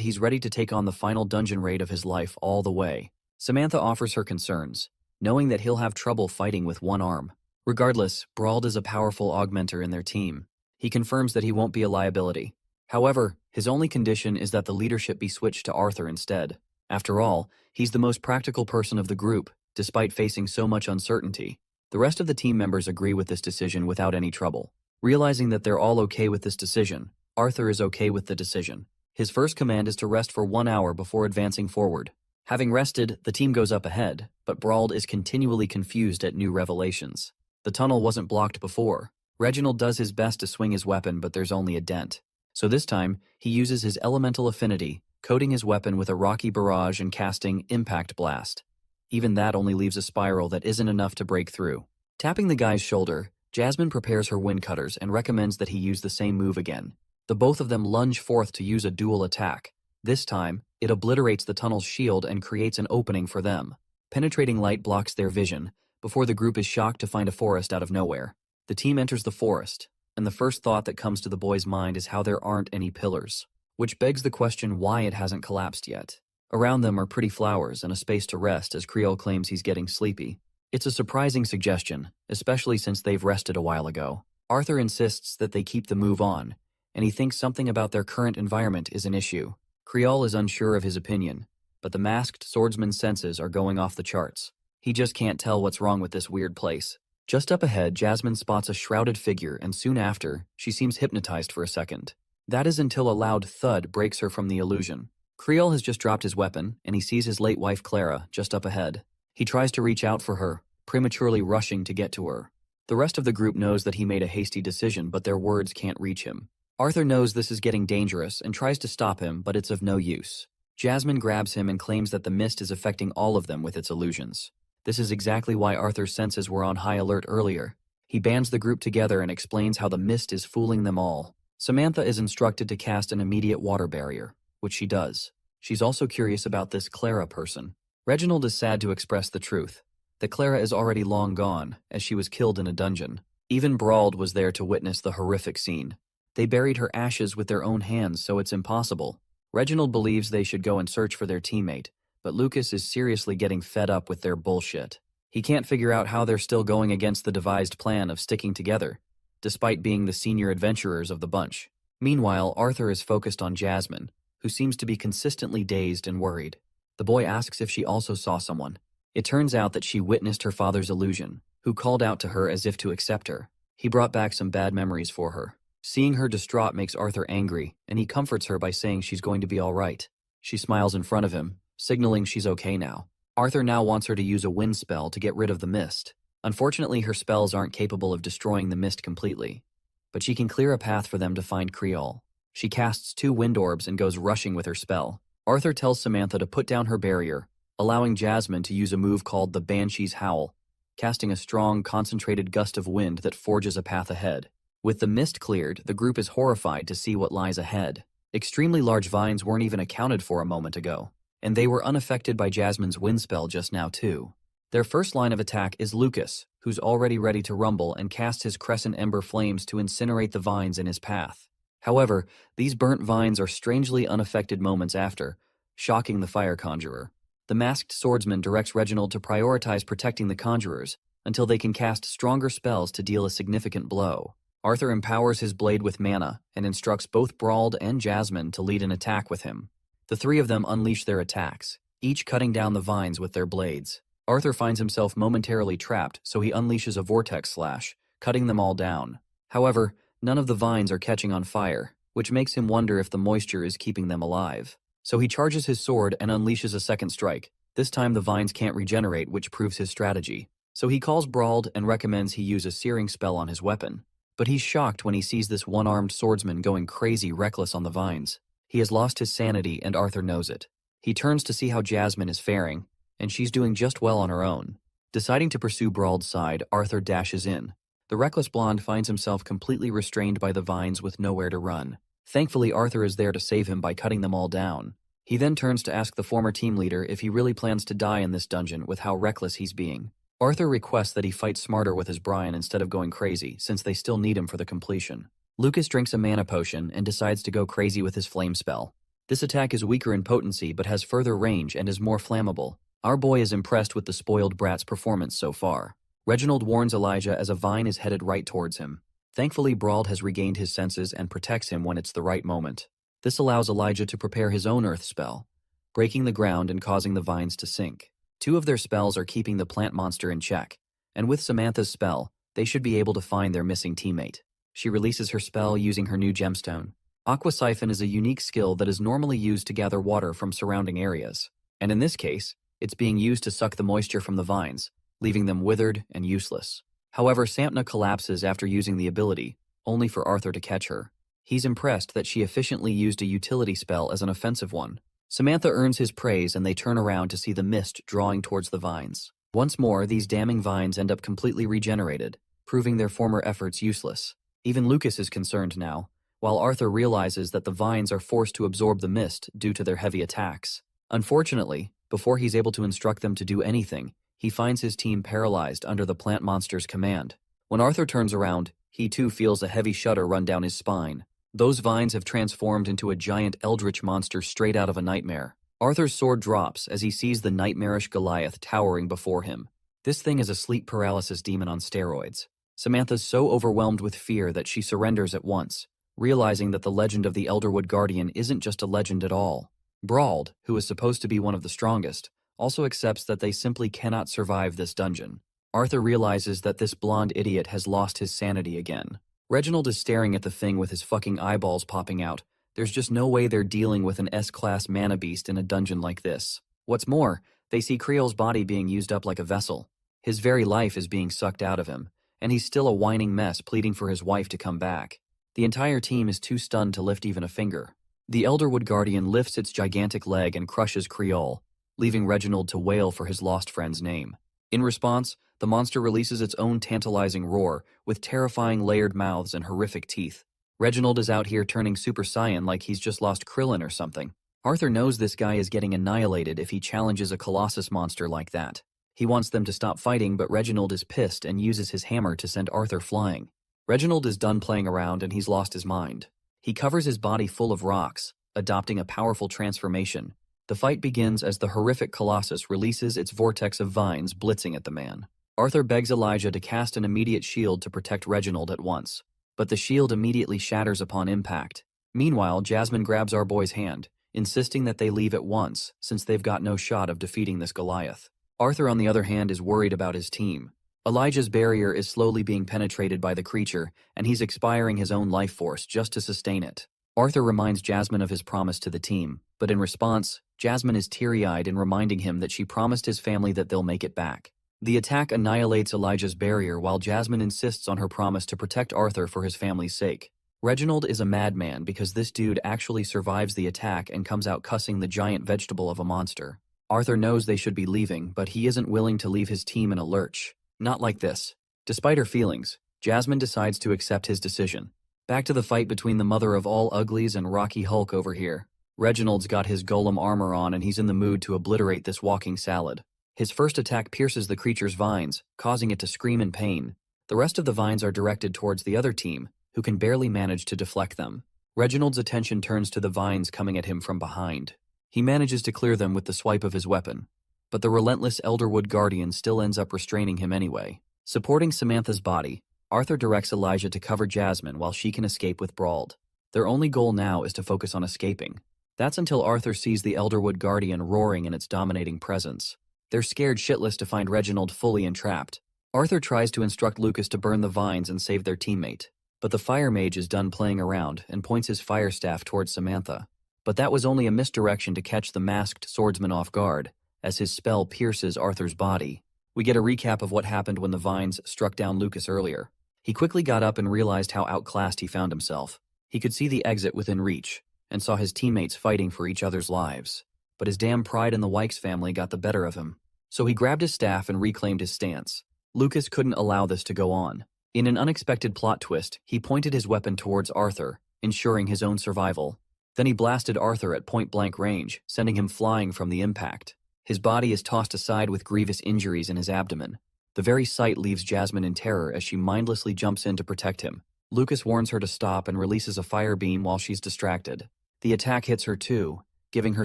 he's ready to take on the final dungeon raid of his life all the way. Samantha offers her concerns, knowing that he'll have trouble fighting with one arm. Regardless, Brauld is a powerful augmenter in their team. He confirms that he won't be a liability. However, his only condition is that the leadership be switched to Arthur instead. After all, he's the most practical person of the group, despite facing so much uncertainty. The rest of the team members agree with this decision without any trouble. Realizing that they're all okay with this decision, Arthur is okay with the decision. His first command is to rest for 1 hour before advancing forward. Having rested, the team goes up ahead, but Brauld is continually confused at new revelations. The tunnel wasn't blocked before. Reginald does his best to swing his weapon, but there's only a dent. So this time, he uses his elemental affinity, coating his weapon with a rocky barrage and casting Impact Blast. Even that only leaves a spiral that isn't enough to break through. Tapping the guy's shoulder, Jasmine prepares her wind cutters and recommends that he use the same move again. The both of them lunge forth to use a dual attack. This time, it obliterates the tunnel's shield and creates an opening for them. Penetrating light blocks their vision, before the group is shocked to find a forest out of nowhere. The team enters the forest, and the first thought that comes to the boy's mind is how there aren't any pillars, which begs the question why it hasn't collapsed yet. Around them are pretty flowers and a space to rest as Creole claims he's getting sleepy. It's a surprising suggestion, especially since they've rested a while ago. Arthur insists that they keep the move on, and he thinks something about their current environment is an issue. Creole is unsure of his opinion, but the masked swordsman's senses are going off the charts. He just can't tell what's wrong with this weird place. Just up ahead, Jasmine spots a shrouded figure, and soon after, she seems hypnotized for a second. That is until a loud thud breaks her from the illusion. Creole has just dropped his weapon, and he sees his late wife Clara just up ahead. He tries to reach out for her, prematurely rushing to get to her. The rest of the group knows that he made a hasty decision, but their words can't reach him. Arthur knows this is getting dangerous and tries to stop him, but it's of no use. Jasmine grabs him and claims that the mist is affecting all of them with its illusions. This is exactly why Arthur's senses were on high alert earlier. He bands the group together and explains how the mist is fooling them all. Samantha is instructed to cast an immediate water barrier, which she does. She's also curious about this Clara person. Reginald is sad to express the truth, that Clara is already long gone, as she was killed in a dungeon. Even Brauld was there to witness the horrific scene. They buried her ashes with their own hands, so it's impossible. Reginald believes they should go and search for their teammate, but Lucas is seriously getting fed up with their bullshit. He can't figure out how they're still going against the devised plan of sticking together, despite being the senior adventurers of the bunch. Meanwhile, Arthur is focused on Jasmine, who seems to be consistently dazed and worried. The boy asks if she also saw someone. It turns out that she witnessed her father's illusion, who called out to her as if to accept her. He brought back some bad memories for her. Seeing her distraught makes Arthur angry, and he comforts her by saying she's going to be all right. She smiles in front of him, signaling she's okay now. Arthur now wants her to use a wind spell to get rid of the mist. Unfortunately, her spells aren't capable of destroying the mist completely, but she can clear a path for them to find Creole. She casts 2 wind orbs and goes rushing with her spell. Arthur tells Samantha to put down her barrier, allowing Jasmine to use a move called the Banshee's Howl, casting a strong, concentrated gust of wind that forges a path ahead. With the mist cleared, the group is horrified to see what lies ahead. Extremely large vines weren't even accounted for a moment ago, and they were unaffected by Jasmine's wind spell just now too. Their first line of attack is Lucas, who's already ready to rumble and cast his crescent ember flames to incinerate the vines in his path. However, these burnt vines are strangely unaffected moments after, shocking the fire conjurer. The masked swordsman directs Reginald to prioritize protecting the conjurers until they can cast stronger spells to deal a significant blow. Arthur empowers his blade with mana and instructs both Brauld and Jasmine to lead an attack with him. The three of them unleash their attacks, each cutting down the vines with their blades. Arthur finds himself momentarily trapped, so he unleashes a vortex slash, cutting them all down. However, none of the vines are catching on fire, which makes him wonder if the moisture is keeping them alive. So he charges his sword and unleashes a second strike. This time the vines can't regenerate, which proves his strategy. So he calls Brauld and recommends he use a searing spell on his weapon. But he's shocked when he sees this one-armed swordsman going crazy reckless on the vines. He has lost his sanity and Arthur knows it. He turns to see how Jasmine is faring, and she's doing just well on her own. Deciding to pursue Brauld's side, Arthur dashes in. The reckless blonde finds himself completely restrained by the vines with nowhere to run. Thankfully, Arthur is there to save him by cutting them all down. He then turns to ask the former team leader if he really plans to die in this dungeon with how reckless he's being. Arthur requests that he fight smarter with his Brian instead of going crazy, since they still need him for the completion. Lucas drinks a mana potion and decides to go crazy with his flame spell. This attack is weaker in potency but has further range and is more flammable. Our boy is impressed with the spoiled brat's performance so far. Reginald warns Elijah as a vine is headed right towards him. Thankfully, Brauld has regained his senses and protects him when it's the right moment. This allows Elijah to prepare his own earth spell, breaking the ground and causing the vines to sink. Two of their spells are keeping the plant monster in check, and with Samantha's spell, they should be able to find their missing teammate. She releases her spell using her new gemstone. Aqua Siphon is a unique skill that is normally used to gather water from surrounding areas, and in this case, it's being used to suck the moisture from the vines, leaving them withered and useless. However, Samantha collapses after using the ability, only for Arthur to catch her. He's impressed that she efficiently used a utility spell as an offensive one. Samantha earns his praise and they turn around to see the mist drawing towards the vines. Once more, these damning vines end up completely regenerated, proving their former efforts useless. Even Lucas is concerned now, while Arthur realizes that the vines are forced to absorb the mist due to their heavy attacks. Unfortunately, before he's able to instruct them to do anything, he finds his team paralyzed under the plant monster's command. When Arthur turns around, he too feels a heavy shudder run down his spine. Those vines have transformed into a giant eldritch monster straight out of a nightmare. Arthur's sword drops as he sees the nightmarish Goliath towering before him. This thing is a sleep paralysis demon on steroids. Samantha's so overwhelmed with fear that she surrenders at once, realizing that the legend of the Elderwood Guardian isn't just a legend at all. Brauld, who is supposed to be one of the strongest, also accepts that they simply cannot survive this dungeon. Arthur realizes that this blonde idiot has lost his sanity again. Reginald is staring at the thing with his fucking eyeballs popping out. There's just no way they're dealing with an S-class mana beast in a dungeon like this. What's more, they see Creel's body being used up like a vessel. His very life is being sucked out of him, and he's still a whining mess pleading for his wife to come back. The entire team is too stunned to lift even a finger. The Elderwood Guardian lifts its gigantic leg and crushes Creole, leaving Reginald to wail for his lost friend's name. In response, the monster releases its own tantalizing roar, with terrifying layered mouths and horrific teeth. Reginald is out here turning Super Saiyan like he's just lost Krillin or something. Arthur knows this guy is getting annihilated if he challenges a Colossus monster like that. He wants them to stop fighting, but Reginald is pissed and uses his hammer to send Arthur flying. Reginald is done playing around and he's lost his mind. He covers his body full of rocks, adopting a powerful transformation. The fight begins as the horrific Colossus releases its vortex of vines blitzing at the man. Arthur begs Elijah to cast an immediate shield to protect Reginald at once, but the shield immediately shatters upon impact. Meanwhile, Jasmine grabs our boy's hand, insisting that they leave at once since they've got no shot of defeating this Goliath. Arthur, on the other hand, is worried about his team. Elijah's barrier is slowly being penetrated by the creature, and he's expiring his own life force just to sustain it. Arthur reminds Jasmine of his promise to the team, but in response, Jasmine is teary-eyed in reminding him that she promised his family that they'll make it back. The attack annihilates Elijah's barrier while Jasmine insists on her promise to protect Arthur for his family's sake. Reginald is a madman because this dude actually survives the attack and comes out cussing the giant vegetable of a monster. Arthur knows they should be leaving, but he isn't willing to leave his team in a lurch. Not like this. Despite her feelings, Jasmine decides to accept his decision. Back to the fight between the mother of all uglies and Rocky Hulk over here. Reginald's got his golem armor on and he's in the mood to obliterate this walking salad. His first attack pierces the creature's vines, causing it to scream in pain. The rest of the vines are directed towards the other team, who can barely manage to deflect them. Reginald's attention turns to the vines coming at him from behind. He manages to clear them with the swipe of his weapon, but the relentless Elderwood Guardian still ends up restraining him anyway. Supporting Samantha's body, Arthur directs Elijah to cover Jasmine while she can escape with Brauld. Their only goal now is to focus on escaping. That's until Arthur sees the Elderwood Guardian roaring in its dominating presence. They're scared shitless to find Reginald fully entrapped. Arthur tries to instruct Lucas to burn the vines and save their teammate, but the fire mage is done playing around and points his fire staff towards Samantha. But that was only a misdirection to catch the masked swordsman off guard, as his spell pierces Arthur's body. We get a recap of what happened when the vines struck down Lucas earlier. He quickly got up and realized how outclassed he found himself. He could see the exit within reach, and saw his teammates fighting for each other's lives. But his damn pride in the Wykes family got the better of him. So he grabbed his staff and reclaimed his stance. Lucas couldn't allow this to go on. In an unexpected plot twist, he pointed his weapon towards Arthur, ensuring his own survival. Then he blasted Arthur at point-blank range, sending him flying from the impact. His body is tossed aside with grievous injuries in his abdomen. The very sight leaves Jasmine in terror as she mindlessly jumps in to protect him. Lucas warns her to stop and releases a fire beam while she's distracted. The attack hits her too, giving her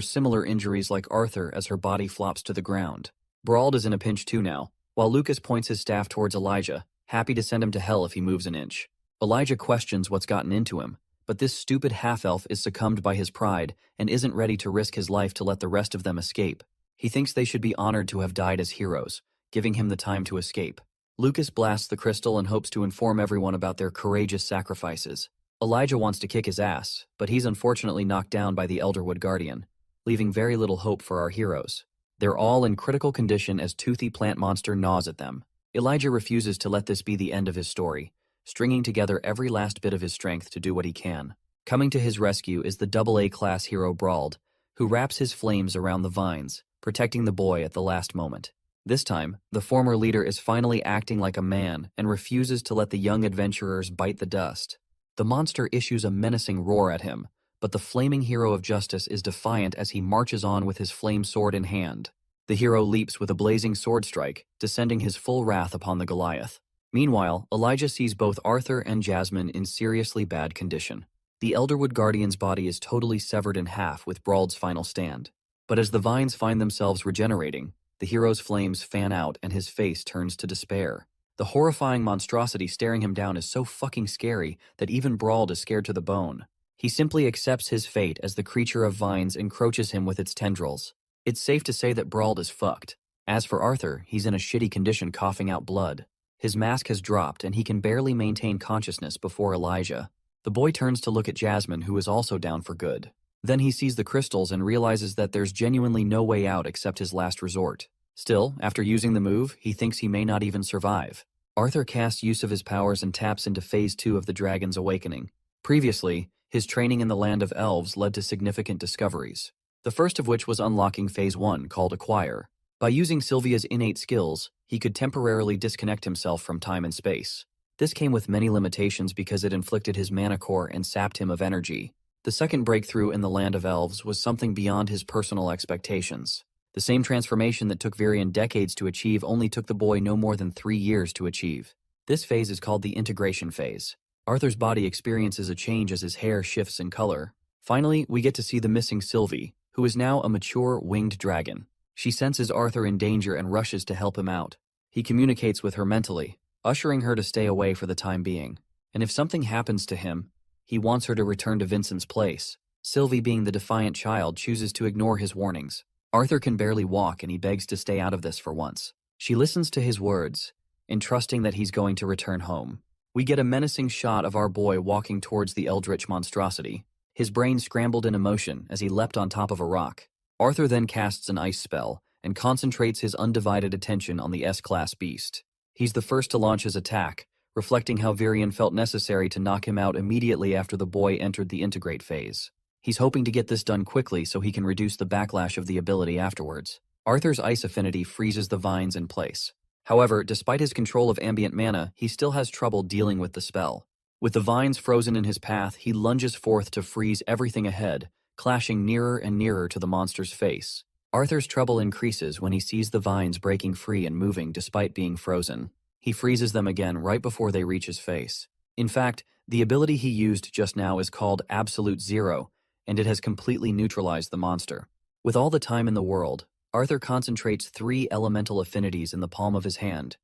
similar injuries like Arthur as her body flops to the ground. Brauld is in a pinch too now, while Lucas points his staff towards Elijah, happy to send him to hell if he moves an inch. Elijah questions what's gotten into him, but this stupid half-elf is succumbed by his pride and isn't ready to risk his life to let the rest of them escape. He thinks they should be honored to have died as heroes, giving him the time to escape. Lucas blasts the crystal and hopes to inform everyone about their courageous sacrifices. Elijah wants to kick his ass, but he's unfortunately knocked down by the Elderwood Guardian, leaving very little hope for our heroes. They're all in critical condition as toothy plant monster gnaws at them. Elijah refuses to let this be the end of his story, stringing together every last bit of his strength to do what he can. Coming to his rescue is the AA class hero Brauld, who wraps his flames around the vines, protecting the boy at the last moment. This time, the former leader is finally acting like a man and refuses to let the young adventurers bite the dust. The monster issues a menacing roar at him, but the flaming hero of justice is defiant as he marches on with his flame sword in hand. The hero leaps with a blazing sword strike, descending his full wrath upon the Goliath. Meanwhile, Elijah sees both Arthur and Jasmine in seriously bad condition. The Elderwood Guardian's body is totally severed in half with Brauld's final stand. But as the vines find themselves regenerating, the hero's flames fan out and his face turns to despair. The horrifying monstrosity staring him down is so fucking scary that even Brauld is scared to the bone. He simply accepts his fate as the creature of vines encroaches him with its tendrils. It's safe to say that Brauld is fucked. As for Arthur, he's in a shitty condition coughing out blood. His mask has dropped and he can barely maintain consciousness before Elijah. The boy turns to look at Jasmine, who is also down for good. Then he sees the crystals and realizes that there's genuinely no way out except his last resort. Still, after using the move, he thinks he may not even survive. Arthur casts use of his powers and taps into Phase 2 of the Dragon's Awakening. Previously, his training in the Land of Elves led to significant discoveries. The first of which was unlocking Phase 1, called Acquire. By using Sylvia's innate skills, he could temporarily disconnect himself from time and space. This came with many limitations because it inflicted his mana core and sapped him of energy. The second breakthrough in the Land of Elves was something beyond his personal expectations. The same transformation that took Varian decades to achieve only took the boy no more than 3 years to achieve. This phase is called the integration phase. Arthur's body experiences a change as his hair shifts in color. Finally, we get to see the missing Sylvie, who is now a mature winged dragon. She senses Arthur in danger and rushes to help him out. He communicates with her mentally, ushering her to stay away for the time being. And if something happens to him, he wants her to return to Vincent's place. Sylvie, being the defiant child, chooses to ignore his warnings. Arthur can barely walk and he begs to stay out of this for once. She listens to his words, entrusting that he's going to return home. We get a menacing shot of our boy walking towards the eldritch monstrosity. His brain scrambled in emotion as he leapt on top of a rock. Arthur then casts an ice spell and concentrates his undivided attention on the S-class beast. He's the first to launch his attack, reflecting how Varian felt necessary to knock him out immediately after the boy entered the integrate phase. He's hoping to get this done quickly so he can reduce the backlash of the ability afterwards. Arthur's ice affinity freezes the vines in place. However, despite his control of ambient mana, he still has trouble dealing with the spell. With the vines frozen in his path, he lunges forth to freeze everything ahead, clashing nearer and nearer to the monster's face. Arthur's trouble increases when he sees the vines breaking free and moving despite being frozen. He freezes them again right before they reach his face. In fact, the ability he used just now is called Absolute Zero, and it has completely neutralized the monster. With all the time in the world, Arthur concentrates 3 elemental affinities in the palm of his hand,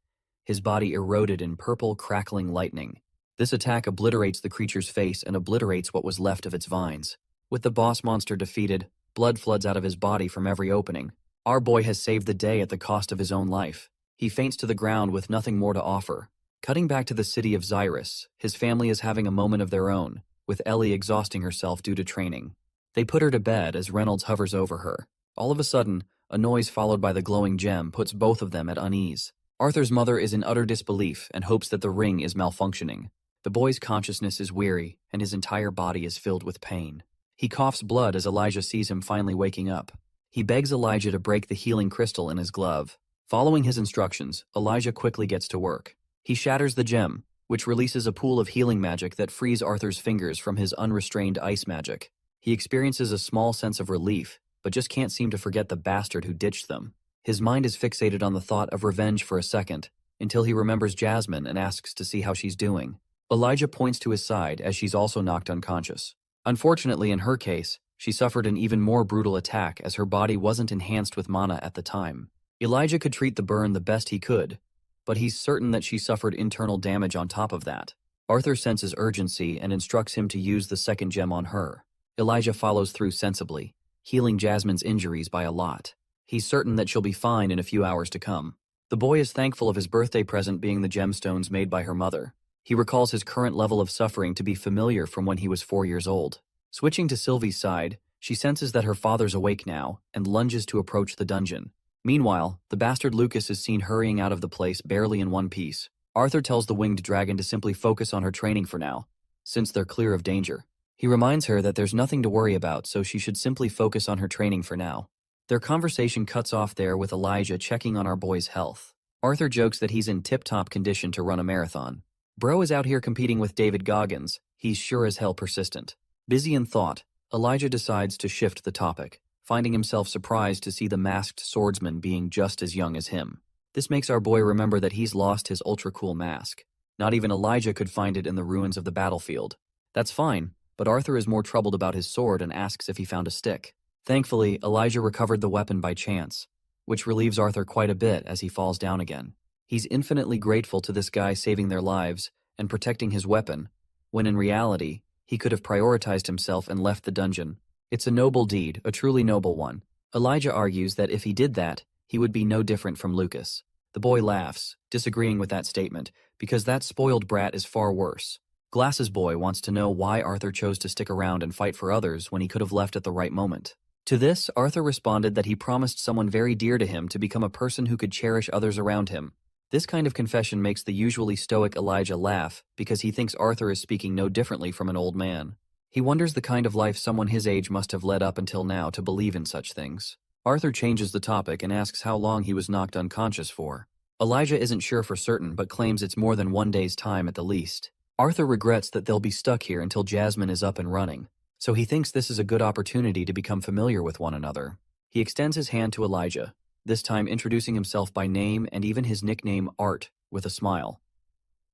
his body eroded in purple, crackling lightning. This attack obliterates the creature's face and obliterates what was left of its vines. With the boss monster defeated, blood floods out of his body from every opening. Our boy has saved the day at the cost of his own life. He faints to the ground with nothing more to offer. Cutting back to the city of Xyrus, his family is having a moment of their own, with Ellie exhausting herself due to training. They put her to bed as Reynolds hovers over her. All of a sudden, a noise followed by the glowing gem puts both of them at unease. Arthur's mother is in utter disbelief and hopes that the ring is malfunctioning. The boy's consciousness is weary, and his entire body is filled with pain. He coughs blood as Elijah sees him finally waking up. He begs Elijah to break the healing crystal in his glove. Following his instructions, Elijah quickly gets to work. He shatters the gem, which releases a pool of healing magic that frees Arthur's fingers from his unrestrained ice magic. He experiences a small sense of relief, but just can't seem to forget the bastard who ditched them. His mind is fixated on the thought of revenge for a second, until he remembers Jasmine and asks to see how she's doing. Elijah points to his side as she's also knocked unconscious. Unfortunately, in her case, she suffered an even more brutal attack as her body wasn't enhanced with mana at the time. Elijah could treat the burn the best he could, but he's certain that she suffered internal damage on top of that. Arthur senses urgency and instructs him to use the second gem on her. Elijah follows through sensibly, healing Jasmine's injuries by a lot. He's certain that she'll be fine in a few hours to come. The boy is thankful of his birthday present being the gemstones made by her mother. He recalls his current level of suffering to be familiar from when he was 4 years old. Switching to Sylvie's side, she senses that her father's awake now and lunges to approach the dungeon. Meanwhile, the bastard Lucas is seen hurrying out of the place barely in one piece. Arthur tells the winged dragon to simply focus on her training for now, since they're clear of danger. He reminds her that there's nothing to worry about, so she should simply focus on her training for now. Their conversation cuts off there with Elijah checking on our boy's health. Arthur jokes that he's in tip-top condition to run a marathon. Bro is out here competing with David Goggins. He's sure as hell persistent. Busy in thought, Elijah decides to shift the topic, finding himself surprised to see the masked swordsman being just as young as him. This makes our boy remember that he's lost his ultra-cool mask. Not even Elijah could find it in the ruins of the battlefield. That's fine, but Arthur is more troubled about his sword and asks if he found a stick. Thankfully, Elijah recovered the weapon by chance, which relieves Arthur quite a bit as he falls down again. He's infinitely grateful to this guy saving their lives and protecting his weapon, when in reality, he could have prioritized himself and left the dungeon. It's a noble deed, a truly noble one. Elijah argues that if he did that, he would be no different from Lucas. The boy laughs, disagreeing with that statement, because that spoiled brat is far worse. Glasses Boy wants to know why Arthur chose to stick around and fight for others when he could have left at the right moment. To this, Arthur responded that he promised someone very dear to him to become a person who could cherish others around him. This kind of confession makes the usually stoic Elijah laugh because he thinks Arthur is speaking no differently from an old man. He wonders the kind of life someone his age must have led up until now to believe in such things. Arthur changes the topic and asks how long he was knocked unconscious for. Elijah isn't sure for certain but claims it's more than 1 day's time at the least. Arthur regrets that they'll be stuck here until Jasmine is up and running, so he thinks this is a good opportunity to become familiar with one another. He extends his hand to Elijah, this time introducing himself by name and even his nickname Art, with a smile.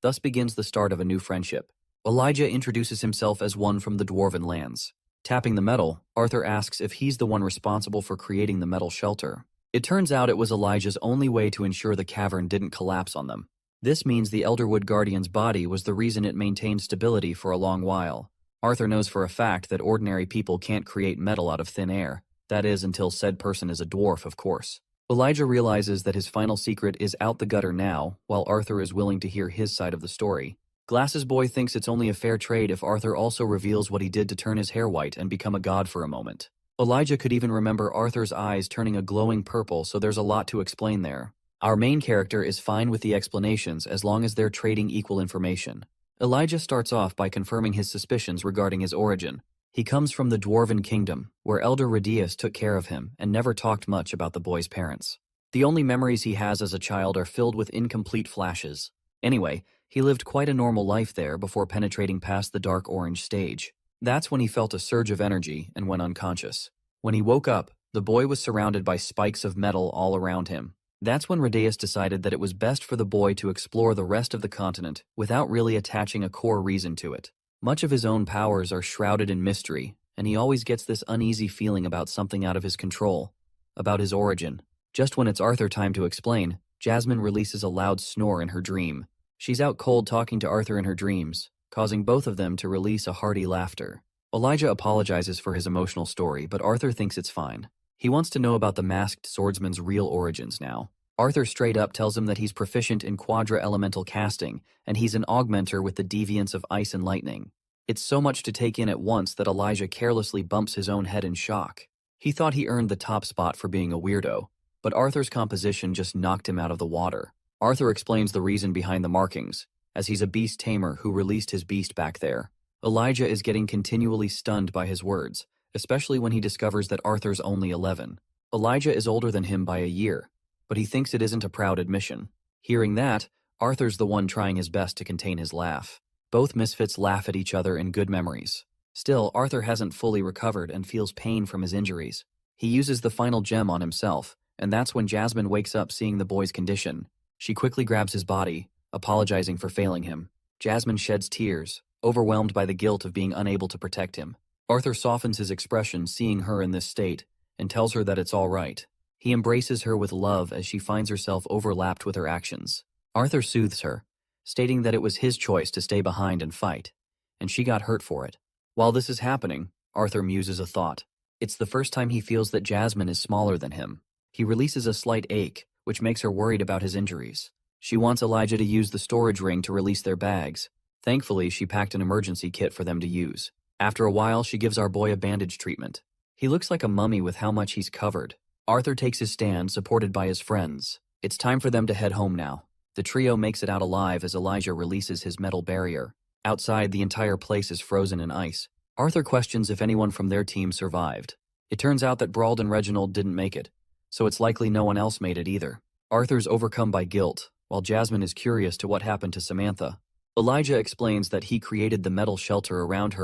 Thus begins the start of a new friendship. Elijah introduces himself as one from the Dwarven lands. Tapping the metal, Arthur asks if he's the one responsible for creating the metal shelter. It turns out it was Elijah's only way to ensure the cavern didn't collapse on them. This means the Elderwood Guardian's body was the reason it maintained stability for a long while. Arthur knows for a fact that ordinary people can't create metal out of thin air. That is, until said person is a dwarf, of course. Elijah realizes that his final secret is out the gutter now, while Arthur is willing to hear his side of the story. Glasses Boy thinks it's only a fair trade if Arthur also reveals what he did to turn his hair white and become a god for a moment. Elijah could even remember Arthur's eyes turning a glowing purple, so there's a lot to explain there. Our main character is fine with the explanations as long as they're trading equal information. Elijah starts off by confirming his suspicions regarding his origin. He comes from the Dwarven Kingdom, where Elder Radius took care of him and never talked much about the boy's parents. The only memories he has as a child are filled with incomplete flashes. Anyway, he lived quite a normal life there before penetrating past the dark orange stage. That's when he felt a surge of energy and went unconscious. When he woke up, the boy was surrounded by spikes of metal all around him. That's when Rhaeus decided that it was best for the boy to explore the rest of the continent without really attaching a core reason to it. Much of his own powers are shrouded in mystery, and he always gets this uneasy feeling about something out of his control, about his origin. Just when it's Arthur time to explain, Jasmine releases a loud snore in her dream. She's out cold talking to Arthur in her dreams, causing both of them to release a hearty laughter. Elijah apologizes for his emotional story, but Arthur thinks it's fine. He wants to know about the masked swordsman's real origins now. Arthur straight up tells him that he's proficient in quadra-elemental casting, and he's an augmenter with the deviance of ice and lightning. It's so much to take in at once that Elijah carelessly bumps his own head in shock. He thought he earned the top spot for being a weirdo, but Arthur's composition just knocked him out of the water. Arthur explains the reason behind the markings, as he's a beast tamer who released his beast back there. Elijah is getting continually stunned by his words, especially when he discovers that Arthur's only 11. Elijah is older than him by a year, but he thinks it isn't a proud admission. Hearing that, Arthur's the one trying his best to contain his laugh. Both misfits laugh at each other in good memories. Still, Arthur hasn't fully recovered and feels pain from his injuries. He uses the final gem on himself, and that's when Jasmine wakes up seeing the boy's condition. She quickly grabs his body, apologizing for failing him. Jasmine sheds tears, overwhelmed by the guilt of being unable to protect him. Arthur softens his expression seeing her in this state, and tells her that it's all right. He embraces her with love as she finds herself overlapped with her actions. Arthur soothes her, stating that it was his choice to stay behind and fight, and she got hurt for it. While this is happening, Arthur muses a thought. It's the first time he feels that Jasmine is smaller than him. He releases a slight ache, which makes her worried about his injuries. She wants Elijah to use the storage ring to release their bags. Thankfully, she packed an emergency kit for them to use. After a while, she gives our boy a bandage treatment. He looks like a mummy with how much he's covered. Arthur takes his stand, supported by his friends. It's time for them to head home now. The trio makes it out alive as Elijah releases his metal barrier. Outside, the entire place is frozen in ice. Arthur questions if anyone from their team survived. It turns out that Brauld and Reginald didn't make it, so it's likely no one else made it either. Arthur's overcome by guilt, while Jasmine is curious to what happened to Samantha. Elijah explains that he created the metal shelter around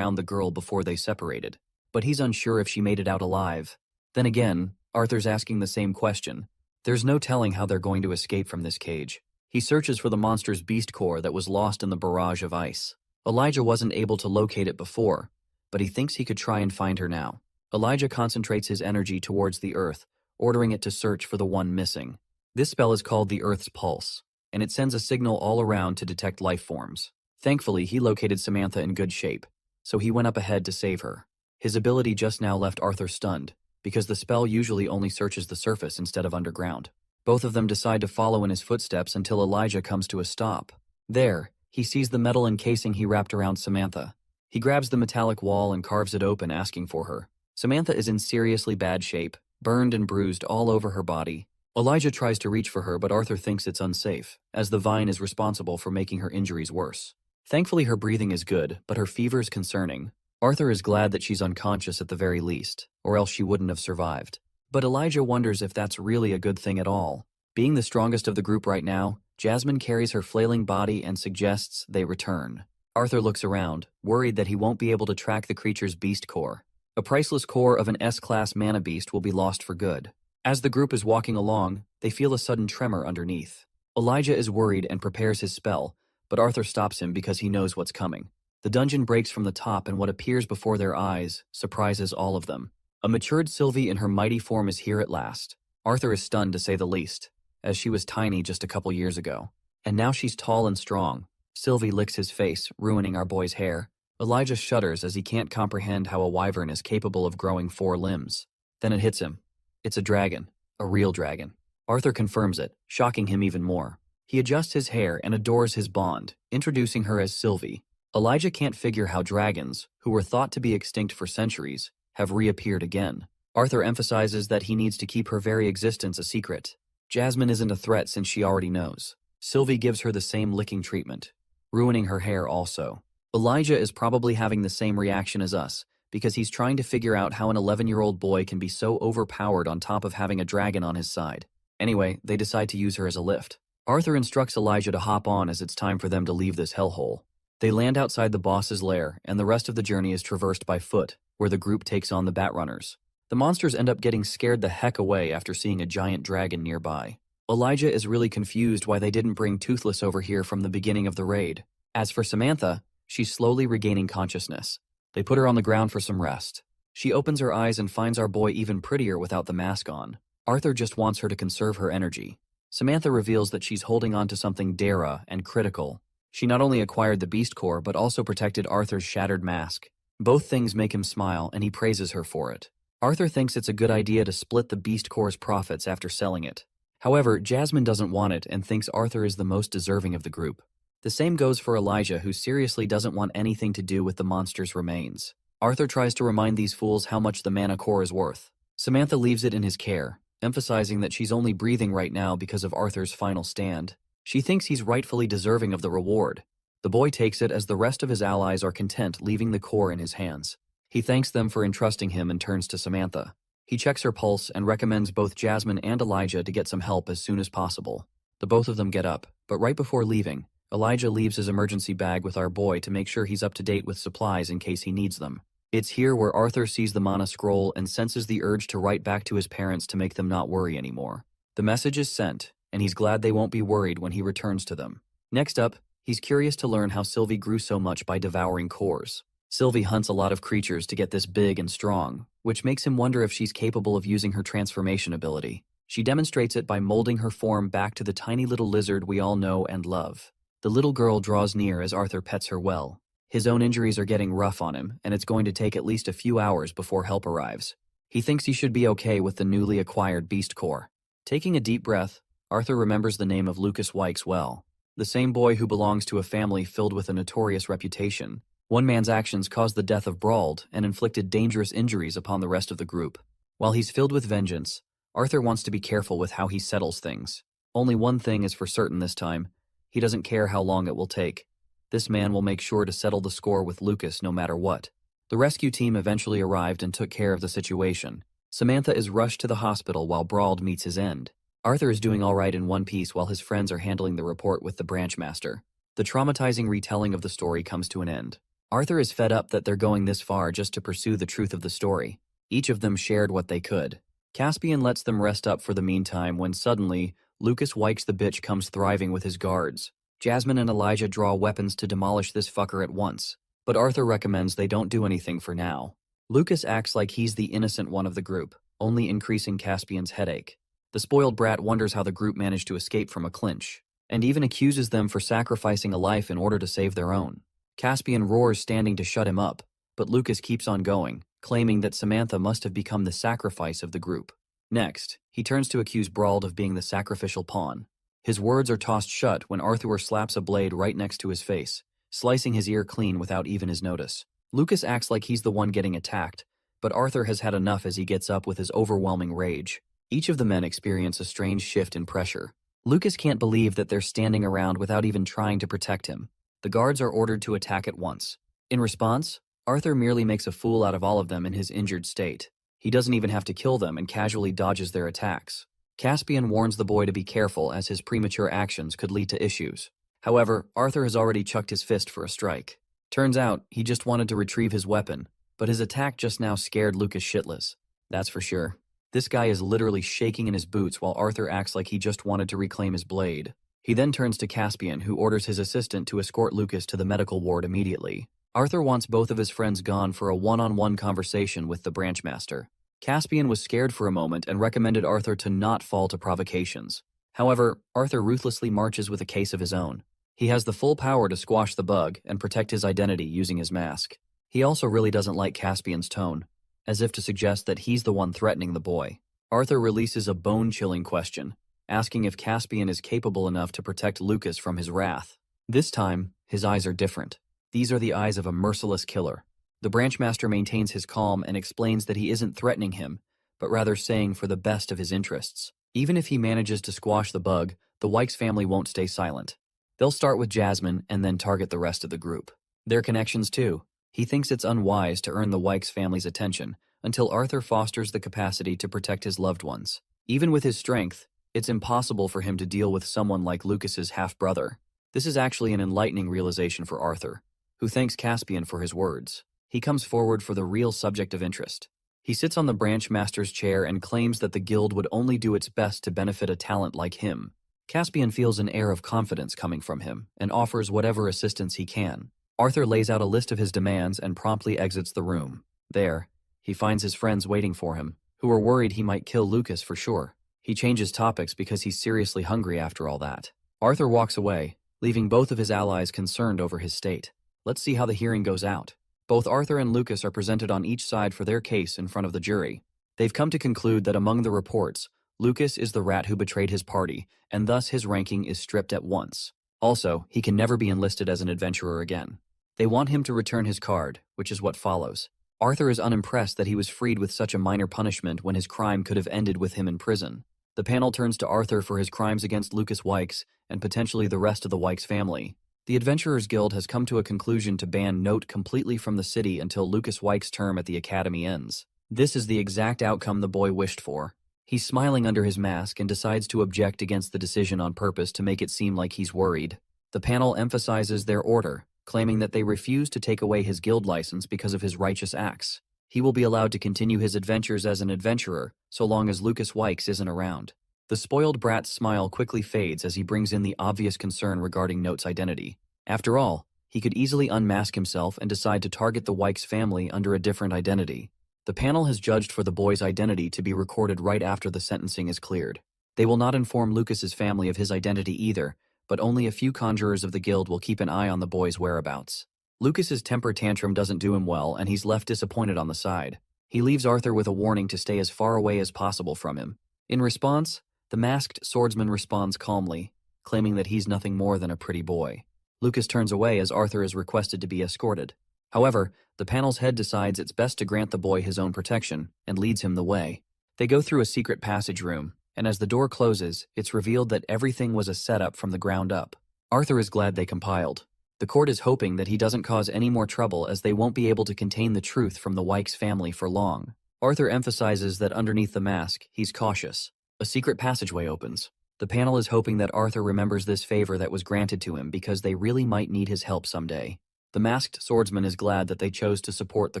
the girl before they separated, but he's unsure if she made it out alive. Then again, Arthur's asking the same question. There's no telling how they're going to escape from this cage. He searches for the monster's beast core that was lost in the barrage of ice. Elijah wasn't able to locate it before, but he thinks he could try and find her now. Elijah concentrates his energy towards the earth, ordering it to search for the one missing. This spell is called the Earth's Pulse, and it sends a signal all around to detect life forms. Thankfully, he located Samantha in good shape, so he went up ahead to save her. His ability just now left Arthur stunned, because the spell usually only searches the surface instead of underground. Both of them decide to follow in his footsteps until Elijah comes to a stop. There, he sees the metal encasing he wrapped around Samantha. He grabs the metallic wall and carves it open, asking for her. Samantha is in seriously bad shape, burned and bruised all over her body. Elijah tries to reach for her, but Arthur thinks it's unsafe, as the vine is responsible for making her injuries worse. Thankfully, her breathing is good, but her fever is concerning. Arthur is glad that she's unconscious at the very least, or else she wouldn't have survived. But Elijah wonders if that's really a good thing at all. Being the strongest of the group right now, Jasmine carries her flailing body and suggests they return. Arthur looks around, worried that he won't be able to track the creature's beast core. A priceless core of an S-class mana beast will be lost for good. As the group is walking along, they feel a sudden tremor underneath. Elijah is worried and prepares his spell, but Arthur stops him because he knows what's coming. The dungeon breaks from the top, and what appears before their eyes surprises all of them. A matured Sylvie in her mighty form is here at last. Arthur is stunned, to say the least, as she was tiny just a couple years ago. And now she's tall and strong. Sylvie licks his face, ruining our boy's hair. Elijah shudders as he can't comprehend how a wyvern is capable of growing 4 limbs. Then it hits him. It's a dragon. A real dragon. Arthur confirms it, shocking him even more. He adjusts his hair and adores his bond, introducing her as Sylvie. Elijah can't figure how dragons, who were thought to be extinct for centuries, have reappeared again. Arthur emphasizes that he needs to keep her very existence a secret. Jasmine isn't a threat since she already knows. Sylvie gives her the same licking treatment, ruining her hair also. Elijah is probably having the same reaction as us, because he's trying to figure out how an 11-year-old boy can be so overpowered on top of having a dragon on his side. Anyway, they decide to use her as a lift. Arthur instructs Elijah to hop on as it's time for them to leave this hellhole. They land outside the boss's lair, and the rest of the journey is traversed by foot, where the group takes on the Bat Runners. The monsters end up getting scared the heck away after seeing a giant dragon nearby. Elijah is really confused why they didn't bring Toothless over here from the beginning of the raid. As for Samantha, she's slowly regaining consciousness. They put her on the ground for some rest. She opens her eyes and finds our boy even prettier without the mask on. Arthur just wants her to conserve her energy. Samantha reveals that she's holding on to something Dara and critical. She not only acquired the Beast Core but also protected Arthur's shattered mask. Both things make him smile and he praises her for it. Arthur thinks it's a good idea to split the Beast Core's profits after selling it. However, Jasmine doesn't want it and thinks Arthur is the most deserving of the group. The same goes for Elijah, who seriously doesn't want anything to do with the monster's remains. Arthur tries to remind these fools how much the mana core is worth. Samantha leaves it in his care, emphasizing that she's only breathing right now because of Arthur's final stand. She thinks he's rightfully deserving of the reward. The boy takes it as the rest of his allies are content leaving the core in his hands. He thanks them for entrusting him and turns to Samantha. He checks her pulse and recommends both Jasmine and Elijah to get some help as soon as possible. The both of them get up, but right before leaving, Elijah leaves his emergency bag with our boy to make sure he's up to date with supplies in case he needs them. It's here where Arthur sees the mana scroll and senses the urge to write back to his parents to make them not worry anymore. The message is sent, and he's glad they won't be worried when he returns to them. Next up, he's curious to learn how Sylvie grew so much by devouring cores. Sylvie hunts a lot of creatures to get this big and strong, which makes him wonder if she's capable of using her transformation ability. She demonstrates it by molding her form back to the tiny little lizard we all know and love. The little girl draws near as Arthur pets her well. His own injuries are getting rough on him, and it's going to take at least a few hours before help arrives. He thinks he should be okay with the newly acquired Beast Core. Taking a deep breath, Arthur remembers the name of Lucas Wykes well. The same boy who belongs to a family filled with a notorious reputation. One man's actions caused the death of Brauld and inflicted dangerous injuries upon the rest of the group. While he's filled with vengeance, Arthur wants to be careful with how he settles things. Only one thing is for certain this time. He doesn't care how long it will take. This man will make sure to settle the score with Lucas no matter what. The rescue team eventually arrived and took care of the situation. Samantha is rushed to the hospital while Brauld meets his end. Arthur is doing all right in one piece while his friends are handling the report with the branch master. The traumatizing retelling of the story comes to an end. Arthur is fed up that they're going this far just to pursue the truth of the story. Each of them shared what they could. Caspian lets them rest up for the meantime when suddenly, Lucas Wykes the bitch comes thriving with his guards. Jasmine and Elijah draw weapons to demolish this fucker at once, but Arthur recommends they don't do anything for now. Lucas acts like he's the innocent one of the group, only increasing Caspian's headache. The spoiled brat wonders how the group managed to escape from a clinch, and even accuses them for sacrificing a life in order to save their own. Caspian roars, standing to shut him up, but Lucas keeps on going, claiming that Samantha must have become the sacrifice of the group. Next, he turns to accuse Brauld of being the sacrificial pawn. His words are tossed shut when Arthur slaps a blade right next to his face, slicing his ear clean without even his notice. Lucas acts like he's the one getting attacked, but Arthur has had enough as he gets up with his overwhelming rage. Each of the men experience a strange shift in pressure. Lucas can't believe that they're standing around without even trying to protect him. The guards are ordered to attack at once. In response, Arthur merely makes a fool out of all of them in his injured state. He doesn't even have to kill them and casually dodges their attacks. Caspian warns the boy to be careful as his premature actions could lead to issues. However, Arthur has already chucked his fist for a strike. Turns out, he just wanted to retrieve his weapon, but his attack just now scared Lucas shitless. That's for sure. This guy is literally shaking in his boots while Arthur acts like he just wanted to reclaim his blade. He then turns to Caspian, who orders his assistant to escort Lucas to the medical ward immediately. Arthur wants both of his friends gone for a one-on-one conversation with the branch master. Caspian was scared for a moment and recommended Arthur to not fall to provocations. However, Arthur ruthlessly marches with a case of his own. He has the full power to squash the bug and protect his identity using his mask. He also really doesn't like Caspian's tone, as if to suggest that he's the one threatening the boy. Arthur releases a bone-chilling question, asking if Caspian is capable enough to protect Lucas from his wrath. This time, his eyes are different. These are the eyes of a merciless killer. The branch master maintains his calm and explains that he isn't threatening him, but rather saying for the best of his interests. Even if he manages to squash the bug, the Wykes family won't stay silent. They'll start with Jasmine and then target the rest of the group. Their connections too. He thinks it's unwise to earn the Wykes family's attention until Arthur fosters the capacity to protect his loved ones. Even with his strength, it's impossible for him to deal with someone like Lucas's half-brother. This is actually an enlightening realization for Arthur, who thanks Caspian for his words. He comes forward for the real subject of interest. He sits on the branch master's chair and claims that the guild would only do its best to benefit a talent like him. Caspian feels an air of confidence coming from him and offers whatever assistance he can. Arthur lays out a list of his demands and promptly exits the room. There, he finds his friends waiting for him, who are worried he might kill Lucas for sure. He changes topics because he's seriously hungry after all that. Arthur walks away, leaving both of his allies concerned over his state. Let's see how the hearing goes out. Both Arthur and Lucas are presented on each side for their case in front of the jury. They've come to conclude that among the reports, Lucas is the rat who betrayed his party, and thus his ranking is stripped at once. Also, he can never be enlisted as an adventurer again. They want him to return his card, which is what follows. Arthur is unimpressed that he was freed with such a minor punishment when his crime could have ended with him in prison. The panel turns to Arthur for his crimes against Lucas Wykes and potentially the rest of the Wykes family. The Adventurers Guild has come to a conclusion to ban Note completely from the city until Lucas Wykes' term at the academy ends. This is the exact outcome the boy wished for. He's smiling under his mask and decides to object against the decision on purpose to make it seem like he's worried. The panel emphasizes their order, claiming that they refuse to take away his guild license because of his righteous acts. He will be allowed to continue his adventures as an adventurer, so long as Lucas Wykes isn't around. The spoiled brat's smile quickly fades as he brings in the obvious concern regarding Note's identity. After all, he could easily unmask himself and decide to target the Wykes family under a different identity. The panel has judged for the boy's identity to be recorded right after the sentencing is cleared. They will not inform Lucas's family of his identity either, but only a few conjurers of the guild will keep an eye on the boy's whereabouts. Lucas's temper tantrum doesn't do him well, and he's left disappointed on the side. He leaves Arthur with a warning to stay as far away as possible from him. In response, the masked swordsman responds calmly, claiming that he's nothing more than a pretty boy. Lucas turns away as Arthur is requested to be escorted. However, the panel's head decides it's best to grant the boy his own protection and leads him the way. They go through a secret passage room, and as the door closes, it's revealed that everything was a setup from the ground up. Arthur is glad they compiled. The court is hoping that he doesn't cause any more trouble as they won't be able to contain the truth from the Wykes family for long. Arthur emphasizes that underneath the mask, he's cautious. A secret passageway opens. The panel is hoping that Arthur remembers this favor that was granted to him because they really might need his help someday. The masked swordsman is glad that they chose to support the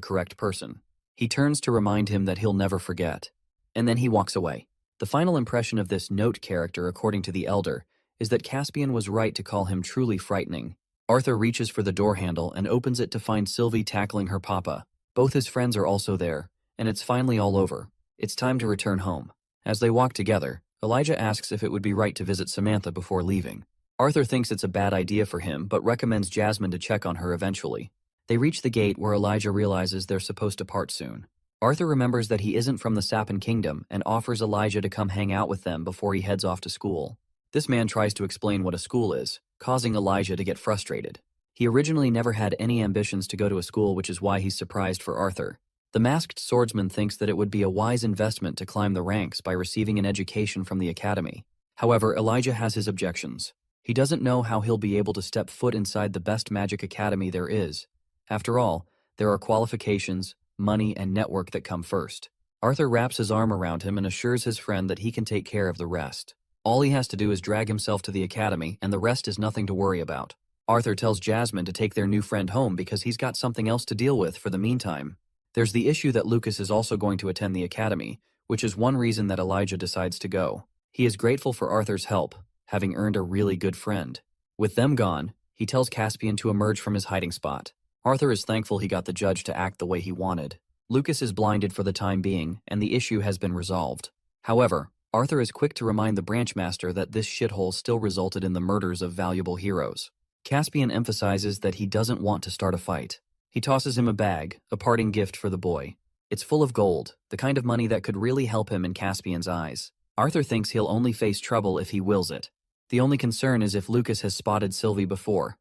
correct person. He turns to remind him that he'll never forget. And then he walks away. The final impression of this Note character, according to the Elder, is that Caspian was right to call him truly frightening. Arthur reaches for the door handle and opens it to find Sylvie tackling her papa. Both his friends are also there, and it's finally all over. It's time to return home. As they walk together, Elijah asks if it would be right to visit Samantha before leaving. Arthur thinks it's a bad idea for him, but recommends Jasmine to check on her eventually. They reach the gate where Elijah realizes they're supposed to part soon. Arthur remembers that he isn't from the Sappan Kingdom and offers Elijah to come hang out with them before he heads off to school. This man tries to explain what a school is, causing Elijah to get frustrated. He originally never had any ambitions to go to a school, which is why he's surprised for Arthur. The masked swordsman thinks that it would be a wise investment to climb the ranks by receiving an education from the academy. However, Elijah has his objections. He doesn't know how he'll be able to step foot inside the best magic academy there is. After all, there are qualifications, money, and network that come first. Arthur wraps his arm around him and assures his friend that he can take care of the rest. All he has to do is drag himself to the academy, and the rest is nothing to worry about. Arthur tells Jasmine to take their new friend home because he's got something else to deal with for the meantime. There's the issue that Lucas is also going to attend the academy, which is one reason that Elijah decides to go. He is grateful for Arthur's help, having earned a really good friend. With them gone, he tells Caspian to emerge from his hiding spot. Arthur is thankful he got the judge to act the way he wanted. Lucas is blinded for the time being, and the issue has been resolved. However, Arthur is quick to remind the branch master that this shithole still resulted in the murders of valuable heroes. Caspian emphasizes that he doesn't want to start a fight. He tosses him a bag, a parting gift for the boy. It's full of gold, the kind of money that could really help him in Caspian's eyes. Arthur thinks he'll only face trouble if he wills it. The only concern is if Lucas has spotted Sylvie before.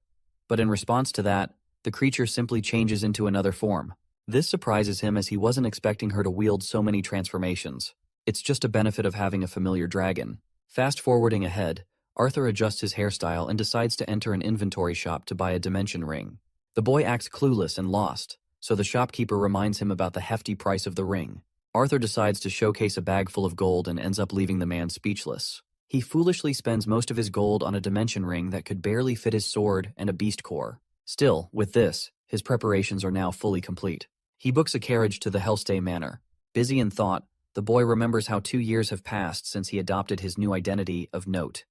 But in response to that, the creature simply changes into another form. This surprises him as he wasn't expecting her to wield so many transformations. It's just a benefit of having a familiar dragon. Fast forwarding ahead, Arthur adjusts his hairstyle and decides to enter an inventory shop to buy a dimension ring. The boy acts clueless and lost, so the shopkeeper reminds him about the hefty price of the ring. Arthur decides to showcase a bag full of gold and ends up leaving the man speechless. He foolishly spends most of his gold on a dimension ring that could barely fit his sword and a beast core. Still, with this, his preparations are now fully complete. He books a carriage to the Hellstay Manor. Busy in thought, the boy remembers how 2 years have passed since he adopted his new identity of note.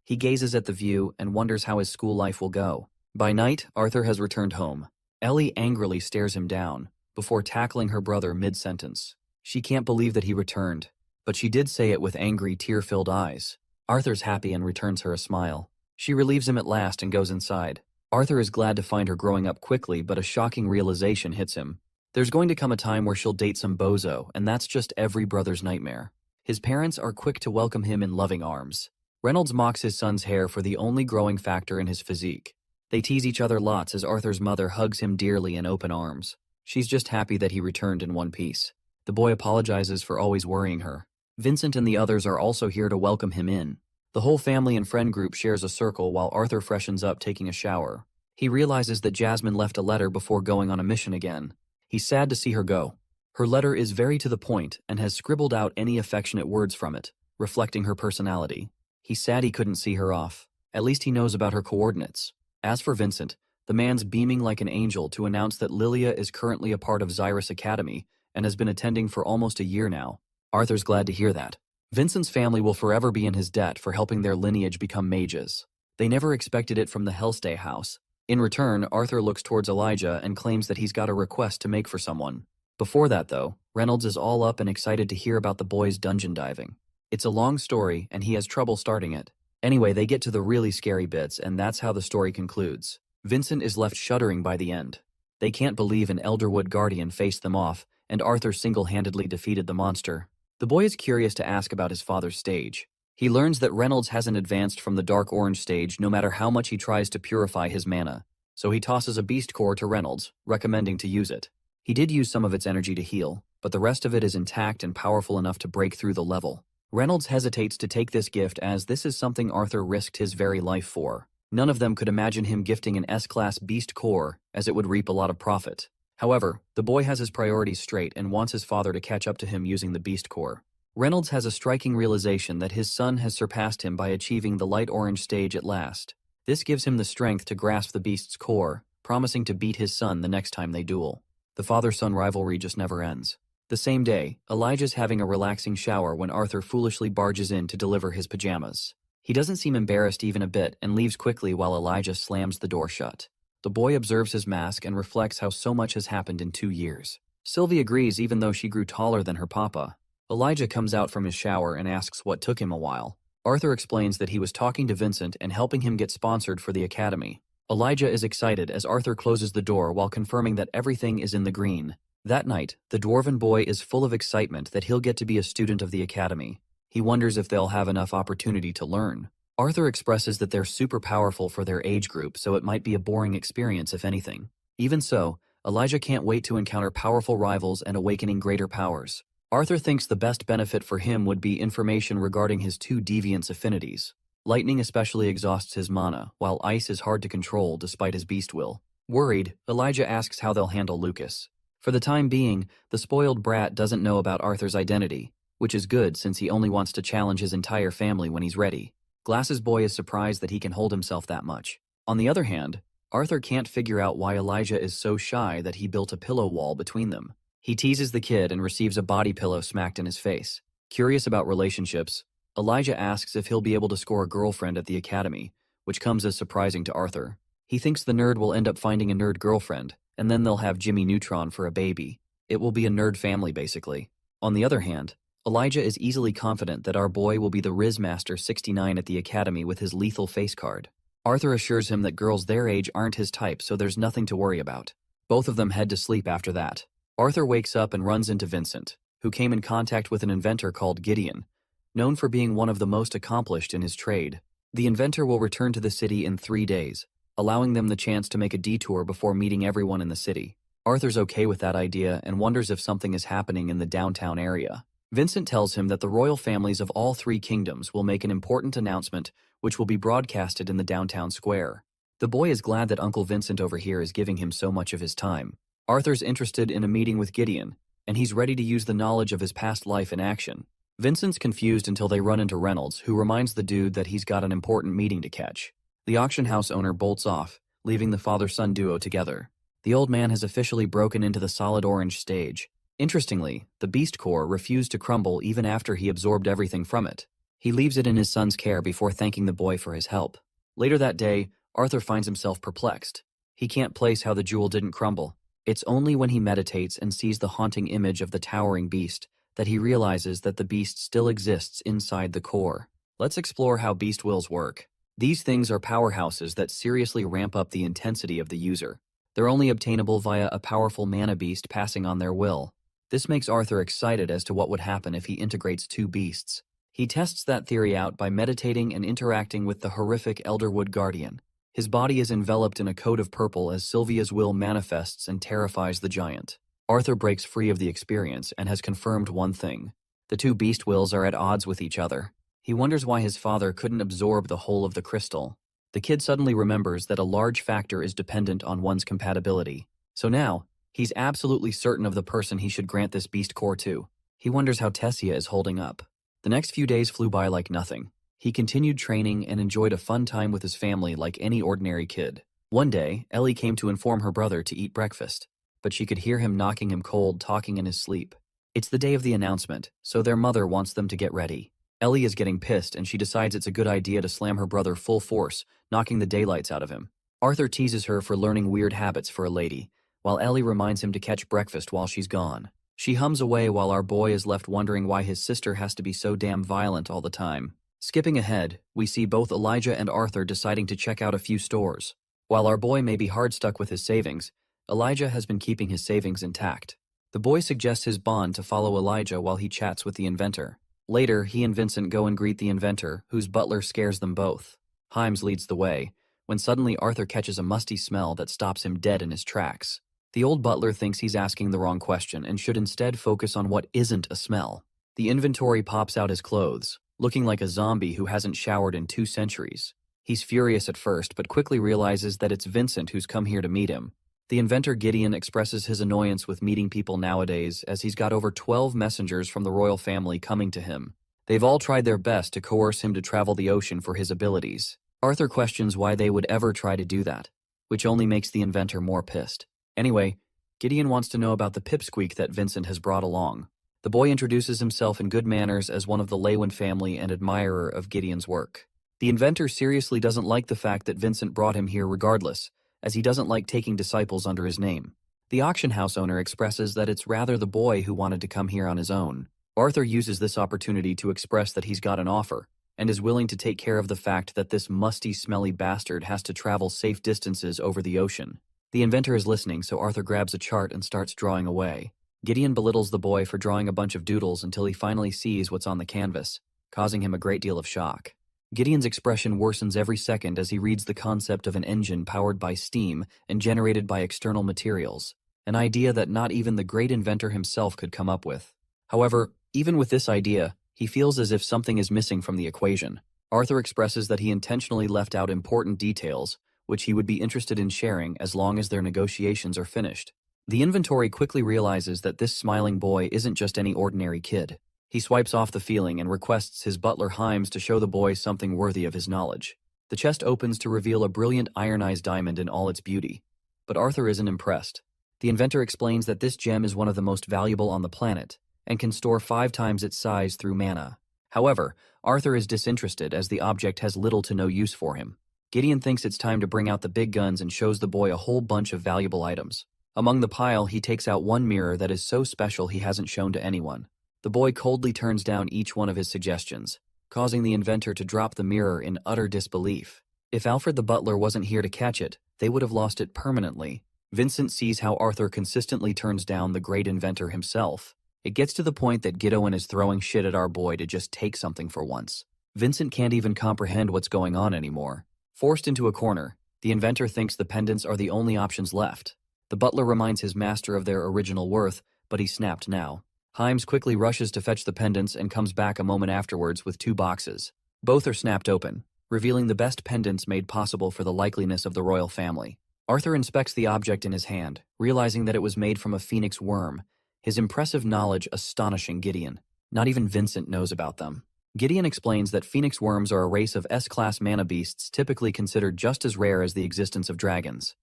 He gazes at the view and wonders how his school life will go. By night, Arthur has returned home. Ellie angrily stares him down, before tackling her brother mid-sentence. She can't believe that he returned, but she did say it with angry, tear-filled eyes. Arthur's happy and returns her a smile. She relieves him at last and goes inside. Arthur is glad to find her growing up quickly, but a shocking realization hits him. There's going to come a time where she'll date some bozo, and that's just every brother's nightmare. His parents are quick to welcome him in loving arms. Reynolds mocks his son's hair for the only growing factor in his physique. They tease each other lots as Arthur's mother hugs him dearly in open arms. She's just happy that he returned in one piece. The boy apologizes for always worrying her. Vincent and the others are also here to welcome him in. The whole family and friend group shares a circle while Arthur freshens up taking a shower. He realizes that Jasmine left a letter before going on a mission again. He's sad to see her go. Her letter is very to the point and has scribbled out any affectionate words from it, reflecting her personality. He's sad he couldn't see her off. At least he knows about her coordinates. As for Vincent, the man's beaming like an angel to announce that Lilia is currently a part of Xyrus Academy and has been attending for almost a year now. Arthur's glad to hear that. Vincent's family will forever be in his debt for helping their lineage become mages. They never expected it from the Hellstay house. In return, Arthur looks towards Elijah and claims that he's got a request to make for someone. Before that, though, Reynolds is all up and excited to hear about the boys dungeon diving. It's a long story, and he has trouble starting it. Anyway, they get to the really scary bits, and that's how the story concludes. Vincent is left shuddering by the end. They can't believe an Elderwood guardian faced them off, and Arthur single-handedly defeated the monster. The boy is curious to ask about his father's stage. He learns that Reynolds hasn't advanced from the Dark Orange stage no matter how much he tries to purify his mana, so he tosses a beast core to Reynolds, recommending to use it. He did use some of its energy to heal, but the rest of it is intact and powerful enough to break through the level. Reynolds hesitates to take this gift as this is something Arthur risked his very life for. None of them could imagine him gifting an S-class beast core, as it would reap a lot of profit. However, the boy has his priorities straight and wants his father to catch up to him using the beast core. Reynolds has a striking realization that his son has surpassed him by achieving the light orange stage at last. This gives him the strength to grasp the beast's core, promising to beat his son the next time they duel. The father-son rivalry just never ends. The same day, Elijah's having a relaxing shower when Arthur foolishly barges in to deliver his pajamas. He doesn't seem embarrassed even a bit and leaves quickly while Elijah slams the door shut. The boy observes his mask and reflects how so much has happened in 2 years. Sylvie agrees even though she grew taller than her papa. Elijah comes out from his shower and asks what took him a while. Arthur explains that he was talking to Vincent and helping him get sponsored for the academy. Elijah is excited as Arthur closes the door while confirming that everything is in the green. That night, the dwarven boy is full of excitement that he'll get to be a student of the academy. He wonders if they'll have enough opportunity to learn. Arthur expresses that they're super powerful for their age group, so it might be a boring experience if anything. Even so, Elijah can't wait to encounter powerful rivals and awakening greater powers. Arthur thinks the best benefit for him would be information regarding his 2 deviance affinities. Lightning especially exhausts his mana, while ice is hard to control despite his beast will. Worried, Elijah asks how they'll handle Lucas. For the time being, the spoiled brat doesn't know about Arthur's identity, which is good since he only wants to challenge his entire family when he's ready. Glasses boy is surprised that he can hold himself that much. On the other hand, Arthur can't figure out why Elijah is so shy that he built a pillow wall between them. He teases the kid and receives a body pillow smacked in his face. Curious about relationships, Elijah asks if he'll be able to score a girlfriend at the academy, which comes as surprising to Arthur. He thinks the nerd will end up finding a nerd girlfriend, and then they'll have Jimmy Neutron for a baby. It will be a nerd family, basically. On the other hand, Elijah is easily confident that our boy will be the Riz Master 69 at the academy with his lethal face card. Arthur assures him that girls their age aren't his type, so there's nothing to worry about. Both of them head to sleep after that. Arthur wakes up and runs into Vincent, who came in contact with an inventor called Gideon, known for being one of the most accomplished in his trade. The inventor will return to the city in 3 days, allowing them the chance to make a detour before meeting everyone in the city. Arthur's okay with that idea and wonders if something is happening in the downtown area. Vincent tells him that the royal families of all 3 kingdoms will make an important announcement which will be broadcasted in the downtown square. The boy is glad that Uncle Vincent over here is giving him so much of his time. Arthur's interested in a meeting with Gideon, and he's ready to use the knowledge of his past life in action. Vincent's confused until they run into Reynolds, who reminds the dude that he's got an important meeting to catch. The auction house owner bolts off, leaving the father-son duo together. The old man has officially broken into the solid orange stage. Interestingly, the beast core refused to crumble even after he absorbed everything from it. He leaves it in his son's care before thanking the boy for his help. Later that day, Arthur finds himself perplexed. He can't place how the jewel didn't crumble. It's only when he meditates and sees the haunting image of the towering beast that he realizes that the beast still exists inside the core. Let's explore how beast wills work. These things are powerhouses that seriously ramp up the intensity of the user. They're only obtainable via a powerful mana beast passing on their will. This makes Arthur excited as to what would happen if he integrates two beasts. He tests that theory out by meditating and interacting with the horrific Elderwood Guardian. His body is enveloped in a coat of purple as Sylvia's will manifests and terrifies the giant. Arthur breaks free of the experience and has confirmed one thing. The two beast wills are at odds with each other. He wonders why his father couldn't absorb the whole of the crystal. The kid suddenly remembers that a large factor is dependent on one's compatibility. So now, he's absolutely certain of the person he should grant this beast core to. He wonders how Tessia is holding up. The next few days flew by like nothing. He continued training and enjoyed a fun time with his family like any ordinary kid. One day, Ellie came to inform her brother to eat breakfast, but she could hear him knocking him cold talking in his sleep. It's the day of the announcement, so their mother wants them to get ready. Ellie is getting pissed and she decides it's a good idea to slam her brother full force, knocking the daylights out of him. Arthur teases her for learning weird habits for a lady, while Ellie reminds him to catch breakfast while she's gone. She hums away while our boy is left wondering why his sister has to be so damn violent all the time. Skipping ahead, we see both Elijah and Arthur deciding to check out a few stores. While our boy may be hard stuck with his savings, Elijah has been keeping his savings intact. The boy suggests his bond to follow Elijah while he chats with the inventor. Later, he and Vincent go and greet the inventor, whose butler scares them both. Himes leads the way, when suddenly Arthur catches a musty smell that stops him dead in his tracks. The old butler thinks he's asking the wrong question and should instead focus on what isn't a smell. The inventory pops out his clothes, looking like a zombie who hasn't showered in 2 centuries. He's furious at first, but quickly realizes that it's Vincent who's come here to meet him. The inventor Gideon expresses his annoyance with meeting people nowadays as he's got over 12 messengers from the royal family coming to him. They've all tried their best to coerce him to travel the ocean for his abilities. Arthur questions why they would ever try to do that, which only makes the inventor more pissed. Anyway, Gideon wants to know about the pipsqueak that Vincent has brought along. The boy introduces himself in good manners as one of the Lewin family and admirer of Gideon's work. The inventor seriously doesn't like the fact that Vincent brought him here regardless, as he doesn't like taking disciples under his name. The auction house owner expresses that it's rather the boy who wanted to come here on his own. Arthur uses this opportunity to express that he's got an offer, and is willing to take care of the fact that this musty, smelly bastard has to travel safe distances over the ocean. The inventor is listening, so Arthur grabs a chart and starts drawing away. Gideon belittles the boy for drawing a bunch of doodles until he finally sees what's on the canvas, causing him a great deal of shock. Gideon's expression worsens every second as he reads the concept of an engine powered by steam and generated by external materials, an idea that not even the great inventor himself could come up with. However, even with this idea, he feels as if something is missing from the equation. Arthur expresses that he intentionally left out important details, which he would be interested in sharing as long as their negotiations are finished. The inventory quickly realizes that this smiling boy isn't just any ordinary kid. He swipes off the feeling and requests his butler Himes to show the boy something worthy of his knowledge. The chest opens to reveal a brilliant ironized diamond in all its beauty. But Arthur isn't impressed. The inventor explains that this gem is one of the most valuable on the planet, and can store 5 times its size through mana. However, Arthur is disinterested as the object has little to no use for him. Gideon thinks it's time to bring out the big guns and shows the boy a whole bunch of valuable items. Among the pile, he takes out one mirror that is so special he hasn't shown to anyone. The boy coldly turns down each one of his suggestions, causing the inventor to drop the mirror in utter disbelief. If Alfred the butler wasn't here to catch it, they would have lost it permanently. Vincent sees how Arthur consistently turns down the great inventor himself. It gets to the point that Gideon is throwing shit at our boy to just take something for once. Vincent can't even comprehend what's going on anymore. Forced into a corner, the inventor thinks the pendants are the only options left. The butler reminds his master of their original worth, but he's snapped now. Himes quickly rushes to fetch the pendants and comes back a moment afterwards with 2 boxes. Both are snapped open, revealing the best pendants made possible for the likeliness of the royal family. Arthur inspects the object in his hand, realizing that it was made from a phoenix worm, his impressive knowledge astonishing Gideon. Not even Vincent knows about them. Gideon explains that phoenix worms are a race of S-class mana beasts typically considered just as rare as the existence of dragons.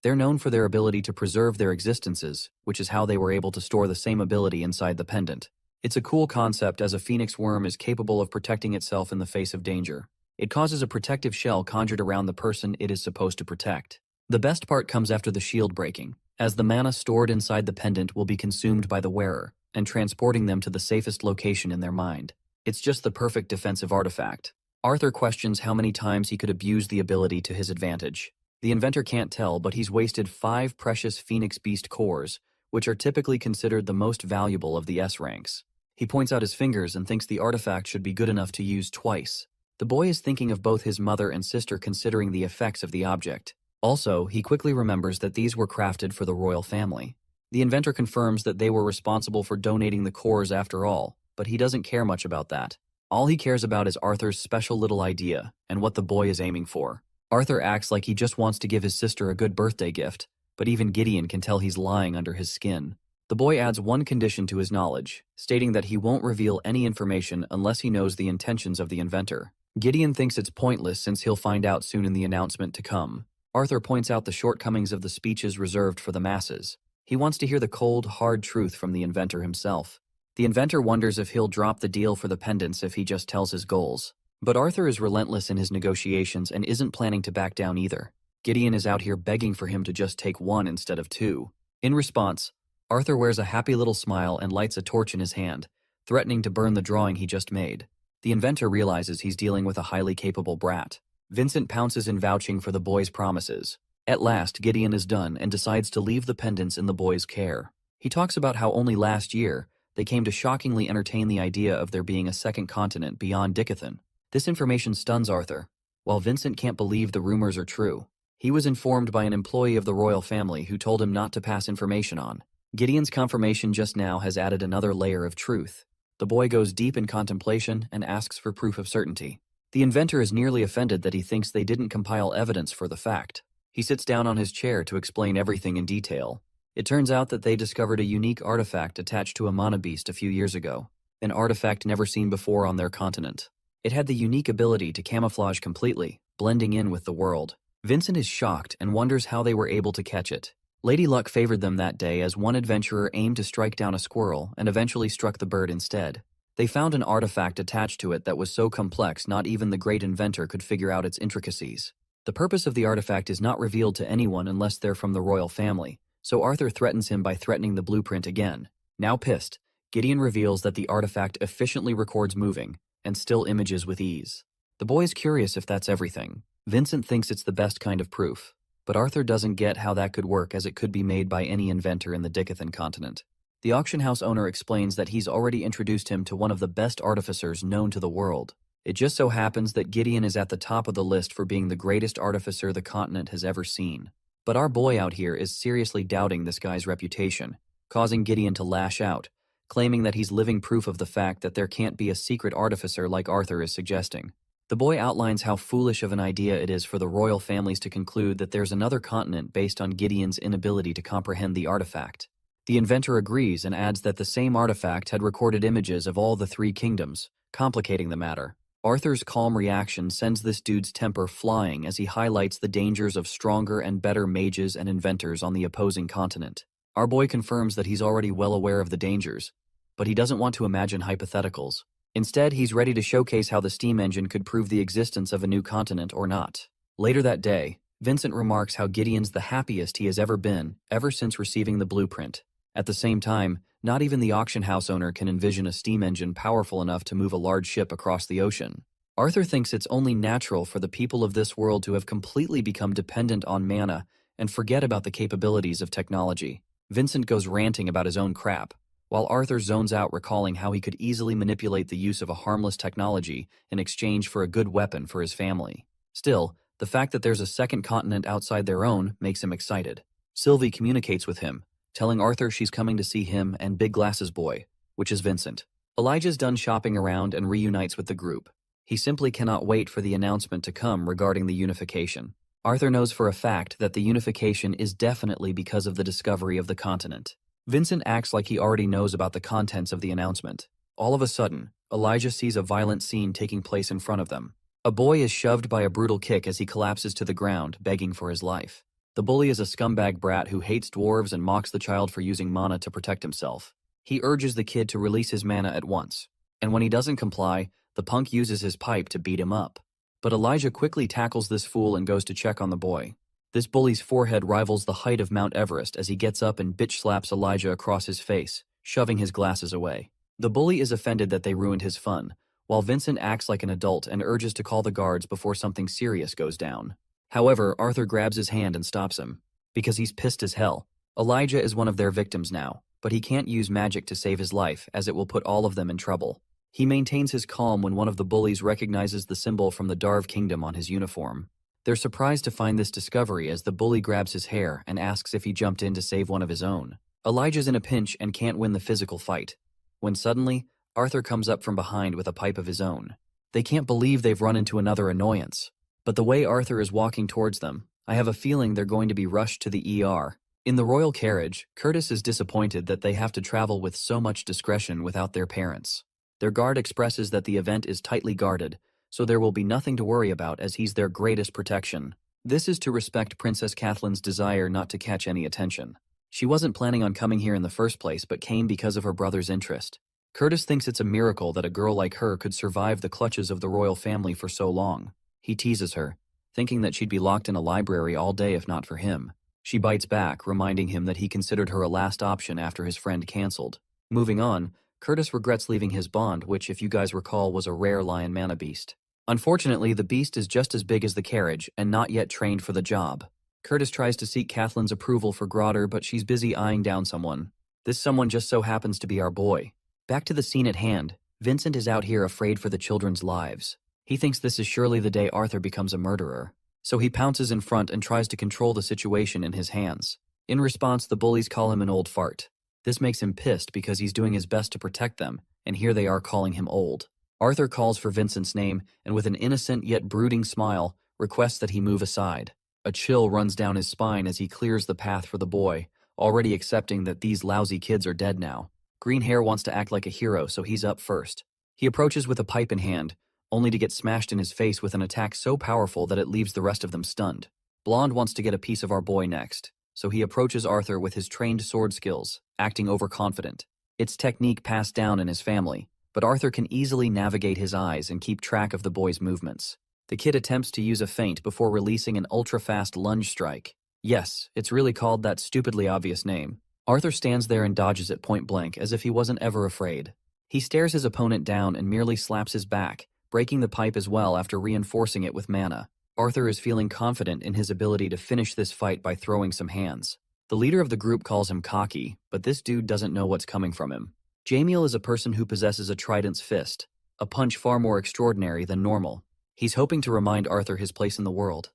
They're known for their ability to preserve their existences, which is how they were able to store the same ability inside the pendant. It's a cool concept as a phoenix worm is capable of protecting itself in the face of danger. It causes a protective shell conjured around the person it is supposed to protect. The best part comes after the shield breaking, as the mana stored inside the pendant will be consumed by the wearer, and transporting them to the safest location in their mind. It's just the perfect defensive artifact. Arthur questions how many times he could abuse the ability to his advantage. The inventor can't tell, but he's wasted 5 precious Phoenix Beast cores, which are typically considered the most valuable of the S ranks. He points out his fingers and thinks the artifact should be good enough to use twice. The boy is thinking of both his mother and sister considering the effects of the object. Also, he quickly remembers that these were crafted for the royal family. The inventor confirms that they were responsible for donating the cores after all, but he doesn't care much about that. All he cares about is Arthur's special little idea and what the boy is aiming for. Arthur acts like he just wants to give his sister a good birthday gift, but even Gideon can tell he's lying under his skin. The boy adds one condition to his knowledge, stating that he won't reveal any information unless he knows the intentions of the inventor. Gideon thinks it's pointless since he'll find out soon in the announcement to come. Arthur points out the shortcomings of the speeches reserved for the masses. He wants to hear the cold, hard truth from the inventor himself. The inventor wonders if he'll drop the deal for the pendants if he just tells his goals. But Arthur is relentless in his negotiations and isn't planning to back down either. Gideon is out here begging for him to just take 1 instead of 2. In response, Arthur wears a happy little smile and lights a torch in his hand, threatening to burn the drawing he just made. The inventor realizes he's dealing with a highly capable brat. Vincent pounces in vouching for the boy's promises. At last, Gideon is done and decides to leave the pendants in the boy's care. He talks about how only last year, they came to shockingly entertain the idea of there being a second continent beyond Dickathon. This information stuns Arthur, while Vincent can't believe the rumors are true. He was informed by an employee of the royal family who told him not to pass information on. Gideon's confirmation just now has added another layer of truth. The boy goes deep in contemplation and asks for proof of certainty. The inventor is nearly offended that he thinks they didn't compile evidence for the fact. He sits down on his chair to explain everything in detail. It turns out that they discovered a unique artifact attached to a mana beast a few years ago, an artifact never seen before on their continent. It had the unique ability to camouflage completely, blending in with the world. Vincent is shocked and wonders how they were able to catch it. Lady Luck favored them that day as one adventurer aimed to strike down a squirrel and eventually struck the bird instead. They found an artifact attached to it that was so complex not even the great inventor could figure out its intricacies. The purpose of the artifact is not revealed to anyone unless they're from the royal family, so Arthur threatens him by threatening the blueprint again. Now pissed, Gideon reveals that the artifact efficiently records moving and still images with ease. The boy is curious if that's everything. Vincent thinks it's the best kind of proof, but Arthur doesn't get how that could work as it could be made by any inventor in the Dickathon continent. The auction house owner explains that he's already introduced him to one of the best artificers known to the world. It just so happens that Gideon is at the top of the list for being the greatest artificer the continent has ever seen. But our boy out here is seriously doubting this guy's reputation, causing Gideon to lash out, claiming that he's living proof of the fact that there can't be a secret artificer like Arthur is suggesting. The boy outlines how foolish of an idea it is for the royal families to conclude that there's another continent based on Gideon's inability to comprehend the artifact. The inventor agrees and adds that the same artifact had recorded images of all the 3 kingdoms, complicating the matter. Arthur's calm reaction sends this dude's temper flying as he highlights the dangers of stronger and better mages and inventors on the opposing continent. Our boy confirms that he's already well aware of the dangers, but he doesn't want to imagine hypotheticals. Instead, he's ready to showcase how the steam engine could prove the existence of a new continent or not. Later that day, Vincent remarks how Gideon's the happiest he has ever been, ever since receiving the blueprint. At the same time, not even the auction house owner can envision a steam engine powerful enough to move a large ship across the ocean. Arthur thinks it's only natural for the people of this world to have completely become dependent on mana and forget about the capabilities of technology. Vincent goes ranting about his own crap, while Arthur zones out recalling how he could easily manipulate the use of a harmless technology in exchange for a good weapon for his family. Still, the fact that there's a second continent outside their own makes him excited. Sylvie communicates with him, telling Arthur she's coming to see him and Big Glasses Boy, which is Vincent. Elijah's done shopping around and reunites with the group. He simply cannot wait for the announcement to come regarding the unification. Arthur knows for a fact that the unification is definitely because of the discovery of the continent. Vincent acts like he already knows about the contents of the announcement. All of a sudden, Elijah sees a violent scene taking place in front of them. A boy is shoved by a brutal kick as he collapses to the ground, begging for his life. The bully is a scumbag brat who hates dwarves and mocks the child for using mana to protect himself. He urges the kid to release his mana at once, and when he doesn't comply, the punk uses his pipe to beat him up. But Elijah quickly tackles this fool and goes to check on the boy. This bully's forehead rivals the height of Mount Everest as he gets up and bitch slaps Elijah across his face, shoving his glasses away. The bully is offended that they ruined his fun, while Vincent acts like an adult and urges to call the guards before something serious goes down. However, Arthur grabs his hand and stops him, because he's pissed as hell. Elijah is one of their victims now, but he can't use magic to save his life as it will put all of them in trouble. He maintains his calm when one of the bullies recognizes the symbol from the Darv Kingdom on his uniform. They're surprised to find this discovery as the bully grabs his hair and asks if he jumped in to save one of his own. Elijah's in a pinch and can't win the physical fight, when suddenly, Arthur comes up from behind with a pipe of his own. They can't believe they've run into another annoyance. But the way Arthur is walking towards them, I have a feeling they're going to be rushed to the ER. In the royal carriage, Curtis is disappointed that they have to travel with so much discretion without their parents. Their guard expresses that the event is tightly guarded, so there will be nothing to worry about as he's their greatest protection. This is to respect Princess Cathleen's desire not to catch any attention. She wasn't planning on coming here in the first place but came because of her brother's interest. Curtis thinks it's a miracle that a girl like her could survive the clutches of the royal family for so long. He teases her, thinking that she'd be locked in a library all day if not for him. She bites back, reminding him that he considered her a last option after his friend canceled. Moving on, Curtis regrets leaving his bond, which, if you guys recall, was a rare lion mana beast. Unfortunately, the beast is just as big as the carriage and not yet trained for the job. Curtis tries to seek Cathleen's approval for Grotter, but she's busy eyeing down someone. This someone just so happens to be our boy. Back to the scene at hand, Vincent is out here afraid for the children's lives. He thinks this is surely the day Arthur becomes a murderer, so he pounces in front and tries to control the situation in his hands. In response, the bullies call him an old fart. This makes him pissed because he's doing his best to protect them, and here they are calling him old. Arthur calls for Vincent's name and with an innocent yet brooding smile, requests that he move aside. A chill runs down his spine as he clears the path for the boy, already accepting that these lousy kids are dead now. Green Hair wants to act like a hero, so he's up first. He approaches with a pipe in hand, only to get smashed in his face with an attack so powerful that it leaves the rest of them stunned. Blonde wants to get a piece of our boy next, so he approaches Arthur with his trained sword skills, acting overconfident. It's technique passed down in his family, but Arthur can easily navigate his eyes and keep track of the boy's movements. The kid attempts to use a feint before releasing an ultra-fast lunge strike. Yes, it's really called that stupidly obvious name. Arthur stands there and dodges it point blank as if he wasn't ever afraid. He stares his opponent down and merely slaps his back, breaking the pipe as well after reinforcing it with mana. Arthur is feeling confident in his ability to finish this fight by throwing some hands. The leader of the group calls him cocky, but this dude doesn't know what's coming from him. Jamiel is a person who possesses a trident's fist, a punch far more extraordinary than normal. He's hoping to remind Arthur his place in the world.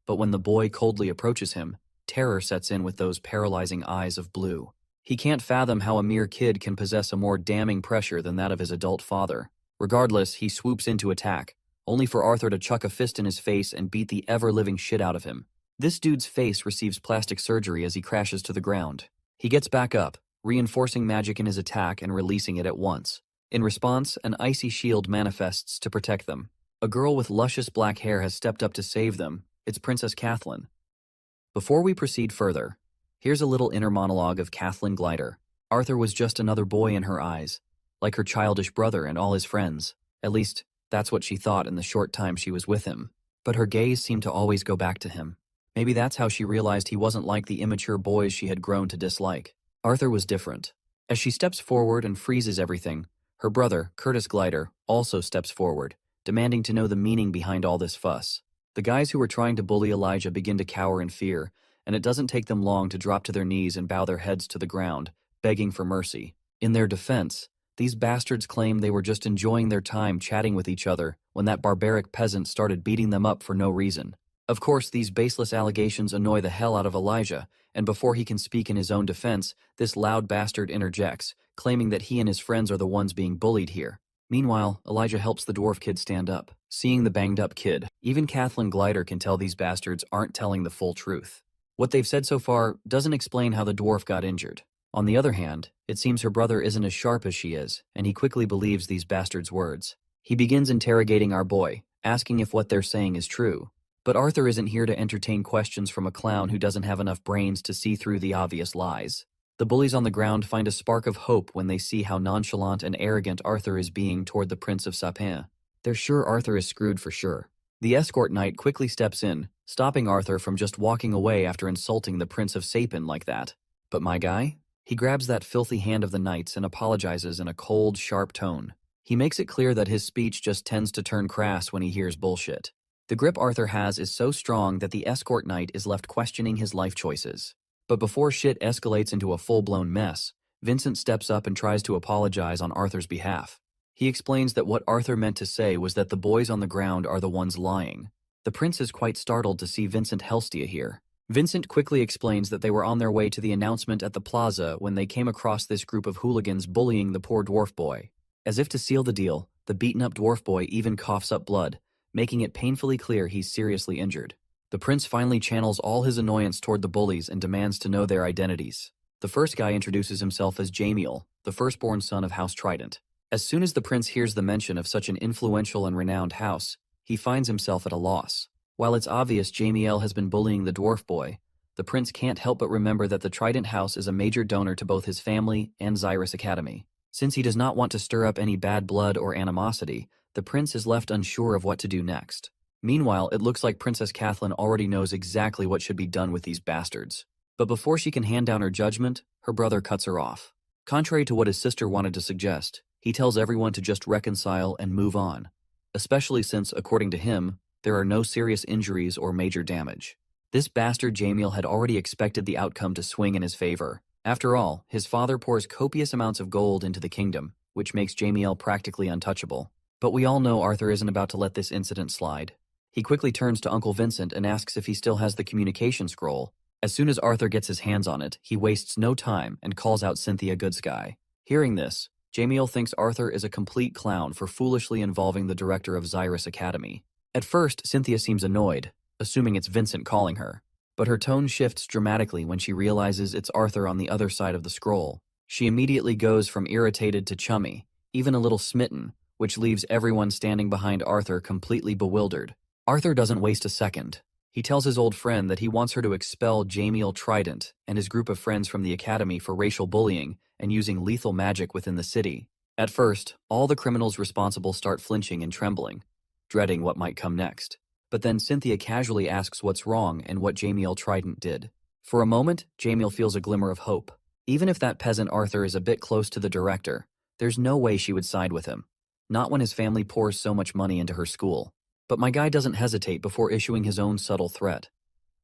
But when the boy coldly approaches him, terror sets in with those paralyzing eyes of blue. He can't fathom how a mere kid can possess a more damning pressure than that of his adult father. Regardless, he swoops in to attack, only for Arthur to chuck a fist in his face and beat the ever-living shit out of him. This dude's face receives plastic surgery as he crashes to the ground. He gets back up, reinforcing magic in his attack and releasing it at once. In response, an icy shield manifests to protect them. A girl with luscious black hair has stepped up to save them. It's Princess Kathleen. Before we proceed further, here's a little inner monologue of Kathleen Glider. Arthur was just another boy in her eyes, like her childish brother and all his friends. At least, that's what she thought in the short time she was with him. But her gaze seemed to always go back to him. Maybe that's how she realized he wasn't like the immature boys she had grown to dislike. Arthur was different. As she steps forward and freezes everything, her brother, Curtis Glider, also steps forward, demanding to know the meaning behind all this fuss. The guys who were trying to bully Elijah begin to cower in fear, and it doesn't take them long to drop to their knees and bow their heads to the ground, begging for mercy. In their defense, these bastards claim they were just enjoying their time chatting with each other when that barbaric peasant started beating them up for no reason. Of course, these baseless allegations annoy the hell out of Elijah, and before he can speak in his own defense, this loud bastard interjects, claiming that he and his friends are the ones being bullied here. Meanwhile, Elijah helps the dwarf kid stand up. Seeing the banged-up kid, even Kathleen Glider can tell these bastards aren't telling the full truth. What they've said so far doesn't explain how the dwarf got injured. On the other hand, it seems her brother isn't as sharp as she is, and he quickly believes these bastards' words. He begins interrogating our boy, asking if what they're saying is true. But Arthur isn't here to entertain questions from a clown who doesn't have enough brains to see through the obvious lies. The bullies on the ground find a spark of hope when they see how nonchalant and arrogant Arthur is being toward the Prince of Sapin. They're sure Arthur is screwed for sure. The escort knight quickly steps in, stopping Arthur from just walking away after insulting the Prince of Sapin like that. But my guy? He grabs that filthy hand of the knight's and apologizes in a cold, sharp tone. He makes it clear that his speech just tends to turn crass when he hears bullshit. The grip Arthur has is so strong that the escort knight is left questioning his life choices. But before shit escalates into a full-blown mess, Vincent steps up and tries to apologize on Arthur's behalf. He explains that what Arthur meant to say was that the boys on the ground are the ones lying. The prince is quite startled to see Vincent Helstia here. Vincent quickly explains that they were on their way to the announcement at the plaza when they came across this group of hooligans bullying the poor dwarf boy. As if to seal the deal, the beaten-up dwarf boy even coughs up blood, making it painfully clear he's seriously injured. The prince finally channels all his annoyance toward the bullies and demands to know their identities. The first guy introduces himself as Jamiel, the firstborn son of House Trident. As soon as the prince hears the mention of such an influential and renowned house, he finds himself at a loss. While it's obvious Jamiel has been bullying the dwarf boy, the prince can't help but remember that the Trident House is a major donor to both his family and Xyrus Academy. Since he does not want to stir up any bad blood or animosity, the prince is left unsure of what to do next. Meanwhile, it looks like Princess Kathleen already knows exactly what should be done with these bastards. But before she can hand down her judgment, her brother cuts her off. Contrary to what his sister wanted to suggest, he tells everyone to just reconcile and move on, especially since, according to him, there are no serious injuries or major damage. This bastard Jamiel had already expected the outcome to swing in his favor. After all, his father pours copious amounts of gold into the kingdom, which makes Jamiel practically untouchable. But we all know Arthur isn't about to let this incident slide. He quickly turns to Uncle Vincent and asks if he still has the communication scroll. As soon as Arthur gets his hands on it, he wastes no time and calls out Cynthia Goodsky. Hearing this, Jamiel thinks Arthur is a complete clown for foolishly involving the director of Xyrus Academy. At first, Cynthia seems annoyed, assuming it's Vincent calling her. But her tone shifts dramatically when she realizes it's Arthur on the other side of the scroll. She immediately goes from irritated to chummy, even a little smitten, which leaves everyone standing behind Arthur completely bewildered. Arthur doesn't waste a second. He tells his old friend that he wants her to expel Jamiel Trident and his group of friends from the academy for racial bullying and using lethal magic within the city. At first, all the criminals responsible start flinching and trembling, dreading what might come next. But then Cynthia casually asks what's wrong and what Jamiel Trident did. For a moment, Jamiel feels a glimmer of hope. Even if that peasant Arthur is a bit close to the director, there's no way she would side with him. Not when his family pours so much money into her school. But my guy doesn't hesitate before issuing his own subtle threat.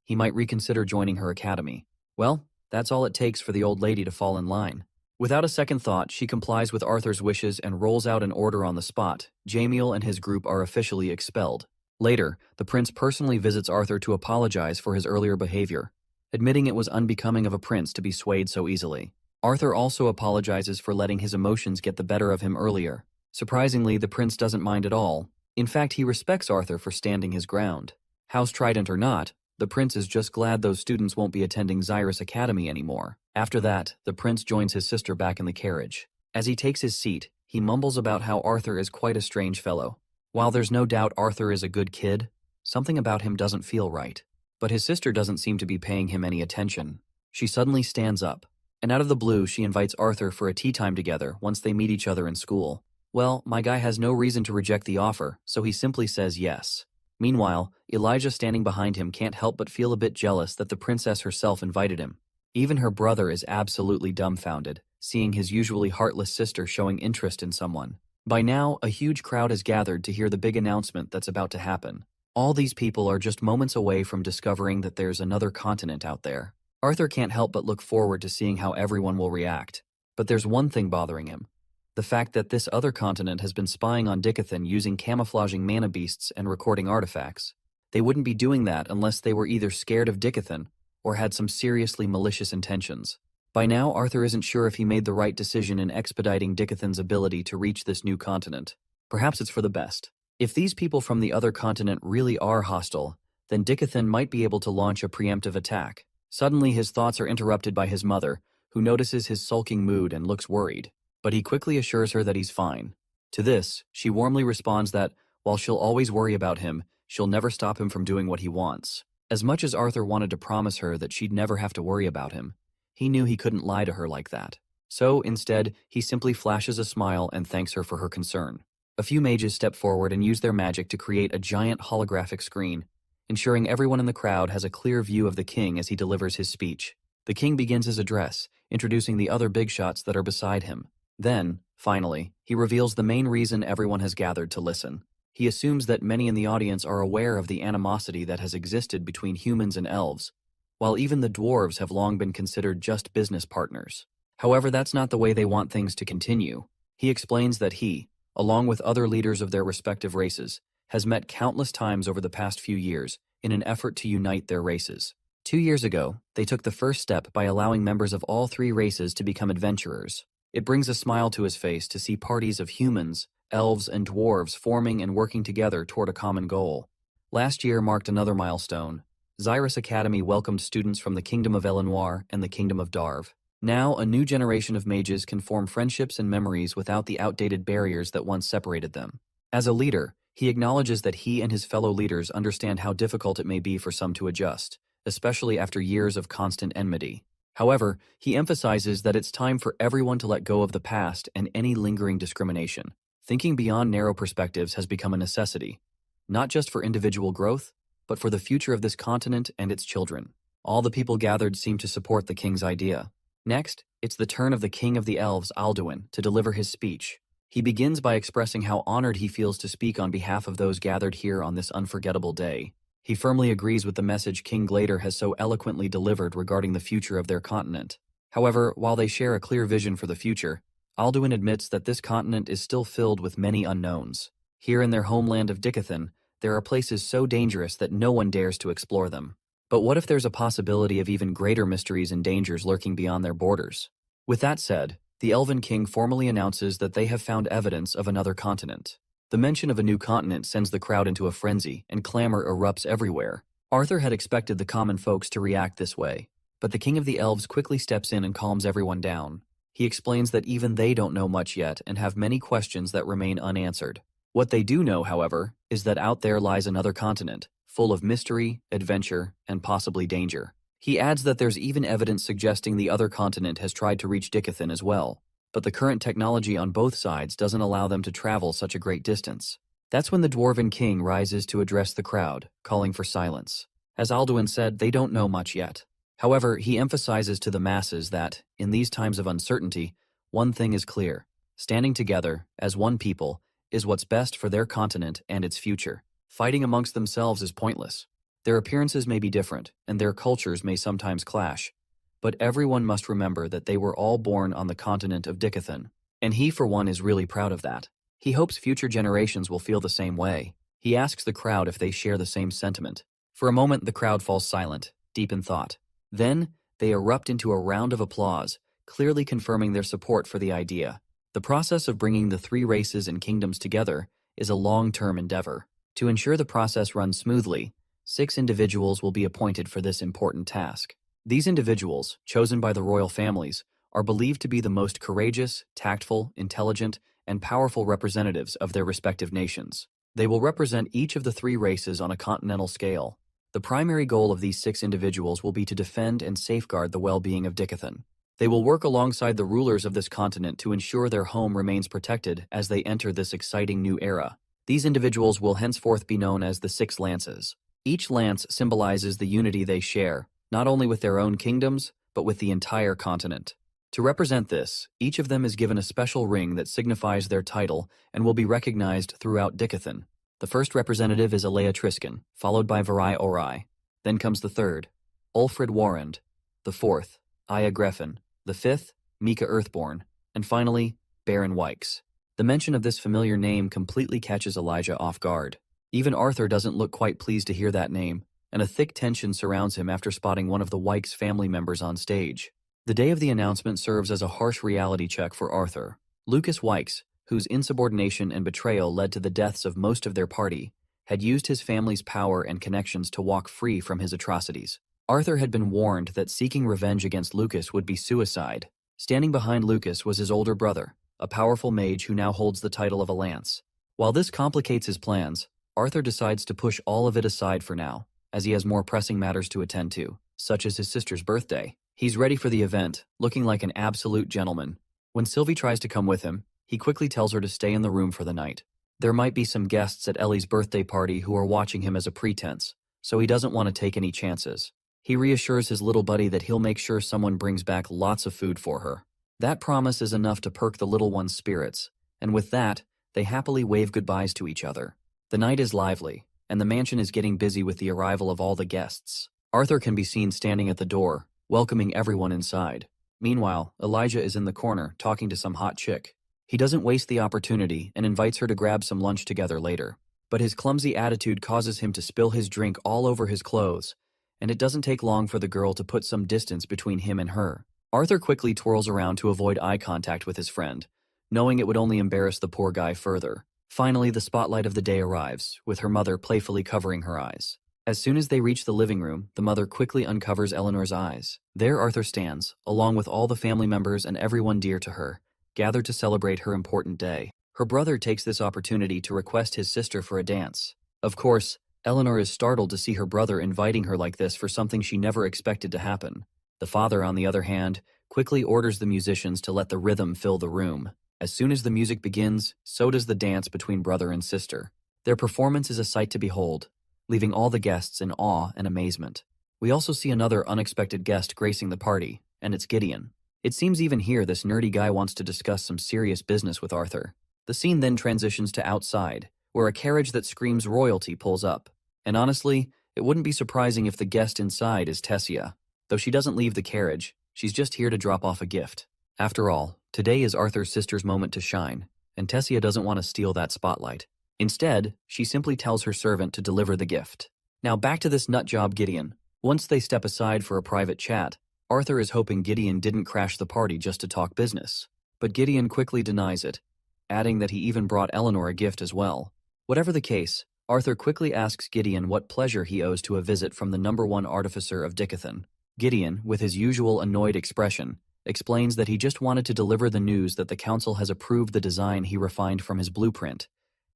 He might reconsider joining her academy. Well, that's all it takes for the old lady to fall in line. Without a second thought, she complies with Arthur's wishes and rolls out an order on the spot. Jamiel and his group are officially expelled. Later, the prince personally visits Arthur to apologize for his earlier behavior, admitting it was unbecoming of a prince to be swayed so easily. Arthur also apologizes for letting his emotions get the better of him earlier. Surprisingly, the prince doesn't mind at all. In fact, he respects Arthur for standing his ground. House Trident or not, the prince is just glad those students won't be attending Xyrus Academy anymore. After that, the prince joins his sister back in the carriage. As he takes his seat, he mumbles about how Arthur is quite a strange fellow. While there's no doubt Arthur is a good kid, something about him doesn't feel right. But his sister doesn't seem to be paying him any attention. She suddenly stands up, and out of the blue she invites Arthur for a tea time together once they meet each other in school. Well, my guy has no reason to reject the offer, so he simply says yes. Meanwhile, Elijah standing behind him can't help but feel a bit jealous that the princess herself invited him. Even her brother is absolutely dumbfounded, seeing his usually heartless sister showing interest in someone. By now, a huge crowd has gathered to hear the big announcement that's about to happen. All these people are just moments away from discovering that there's another continent out there. Arthur can't help but look forward to seeing how everyone will react. But there's one thing bothering him. The fact that this other continent has been spying on Dickathan using camouflaging mana beasts and recording artifacts. They wouldn't be doing that unless they were either scared of Dickathan or had some seriously malicious intentions. By now, Arthur isn't sure if he made the right decision in expediting Dickathan's ability to reach this new continent. Perhaps it's for the best. If these people from the other continent really are hostile, then Dickathan might be able to launch a preemptive attack. Suddenly, his thoughts are interrupted by his mother, who notices his sulking mood and looks worried. But he quickly assures her that he's fine. To this, she warmly responds that, while she'll always worry about him, she'll never stop him from doing what he wants. As much as Arthur wanted to promise her that she'd never have to worry about him, he knew he couldn't lie to her like that. So, instead, he simply flashes a smile and thanks her for her concern. A few mages step forward and use their magic to create a giant holographic screen, ensuring everyone in the crowd has a clear view of the king as he delivers his speech. The king begins his address, introducing the other big shots that are beside him. Then, finally, he reveals the main reason everyone has gathered to listen. He assumes that many in the audience are aware of the animosity that has existed between humans and elves, while even the dwarves have long been considered just business partners. However, that's not the way they want things to continue. He explains that he, along with other leaders of their respective races, has met countless times over the past few years in an effort to unite their races. 2 years ago, they took the first step by allowing members of all 3 races to become adventurers. It brings a smile to his face to see parties of humans, elves, and dwarves forming and working together toward a common goal. Last year marked another milestone. Xyrus Academy welcomed students from the Kingdom of Elenoir and the Kingdom of Darv. Now, a new generation of mages can form friendships and memories without the outdated barriers that once separated them. As a leader, he acknowledges that he and his fellow leaders understand how difficult it may be for some to adjust, especially after years of constant enmity. However, he emphasizes that it's time for everyone to let go of the past and any lingering discrimination. Thinking beyond narrow perspectives has become a necessity, not just for individual growth, but for the future of this continent and its children. All the people gathered seem to support the king's idea. Next, it's the turn of the king of the elves, Alduin, to deliver his speech. He begins by expressing how honored he feels to speak on behalf of those gathered here on this unforgettable day. He firmly agrees with the message King Glader has so eloquently delivered regarding the future of their continent. However, while they share a clear vision for the future, Alduin admits that this continent is still filled with many unknowns. Here in their homeland of Dicathan, there are places so dangerous that no one dares to explore them. But what if there's a possibility of even greater mysteries and dangers lurking beyond their borders? With that said, the Elven King formally announces that they have found evidence of another continent. The mention of a new continent sends the crowd into a frenzy, and clamor erupts everywhere. Arthur had expected the common folks to react this way, but the King of the Elves quickly steps in and calms everyone down. He explains that even they don't know much yet and have many questions that remain unanswered. What they do know, however, is that out there lies another continent, full of mystery, adventure, and possibly danger. He adds that there's even evidence suggesting the other continent has tried to reach Dicathan as well, but the current technology on both sides doesn't allow them to travel such a great distance. That's when the Dwarven King rises to address the crowd, calling for silence. As Alduin said, they don't know much yet. However, he emphasizes to the masses that, in these times of uncertainty, one thing is clear: standing together, as one people, is what's best for their continent and its future. Fighting amongst themselves is pointless. Their appearances may be different, and their cultures may sometimes clash, but everyone must remember that they were all born on the continent of Dicathan, and he for one is really proud of that. He hopes future generations will feel the same way. He asks the crowd if they share the same sentiment. For a moment, the crowd falls silent, deep in thought. Then, they erupt into a round of applause, clearly confirming their support for the idea. The process of bringing the 3 races and kingdoms together is a long-term endeavor. To ensure the process runs smoothly, 6 individuals will be appointed for this important task. These individuals, chosen by the royal families, are believed to be the most courageous, tactful, intelligent, and powerful representatives of their respective nations. They will represent each of the 3 races on a continental scale. The primary goal of these 6 individuals will be to defend and safeguard the well-being of Dicathan. They will work alongside the rulers of this continent to ensure their home remains protected as they enter this exciting new era. These individuals will henceforth be known as the 6 lances. Each lance symbolizes the unity they share, not only with their own kingdoms, but with the entire continent. To represent this, each of them is given a special ring that signifies their title and will be recognized throughout Dicathan. The first representative is Alea Triskin, followed by Varai Orai. Then comes the third, Ulfrid Warrend. The fourth, Aya Greffin. The fifth, Mika Earthborn. And finally, Baron Wykes. The mention of this familiar name completely catches Elijah off guard. Even Arthur doesn't look quite pleased to hear that name, and a thick tension surrounds him after spotting one of the Wykes family members on stage. The day of the announcement serves as a harsh reality check for Arthur. Lucas Wykes, whose insubordination and betrayal led to the deaths of most of their party, had used his family's power and connections to walk free from his atrocities. Arthur had been warned that seeking revenge against Lucas would be suicide. Standing behind Lucas was his older brother, a powerful mage who now holds the title of a lance. While this complicates his plans, Arthur decides to push all of it aside for now, as he has more pressing matters to attend to, such as his sister's birthday. He's ready for the event, looking like an absolute gentleman. When Sylvie tries to come with him, he quickly tells her to stay in the room for the night. There might be some guests at Ellie's birthday party who are watching him as a pretense, so he doesn't want to take any chances. He reassures his little buddy that he'll make sure someone brings back lots of food for her. That promise is enough to perk the little one's spirits, and with that, they happily wave goodbyes to each other. The night is lively, and the mansion is getting busy with the arrival of all the guests. Arthur can be seen standing at the door, welcoming everyone inside. Meanwhile, Elijah is in the corner, talking to some hot chick. He doesn't waste the opportunity and invites her to grab some lunch together later. But his clumsy attitude causes him to spill his drink all over his clothes, and it doesn't take long for the girl to put some distance between him and her. Arthur quickly twirls around to avoid eye contact with his friend, knowing it would only embarrass the poor guy further. Finally, the spotlight of the day arrives, with her mother playfully covering her eyes. As soon as they reach the living room, the mother quickly uncovers Eleanor's eyes. There Arthur stands, along with all the family members and everyone dear to her, gathered to celebrate her important day. Her brother takes this opportunity to request his sister for a dance. Of course, Eleanor is startled to see her brother inviting her like this for something she never expected to happen. The father, on the other hand, quickly orders the musicians to let the rhythm fill the room. As soon as the music begins, so does the dance between brother and sister. Their performance is a sight to behold, leaving all the guests in awe and amazement. We also see another unexpected guest gracing the party, and it's Gideon. It seems even here this nerdy guy wants to discuss some serious business with Arthur. The scene then transitions to outside, where a carriage that screams royalty pulls up. And honestly, it wouldn't be surprising if the guest inside is Tessia. Though she doesn't leave the carriage, she's just here to drop off a gift. After all, today is Arthur's sister's moment to shine, and Tessia doesn't want to steal that spotlight. Instead, she simply tells her servant to deliver the gift. Now back to this nutjob Gideon. Once they step aside for a private chat, Arthur is hoping Gideon didn't crash the party just to talk business. But Gideon quickly denies it, adding that he even brought Eleanor a gift as well. Whatever the case, Arthur quickly asks Gideon what pleasure he owes to a visit from the #1 artificer of Dickathan. Gideon, with his usual annoyed expression, explains that he just wanted to deliver the news that the council has approved the design he refined from his blueprint,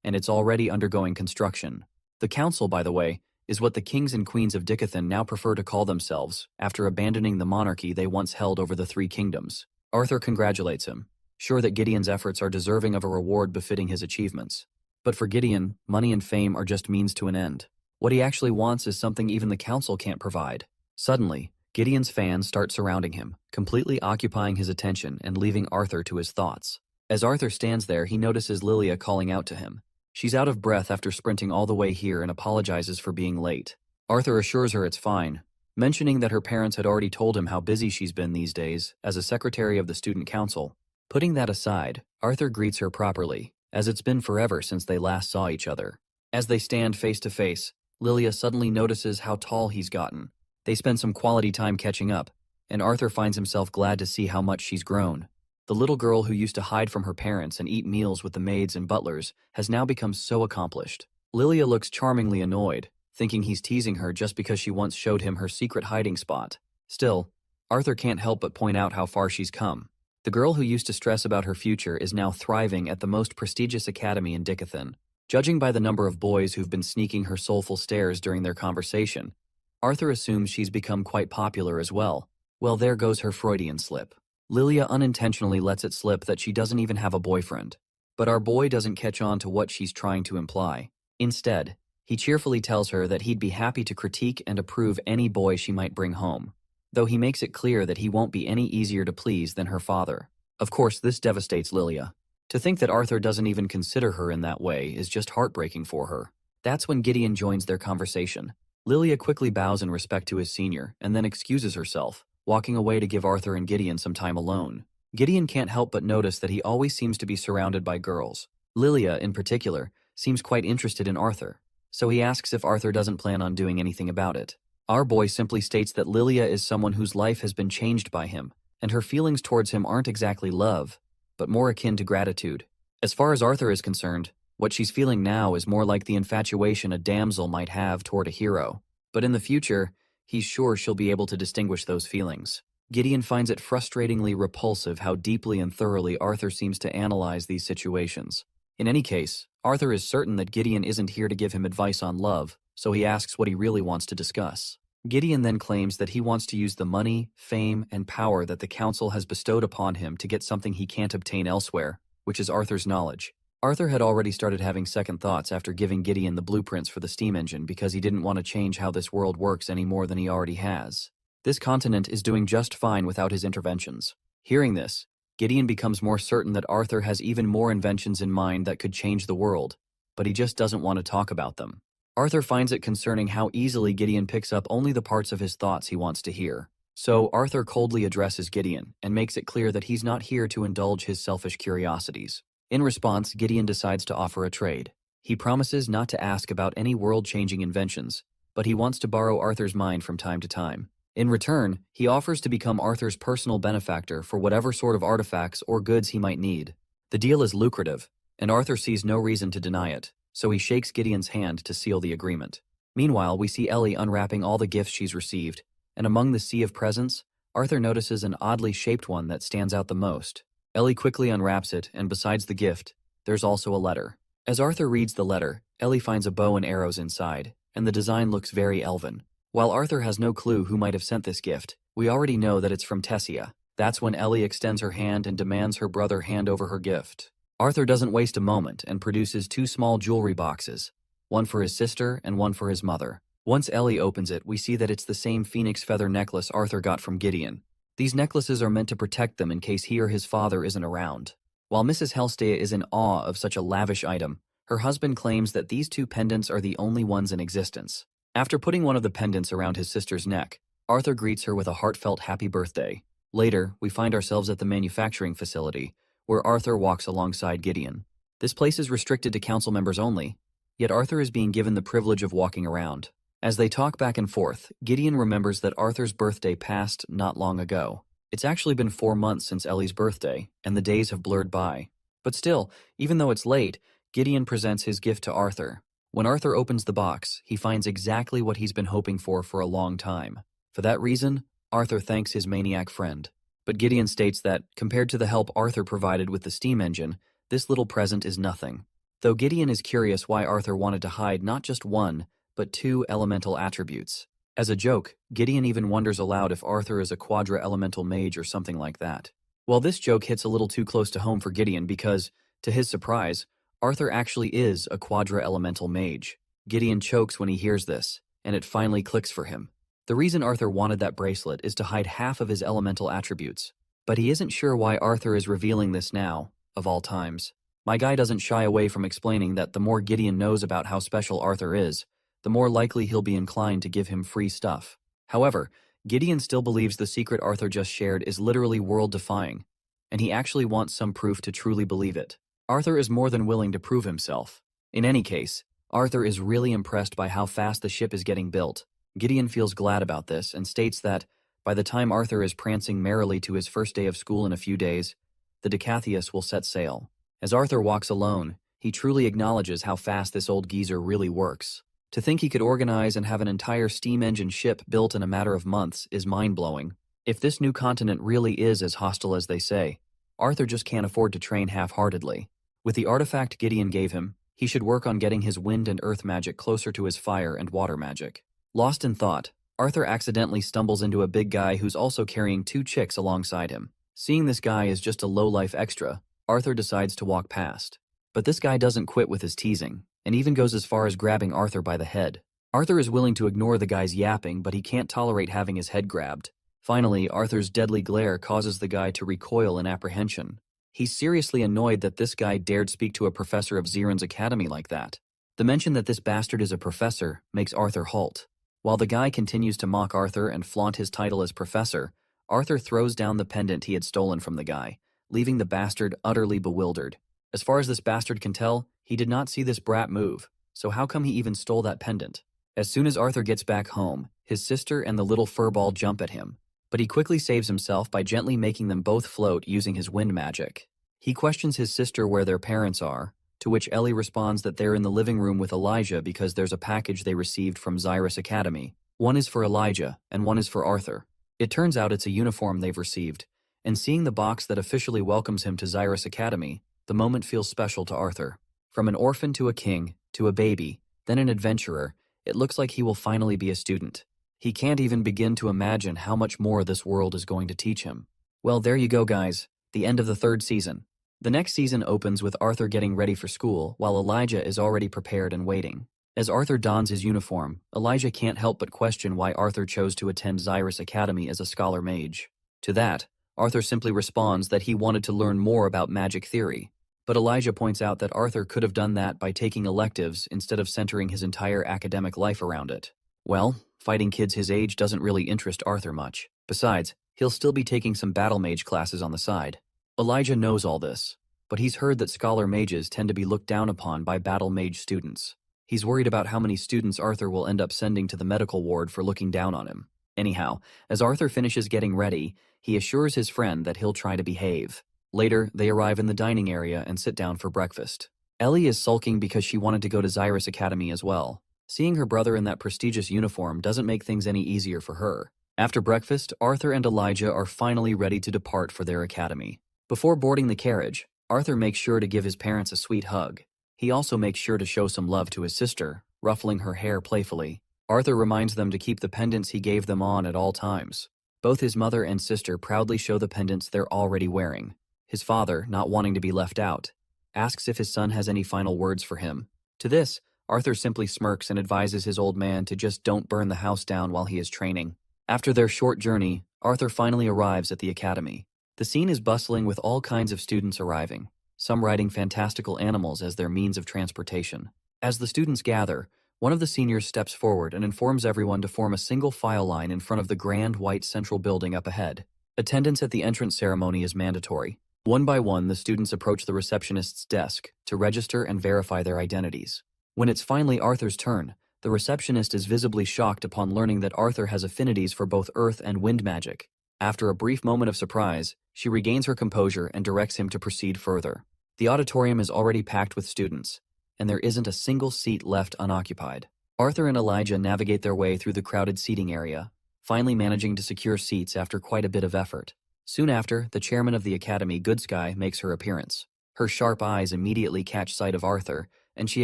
and it's already undergoing construction. The council, by the way, is what the kings and queens of Dickathan now prefer to call themselves after abandoning the monarchy they once held over the 3 kingdoms. Arthur congratulates him, sure that Gideon's efforts are deserving of a reward befitting his achievements. But for Gideon, money and fame are just means to an end. What he actually wants is something even the council can't provide. Suddenly, Gideon's fans start surrounding him, completely occupying his attention and leaving Arthur to his thoughts. As Arthur stands there, he notices Lilia calling out to him. She's out of breath after sprinting all the way here and apologizes for being late. Arthur assures her it's fine, mentioning that her parents had already told him how busy she's been these days as a secretary of the student council. Putting that aside, Arthur greets her properly, as it's been forever since they last saw each other. As they stand face to face, Lilia suddenly notices how tall he's gotten. They spend some quality time catching up, and Arthur finds himself glad to see how much she's grown. The little girl who used to hide from her parents and eat meals with the maids and butlers has now become so accomplished. Lilia looks charmingly annoyed, thinking he's teasing her just because she once showed him her secret hiding spot. Still, Arthur can't help but point out how far she's come. The girl who used to stress about her future is now thriving at the most prestigious academy in Dickathan. Judging by the number of boys who've been sneaking her soulful stares during their conversation, Arthur assumes she's become quite popular as well. Well, there goes her Freudian slip. Lilia unintentionally lets it slip that she doesn't even have a boyfriend. But our boy doesn't catch on to what she's trying to imply. Instead, he cheerfully tells her that he'd be happy to critique and approve any boy she might bring home, though he makes it clear that he won't be any easier to please than her father. Of course, this devastates Lilia. To think that Arthur doesn't even consider her in that way is just heartbreaking for her. That's when Gideon joins their conversation. Lilia quickly bows in respect to his senior and then excuses herself, walking away to give Arthur and Gideon some time alone. Gideon can't help but notice that he always seems to be surrounded by girls. Lilia, in particular, seems quite interested in Arthur, so he asks if Arthur doesn't plan on doing anything about it. Our boy simply states that Lilia is someone whose life has been changed by him, and her feelings towards him aren't exactly love, but more akin to gratitude. As far as Arthur is concerned, what she's feeling now is more like the infatuation a damsel might have toward a hero. But in the future, he's sure she'll be able to distinguish those feelings. Gideon finds it frustratingly repulsive how deeply and thoroughly Arthur seems to analyze these situations. In any case, Arthur is certain that Gideon isn't here to give him advice on love, so he asks what he really wants to discuss. Gideon then claims that he wants to use the money, fame, and power that the council has bestowed upon him to get something he can't obtain elsewhere, which is Arthur's knowledge. Arthur had already started having second thoughts after giving Gideon the blueprints for the steam engine because he didn't want to change how this world works any more than he already has. This continent is doing just fine without his interventions. Hearing this, Gideon becomes more certain that Arthur has even more inventions in mind that could change the world, but he just doesn't want to talk about them. Arthur finds it concerning how easily Gideon picks up only the parts of his thoughts he wants to hear. So Arthur coldly addresses Gideon and makes it clear that he's not here to indulge his selfish curiosities. In response, Gideon decides to offer a trade. He promises not to ask about any world-changing inventions, but he wants to borrow Arthur's mind from time to time. In return, he offers to become Arthur's personal benefactor for whatever sort of artifacts or goods he might need. The deal is lucrative, and Arthur sees no reason to deny it, so he shakes Gideon's hand to seal the agreement. Meanwhile, we see Ellie unwrapping all the gifts she's received, and among the sea of presents, Arthur notices an oddly shaped one that stands out the most. Ellie quickly unwraps it, and besides the gift, there's also a letter. As Arthur reads the letter, Ellie finds a bow and arrows inside, and the design looks very elven. While Arthur has no clue who might have sent this gift, we already know that it's from Tessia. That's when Ellie extends her hand and demands her brother hand over her gift. Arthur doesn't waste a moment and produces 2 small jewelry boxes, one for his sister and one for his mother. Once Ellie opens it, we see that it's the same phoenix feather necklace Arthur got from Gideon. These necklaces are meant to protect them in case he or his father isn't around. While Mrs. Helstea is in awe of such a lavish item, her husband claims that these 2 pendants are the only ones in existence. After putting one of the pendants around his sister's neck, Arthur greets her with a heartfelt happy birthday. Later, we find ourselves at the manufacturing facility, where Arthur walks alongside Gideon. This place is restricted to council members only, yet Arthur is being given the privilege of walking around. As they talk back and forth, Gideon remembers that Arthur's birthday passed not long ago. It's actually been 4 months since Ellie's birthday, and the days have blurred by. But still, even though it's late, Gideon presents his gift to Arthur. When Arthur opens the box, he finds exactly what he's been hoping for a long time. For that reason, Arthur thanks his maniac friend. But Gideon states that, compared to the help Arthur provided with the steam engine, this little present is nothing. Though Gideon is curious why Arthur wanted to hide not just 1, but 2 elemental attributes. As a joke, Gideon even wonders aloud if Arthur is a quadra-elemental mage or something like that. Well, this joke hits a little too close to home for Gideon because, to his surprise, Arthur actually is a quadra-elemental mage. Gideon chokes when he hears this, and it finally clicks for him. The reason Arthur wanted that bracelet is to hide half of his elemental attributes, but he isn't sure why Arthur is revealing this now, of all times. My guy doesn't shy away from explaining that the more Gideon knows about how special Arthur is, the more likely he'll be inclined to give him free stuff. However, Gideon still believes the secret Arthur just shared is literally world-defying, and he actually wants some proof to truly believe it. Arthur is more than willing to prove himself. In any case, Arthur is really impressed by how fast the ship is getting built. Gideon feels glad about this and states that, by the time Arthur is prancing merrily to his first day of school in a few days, the Decathius will set sail. As Arthur walks alone, he truly acknowledges how fast this old geezer really works. To think he could organize and have an entire steam engine ship built in a matter of months is mind-blowing. If this new continent really is as hostile as they say, Arthur just can't afford to train half-heartedly. With the artifact Gideon gave him, he should work on getting his wind and earth magic closer to his fire and water magic. Lost in thought, Arthur accidentally stumbles into a big guy who's also carrying 2 chicks alongside him. Seeing this guy as just a low-life extra, Arthur decides to walk past. But this guy doesn't quit with his teasing, and even goes as far as grabbing Arthur by the head. Arthur is willing to ignore the guy's yapping, but he can't tolerate having his head grabbed. Finally, Arthur's deadly glare causes the guy to recoil in apprehension. He's seriously annoyed that this guy dared speak to a professor of Ziren's academy like that. The mention that this bastard is a professor makes Arthur halt. While the guy continues to mock Arthur and flaunt his title as professor, Arthur throws down the pendant he had stolen from the guy, leaving the bastard utterly bewildered. As far as this bastard can tell, he did not see this brat move, so how come he even stole that pendant? As soon as Arthur gets back home, his sister and the little furball jump at him, but he quickly saves himself by gently making them both float using his wind magic. He questions his sister where their parents are, to which Ellie responds that they're in the living room with Elijah because there's a package they received from Zyrus Academy. One is for Elijah, and one is for Arthur. It turns out it's a uniform they've received, and seeing the box that officially welcomes him to Zyrus Academy, the moment feels special to Arthur. From an orphan to a king, to a baby, then an adventurer, it looks like he will finally be a student. He can't even begin to imagine how much more this world is going to teach him. Well, there you go, guys. The end of the 3rd season. The next season opens with Arthur getting ready for school, while Elijah is already prepared and waiting. As Arthur dons his uniform, Elijah can't help but question why Arthur chose to attend Xyrus Academy as a scholar mage. To that, Arthur simply responds that he wanted to learn more about magic theory. But Elijah points out that Arthur could have done that by taking electives instead of centering his entire academic life around it. Well, fighting kids his age doesn't really interest Arthur much. Besides, he'll still be taking some battle mage classes on the side. Elijah knows all this, but he's heard that scholar mages tend to be looked down upon by battle mage students. He's worried about how many students Arthur will end up sending to the medical ward for looking down on him. Anyhow, as Arthur finishes getting ready, he assures his friend that he'll try to behave. Later, they arrive in the dining area and sit down for breakfast. Ellie is sulking because she wanted to go to Xyrus Academy as well. Seeing her brother in that prestigious uniform doesn't make things any easier for her. After breakfast, Arthur and Elijah are finally ready to depart for their academy. Before boarding the carriage, Arthur makes sure to give his parents a sweet hug. He also makes sure to show some love to his sister, ruffling her hair playfully. Arthur reminds them to keep the pendants he gave them on at all times. Both his mother and sister proudly show the pendants they're already wearing. His father, not wanting to be left out, asks if his son has any final words for him. To this, Arthur simply smirks and advises his old man to just don't burn the house down while he is training. After their short journey, Arthur finally arrives at the academy. The scene is bustling with all kinds of students arriving, some riding fantastical animals as their means of transportation. As the students gather, one of the seniors steps forward and informs everyone to form a single file line in front of the grand white central building up ahead. Attendance at the entrance ceremony is mandatory. One by one, the students approach the receptionist's desk to register and verify their identities. When it's finally Arthur's turn, the receptionist is visibly shocked upon learning that Arthur has affinities for both earth and wind magic. After a brief moment of surprise, she regains her composure and directs him to proceed further. The auditorium is already packed with students, and there isn't a single seat left unoccupied. Arthur and Elijah navigate their way through the crowded seating area, finally managing to secure seats after quite a bit of effort. Soon after, the chairman of the academy, Goodsky, makes her appearance. Her sharp eyes immediately catch sight of Arthur, and she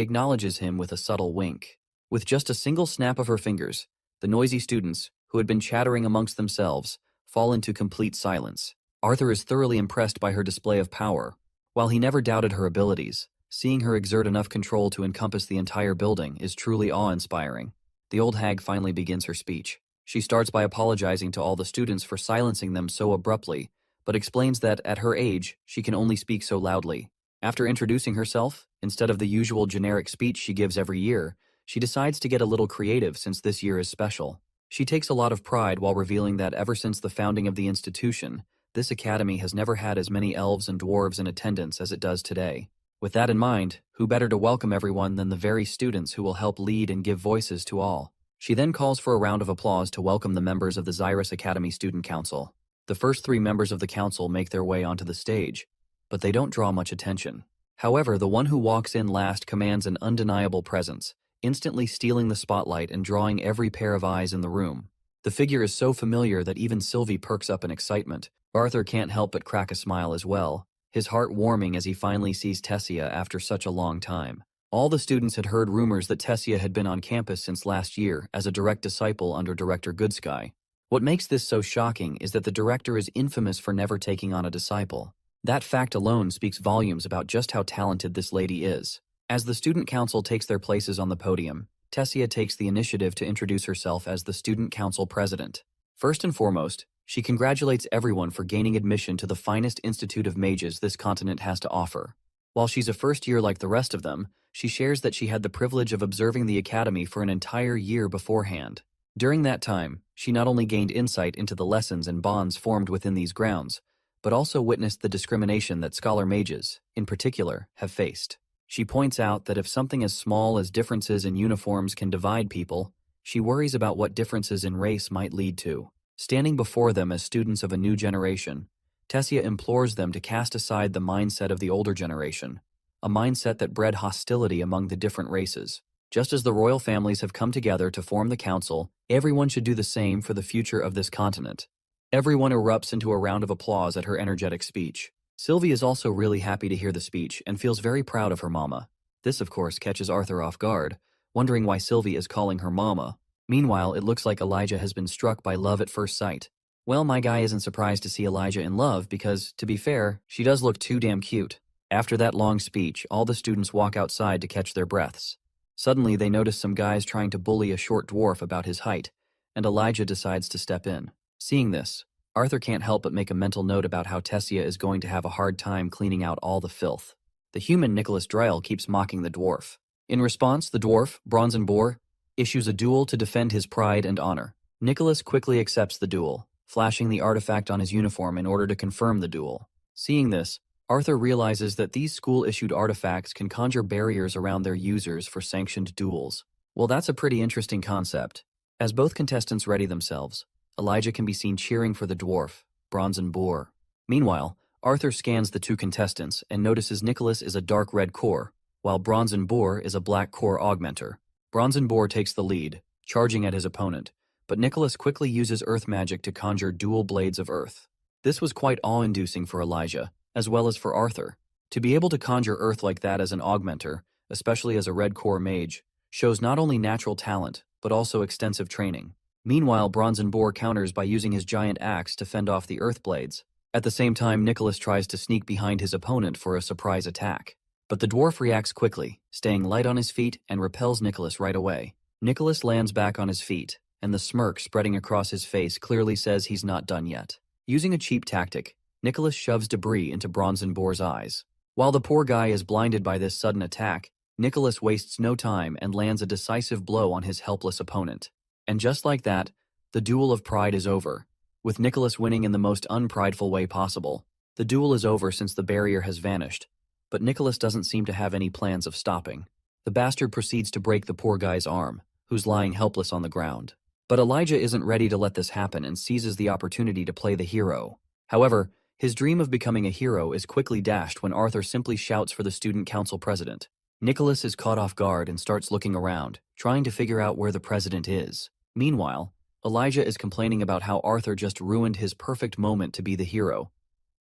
acknowledges him with a subtle wink. With just a single snap of her fingers, the noisy students, who had been chattering amongst themselves, fall into complete silence. Arthur is thoroughly impressed by her display of power. While he never doubted her abilities, seeing her exert enough control to encompass the entire building is truly awe-inspiring. The old hag finally begins her speech. She starts by apologizing to all the students for silencing them so abruptly, but explains that at her age, she can only speak so loudly. After introducing herself, instead of the usual generic speech she gives every year, she decides to get a little creative since this year is special. She takes a lot of pride while revealing that ever since the founding of the institution, this academy has never had as many elves and dwarves in attendance as it does today. With that in mind, who better to welcome everyone than the very students who will help lead and give voices to all? She then calls for a round of applause to welcome the members of the Xyrus Academy Student Council. The first 3 members of the council make their way onto the stage, but they don't draw much attention. However, the one who walks in last commands an undeniable presence, instantly stealing the spotlight and drawing every pair of eyes in the room. The figure is so familiar that even Sylvie perks up in excitement. Arthur can't help but crack a smile as well, his heart warming as he finally sees Tessia after such a long time. All the students had heard rumors that Tessia had been on campus since last year as a direct disciple under Director Goodsky. What makes this so shocking is that the director is infamous for never taking on a disciple. That fact alone speaks volumes about just how talented this lady is. As the student council takes their places on the podium, Tessia takes the initiative to introduce herself as the student council president. First and foremost, she congratulates everyone for gaining admission to the finest institute of mages this continent has to offer. While she's a first year like the rest of them, she shares that she had the privilege of observing the academy for an entire year beforehand. During that time, she not only gained insight into the lessons and bonds formed within these grounds, but also witnessed the discrimination that scholar mages, in particular, have faced. She points out that if something as small as differences in uniforms can divide people, she worries about what differences in race might lead to. Standing before them as students of a new generation, Tessia implores them to cast aside the mindset of the older generation, a mindset that bred hostility among the different races. Just as the royal families have come together to form the council, everyone should do the same for the future of this continent. Everyone erupts into a round of applause at her energetic speech. Sylvie is also really happy to hear the speech and feels very proud of her mama. This, of course, catches Arthur off guard, wondering why Sylvie is calling her mama. Meanwhile, it looks like Elijah has been struck by love at first sight. Well, my guy isn't surprised to see Elijah in love because, to be fair, she does look too damn cute. After that long speech, all the students walk outside to catch their breaths. Suddenly, they notice some guys trying to bully a short dwarf about his height, and Elijah decides to step in. Seeing this, Arthur can't help but make a mental note about how Tessia is going to have a hard time cleaning out all the filth. The human Nicholas Dryle keeps mocking the dwarf. In response, the dwarf, Bronzen Boar, issues a duel to defend his pride and honor. Nicholas quickly accepts the duel, flashing the artifact on his uniform in order to confirm the duel. Seeing this, Arthur realizes that these school-issued artifacts can conjure barriers around their users for sanctioned duels. Well, that's a pretty interesting concept. As both contestants ready themselves, Elijah can be seen cheering for the dwarf, Bronzen Boar. Meanwhile, Arthur scans the two contestants and notices Nicholas is a dark red core, while Bronzen Boar is a black core augmenter. Bronzen Boar takes the lead, charging at his opponent, but Nicholas quickly uses earth magic to conjure dual blades of earth. This was quite awe-inducing for Elijah, as well as for Arthur. To be able to conjure earth like that as an augmenter, especially as a red core mage, shows not only natural talent, but also extensive training. Meanwhile, Bronzen Boar counters by using his giant axe to fend off the earth blades. At the same time, Nicholas tries to sneak behind his opponent for a surprise attack. But the dwarf reacts quickly, staying light on his feet and repels Nicholas right away. Nicholas lands back on his feet, and the smirk spreading across his face clearly says he's not done yet. Using a cheap tactic, Nicholas shoves debris into Bronzen Boar's eyes. While the poor guy is blinded by this sudden attack, Nicholas wastes no time and lands a decisive blow on his helpless opponent. And just like that, the duel of pride is over, with Nicholas winning in the most unprideful way possible. The duel is over since the barrier has vanished, but Nicholas doesn't seem to have any plans of stopping. The bastard proceeds to break the poor guy's arm, who's lying helpless on the ground. But Elijah isn't ready to let this happen and seizes the opportunity to play the hero. However, his dream of becoming a hero is quickly dashed when Arthur simply shouts for the student council president. Nicholas is caught off guard and starts looking around, trying to figure out where the president is. Meanwhile, Elijah is complaining about how Arthur just ruined his perfect moment to be the hero,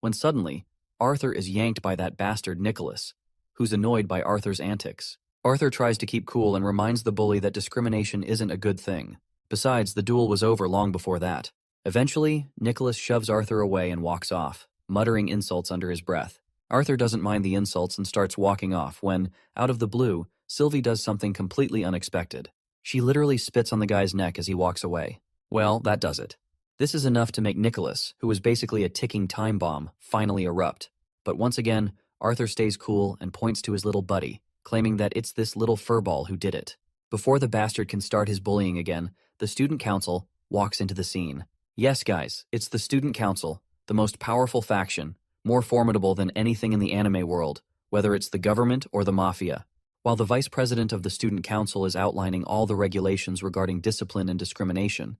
when suddenly, Arthur is yanked by that bastard Nicholas, who's annoyed by Arthur's antics. Arthur tries to keep cool and reminds the bully that discrimination isn't a good thing. Besides, the duel was over long before that. Eventually, Nicholas shoves Arthur away and walks off, muttering insults under his breath. Arthur doesn't mind the insults and starts walking off when, out of the blue, Sylvie does something completely unexpected. She literally spits on the guy's neck as he walks away. Well, that does it. This is enough to make Nicholas, who was basically a ticking time bomb, finally erupt. But once again, Arthur stays cool and points to his little buddy, claiming that it's this little furball who did it. Before the bastard can start his bullying again, the student council walks into the scene. Yes, guys, it's the student council, the most powerful faction, more formidable than anything in the anime world, whether it's the government or the mafia. While the vice president of the student council is outlining all the regulations regarding discipline and discrimination,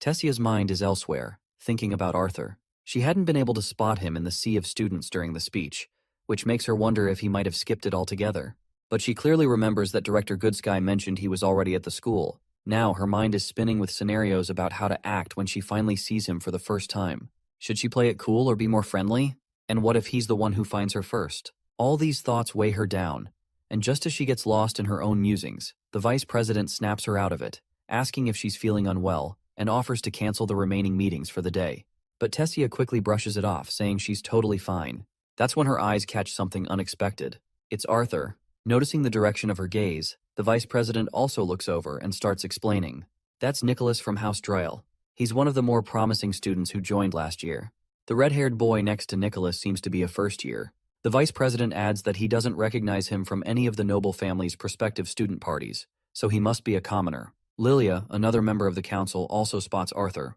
Tessia's mind is elsewhere, thinking about Arthur. She hadn't been able to spot him in the sea of students during the speech, which makes her wonder if he might have skipped it altogether. But she clearly remembers that Director Goodsky mentioned he was already at the school. Now her mind is spinning with scenarios about how to act when she finally sees him for the first time. Should she play it cool or be more friendly? And what if he's the one who finds her first? All these thoughts weigh her down, and just as she gets lost in her own musings, the vice president snaps her out of it, asking if she's feeling unwell, and offers to cancel the remaining meetings for the day. But Tessia quickly brushes it off, saying she's totally fine. That's when her eyes catch something unexpected. It's Arthur. Noticing the direction of her gaze, the vice president also looks over and starts explaining. That's Nicholas from House Dryle. He's one of the more promising students who joined last year. The red-haired boy next to Nicholas seems to be a first year. The vice president adds that he doesn't recognize him from any of the noble family's prospective student parties, so he must be a commoner. Lilia, another member of the council, also spots Arthur.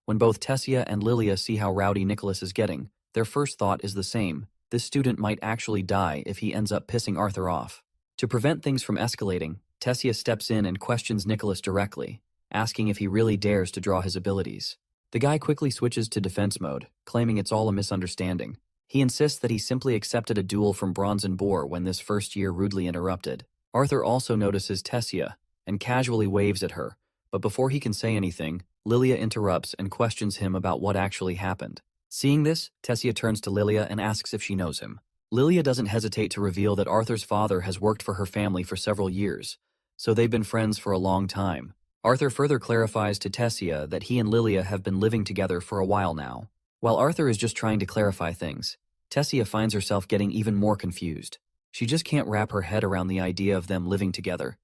When both Tessia and Lilia see how rowdy Nicholas is getting, their first thought is the same. This student might actually die if he ends up pissing Arthur off. To prevent things from escalating, Tessia steps in and questions Nicholas directly, asking if he really dares to draw his abilities. The guy quickly switches to defense mode, claiming it's all a misunderstanding. He insists that he simply accepted a duel from Bronzen Boar when this first year rudely interrupted. Arthur also notices Tessia and casually waves at her, but before he can say anything, Lilia interrupts and questions him about what actually happened. Seeing this, Tessia turns to Lilia and asks if she knows him. Lilia doesn't hesitate to reveal that Arthur's father has worked for her family for several years, so they've been friends for a long time. Arthur further clarifies to Tessia that he and Lilia have been living together for a while now. While Arthur is just trying to clarify things, Tessia finds herself getting even more confused. She just can't wrap her head around the idea of them living together.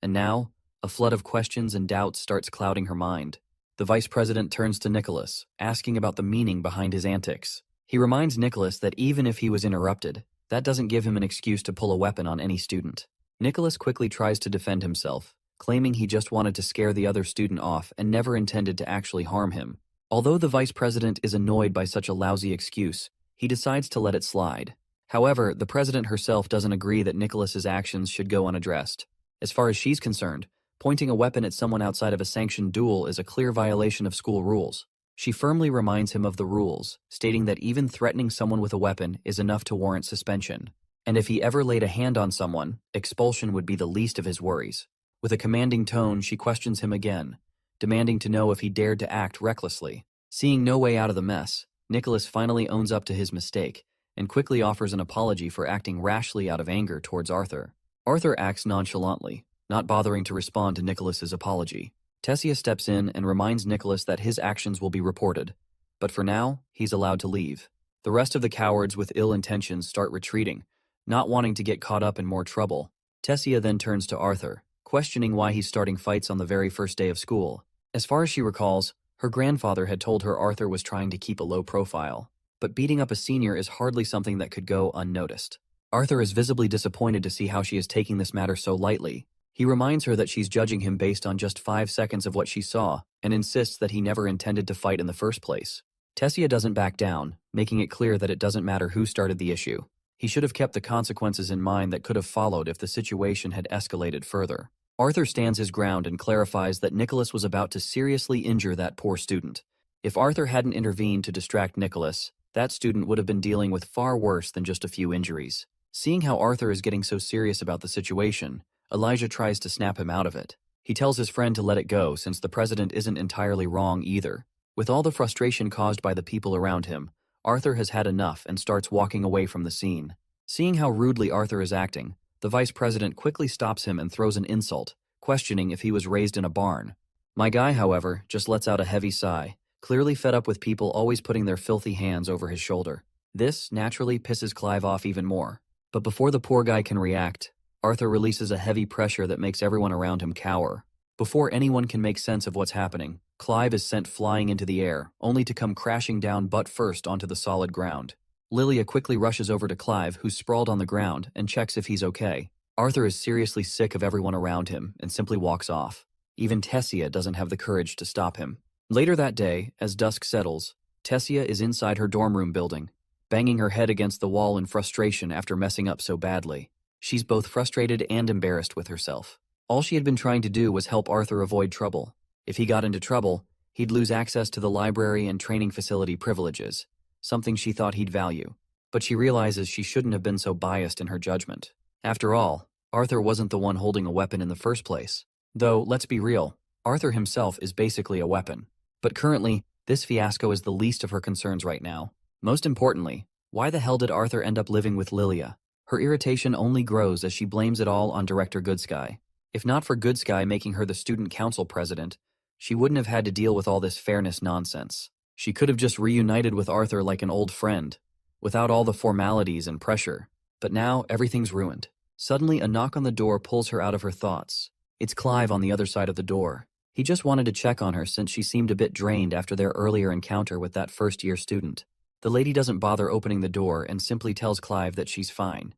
And now, a flood of questions and doubts starts clouding her mind. The vice president turns to Nicholas, asking about the meaning behind his antics. He reminds Nicholas that even if he was interrupted, that doesn't give him an excuse to pull a weapon on any student. Nicholas quickly tries to defend himself, claiming he just wanted to scare the other student off and never intended to actually harm him. Although the vice president is annoyed by such a lousy excuse, he decides to let it slide. However, the president herself doesn't agree that Nicholas's actions should go unaddressed. As far as she's concerned, pointing a weapon at someone outside of a sanctioned duel is a clear violation of school rules. She firmly reminds him of the rules, stating that even threatening someone with a weapon is enough to warrant suspension. And if he ever laid a hand on someone, expulsion would be the least of his worries. With a commanding tone, she questions him again, demanding to know if he dared to act recklessly. Seeing no way out of the mess, Nicholas finally owns up to his mistake and quickly offers an apology for acting rashly out of anger towards Arthur. Arthur acts nonchalantly, not bothering to respond to Nicholas's apology. Tessia steps in and reminds Nicholas that his actions will be reported, but for now, he's allowed to leave. The rest of the cowards with ill intentions start retreating, not wanting to get caught up in more trouble. Tessia then turns to Arthur, questioning why he's starting fights on the very first day of school. As far as she recalls, her grandfather had told her Arthur was trying to keep a low profile, but beating up a senior is hardly something that could go unnoticed. Arthur is visibly disappointed to see how she is taking this matter so lightly. He reminds her that she's judging him based on just 5 seconds of what she saw and insists that he never intended to fight in the first place. Tessia doesn't back down, making it clear that it doesn't matter who started the issue. He should have kept the consequences in mind that could have followed if the situation had escalated further. Arthur stands his ground and clarifies that Nicholas was about to seriously injure that poor student. If Arthur hadn't intervened to distract Nicholas, that student would have been dealing with far worse than just a few injuries. Seeing how Arthur is getting so serious about the situation, Elijah tries to snap him out of it. He tells his friend to let it go since the president isn't entirely wrong either. With all the frustration caused by the people around him, Arthur has had enough and starts walking away from the scene. Seeing how rudely Arthur is acting, the vice president quickly stops him and throws an insult, questioning if he was raised in a barn. My guy, however, just lets out a heavy sigh, clearly fed up with people always putting their filthy hands over his shoulder. This naturally pisses Clive off even more. But before the poor guy can react, Arthur releases a heavy pressure that makes everyone around him cower. Before anyone can make sense of what's happening, Clive is sent flying into the air, only to come crashing down butt first onto the solid ground. Lilia quickly rushes over to Clive, who's sprawled on the ground, and checks if he's okay. Arthur is seriously sick of everyone around him and simply walks off. Even Tessia doesn't have the courage to stop him. Later that day, as dusk settles, Tessia is inside her dorm room building, banging her head against the wall in frustration after messing up so badly. She's both frustrated and embarrassed with herself. All she had been trying to do was help Arthur avoid trouble. If he got into trouble, he'd lose access to the library and training facility privileges, something she thought he'd value. But she realizes she shouldn't have been so biased in her judgment. After all, Arthur wasn't the one holding a weapon in the first place. Though, let's be real, Arthur himself is basically a weapon. But currently, this fiasco is the least of her concerns right now. Most importantly, why the hell did Arthur end up living with Lilia? Her irritation only grows as she blames it all on Director Goodsky. If not for Goodsky making her the student council president, she wouldn't have had to deal with all this fairness nonsense. She could have just reunited with Arthur like an old friend, without all the formalities and pressure. But now, everything's ruined. Suddenly, a knock on the door pulls her out of her thoughts. It's Clive on the other side of the door. He just wanted to check on her since she seemed a bit drained after their earlier encounter with that first-year student. The lady doesn't bother opening the door and simply tells Clive that she's fine.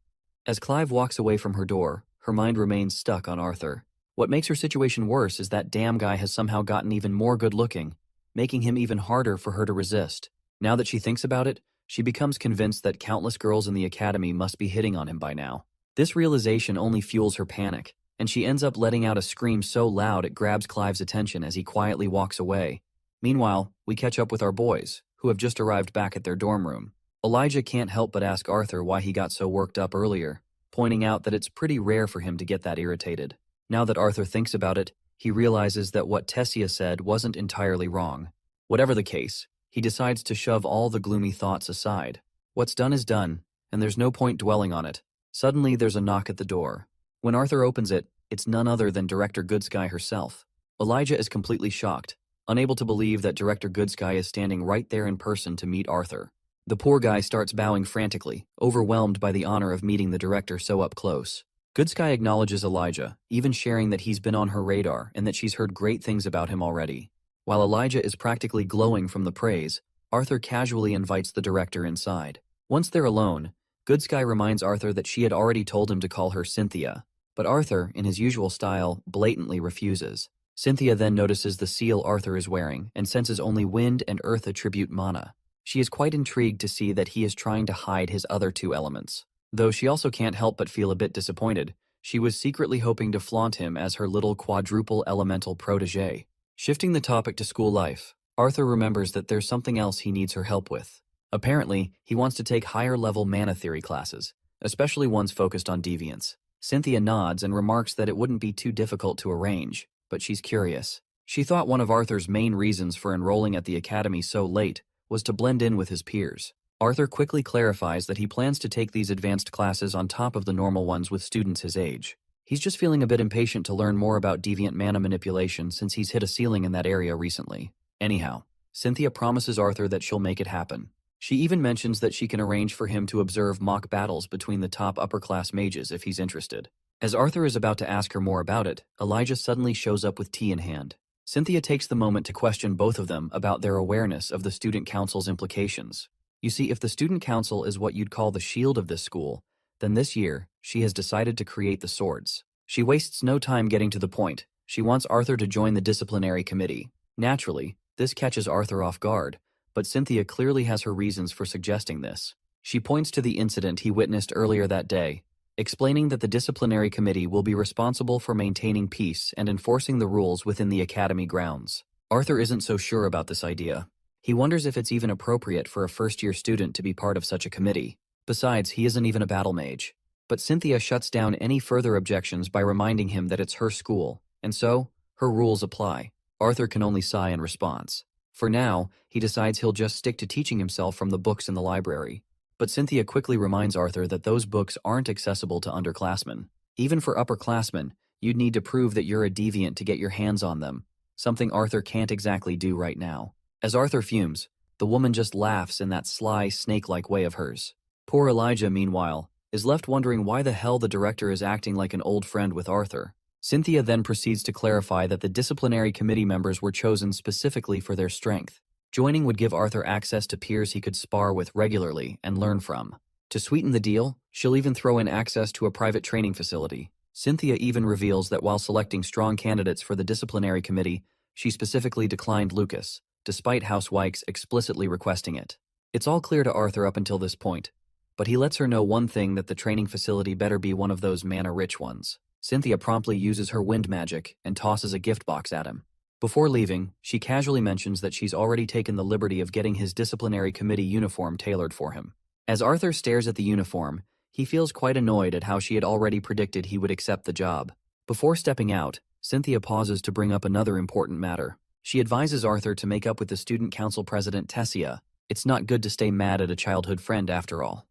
As Clive walks away from her door, her mind remains stuck on Arthur. What makes her situation worse is that damn guy has somehow gotten even more good-looking, making him even harder for her to resist. Now that she thinks about it, she becomes convinced that countless girls in the academy must be hitting on him by now. This realization only fuels her panic, and she ends up letting out a scream so loud it grabs Clive's attention as he quietly walks away. Meanwhile, we catch up with our boys, who have just arrived back at their dorm room. Elijah can't help but ask Arthur why he got so worked up earlier, pointing out that it's pretty rare for him to get that irritated. Now that Arthur thinks about it, he realizes that what Tessia said wasn't entirely wrong. Whatever the case, he decides to shove all the gloomy thoughts aside. What's done is done, and there's no point dwelling on it. Suddenly, there's a knock at the door. When Arthur opens it, it's none other than Director Goodsky herself. Elijah is completely shocked, unable to believe that Director Goodsky is standing right there in person to meet Arthur. The poor guy starts bowing frantically, overwhelmed by the honor of meeting the director so up close. Goodsky acknowledges Elijah, even sharing that he's been on her radar and that she's heard great things about him already. While Elijah is practically glowing from the praise, Arthur casually invites the director inside. Once they're alone, Goodsky reminds Arthur that she had already told him to call her Cynthia, but Arthur, in his usual style, blatantly refuses. Cynthia then notices the seal Arthur is wearing and senses only wind and earth attribute mana. She is quite intrigued to see that he is trying to hide his other two elements. Though she also can't help but feel a bit disappointed, she was secretly hoping to flaunt him as her little quadruple elemental protégé. Shifting the topic to school life, Arthur remembers that there's something else he needs her help with. Apparently, he wants to take higher-level mana theory classes, especially ones focused on deviance. Cynthia nods and remarks that it wouldn't be too difficult to arrange, but she's curious. She thought one of Arthur's main reasons for enrolling at the academy so late was to blend in with his peers. Arthur quickly clarifies that he plans to take these advanced classes on top of the normal ones with students his age. He's just feeling a bit impatient to learn more about deviant mana manipulation since he's hit a ceiling in that area recently. Anyhow, Cynthia promises Arthur that she'll make it happen. She even mentions that she can arrange for him to observe mock battles between the top upper-class mages if he's interested. As Arthur is about to ask her more about it, Elijah suddenly shows up with tea in hand. Cynthia takes the moment to question both of them about their awareness of the student council's implications. You see, if the student council is what you'd call the shield of this school, then this year, she has decided to create the swords. She wastes no time getting to the point. She wants Arthur to join the disciplinary committee. Naturally, this catches Arthur off guard, but Cynthia clearly has her reasons for suggesting this. She points to the incident he witnessed earlier that day, explaining that the disciplinary committee will be responsible for maintaining peace and enforcing the rules within the academy grounds. Arthur isn't so sure about this idea. He wonders if it's even appropriate for a first-year student to be part of such a committee. Besides, he isn't even a battle mage. But Cynthia shuts down any further objections by reminding him that it's her school, and so, her rules apply. Arthur can only sigh in response. For now, he decides he'll just stick to teaching himself from the books in the library. But Cynthia quickly reminds Arthur that those books aren't accessible to underclassmen. Even for upperclassmen, you'd need to prove that you're a deviant to get your hands on them, something Arthur can't exactly do right now. As Arthur fumes, the woman just laughs in that sly, snake-like way of hers. Poor Elijah, meanwhile, is left wondering why the hell the director is acting like an old friend with Arthur. Cynthia then proceeds to clarify that the disciplinary committee members were chosen specifically for their strength. Joining would give Arthur access to peers he could spar with regularly and learn from. To sweeten the deal, she'll even throw in access to a private training facility. Cynthia even reveals that while selecting strong candidates for the disciplinary committee, she specifically declined Lucas, despite House Wykes explicitly requesting it. It's all clear to Arthur up until this point, but he lets her know one thing: that the training facility better be one of those mana-rich ones. Cynthia promptly uses her wind magic and tosses a gift box at him. Before leaving, she casually mentions that she's already taken the liberty of getting his disciplinary committee uniform tailored for him. As Arthur stares at the uniform, he feels quite annoyed at how she had already predicted he would accept the job. Before stepping out, Cynthia pauses to bring up another important matter. She advises Arthur to make up with the student council president Tessia. It's not good to stay mad at a childhood friend after all.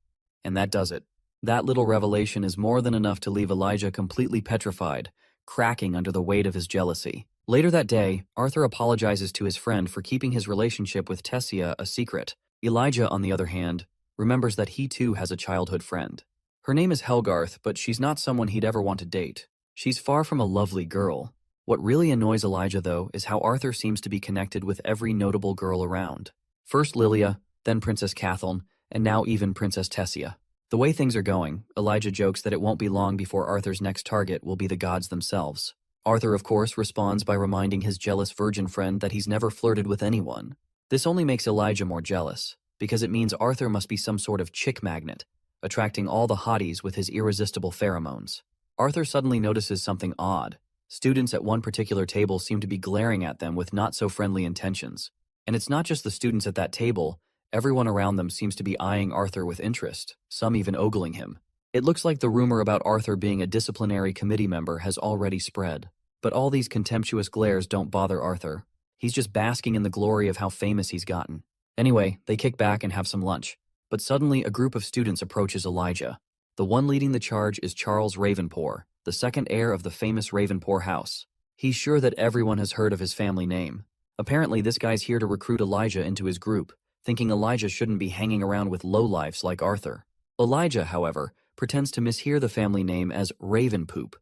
And that does it. That little revelation is more than enough to leave Elijah completely petrified, cracking under the weight of his jealousy. Later that day, Arthur apologizes to his friend for keeping his relationship with Tessia a secret. Elijah, on the other hand, remembers that he too has a childhood friend. Her name is Helgarth, but she's not someone he'd ever want to date. She's far from a lovely girl. What really annoys Elijah, though, is how Arthur seems to be connected with every notable girl around. First Lilia, then Princess Catheln, and now even Princess Tessia. The way things are going, Elijah jokes that it won't be long before Arthur's next target will be the gods themselves. Arthur, of course, responds by reminding his jealous virgin friend that he's never flirted with anyone. This only makes Elijah more jealous, because it means Arthur must be some sort of chick magnet, attracting all the hotties with his irresistible pheromones. Arthur suddenly notices something odd. Students at one particular table seem to be glaring at them with not-so-friendly intentions. And it's not just the students at that table. Everyone around them seems to be eyeing Arthur with interest, some even ogling him. It looks like the rumor about Arthur being a disciplinary committee member has already spread. But all these contemptuous glares don't bother Arthur. He's just basking in the glory of how famous he's gotten. Anyway, they kick back and have some lunch. But suddenly a group of students approaches Elijah. The one leading the charge is Charles Ravenpour, the second heir of the famous Ravenpour house. He's sure that everyone has heard of his family name. Apparently this guy's here to recruit Elijah into his group, thinking Elijah shouldn't be hanging around with lowlifes like Arthur. Elijah, however, pretends to mishear the family name as Ravenpoop,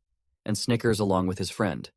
and snickers along with his friend,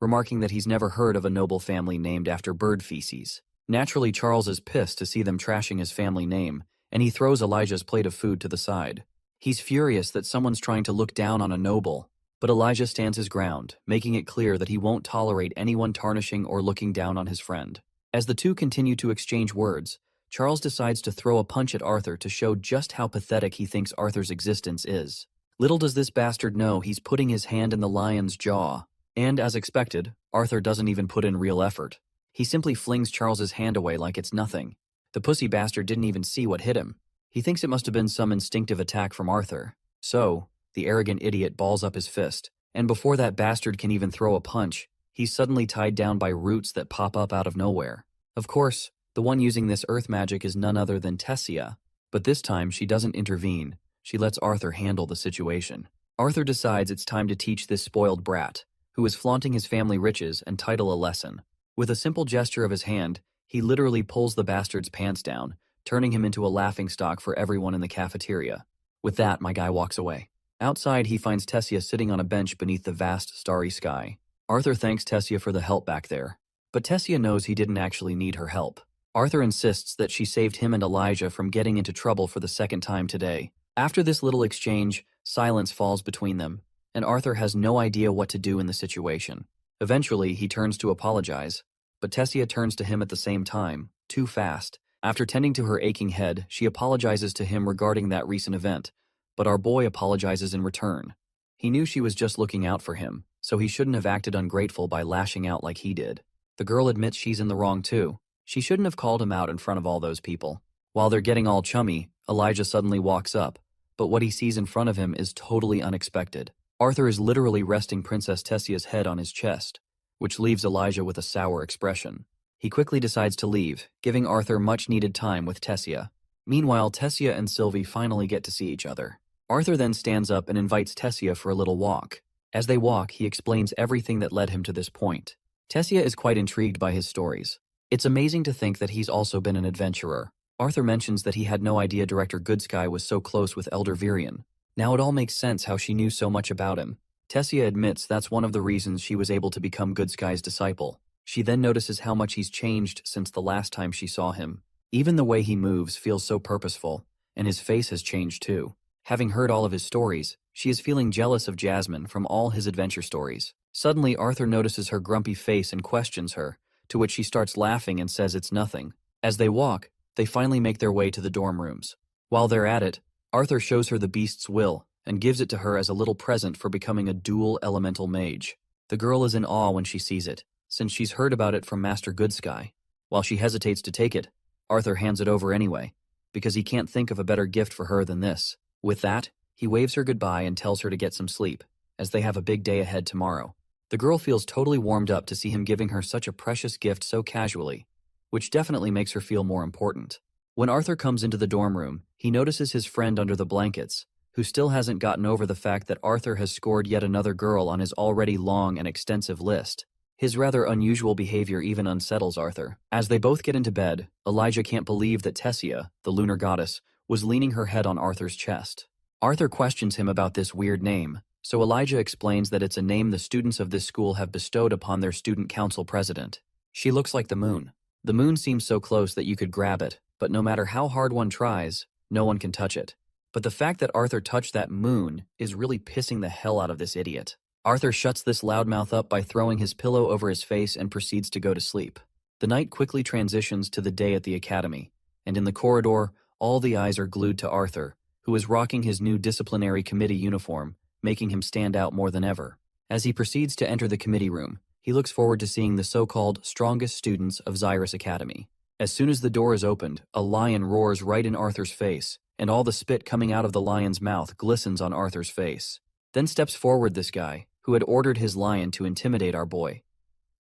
remarking that he's never heard of a noble family named after bird feces. Naturally, Charles is pissed to see them trashing his family name, and he throws Elijah's plate of food to the side. He's furious that someone's trying to look down on a noble, but Elijah stands his ground, making it clear that he won't tolerate anyone tarnishing or looking down on his friend. As the two continue to exchange words, Charles decides to throw a punch at Arthur to show just how pathetic he thinks Arthur's existence is. Little does this bastard know he's putting his hand in the lion's jaw. And as expected, Arthur doesn't even put in real effort. He simply flings Charles's hand away like it's nothing. The pussy bastard didn't even see what hit him. He thinks it must have been some instinctive attack from Arthur. So, the arrogant idiot balls up his fist, and before that bastard can even throw a punch, he's suddenly tied down by roots that pop up out of nowhere. Of course, the one using this earth magic is none other than Tessia, but this time she doesn't intervene. She lets Arthur handle the situation. Arthur decides it's time to teach this spoiled brat, who is flaunting his family riches, and title a lesson. With a simple gesture of his hand, he literally pulls the bastard's pants down, turning him into a laughingstock for everyone in the cafeteria. With that, my guy walks away. Outside, he finds Tessia sitting on a bench beneath the vast, starry sky. Arthur thanks Tessia for the help back there, but Tessia knows he didn't actually need her help. Arthur insists that she saved him and Elijah from getting into trouble for the second time today. After this little exchange, silence falls between them, and Arthur has no idea what to do in the situation. Eventually, he turns to apologize, but Tessia turns to him at the same time, too fast. After tending to her aching head, she apologizes to him regarding that recent event, but our boy apologizes in return. He knew she was just looking out for him, so he shouldn't have acted ungrateful by lashing out like he did. The girl admits she's in the wrong too. She shouldn't have called him out in front of all those people. While they're getting all chummy, Elijah suddenly walks up, but what he sees in front of him is totally unexpected. Arthur is literally resting Princess Tessia's head on his chest, which leaves Elijah with a sour expression. He quickly decides to leave, giving Arthur much-needed time with Tessia. Meanwhile, Tessia and Sylvie finally get to see each other. Arthur then stands up and invites Tessia for a little walk. As they walk, he explains everything that led him to this point. Tessia is quite intrigued by his stories. It's amazing to think that he's also been an adventurer. Arthur mentions that he had no idea Director Goodsky was so close with Elder Virion. Now it all makes sense how she knew so much about him. Tessia admits that's one of the reasons she was able to become Goodsky's disciple. She then notices how much he's changed since the last time she saw him. Even the way he moves feels so purposeful, and his face has changed too. Having heard all of his stories, she is feeling jealous of Jasmine from all his adventure stories. Suddenly, Arthur notices her grumpy face and questions her, to which she starts laughing and says it's nothing. As they walk, they finally make their way to the dorm rooms. While they're at it, Arthur shows her the beast's will and gives it to her as a little present for becoming a dual elemental mage. The girl is in awe when she sees it, since she's heard about it from Master Goodsky. While she hesitates to take it, Arthur hands it over anyway, because he can't think of a better gift for her than this. With that, he waves her goodbye and tells her to get some sleep, as they have a big day ahead tomorrow. The girl feels totally warmed up to see him giving her such a precious gift so casually, which definitely makes her feel more important. When Arthur comes into the dorm room, he notices his friend under the blankets, who still hasn't gotten over the fact that Arthur has scored yet another girl on his already long and extensive list. His rather unusual behavior even unsettles Arthur. As they both get into bed, Elijah can't believe that Tessia, the lunar goddess, was leaning her head on Arthur's chest. Arthur questions him about this weird name, so Elijah explains that it's a name the students of this school have bestowed upon their student council president. She looks like the moon. The moon seems so close that you could grab it, but no matter how hard one tries, no one can touch it. But the fact that Arthur touched that moon is really pissing the hell out of this idiot. Arthur shuts this loudmouth up by throwing his pillow over his face and proceeds to go to sleep. The night quickly transitions to the day at the academy, and in the corridor, all the eyes are glued to Arthur, who is rocking his new disciplinary committee uniform, making him stand out more than ever. As he proceeds to enter the committee room, he looks forward to seeing the so-called strongest students of Xyrus Academy. As soon as the door is opened, a lion roars right in Arthur's face, and all the spit coming out of the lion's mouth glistens on Arthur's face. Then steps forward this guy, who had ordered his lion to intimidate our boy.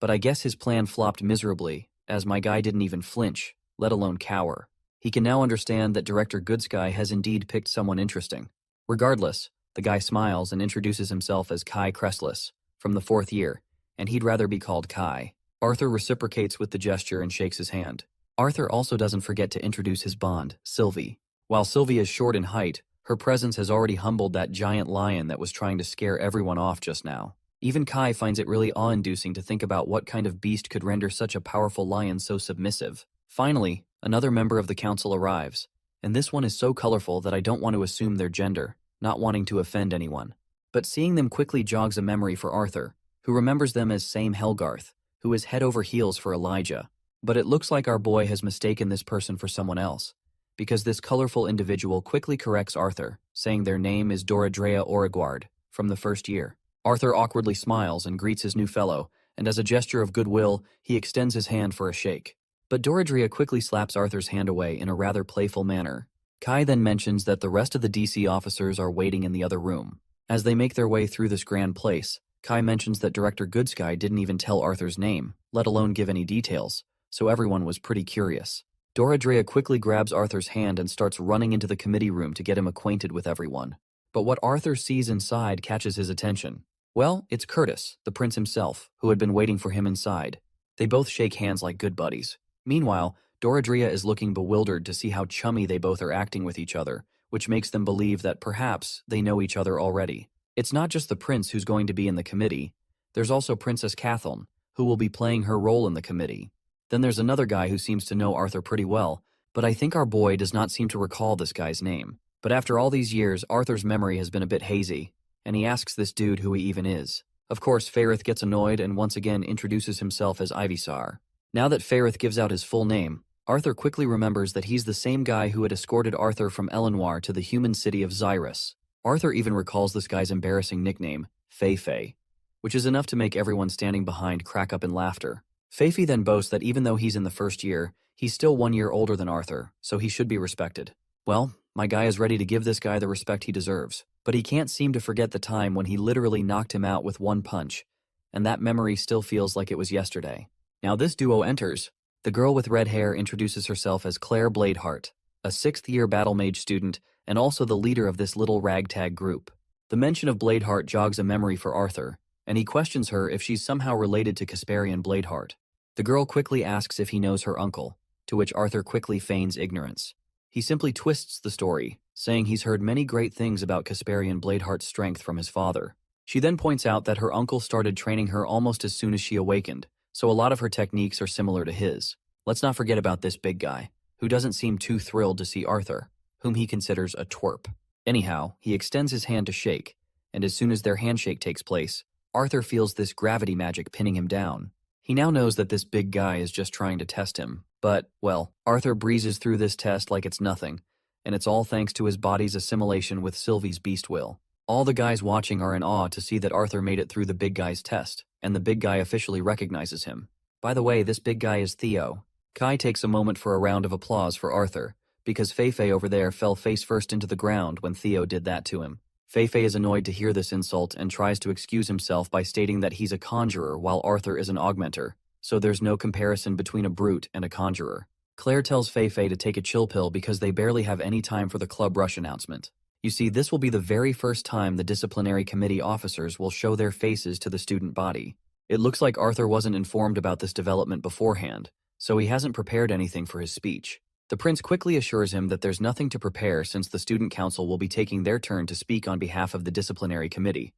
But I guess his plan flopped miserably, as my guy didn't even flinch, let alone cower. He can now understand that Director Goodsky has indeed picked someone interesting. Regardless, the guy smiles and introduces himself as Kai Cressless, from the 4th year, and he'd rather be called Kai. Arthur reciprocates with the gesture and shakes his hand. Arthur also doesn't forget to introduce his bond, Sylvie. While Sylvie is short in height, her presence has already humbled that giant lion that was trying to scare everyone off just now. Even Kai finds it really awe-inducing to think about what kind of beast could render such a powerful lion so submissive. Finally, another member of the council arrives, and this one is so colorful that I don't want to assume their gender, not wanting to offend anyone. But seeing them quickly jogs a memory for Arthur, who remembers them as Same Helgarth, who is head over heels for Elijah. But it looks like our boy has mistaken this person for someone else, because this colorful individual quickly corrects Arthur, saying their name is Doradrea Origuard, from the 1st year. Arthur awkwardly smiles and greets his new fellow, and as a gesture of goodwill, he extends his hand for a shake. But Doradrea quickly slaps Arthur's hand away in a rather playful manner. Kai then mentions that the rest of the DC officers are waiting in the other room. As they make their way through this grand place, Kai mentions that Director Goodsky didn't even tell Arthur's name, let alone give any details, so everyone was pretty curious. Doradrea quickly grabs Arthur's hand and starts running into the committee room to get him acquainted with everyone. But what Arthur sees inside catches his attention. Well, it's Curtis, the prince himself, who had been waiting for him inside. They both shake hands like good buddies. Meanwhile, Doradrea is looking bewildered to see how chummy they both are acting with each other, which makes them believe that perhaps they know each other already. It's not just the prince who's going to be in the committee. There's also Princess Catheln, who will be playing her role in the committee. Then there's another guy who seems to know Arthur pretty well, but I think our boy does not seem to recall this guy's name. But after all these years, Arthur's memory has been a bit hazy, and he asks this dude who he even is. Of course, Fairith gets annoyed and once again introduces himself as Ivysaur. Now that Fairith gives out his full name, Arthur quickly remembers that he's the same guy who had escorted Arthur from Elenoir to the human city of Xyrus. Arthur even recalls this guy's embarrassing nickname, Feifei, which is enough to make everyone standing behind crack up in laughter. Feifei then boasts that even though he's in the 1st year, he's still 1 year older than Arthur, so he should be respected. Well, my guy is ready to give this guy the respect he deserves, but he can't seem to forget the time when he literally knocked him out with one punch, and that memory still feels like it was yesterday. Now this duo enters. The girl with red hair introduces herself as Claire Bladeheart, a 6th year battle mage student and also the leader of this little ragtag group. The mention of Bladeheart jogs a memory for Arthur, and he questions her if she's somehow related to Casparian Bladeheart. The girl quickly asks if he knows her uncle, to which Arthur quickly feigns ignorance. He simply twists the story, saying he's heard many great things about Casparian Bladeheart's strength from his father. She then points out that her uncle started training her almost as soon as she awakened, so a lot of her techniques are similar to his. Let's not forget about this big guy, who doesn't seem too thrilled to see Arthur, whom he considers a twerp. Anyhow, he extends his hand to shake, and as soon as their handshake takes place, Arthur feels this gravity magic pinning him down. He now knows that this big guy is just trying to test him, but, well, Arthur breezes through this test like it's nothing, and it's all thanks to his body's assimilation with Sylvie's beast will. All the guys watching are in awe to see that Arthur made it through the big guy's test, and the big guy officially recognizes him. By the way, this big guy is Theo. Kai takes a moment for a round of applause for Arthur, because Feifei over there fell face first into the ground when Theo did that to him. Feifei is annoyed to hear this insult and tries to excuse himself by stating that he's a conjurer while Arthur is an augmenter, so there's no comparison between a brute and a conjurer. Claire tells Feifei to take a chill pill because they barely have any time for the club rush announcement. You see, this will be the very first time the disciplinary committee officers will show their faces to the student body. It looks like Arthur wasn't informed about this development beforehand, so he hasn't prepared anything for his speech. The prince quickly assures him that there's nothing to prepare since the student council will be taking their turn to speak on behalf of the disciplinary committee.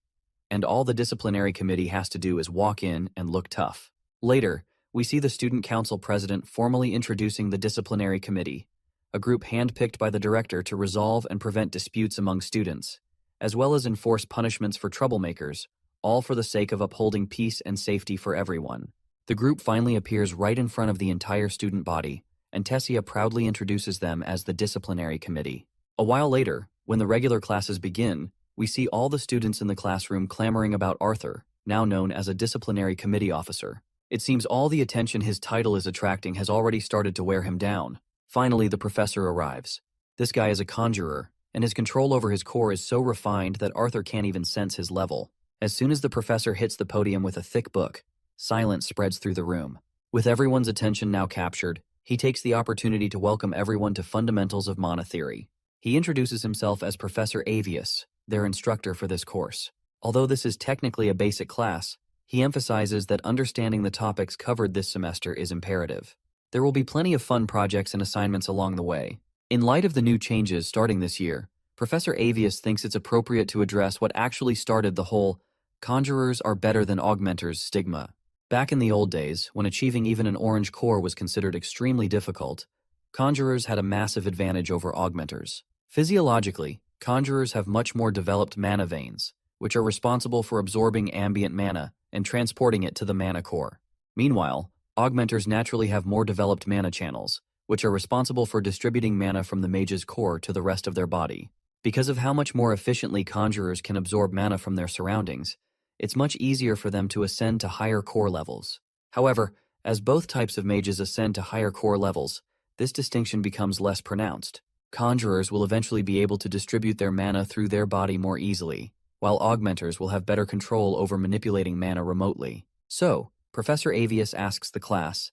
And all the disciplinary committee has to do is walk in and look tough. Later, we see the student council president formally introducing the disciplinary committee, a group handpicked by the director to resolve and prevent disputes among students, as well as enforce punishments for troublemakers, all for the sake of upholding peace and safety for everyone. The group finally appears right in front of the entire student body, and Tessia proudly introduces them as the disciplinary committee. A while later, when the regular classes begin, we see all the students in the classroom clamoring about Arthur, now known as a disciplinary committee officer. It seems all the attention his title is attracting has already started to wear him down. Finally, the professor arrives. This guy is a conjurer, and his control over his core is so refined that Arthur can't even sense his level. As soon as the professor hits the podium with a thick book, silence spreads through the room. With everyone's attention now captured, he takes the opportunity to welcome everyone to Fundamentals of Mana Theory. He introduces himself as Professor Avius, their instructor for this course. Although this is technically a basic class, he emphasizes that understanding the topics covered this semester is imperative. There will be plenty of fun projects and assignments along the way. In light of the new changes starting this year, Professor Avius thinks it's appropriate to address what actually started the whole "conjurers are better than augmenters" stigma. Back in the old days, when achieving even an orange core was considered extremely difficult, conjurers had a massive advantage over augmenters. Physiologically, conjurers have much more developed mana veins, which are responsible for absorbing ambient mana and transporting it to the mana core. Meanwhile, augmenters naturally have more developed mana channels, which are responsible for distributing mana from the mage's core to the rest of their body. Because of how much more efficiently conjurers can absorb mana from their surroundings, it's much easier for them to ascend to higher core levels. However, as both types of mages ascend to higher core levels, this distinction becomes less pronounced. Conjurers will eventually be able to distribute their mana through their body more easily, while augmenters will have better control over manipulating mana remotely. So, Professor Avius asks the class,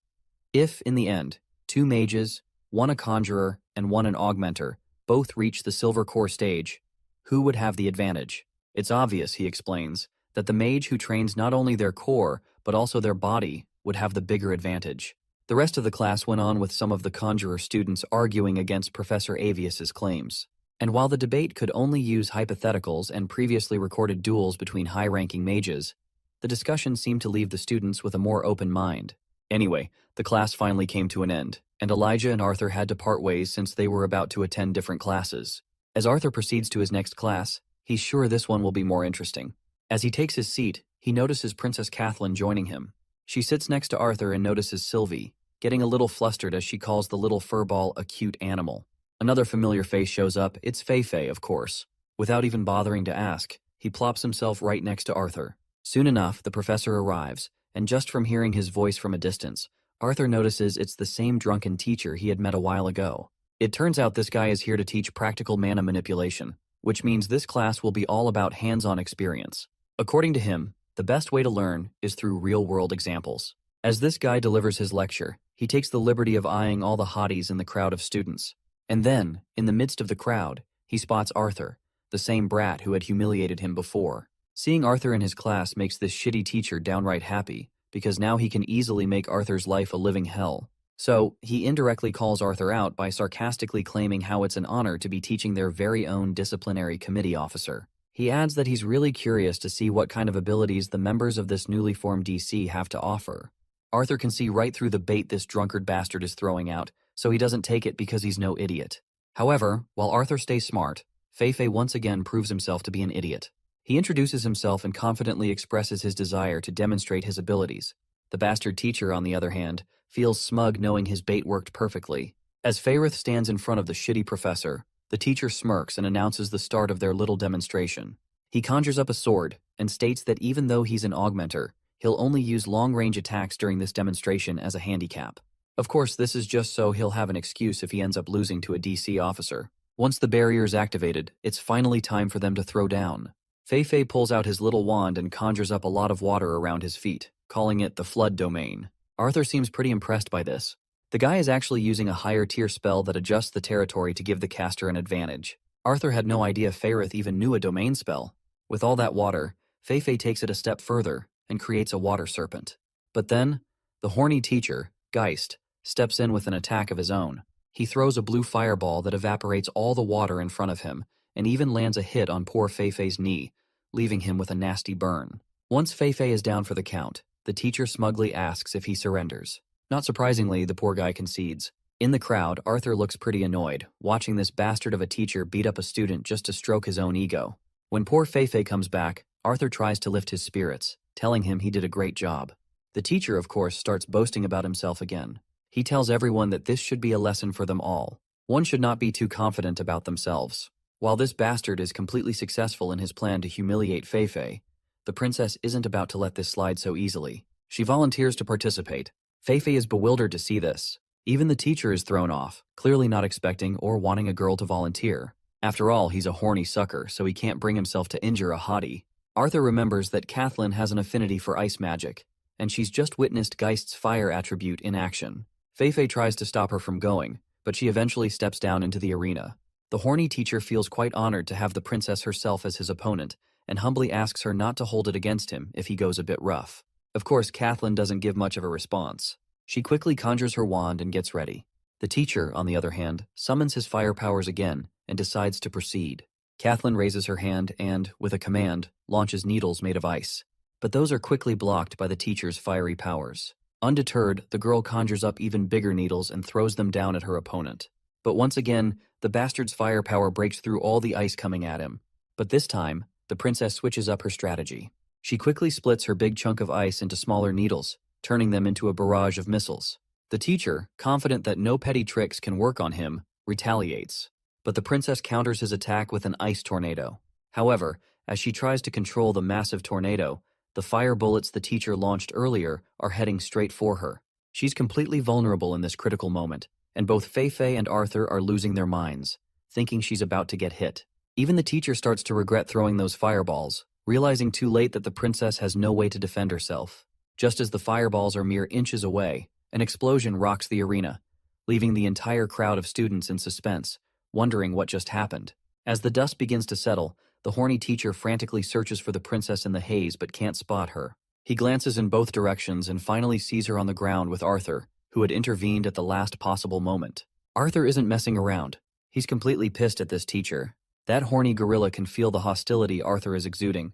if, in the end, 2 mages, 1 a conjurer, and 1 an augmenter, both reach the silver core stage, who would have the advantage? It's obvious, he explains, that the mage who trains not only their core, but also their body, would have the bigger advantage. The rest of the class went on with some of the conjurer students arguing against Professor Avius's claims. And while the debate could only use hypotheticals and previously recorded duels between high-ranking mages, the discussion seemed to leave the students with a more open mind. Anyway, the class finally came to an end, and Elijah and Arthur had to part ways since they were about to attend different classes. As Arthur proceeds to his next class, he's sure this one will be more interesting. As he takes his seat, he notices Princess Kathleen joining him. She sits next to Arthur and notices Sylvie, getting a little flustered as she calls the little furball a cute animal. Another familiar face shows up. It's Fei-Fei, of course. Without even bothering to ask, he plops himself right next to Arthur. Soon enough, the professor arrives, and just from hearing his voice from a distance, Arthur notices it's the same drunken teacher he had met a while ago. It turns out this guy is here to teach practical mana manipulation, which means this class will be all about hands-on experience. According to him, the best way to learn is through real-world examples. As this guy delivers his lecture, he takes the liberty of eyeing all the hotties in the crowd of students. And then, in the midst of the crowd, he spots Arthur, the same brat who had humiliated him before. Seeing Arthur in his class makes this shitty teacher downright happy, because now he can easily make Arthur's life a living hell. So, he indirectly calls Arthur out by sarcastically claiming how it's an honor to be teaching their very own disciplinary committee officer. He adds that he's really curious to see what kind of abilities the members of this newly formed DC have to offer. Arthur can see right through the bait this drunkard bastard is throwing out, so he doesn't take it because he's no idiot. However, while Arthur stays smart, Fei-Fei once again proves himself to be an idiot. He introduces himself and confidently expresses his desire to demonstrate his abilities. The bastard teacher, on the other hand, feels smug knowing his bait worked perfectly. As Fairith stands in front of the shitty professor, the teacher smirks and announces the start of their little demonstration. He conjures up a sword and states that even though he's an augmenter, he'll only use long-range attacks during this demonstration as a handicap. Of course, this is just so he'll have an excuse if he ends up losing to a DC officer. Once the barrier is activated, it's finally time for them to throw down. Fei-Fei pulls out his little wand and conjures up a lot of water around his feet, calling it the Flood Domain. Arthur seems pretty impressed by this. The guy is actually using a higher tier spell that adjusts the territory to give the caster an advantage. Arthur had no idea Fairith even knew a domain spell. With all that water, Fei-Fei takes it a step further and creates a water serpent. But then, the horny teacher, Geist, steps in with an attack of his own. He throws a blue fireball that evaporates all the water in front of him, and even lands a hit on poor Fei-Fei's knee, leaving him with a nasty burn. Once Fei-Fei is down for the count, the teacher smugly asks if he surrenders. Not surprisingly, the poor guy concedes. In the crowd, Arthur looks pretty annoyed, watching this bastard of a teacher beat up a student just to stroke his own ego. When poor Fei-Fei comes back, Arthur tries to lift his spirits, telling him he did a great job. The teacher, of course, starts boasting about himself again. He tells everyone that this should be a lesson for them all. One should not be too confident about themselves. While this bastard is completely successful in his plan to humiliate Fei-Fei, the princess isn't about to let this slide so easily. She volunteers to participate. Fei-Fei is bewildered to see this. Even the teacher is thrown off, clearly not expecting or wanting a girl to volunteer. After all, he's a horny sucker, so he can't bring himself to injure a hottie. Arthur remembers that Kathleen has an affinity for ice magic, and she's just witnessed Geist's fire attribute in action. Fei tries to stop her from going, but she eventually steps down into the arena. The horny teacher feels quite honored to have the princess herself as his opponent, and humbly asks her not to hold it against him if he goes a bit rough. Of course, Kathleen doesn't give much of a response. She quickly conjures her wand and gets ready. The teacher, on the other hand, summons his fire powers again and decides to proceed. Kathleen raises her hand and, with a command, launches needles made of ice. But those are quickly blocked by the teacher's fiery powers. Undeterred, the girl conjures up even bigger needles and throws them down at her opponent. But once again, the bastard's firepower breaks through all the ice coming at him. But this time, the princess switches up her strategy. She quickly splits her big chunk of ice into smaller needles, turning them into a barrage of missiles. The teacher, confident that no petty tricks can work on him, retaliates. But the princess counters his attack with an ice tornado. However, as she tries to control the massive tornado, the fire bullets the teacher launched earlier are heading straight for her. She's completely vulnerable in this critical moment, and both Fei and Arthur are losing their minds, thinking she's about to get hit. Even the teacher starts to regret throwing those fireballs, realizing too late that the princess has no way to defend herself. Just as the fireballs are mere inches away, an explosion rocks the arena, leaving the entire crowd of students in suspense, wondering what just happened. As the dust begins to settle, the horny teacher frantically searches for the princess in the haze but can't spot her. He glances in both directions and finally sees her on the ground with Arthur, who had intervened at the last possible moment. Arthur isn't messing around. He's completely pissed at this teacher. That horny gorilla can feel the hostility Arthur is exuding.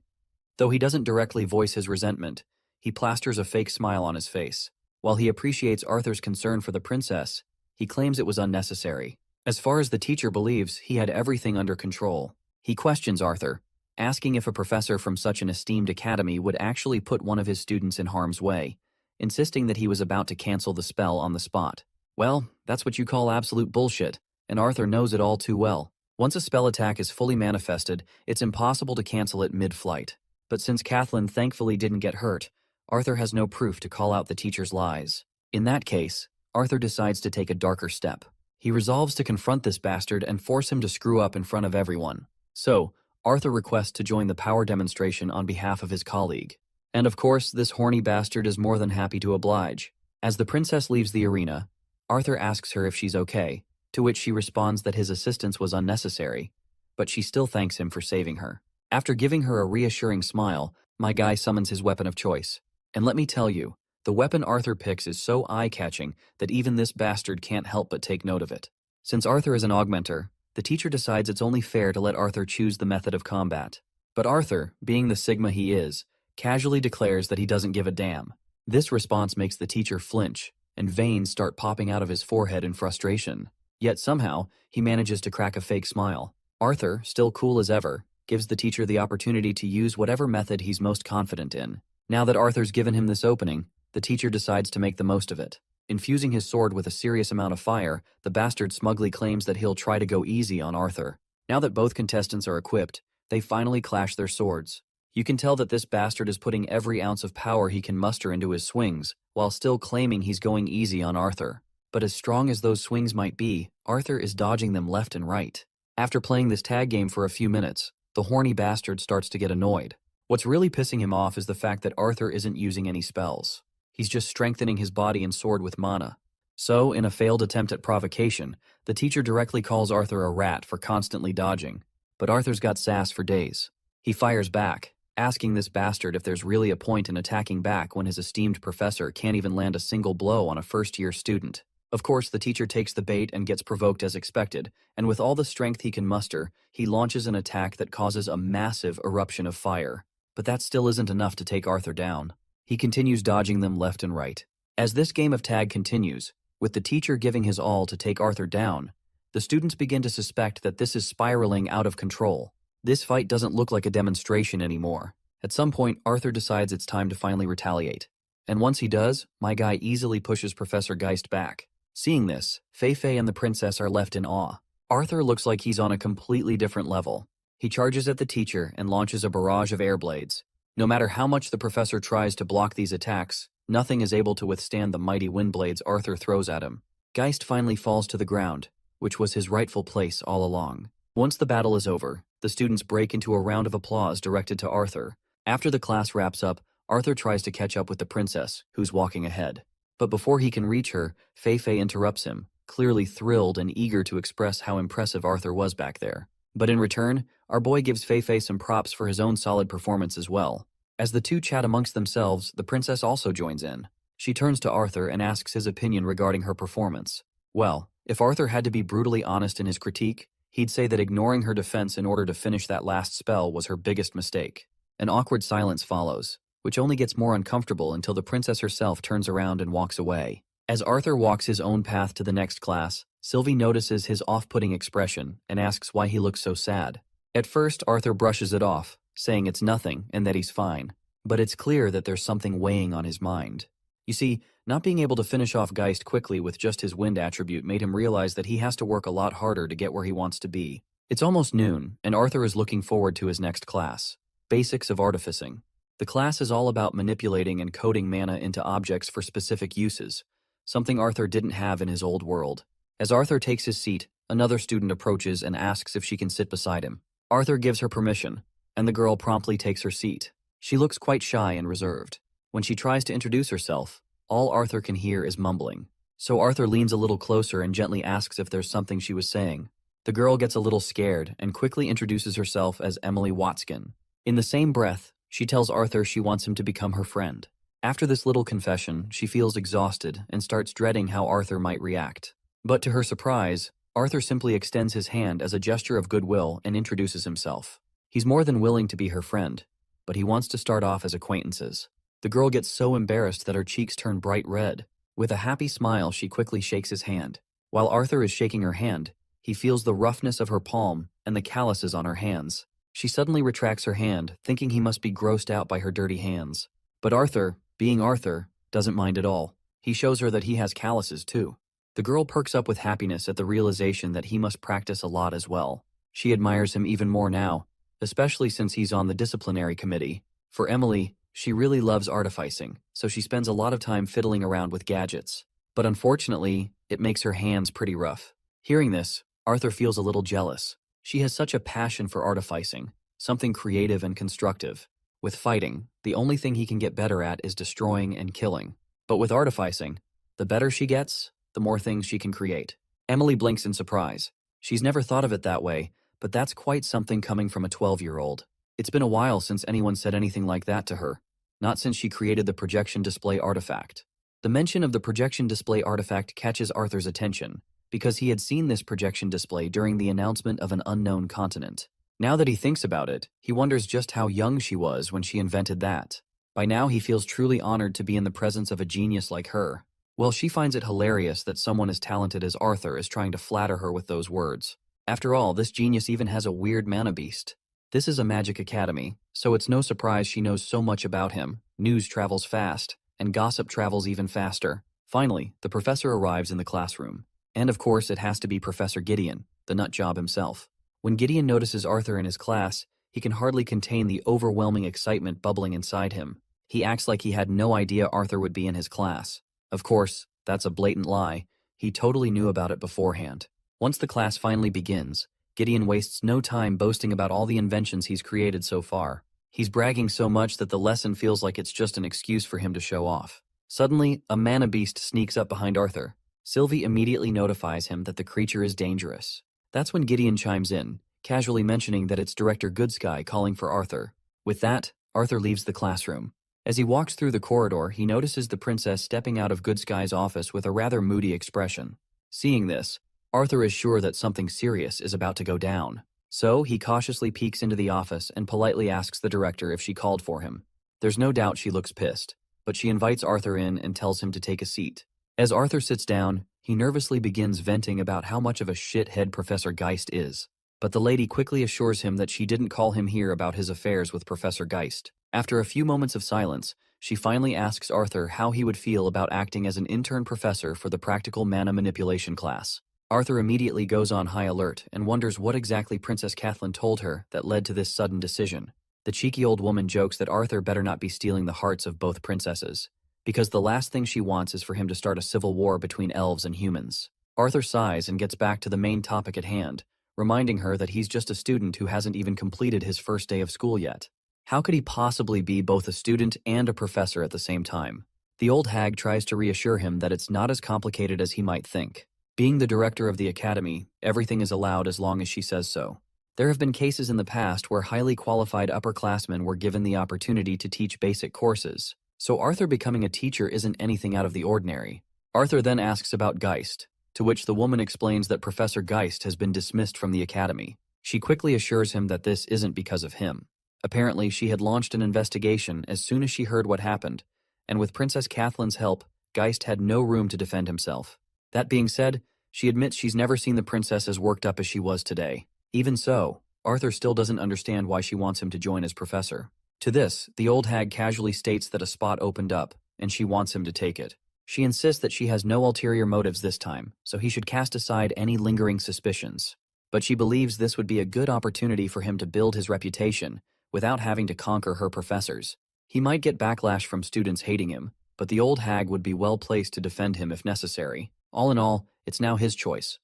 Though he doesn't directly voice his resentment, he plasters a fake smile on his face. While he appreciates Arthur's concern for the princess, he claims it was unnecessary. As far as the teacher believes, he had everything under control. He questions Arthur, asking if a professor from such an esteemed academy would actually put one of his students in harm's way, insisting that he was about to cancel the spell on the spot. Well, that's what you call absolute bullshit, and Arthur knows it all too well. Once a spell attack is fully manifested, it's impossible to cancel it mid-flight. But since Kathleen thankfully didn't get hurt, Arthur has no proof to call out the teacher's lies. In that case, Arthur decides to take a darker step. He resolves to confront this bastard and force him to screw up in front of everyone. So, Arthur requests to join the power demonstration on behalf of his colleague. And of course, this horny bastard is more than happy to oblige. As the princess leaves the arena, Arthur asks her if she's okay, to which she responds that his assistance was unnecessary, but she still thanks him for saving her. After giving her a reassuring smile, my guy summons his weapon of choice. And let me tell you, the weapon Arthur picks is so eye-catching that even this bastard can't help but take note of it. Since Arthur is an augmenter, the teacher decides it's only fair to let Arthur choose the method of combat. But Arthur, being the Sigma he is, casually declares that he doesn't give a damn. This response makes the teacher flinch, and veins start popping out of his forehead in frustration. Yet somehow, he manages to crack a fake smile. Arthur, still cool as ever, gives the teacher the opportunity to use whatever method he's most confident in. Now that Arthur's given him this opening, the teacher decides to make the most of it. Infusing his sword with a serious amount of fire, the bastard smugly claims that he'll try to go easy on Arthur. Now that both contestants are equipped, they finally clash their swords. You can tell that this bastard is putting every ounce of power he can muster into his swings, while still claiming he's going easy on Arthur. But as strong as those swings might be, Arthur is dodging them left and right. After playing this tag game for a few minutes, the horny bastard starts to get annoyed. What's really pissing him off is the fact that Arthur isn't using any spells. He's just strengthening his body and sword with mana. So, in a failed attempt at provocation, the teacher directly calls Arthur a rat for constantly dodging. But Arthur's got sass for days. He fires back, asking this bastard if there's really a point in attacking back when his esteemed professor can't even land a single blow on a first-year student. Of course, the teacher takes the bait and gets provoked as expected, and with all the strength he can muster, he launches an attack that causes a massive eruption of fire. But that still isn't enough to take Arthur down. He continues dodging them left and right. As this game of tag continues, with the teacher giving his all to take Arthur down, the students begin to suspect that this is spiraling out of control. This fight doesn't look like a demonstration anymore. At some point, Arthur decides it's time to finally retaliate. And once he does, my guy easily pushes Professor Geist back. Seeing this, Fei and the princess are left in awe. Arthur looks like he's on a completely different level. He charges at the teacher and launches a barrage of air blades. No matter how much the professor tries to block these attacks, nothing is able to withstand the mighty wind blades Arthur throws at him. Geist finally falls to the ground, which was his rightful place all along. Once the battle is over, the students break into a round of applause directed to Arthur. After the class wraps up, Arthur tries to catch up with the princess, who's walking ahead. But before he can reach her, Fei interrupts him, clearly thrilled and eager to express how impressive Arthur was back there. But in return, our boy gives Fei some props for his own solid performance as well. As the two chat amongst themselves, the princess also joins in. She turns to Arthur and asks his opinion regarding her performance. Well, if Arthur had to be brutally honest in his critique, he'd say that ignoring her defense in order to finish that last spell was her biggest mistake. An awkward silence follows, which only gets more uncomfortable until the princess herself turns around and walks away. As Arthur walks his own path to the next class, Sylvie notices his off-putting expression and asks why he looks so sad. At first, Arthur brushes it off, saying it's nothing and that he's fine. But it's clear that there's something weighing on his mind. You see, not being able to finish off Geist quickly with just his wind attribute made him realize that he has to work a lot harder to get where he wants to be. It's almost noon, and Arthur is looking forward to his next class, Basics of Artificing. The class is all about manipulating and coding mana into objects for specific uses, something Arthur didn't have in his old world. As Arthur takes his seat, another student approaches and asks if she can sit beside him. Arthur gives her permission, and the girl promptly takes her seat. She looks quite shy and reserved. When she tries to introduce herself, all Arthur can hear is mumbling. So Arthur leans a little closer and gently asks if there's something she was saying. The girl gets a little scared and quickly introduces herself as Emily Watskin. In the same breath, she tells Arthur she wants him to become her friend. After this little confession, she feels exhausted and starts dreading how Arthur might react. But to her surprise, Arthur simply extends his hand as a gesture of goodwill and introduces himself. He's more than willing to be her friend, but he wants to start off as acquaintances. The girl gets so embarrassed that her cheeks turn bright red. With a happy smile, she quickly shakes his hand. While Arthur is shaking her hand, he feels the roughness of her palm and the calluses on her hands. She suddenly retracts her hand, thinking he must be grossed out by her dirty hands. But Arthur, being Arthur, doesn't mind at all. He shows her that he has calluses too. The girl perks up with happiness at the realization that he must practice a lot as well. She admires him even more now, especially since he's on the disciplinary committee. For Emily, she really loves artificing, so she spends a lot of time fiddling around with gadgets. But unfortunately, it makes her hands pretty rough. Hearing this, Arthur feels a little jealous. She has such a passion for artificing, something creative and constructive. With fighting, the only thing he can get better at is destroying and killing. But with artificing, the better she gets, the more things she can create. Emily blinks in surprise. She's never thought of it that way, but that's quite something coming from a 12-year-old. It's been a while since anyone said anything like that to her, not since she created the projection display artifact. The mention of the projection display artifact catches Arthur's attention, because he had seen this projection display during the announcement of an unknown continent. Now that he thinks about it, he wonders just how young she was when she invented that. By now he feels truly honored to be in the presence of a genius like her. Well, she finds it hilarious that someone as talented as Arthur is trying to flatter her with those words. After all, this genius even has a weird mana beast. This is a magic academy, so it's no surprise she knows so much about him. News travels fast, and gossip travels even faster. Finally, the professor arrives in the classroom. And of course, it has to be Professor Gideon, the nutjob himself. When Gideon notices Arthur in his class, he can hardly contain the overwhelming excitement bubbling inside him. He acts like he had no idea Arthur would be in his class. Of course, that's a blatant lie. He totally knew about it beforehand. Once the class finally begins, Gideon wastes no time boasting about all the inventions he's created so far. He's bragging so much that the lesson feels like it's just an excuse for him to show off. Suddenly, a mana beast sneaks up behind Arthur. Sylvie immediately notifies him that the creature is dangerous. That's when Gideon chimes in, casually mentioning that it's Director Goodsky calling for Arthur. With that, Arthur leaves the classroom. As he walks through the corridor, he notices the princess stepping out of Goodsky's office with a rather moody expression. Seeing this, Arthur is sure that something serious is about to go down. So, he cautiously peeks into the office and politely asks the director if she called for him. There's no doubt she looks pissed, but she invites Arthur in and tells him to take a seat. As Arthur sits down, he nervously begins venting about how much of a shithead Professor Geist is. But the lady quickly assures him that she didn't call him here about his affairs with Professor Geist. After a few moments of silence, she finally asks Arthur how he would feel about acting as an intern professor for the practical mana manipulation class. Arthur immediately goes on high alert and wonders what exactly Princess Kathleen told her that led to this sudden decision. The cheeky old woman jokes that Arthur better not be stealing the hearts of both princesses, because the last thing she wants is for him to start a civil war between elves and humans. Arthur sighs and gets back to the main topic at hand, reminding her that he's just a student who hasn't even completed his first day of school yet. How could he possibly be both a student and a professor at the same time? The old hag tries to reassure him that it's not as complicated as he might think. Being the director of the academy, everything is allowed as long as she says so. There have been cases in the past where highly qualified upperclassmen were given the opportunity to teach basic courses, so Arthur becoming a teacher isn't anything out of the ordinary. Arthur then asks about Geist, to which the woman explains that Professor Geist has been dismissed from the academy. She quickly assures him that this isn't because of him. Apparently, she had launched an investigation as soon as she heard what happened, and with Princess Kathleen's help, Geist had no room to defend himself. That being said, she admits she's never seen the princess as worked up as she was today. Even so, Arthur still doesn't understand why she wants him to join as professor. To this, the old hag casually states that a spot opened up, and she wants him to take it. She insists that she has no ulterior motives this time, so he should cast aside any lingering suspicions. But she believes this would be a good opportunity for him to build his reputation without having to conquer her professors. He might get backlash from students hating him, but the old hag would be well placed to defend him if necessary. All in all, it's now his choice.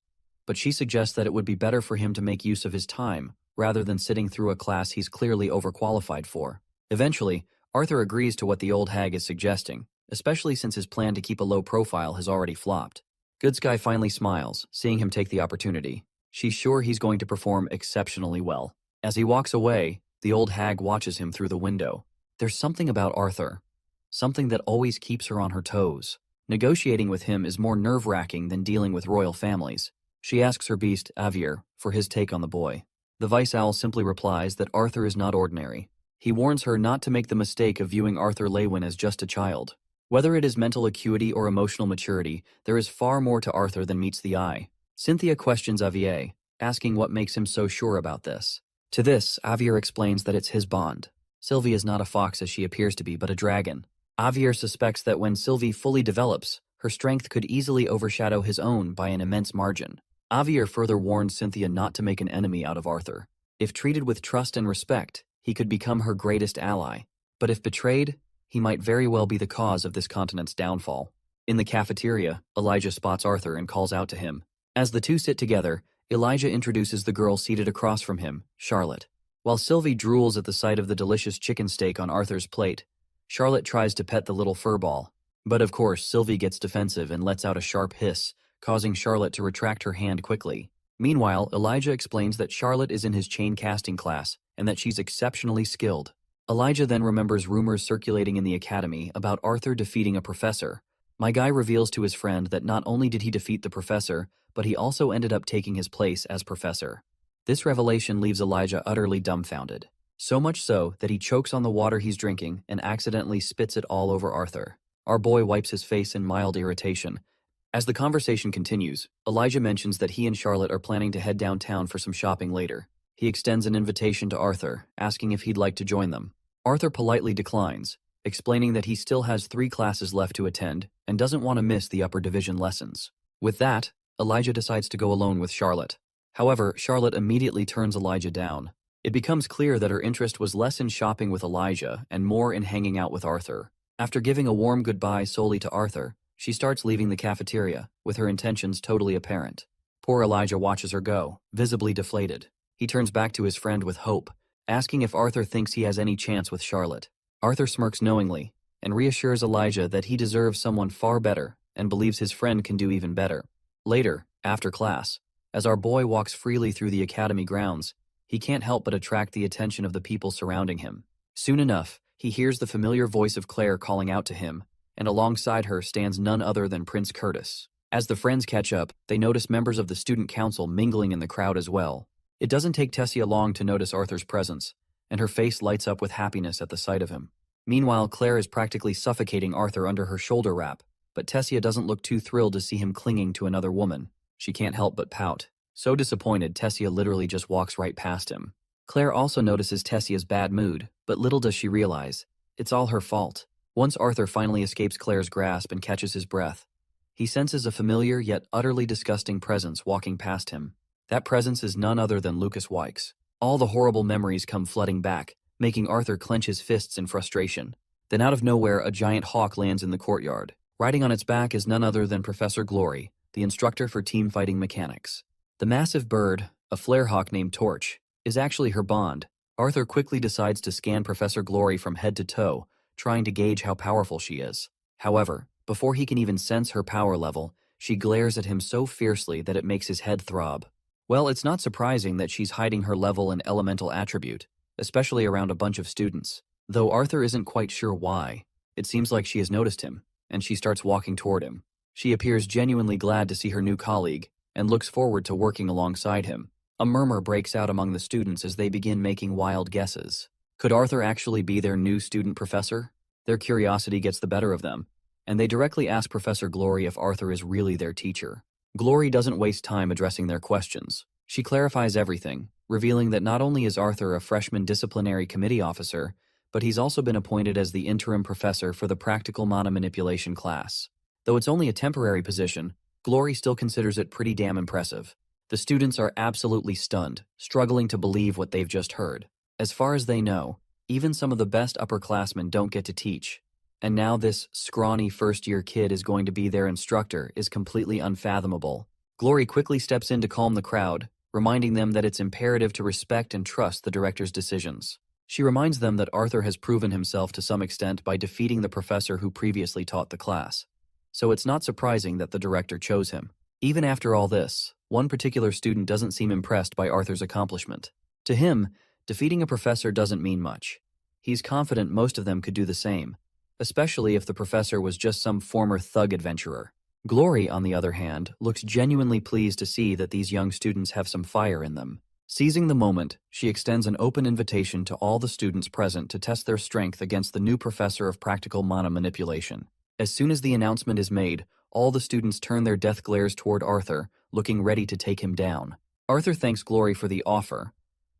But she suggests that it would be better for him to make use of his time, rather than sitting through a class he's clearly overqualified for. Eventually, Arthur agrees to what the old hag is suggesting, especially since his plan to keep a low profile has already flopped. Good Sky finally smiles, seeing him take the opportunity. She's sure he's going to perform exceptionally well. As he walks away, the old hag watches him through the window. There's something about Arthur, something that always keeps her on her toes. Negotiating with him is more nerve-wracking than dealing with royal families. She asks her beast, Avier, for his take on the boy. The Vice Owl simply replies that Arthur is not ordinary. He warns her not to make the mistake of viewing Arthur Lewin as just a child. Whether it is mental acuity or emotional maturity, there is far more to Arthur than meets the eye. Cynthia questions Avier, asking what makes him so sure about this. To this, Avier explains that it's his bond. Sylvie is not a fox as she appears to be, but a dragon. Avier suspects that when Sylvie fully develops, her strength could easily overshadow his own by an immense margin. Avier further warns Cynthia not to make an enemy out of Arthur. If treated with trust and respect, he could become her greatest ally. But if betrayed, he might very well be the cause of this continent's downfall. In the cafeteria, Elijah spots Arthur and calls out to him. As the two sit together, Elijah introduces the girl seated across from him, Charlotte. While Sylvie drools at the sight of the delicious chicken steak on Arthur's plate, Charlotte tries to pet the little furball. But of course, Sylvie gets defensive and lets out a sharp hiss, causing Charlotte to retract her hand quickly. Meanwhile, Elijah explains that Charlotte is in his chain casting class and that she's exceptionally skilled. Elijah then remembers rumors circulating in the academy about Arthur defeating a professor. My guy reveals to his friend that not only did he defeat the professor, but he also ended up taking his place as professor. This revelation leaves Elijah utterly dumbfounded. So much so that he chokes on the water he's drinking and accidentally spits it all over Arthur. Our boy wipes his face in mild irritation. As the conversation continues, Elijah mentions that he and Charlotte are planning to head downtown for some shopping later. He extends an invitation to Arthur, asking if he'd like to join them. Arthur politely declines, explaining that he still has 3 classes left to attend and doesn't want to miss the upper division lessons. With that, Elijah decides to go alone with Charlotte. However, Charlotte immediately turns Elijah down. It becomes clear that her interest was less in shopping with Elijah and more in hanging out with Arthur. After giving a warm goodbye solely to Arthur, she starts leaving the cafeteria, with her intentions totally apparent. Poor Elijah watches her go, visibly deflated. He turns back to his friend with hope, asking if Arthur thinks he has any chance with Charlotte. Arthur smirks knowingly, and reassures Elijah that he deserves someone far better and believes his friend can do even better. Later, after class, as our boy walks freely through the academy grounds, he can't help but attract the attention of the people surrounding him. Soon enough, he hears the familiar voice of Claire calling out to him, and alongside her stands none other than Prince Curtis. As the friends catch up, they notice members of the student council mingling in the crowd as well. It doesn't take Tessia long to notice Arthur's presence, and her face lights up with happiness at the sight of him. Meanwhile, Claire is practically suffocating Arthur under her shoulder wrap, but Tessia doesn't look too thrilled to see him clinging to another woman. She can't help but pout. So disappointed, Tessia literally just walks right past him. Claire also notices Tessia's bad mood, but little does she realize, it's all her fault. Once Arthur finally escapes Claire's grasp and catches his breath, he senses a familiar yet utterly disgusting presence walking past him. That presence is none other than Lucas Wykes. All the horrible memories come flooding back, making Arthur clench his fists in frustration. Then out of nowhere, a giant hawk lands in the courtyard. Riding on its back is none other than Professor Glory, the instructor for team fighting mechanics. The massive bird, a flare hawk named Torch, is actually her bond. Arthur quickly decides to scan Professor Glory from head to toe, trying to gauge how powerful she is. However, before he can even sense her power level, she glares at him so fiercely that it makes his head throb. Well, it's not surprising that she's hiding her level and elemental attribute, especially around a bunch of students. Though Arthur isn't quite sure why, it seems like she has noticed him, and she starts walking toward him. She appears genuinely glad to see her new colleague, and looks forward to working alongside him. A murmur breaks out among the students as they begin making wild guesses. Could Arthur actually be their new student professor? Their curiosity gets the better of them, and they directly ask Professor Glory if Arthur is really their teacher. Glory doesn't waste time addressing their questions. She clarifies everything, revealing that not only is Arthur a freshman disciplinary committee officer, but he's also been appointed as the interim professor for the practical mana manipulation class. Though it's only a temporary position, Glory still considers it pretty damn impressive. The students are absolutely stunned, struggling to believe what they've just heard. As far as they know, even some of the best upperclassmen don't get to teach. And now this scrawny first-year kid is going to be their instructor is completely unfathomable. Glory quickly steps in to calm the crowd, reminding them that it's imperative to respect and trust the director's decisions. She reminds them that Arthur has proven himself to some extent by defeating the professor who previously taught the class. So it's not surprising that the director chose him. Even after all this, one particular student doesn't seem impressed by Arthur's accomplishment. To him, defeating a professor doesn't mean much. He's confident most of them could do the same, especially if the professor was just some former thug adventurer. Glory, on the other hand, looks genuinely pleased to see that these young students have some fire in them. Seizing the moment, she extends an open invitation to all the students present to test their strength against the new professor of practical mana manipulation. As soon as the announcement is made, all the students turn their death glares toward Arthur, looking ready to take him down. Arthur thanks Glory for the offer,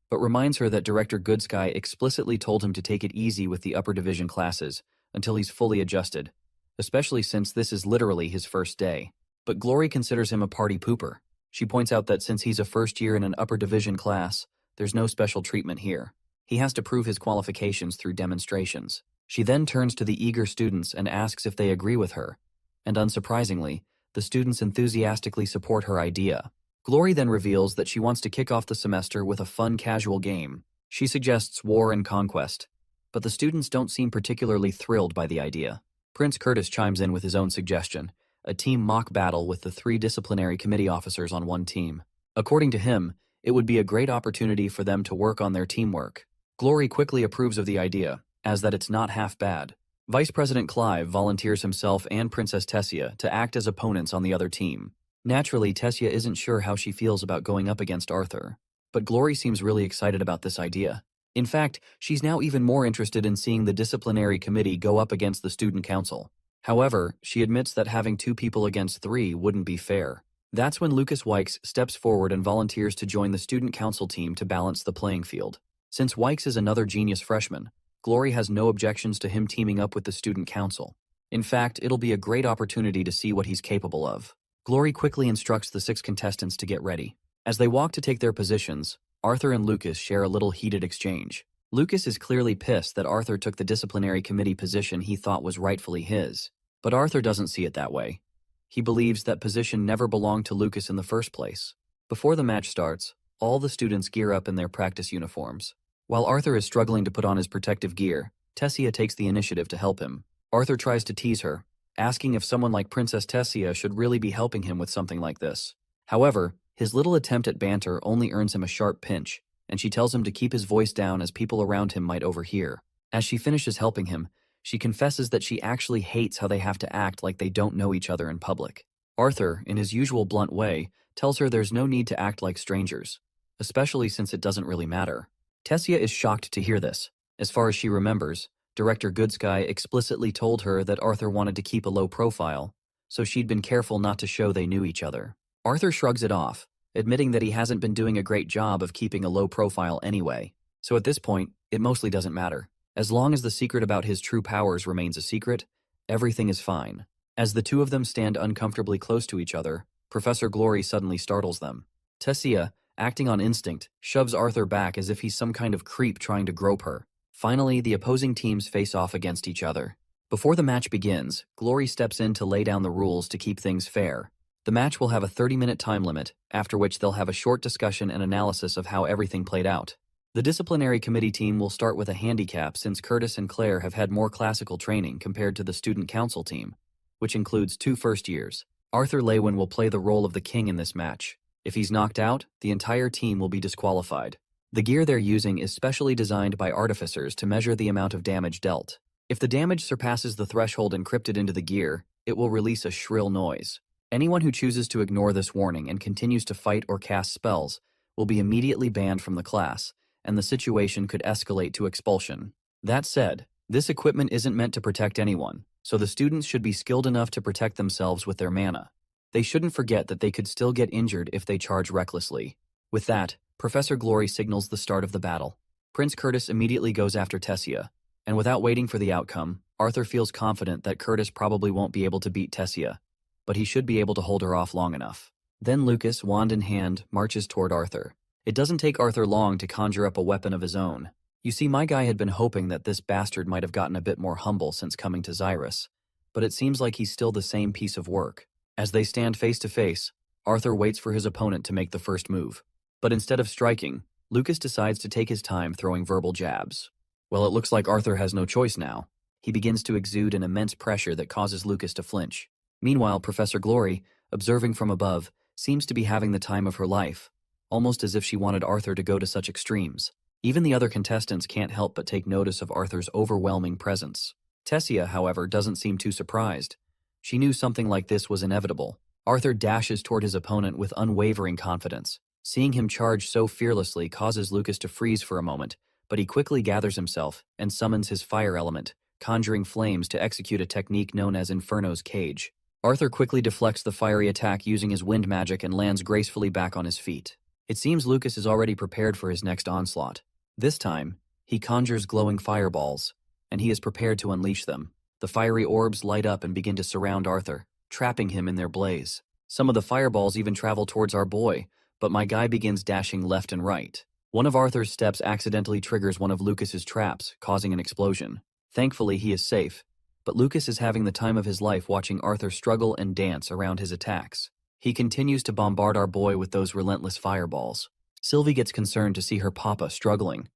but reminds her that Director Goodsky explicitly told him to take it easy with the upper division classes until he's fully adjusted, especially since this is literally his first day. But Glory considers him a party pooper. She points out that since he's a first year in an upper division class, there's no special treatment here. He has to prove his qualifications through demonstrations. She then turns to the eager students and asks if they agree with her, and unsurprisingly, the students enthusiastically support her idea. Glory then reveals that she wants to kick off the semester with a fun casual game. She suggests war and conquest, but the students don't seem particularly thrilled by the idea. Prince Curtis chimes in with his own suggestion, a team mock battle with the 3 disciplinary committee officers on one team. According to him, it would be a great opportunity for them to work on their teamwork. Glory quickly approves of the idea, as that it's not half bad. Vice President Clive volunteers himself and Princess Tessia to act as opponents on the other team. Naturally, Tessia isn't sure how she feels about going up against Arthur, but Glory seems really excited about this idea. In fact, she's now even more interested in seeing the disciplinary committee go up against the student council. However, she admits that having 2 people against 3 wouldn't be fair. That's when Lucas Wykes steps forward and volunteers to join the student council team to balance the playing field. Since Wykes is another genius freshman, Glory has no objections to him teaming up with the student council. In fact, it'll be a great opportunity to see what he's capable of. Glory quickly instructs the 6 contestants to get ready. As they walk to take their positions, Arthur and Lucas share a little heated exchange. Lucas is clearly pissed that Arthur took the disciplinary committee position he thought was rightfully his. But Arthur doesn't see it that way. He believes that position never belonged to Lucas in the first place. Before the match starts, all the students gear up in their practice uniforms. While Arthur is struggling to put on his protective gear, Tessia takes the initiative to help him. Arthur tries to tease her, asking if someone like Princess Tessia should really be helping him with something like this. However, his little attempt at banter only earns him a sharp pinch, and she tells him to keep his voice down as people around him might overhear. As she finishes helping him, she confesses that she actually hates how they have to act like they don't know each other in public. Arthur, in his usual blunt way, tells her there's no need to act like strangers, especially since it doesn't really matter. Tessia is shocked to hear this. As far as she remembers, Director Goodsky explicitly told her that Arthur wanted to keep a low profile, so she'd been careful not to show they knew each other. Arthur shrugs it off, admitting that he hasn't been doing a great job of keeping a low profile anyway. So at this point, it mostly doesn't matter. As long as the secret about his true powers remains a secret, everything is fine. As the 2 of them stand uncomfortably close to each other, Professor Glory suddenly startles them. Tessia, acting on instinct, shoves Arthur back as if he's some kind of creep trying to grope her. Finally, the opposing teams face off against each other. Before the match begins, Glory steps in to lay down the rules to keep things fair. The match will have a 30-minute time limit, after which they'll have a short discussion and analysis of how everything played out. The disciplinary committee team will start with a handicap since Curtis and Claire have had more classical training compared to the student council team, which includes 2 first years. Arthur Lewin will play the role of the king in this match. If he's knocked out, the entire team will be disqualified. The gear they're using is specially designed by artificers to measure the amount of damage dealt. If the damage surpasses the threshold encrypted into the gear, it will release a shrill noise. Anyone who chooses to ignore this warning and continues to fight or cast spells will be immediately banned from the class, and the situation could escalate to expulsion. That said, this equipment isn't meant to protect anyone, so the students should be skilled enough to protect themselves with their mana. They shouldn't forget that they could still get injured if they charge recklessly. With that, Professor Glory signals the start of the battle. Prince Curtis immediately goes after Tessia, and without waiting for the outcome, Arthur feels confident that Curtis probably won't be able to beat Tessia, but he should be able to hold her off long enough. Then Lucas, wand in hand, marches toward Arthur. It doesn't take Arthur long to conjure up a weapon of his own. You see, my guy had been hoping that this bastard might have gotten a bit more humble since coming to Xyrus, but it seems like he's still the same piece of work. As they stand face to face, Arthur waits for his opponent to make the first move. But instead of striking, Lucas decides to take his time throwing verbal jabs. Well, it looks like Arthur has no choice now. He begins to exude an immense pressure that causes Lucas to flinch. Meanwhile, Professor Glory, observing from above, seems to be having the time of her life, almost as if she wanted Arthur to go to such extremes. Even the other contestants can't help but take notice of Arthur's overwhelming presence. Tessia, however, doesn't seem too surprised. She knew something like this was inevitable. Arthur dashes toward his opponent with unwavering confidence. Seeing him charge so fearlessly causes Lucas to freeze for a moment, but he quickly gathers himself and summons his fire element, conjuring flames to execute a technique known as Inferno's Cage. Arthur quickly deflects the fiery attack using his wind magic and lands gracefully back on his feet. It seems Lucas is already prepared for his next onslaught. This time, he conjures glowing fireballs, and he is prepared to unleash them. The fiery orbs light up and begin to surround Arthur, trapping him in their blaze. Some of the fireballs even travel towards our boy, but my guy begins dashing left and right. One of Arthur's steps accidentally triggers one of Lucas's traps, causing an explosion. Thankfully, he is safe, but Lucas is having the time of his life watching Arthur struggle and dance around his attacks. He continues to bombard our boy with those relentless fireballs. Sylvie gets concerned to see her papa struggling.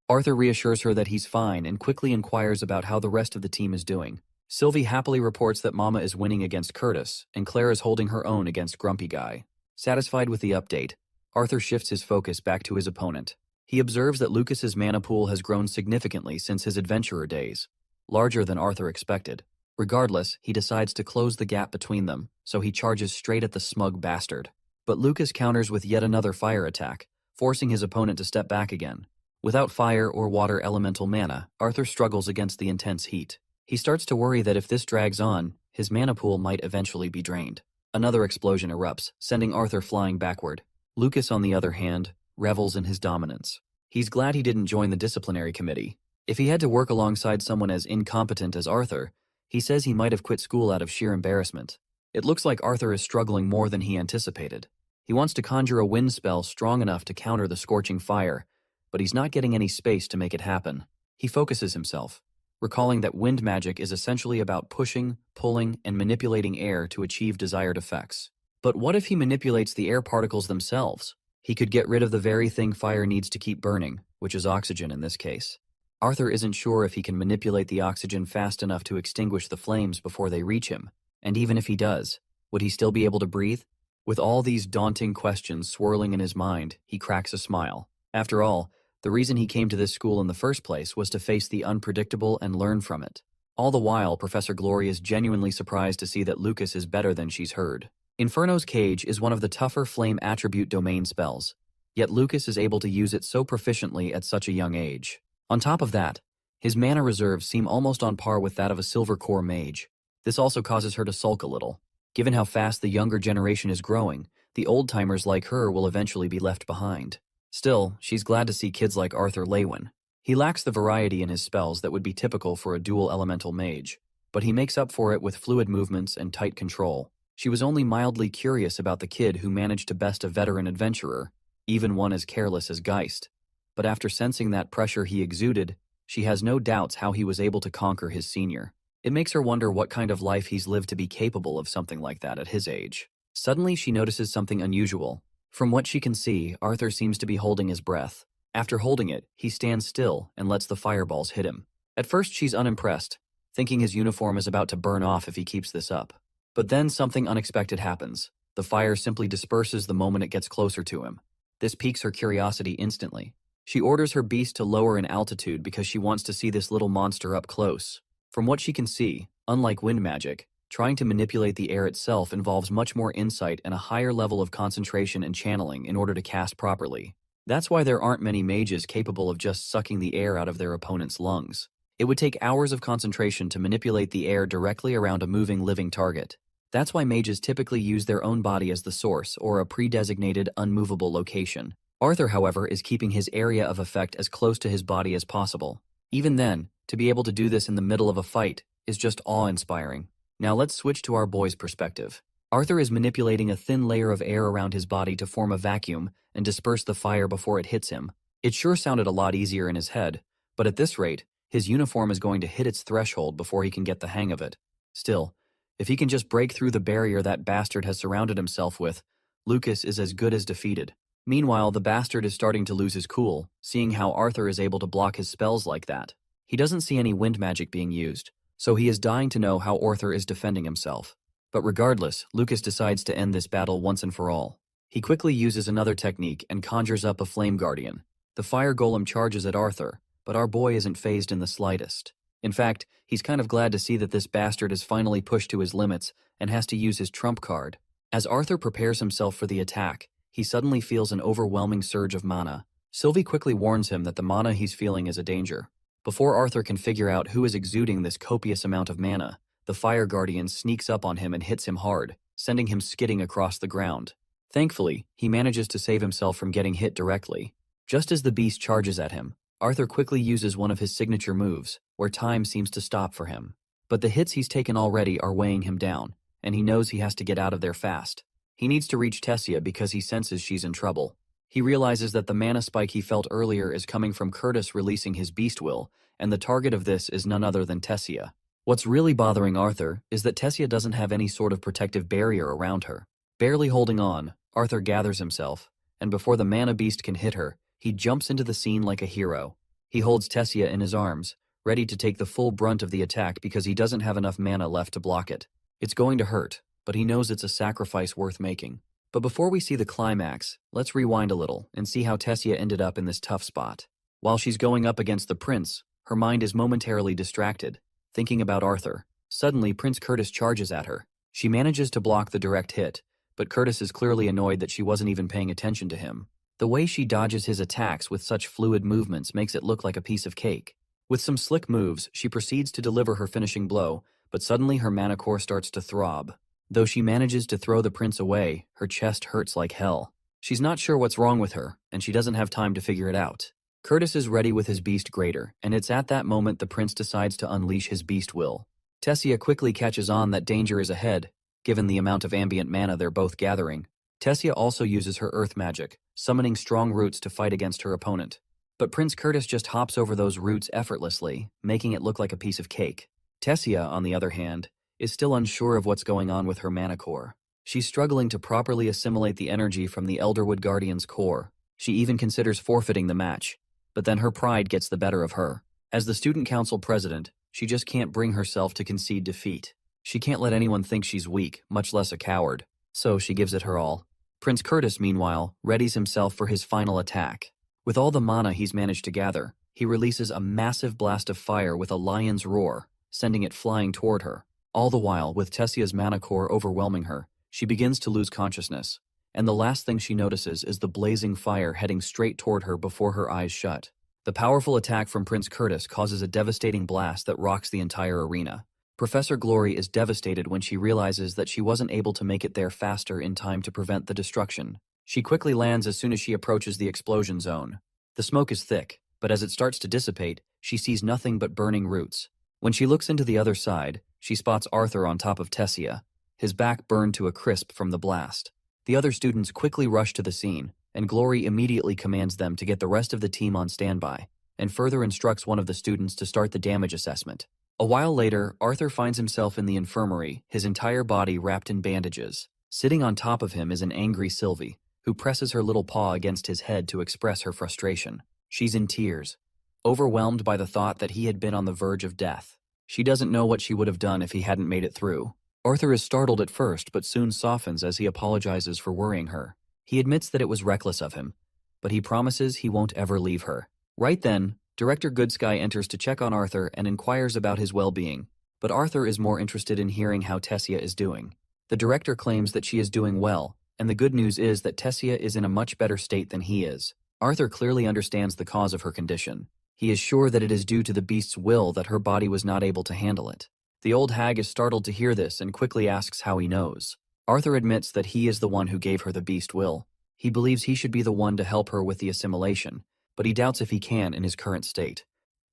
Arthur reassures her that he's fine and quickly inquires about how the rest of the team is doing. Sylvie happily reports that Mama is winning against Curtis, and Claire is holding her own against Grumpy Guy. Satisfied with the update, Arthur shifts his focus back to his opponent. He observes that Lucas's mana pool has grown significantly since his adventurer days, larger than Arthur expected. Regardless, he decides to close the gap between them, so he charges straight at the smug bastard. But Lucas counters with yet another fire attack, forcing his opponent to step back again. Without fire or water elemental mana, Arthur struggles against the intense heat. He starts to worry that if this drags on, his mana pool might eventually be drained. Another explosion erupts, sending Arthur flying backward. Lucas, on the other hand, revels in his dominance. He's glad he didn't join the disciplinary committee. If he had to work alongside someone as incompetent as Arthur, he says he might have quit school out of sheer embarrassment. It looks like Arthur is struggling more than he anticipated. He wants to conjure a wind spell strong enough to counter the scorching fire, but he's not getting any space to make it happen. He focuses himself, recalling that wind magic is essentially about pushing, pulling, and manipulating air to achieve desired effects. But what if he manipulates the air particles themselves? He could get rid of the very thing fire needs to keep burning, which is oxygen in this case. Arthur isn't sure if he can manipulate the oxygen fast enough to extinguish the flames before they reach him, and even if he does, would he still be able to breathe? With all these daunting questions swirling in his mind, he cracks a smile. After all, the reason he came to this school in the first place was to face the unpredictable and learn from it. All the while, Professor Glory is genuinely surprised to see that Lucas is better than she's heard. Inferno's Cage is one of the tougher flame attribute domain spells, yet Lucas is able to use it so proficiently at such a young age. On top of that, his mana reserves seem almost on par with that of a silver core mage. This also causes her to sulk a little. Given how fast the younger generation is growing, the old-timers like her will eventually be left behind. Still, she's glad to see kids like Arthur Lewin. He lacks the variety in his spells that would be typical for a dual elemental mage, but he makes up for it with fluid movements and tight control. She was only mildly curious about the kid who managed to best a veteran adventurer, even one as careless as Geist. But after sensing that pressure he exuded, she has no doubts how he was able to conquer his senior. It makes her wonder what kind of life he's lived to be capable of something like that at his age. Suddenly, she notices something unusual. From what she can see, Arthur seems to be holding his breath. After holding it, he stands still and lets the fireballs hit him. At first, she's unimpressed, thinking his uniform is about to burn off if he keeps this up. But then something unexpected happens. The fire simply disperses the moment it gets closer to him. This piques her curiosity instantly. She orders her beast to lower in altitude because she wants to see this little monster up close. From what she can see, unlike wind magic, trying to manipulate the air itself involves much more insight and a higher level of concentration and channeling in order to cast properly. That's why there aren't many mages capable of just sucking the air out of their opponent's lungs. It would take hours of concentration to manipulate the air directly around a moving living target. That's why mages typically use their own body as the source or a pre-designated unmovable location. Arthur, however, is keeping his area of effect as close to his body as possible. Even then, to be able to do this in the middle of a fight is just awe-inspiring. Now let's switch to our boy's perspective. Arthur is manipulating a thin layer of air around his body to form a vacuum and disperse the fire before it hits him. It sure sounded a lot easier in his head, but at this rate, his uniform is going to hit its threshold before he can get the hang of it. Still, if he can just break through the barrier that bastard has surrounded himself with, Lucas is as good as defeated. Meanwhile, the bastard is starting to lose his cool, seeing how Arthur is able to block his spells like that. He doesn't see any wind magic being used, so he is dying to know how Arthur is defending himself. But regardless, Lucas decides to end this battle once and for all. He quickly uses another technique and conjures up a flame guardian. The fire golem charges at Arthur, but our boy isn't fazed in the slightest. In fact, he's kind of glad to see that this bastard is finally pushed to his limits and has to use his trump card. As Arthur prepares himself for the attack, he suddenly feels an overwhelming surge of mana. Sylvie quickly warns him that the mana he's feeling is a danger. Before Arthur can figure out who is exuding this copious amount of mana, the fire guardian sneaks up on him and hits him hard, sending him skidding across the ground. Thankfully, he manages to save himself from getting hit directly. Just as the beast charges at him, Arthur quickly uses one of his signature moves, where time seems to stop for him. But the hits he's taken already are weighing him down, and he knows he has to get out of there fast. He needs to reach Tessia because he senses she's in trouble. He realizes that the mana spike he felt earlier is coming from Curtis releasing his beast will, and the target of this is none other than Tessia. What's really bothering Arthur is that Tessia doesn't have any sort of protective barrier around her. Barely holding on, Arthur gathers himself, and before the mana beast can hit her, he jumps into the scene like a hero. He holds Tessia in his arms, ready to take the full brunt of the attack because he doesn't have enough mana left to block it. It's going to hurt, but he knows it's a sacrifice worth making. But before we see the climax, let's rewind a little and see how Tessia ended up in this tough spot. While she's going up against the prince, her mind is momentarily distracted, thinking about Arthur. Suddenly, Prince Curtis charges at her. She manages to block the direct hit, but Curtis is clearly annoyed that she wasn't even paying attention to him. The way she dodges his attacks with such fluid movements makes it look like a piece of cake. With some slick moves, she proceeds to deliver her finishing blow, but suddenly her mana core starts to throb. Though she manages to throw the prince away, her chest hurts like hell. She's not sure what's wrong with her, and she doesn't have time to figure it out. Curtis is ready with his beast greater, and it's at that moment the prince decides to unleash his beast will. Tessia quickly catches on that danger is ahead, given the amount of ambient mana they're both gathering. Tessia also uses her earth magic, summoning strong roots to fight against her opponent. But Prince Curtis just hops over those roots effortlessly, making it look like a piece of cake. Tessia, on the other hand, is still unsure of what's going on with her mana core. She's struggling to properly assimilate the energy from the Elderwood Guardian's core. She even considers forfeiting the match, but then her pride gets the better of her. As the student council president, she just can't bring herself to concede defeat. She can't let anyone think she's weak, much less a coward, so she gives it her all. Prince Curtis, meanwhile, readies himself for his final attack. With all the mana he's managed to gather, he releases a massive blast of fire with a lion's roar, sending it flying toward her. All the while, with Tessia's mana core overwhelming her, she begins to lose consciousness, and the last thing she notices is the blazing fire heading straight toward her before her eyes shut. The powerful attack from Prince Curtis causes a devastating blast that rocks the entire arena. Professor Glory is devastated when she realizes that she wasn't able to make it there faster in time to prevent the destruction. She quickly lands as soon as she approaches the explosion zone. The smoke is thick, but as it starts to dissipate, she sees nothing but burning roots. When she looks into the other side, she spots Arthur on top of Tessia, his back burned to a crisp from the blast. The other students quickly rush to the scene, and Glory immediately commands them to get the rest of the team on standby, and further instructs one of the students to start the damage assessment. A while later, Arthur finds himself in the infirmary, his entire body wrapped in bandages. Sitting on top of him is an angry Sylvie, who presses her little paw against his head to express her frustration. She's in tears, overwhelmed by the thought that he had been on the verge of death. She doesn't know what she would have done if he hadn't made it through. Arthur is startled at first, but soon softens as he apologizes for worrying her. He admits that it was reckless of him, but he promises he won't ever leave her. Right then, Director Goodsky enters to check on Arthur and inquires about his well-being, but Arthur is more interested in hearing how Tessia is doing. The director claims that she is doing well, and the good news is that Tessia is in a much better state than he is. Arthur clearly understands the cause of her condition. He is sure that it is due to the beast's will that her body was not able to handle it. The old hag is startled to hear this and quickly asks how he knows. Arthur admits that he is the one who gave her the beast will. He believes he should be the one to help her with the assimilation, but he doubts if he can in his current state.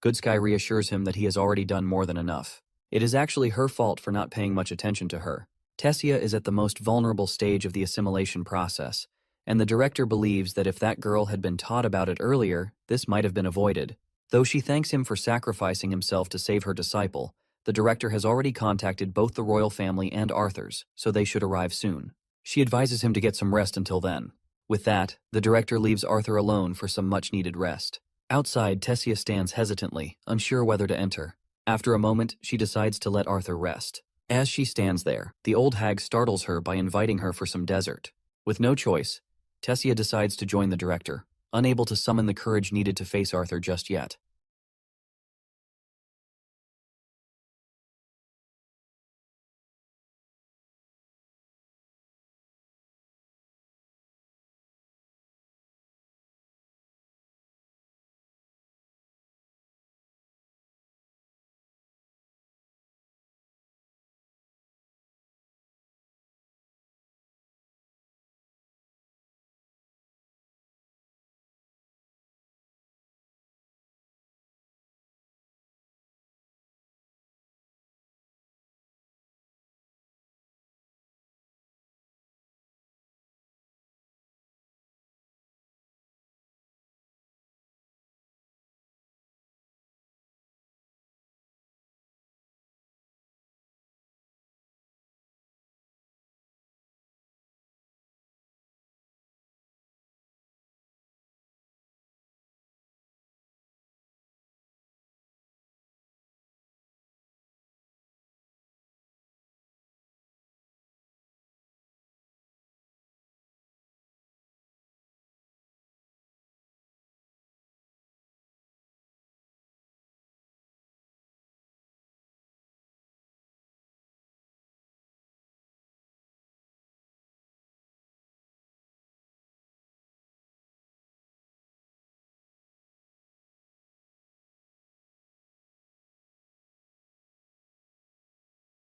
Goodsky reassures him that he has already done more than enough. It is actually her fault for not paying much attention to her. Tessia is at the most vulnerable stage of the assimilation process, and the director believes that if that girl had been taught about it earlier, this might have been avoided. Though she thanks him for sacrificing himself to save her disciple, the director has already contacted both the royal family and Arthur's, so they should arrive soon. She advises him to get some rest until then. With that, the director leaves Arthur alone for some much-needed rest. Outside, Tessia stands hesitantly, unsure whether to enter. After a moment, she decides to let Arthur rest. As she stands there, the old hag startles her by inviting her for some dessert. With no choice, Tessia decides to join the director, unable to summon the courage needed to face Arthur just yet.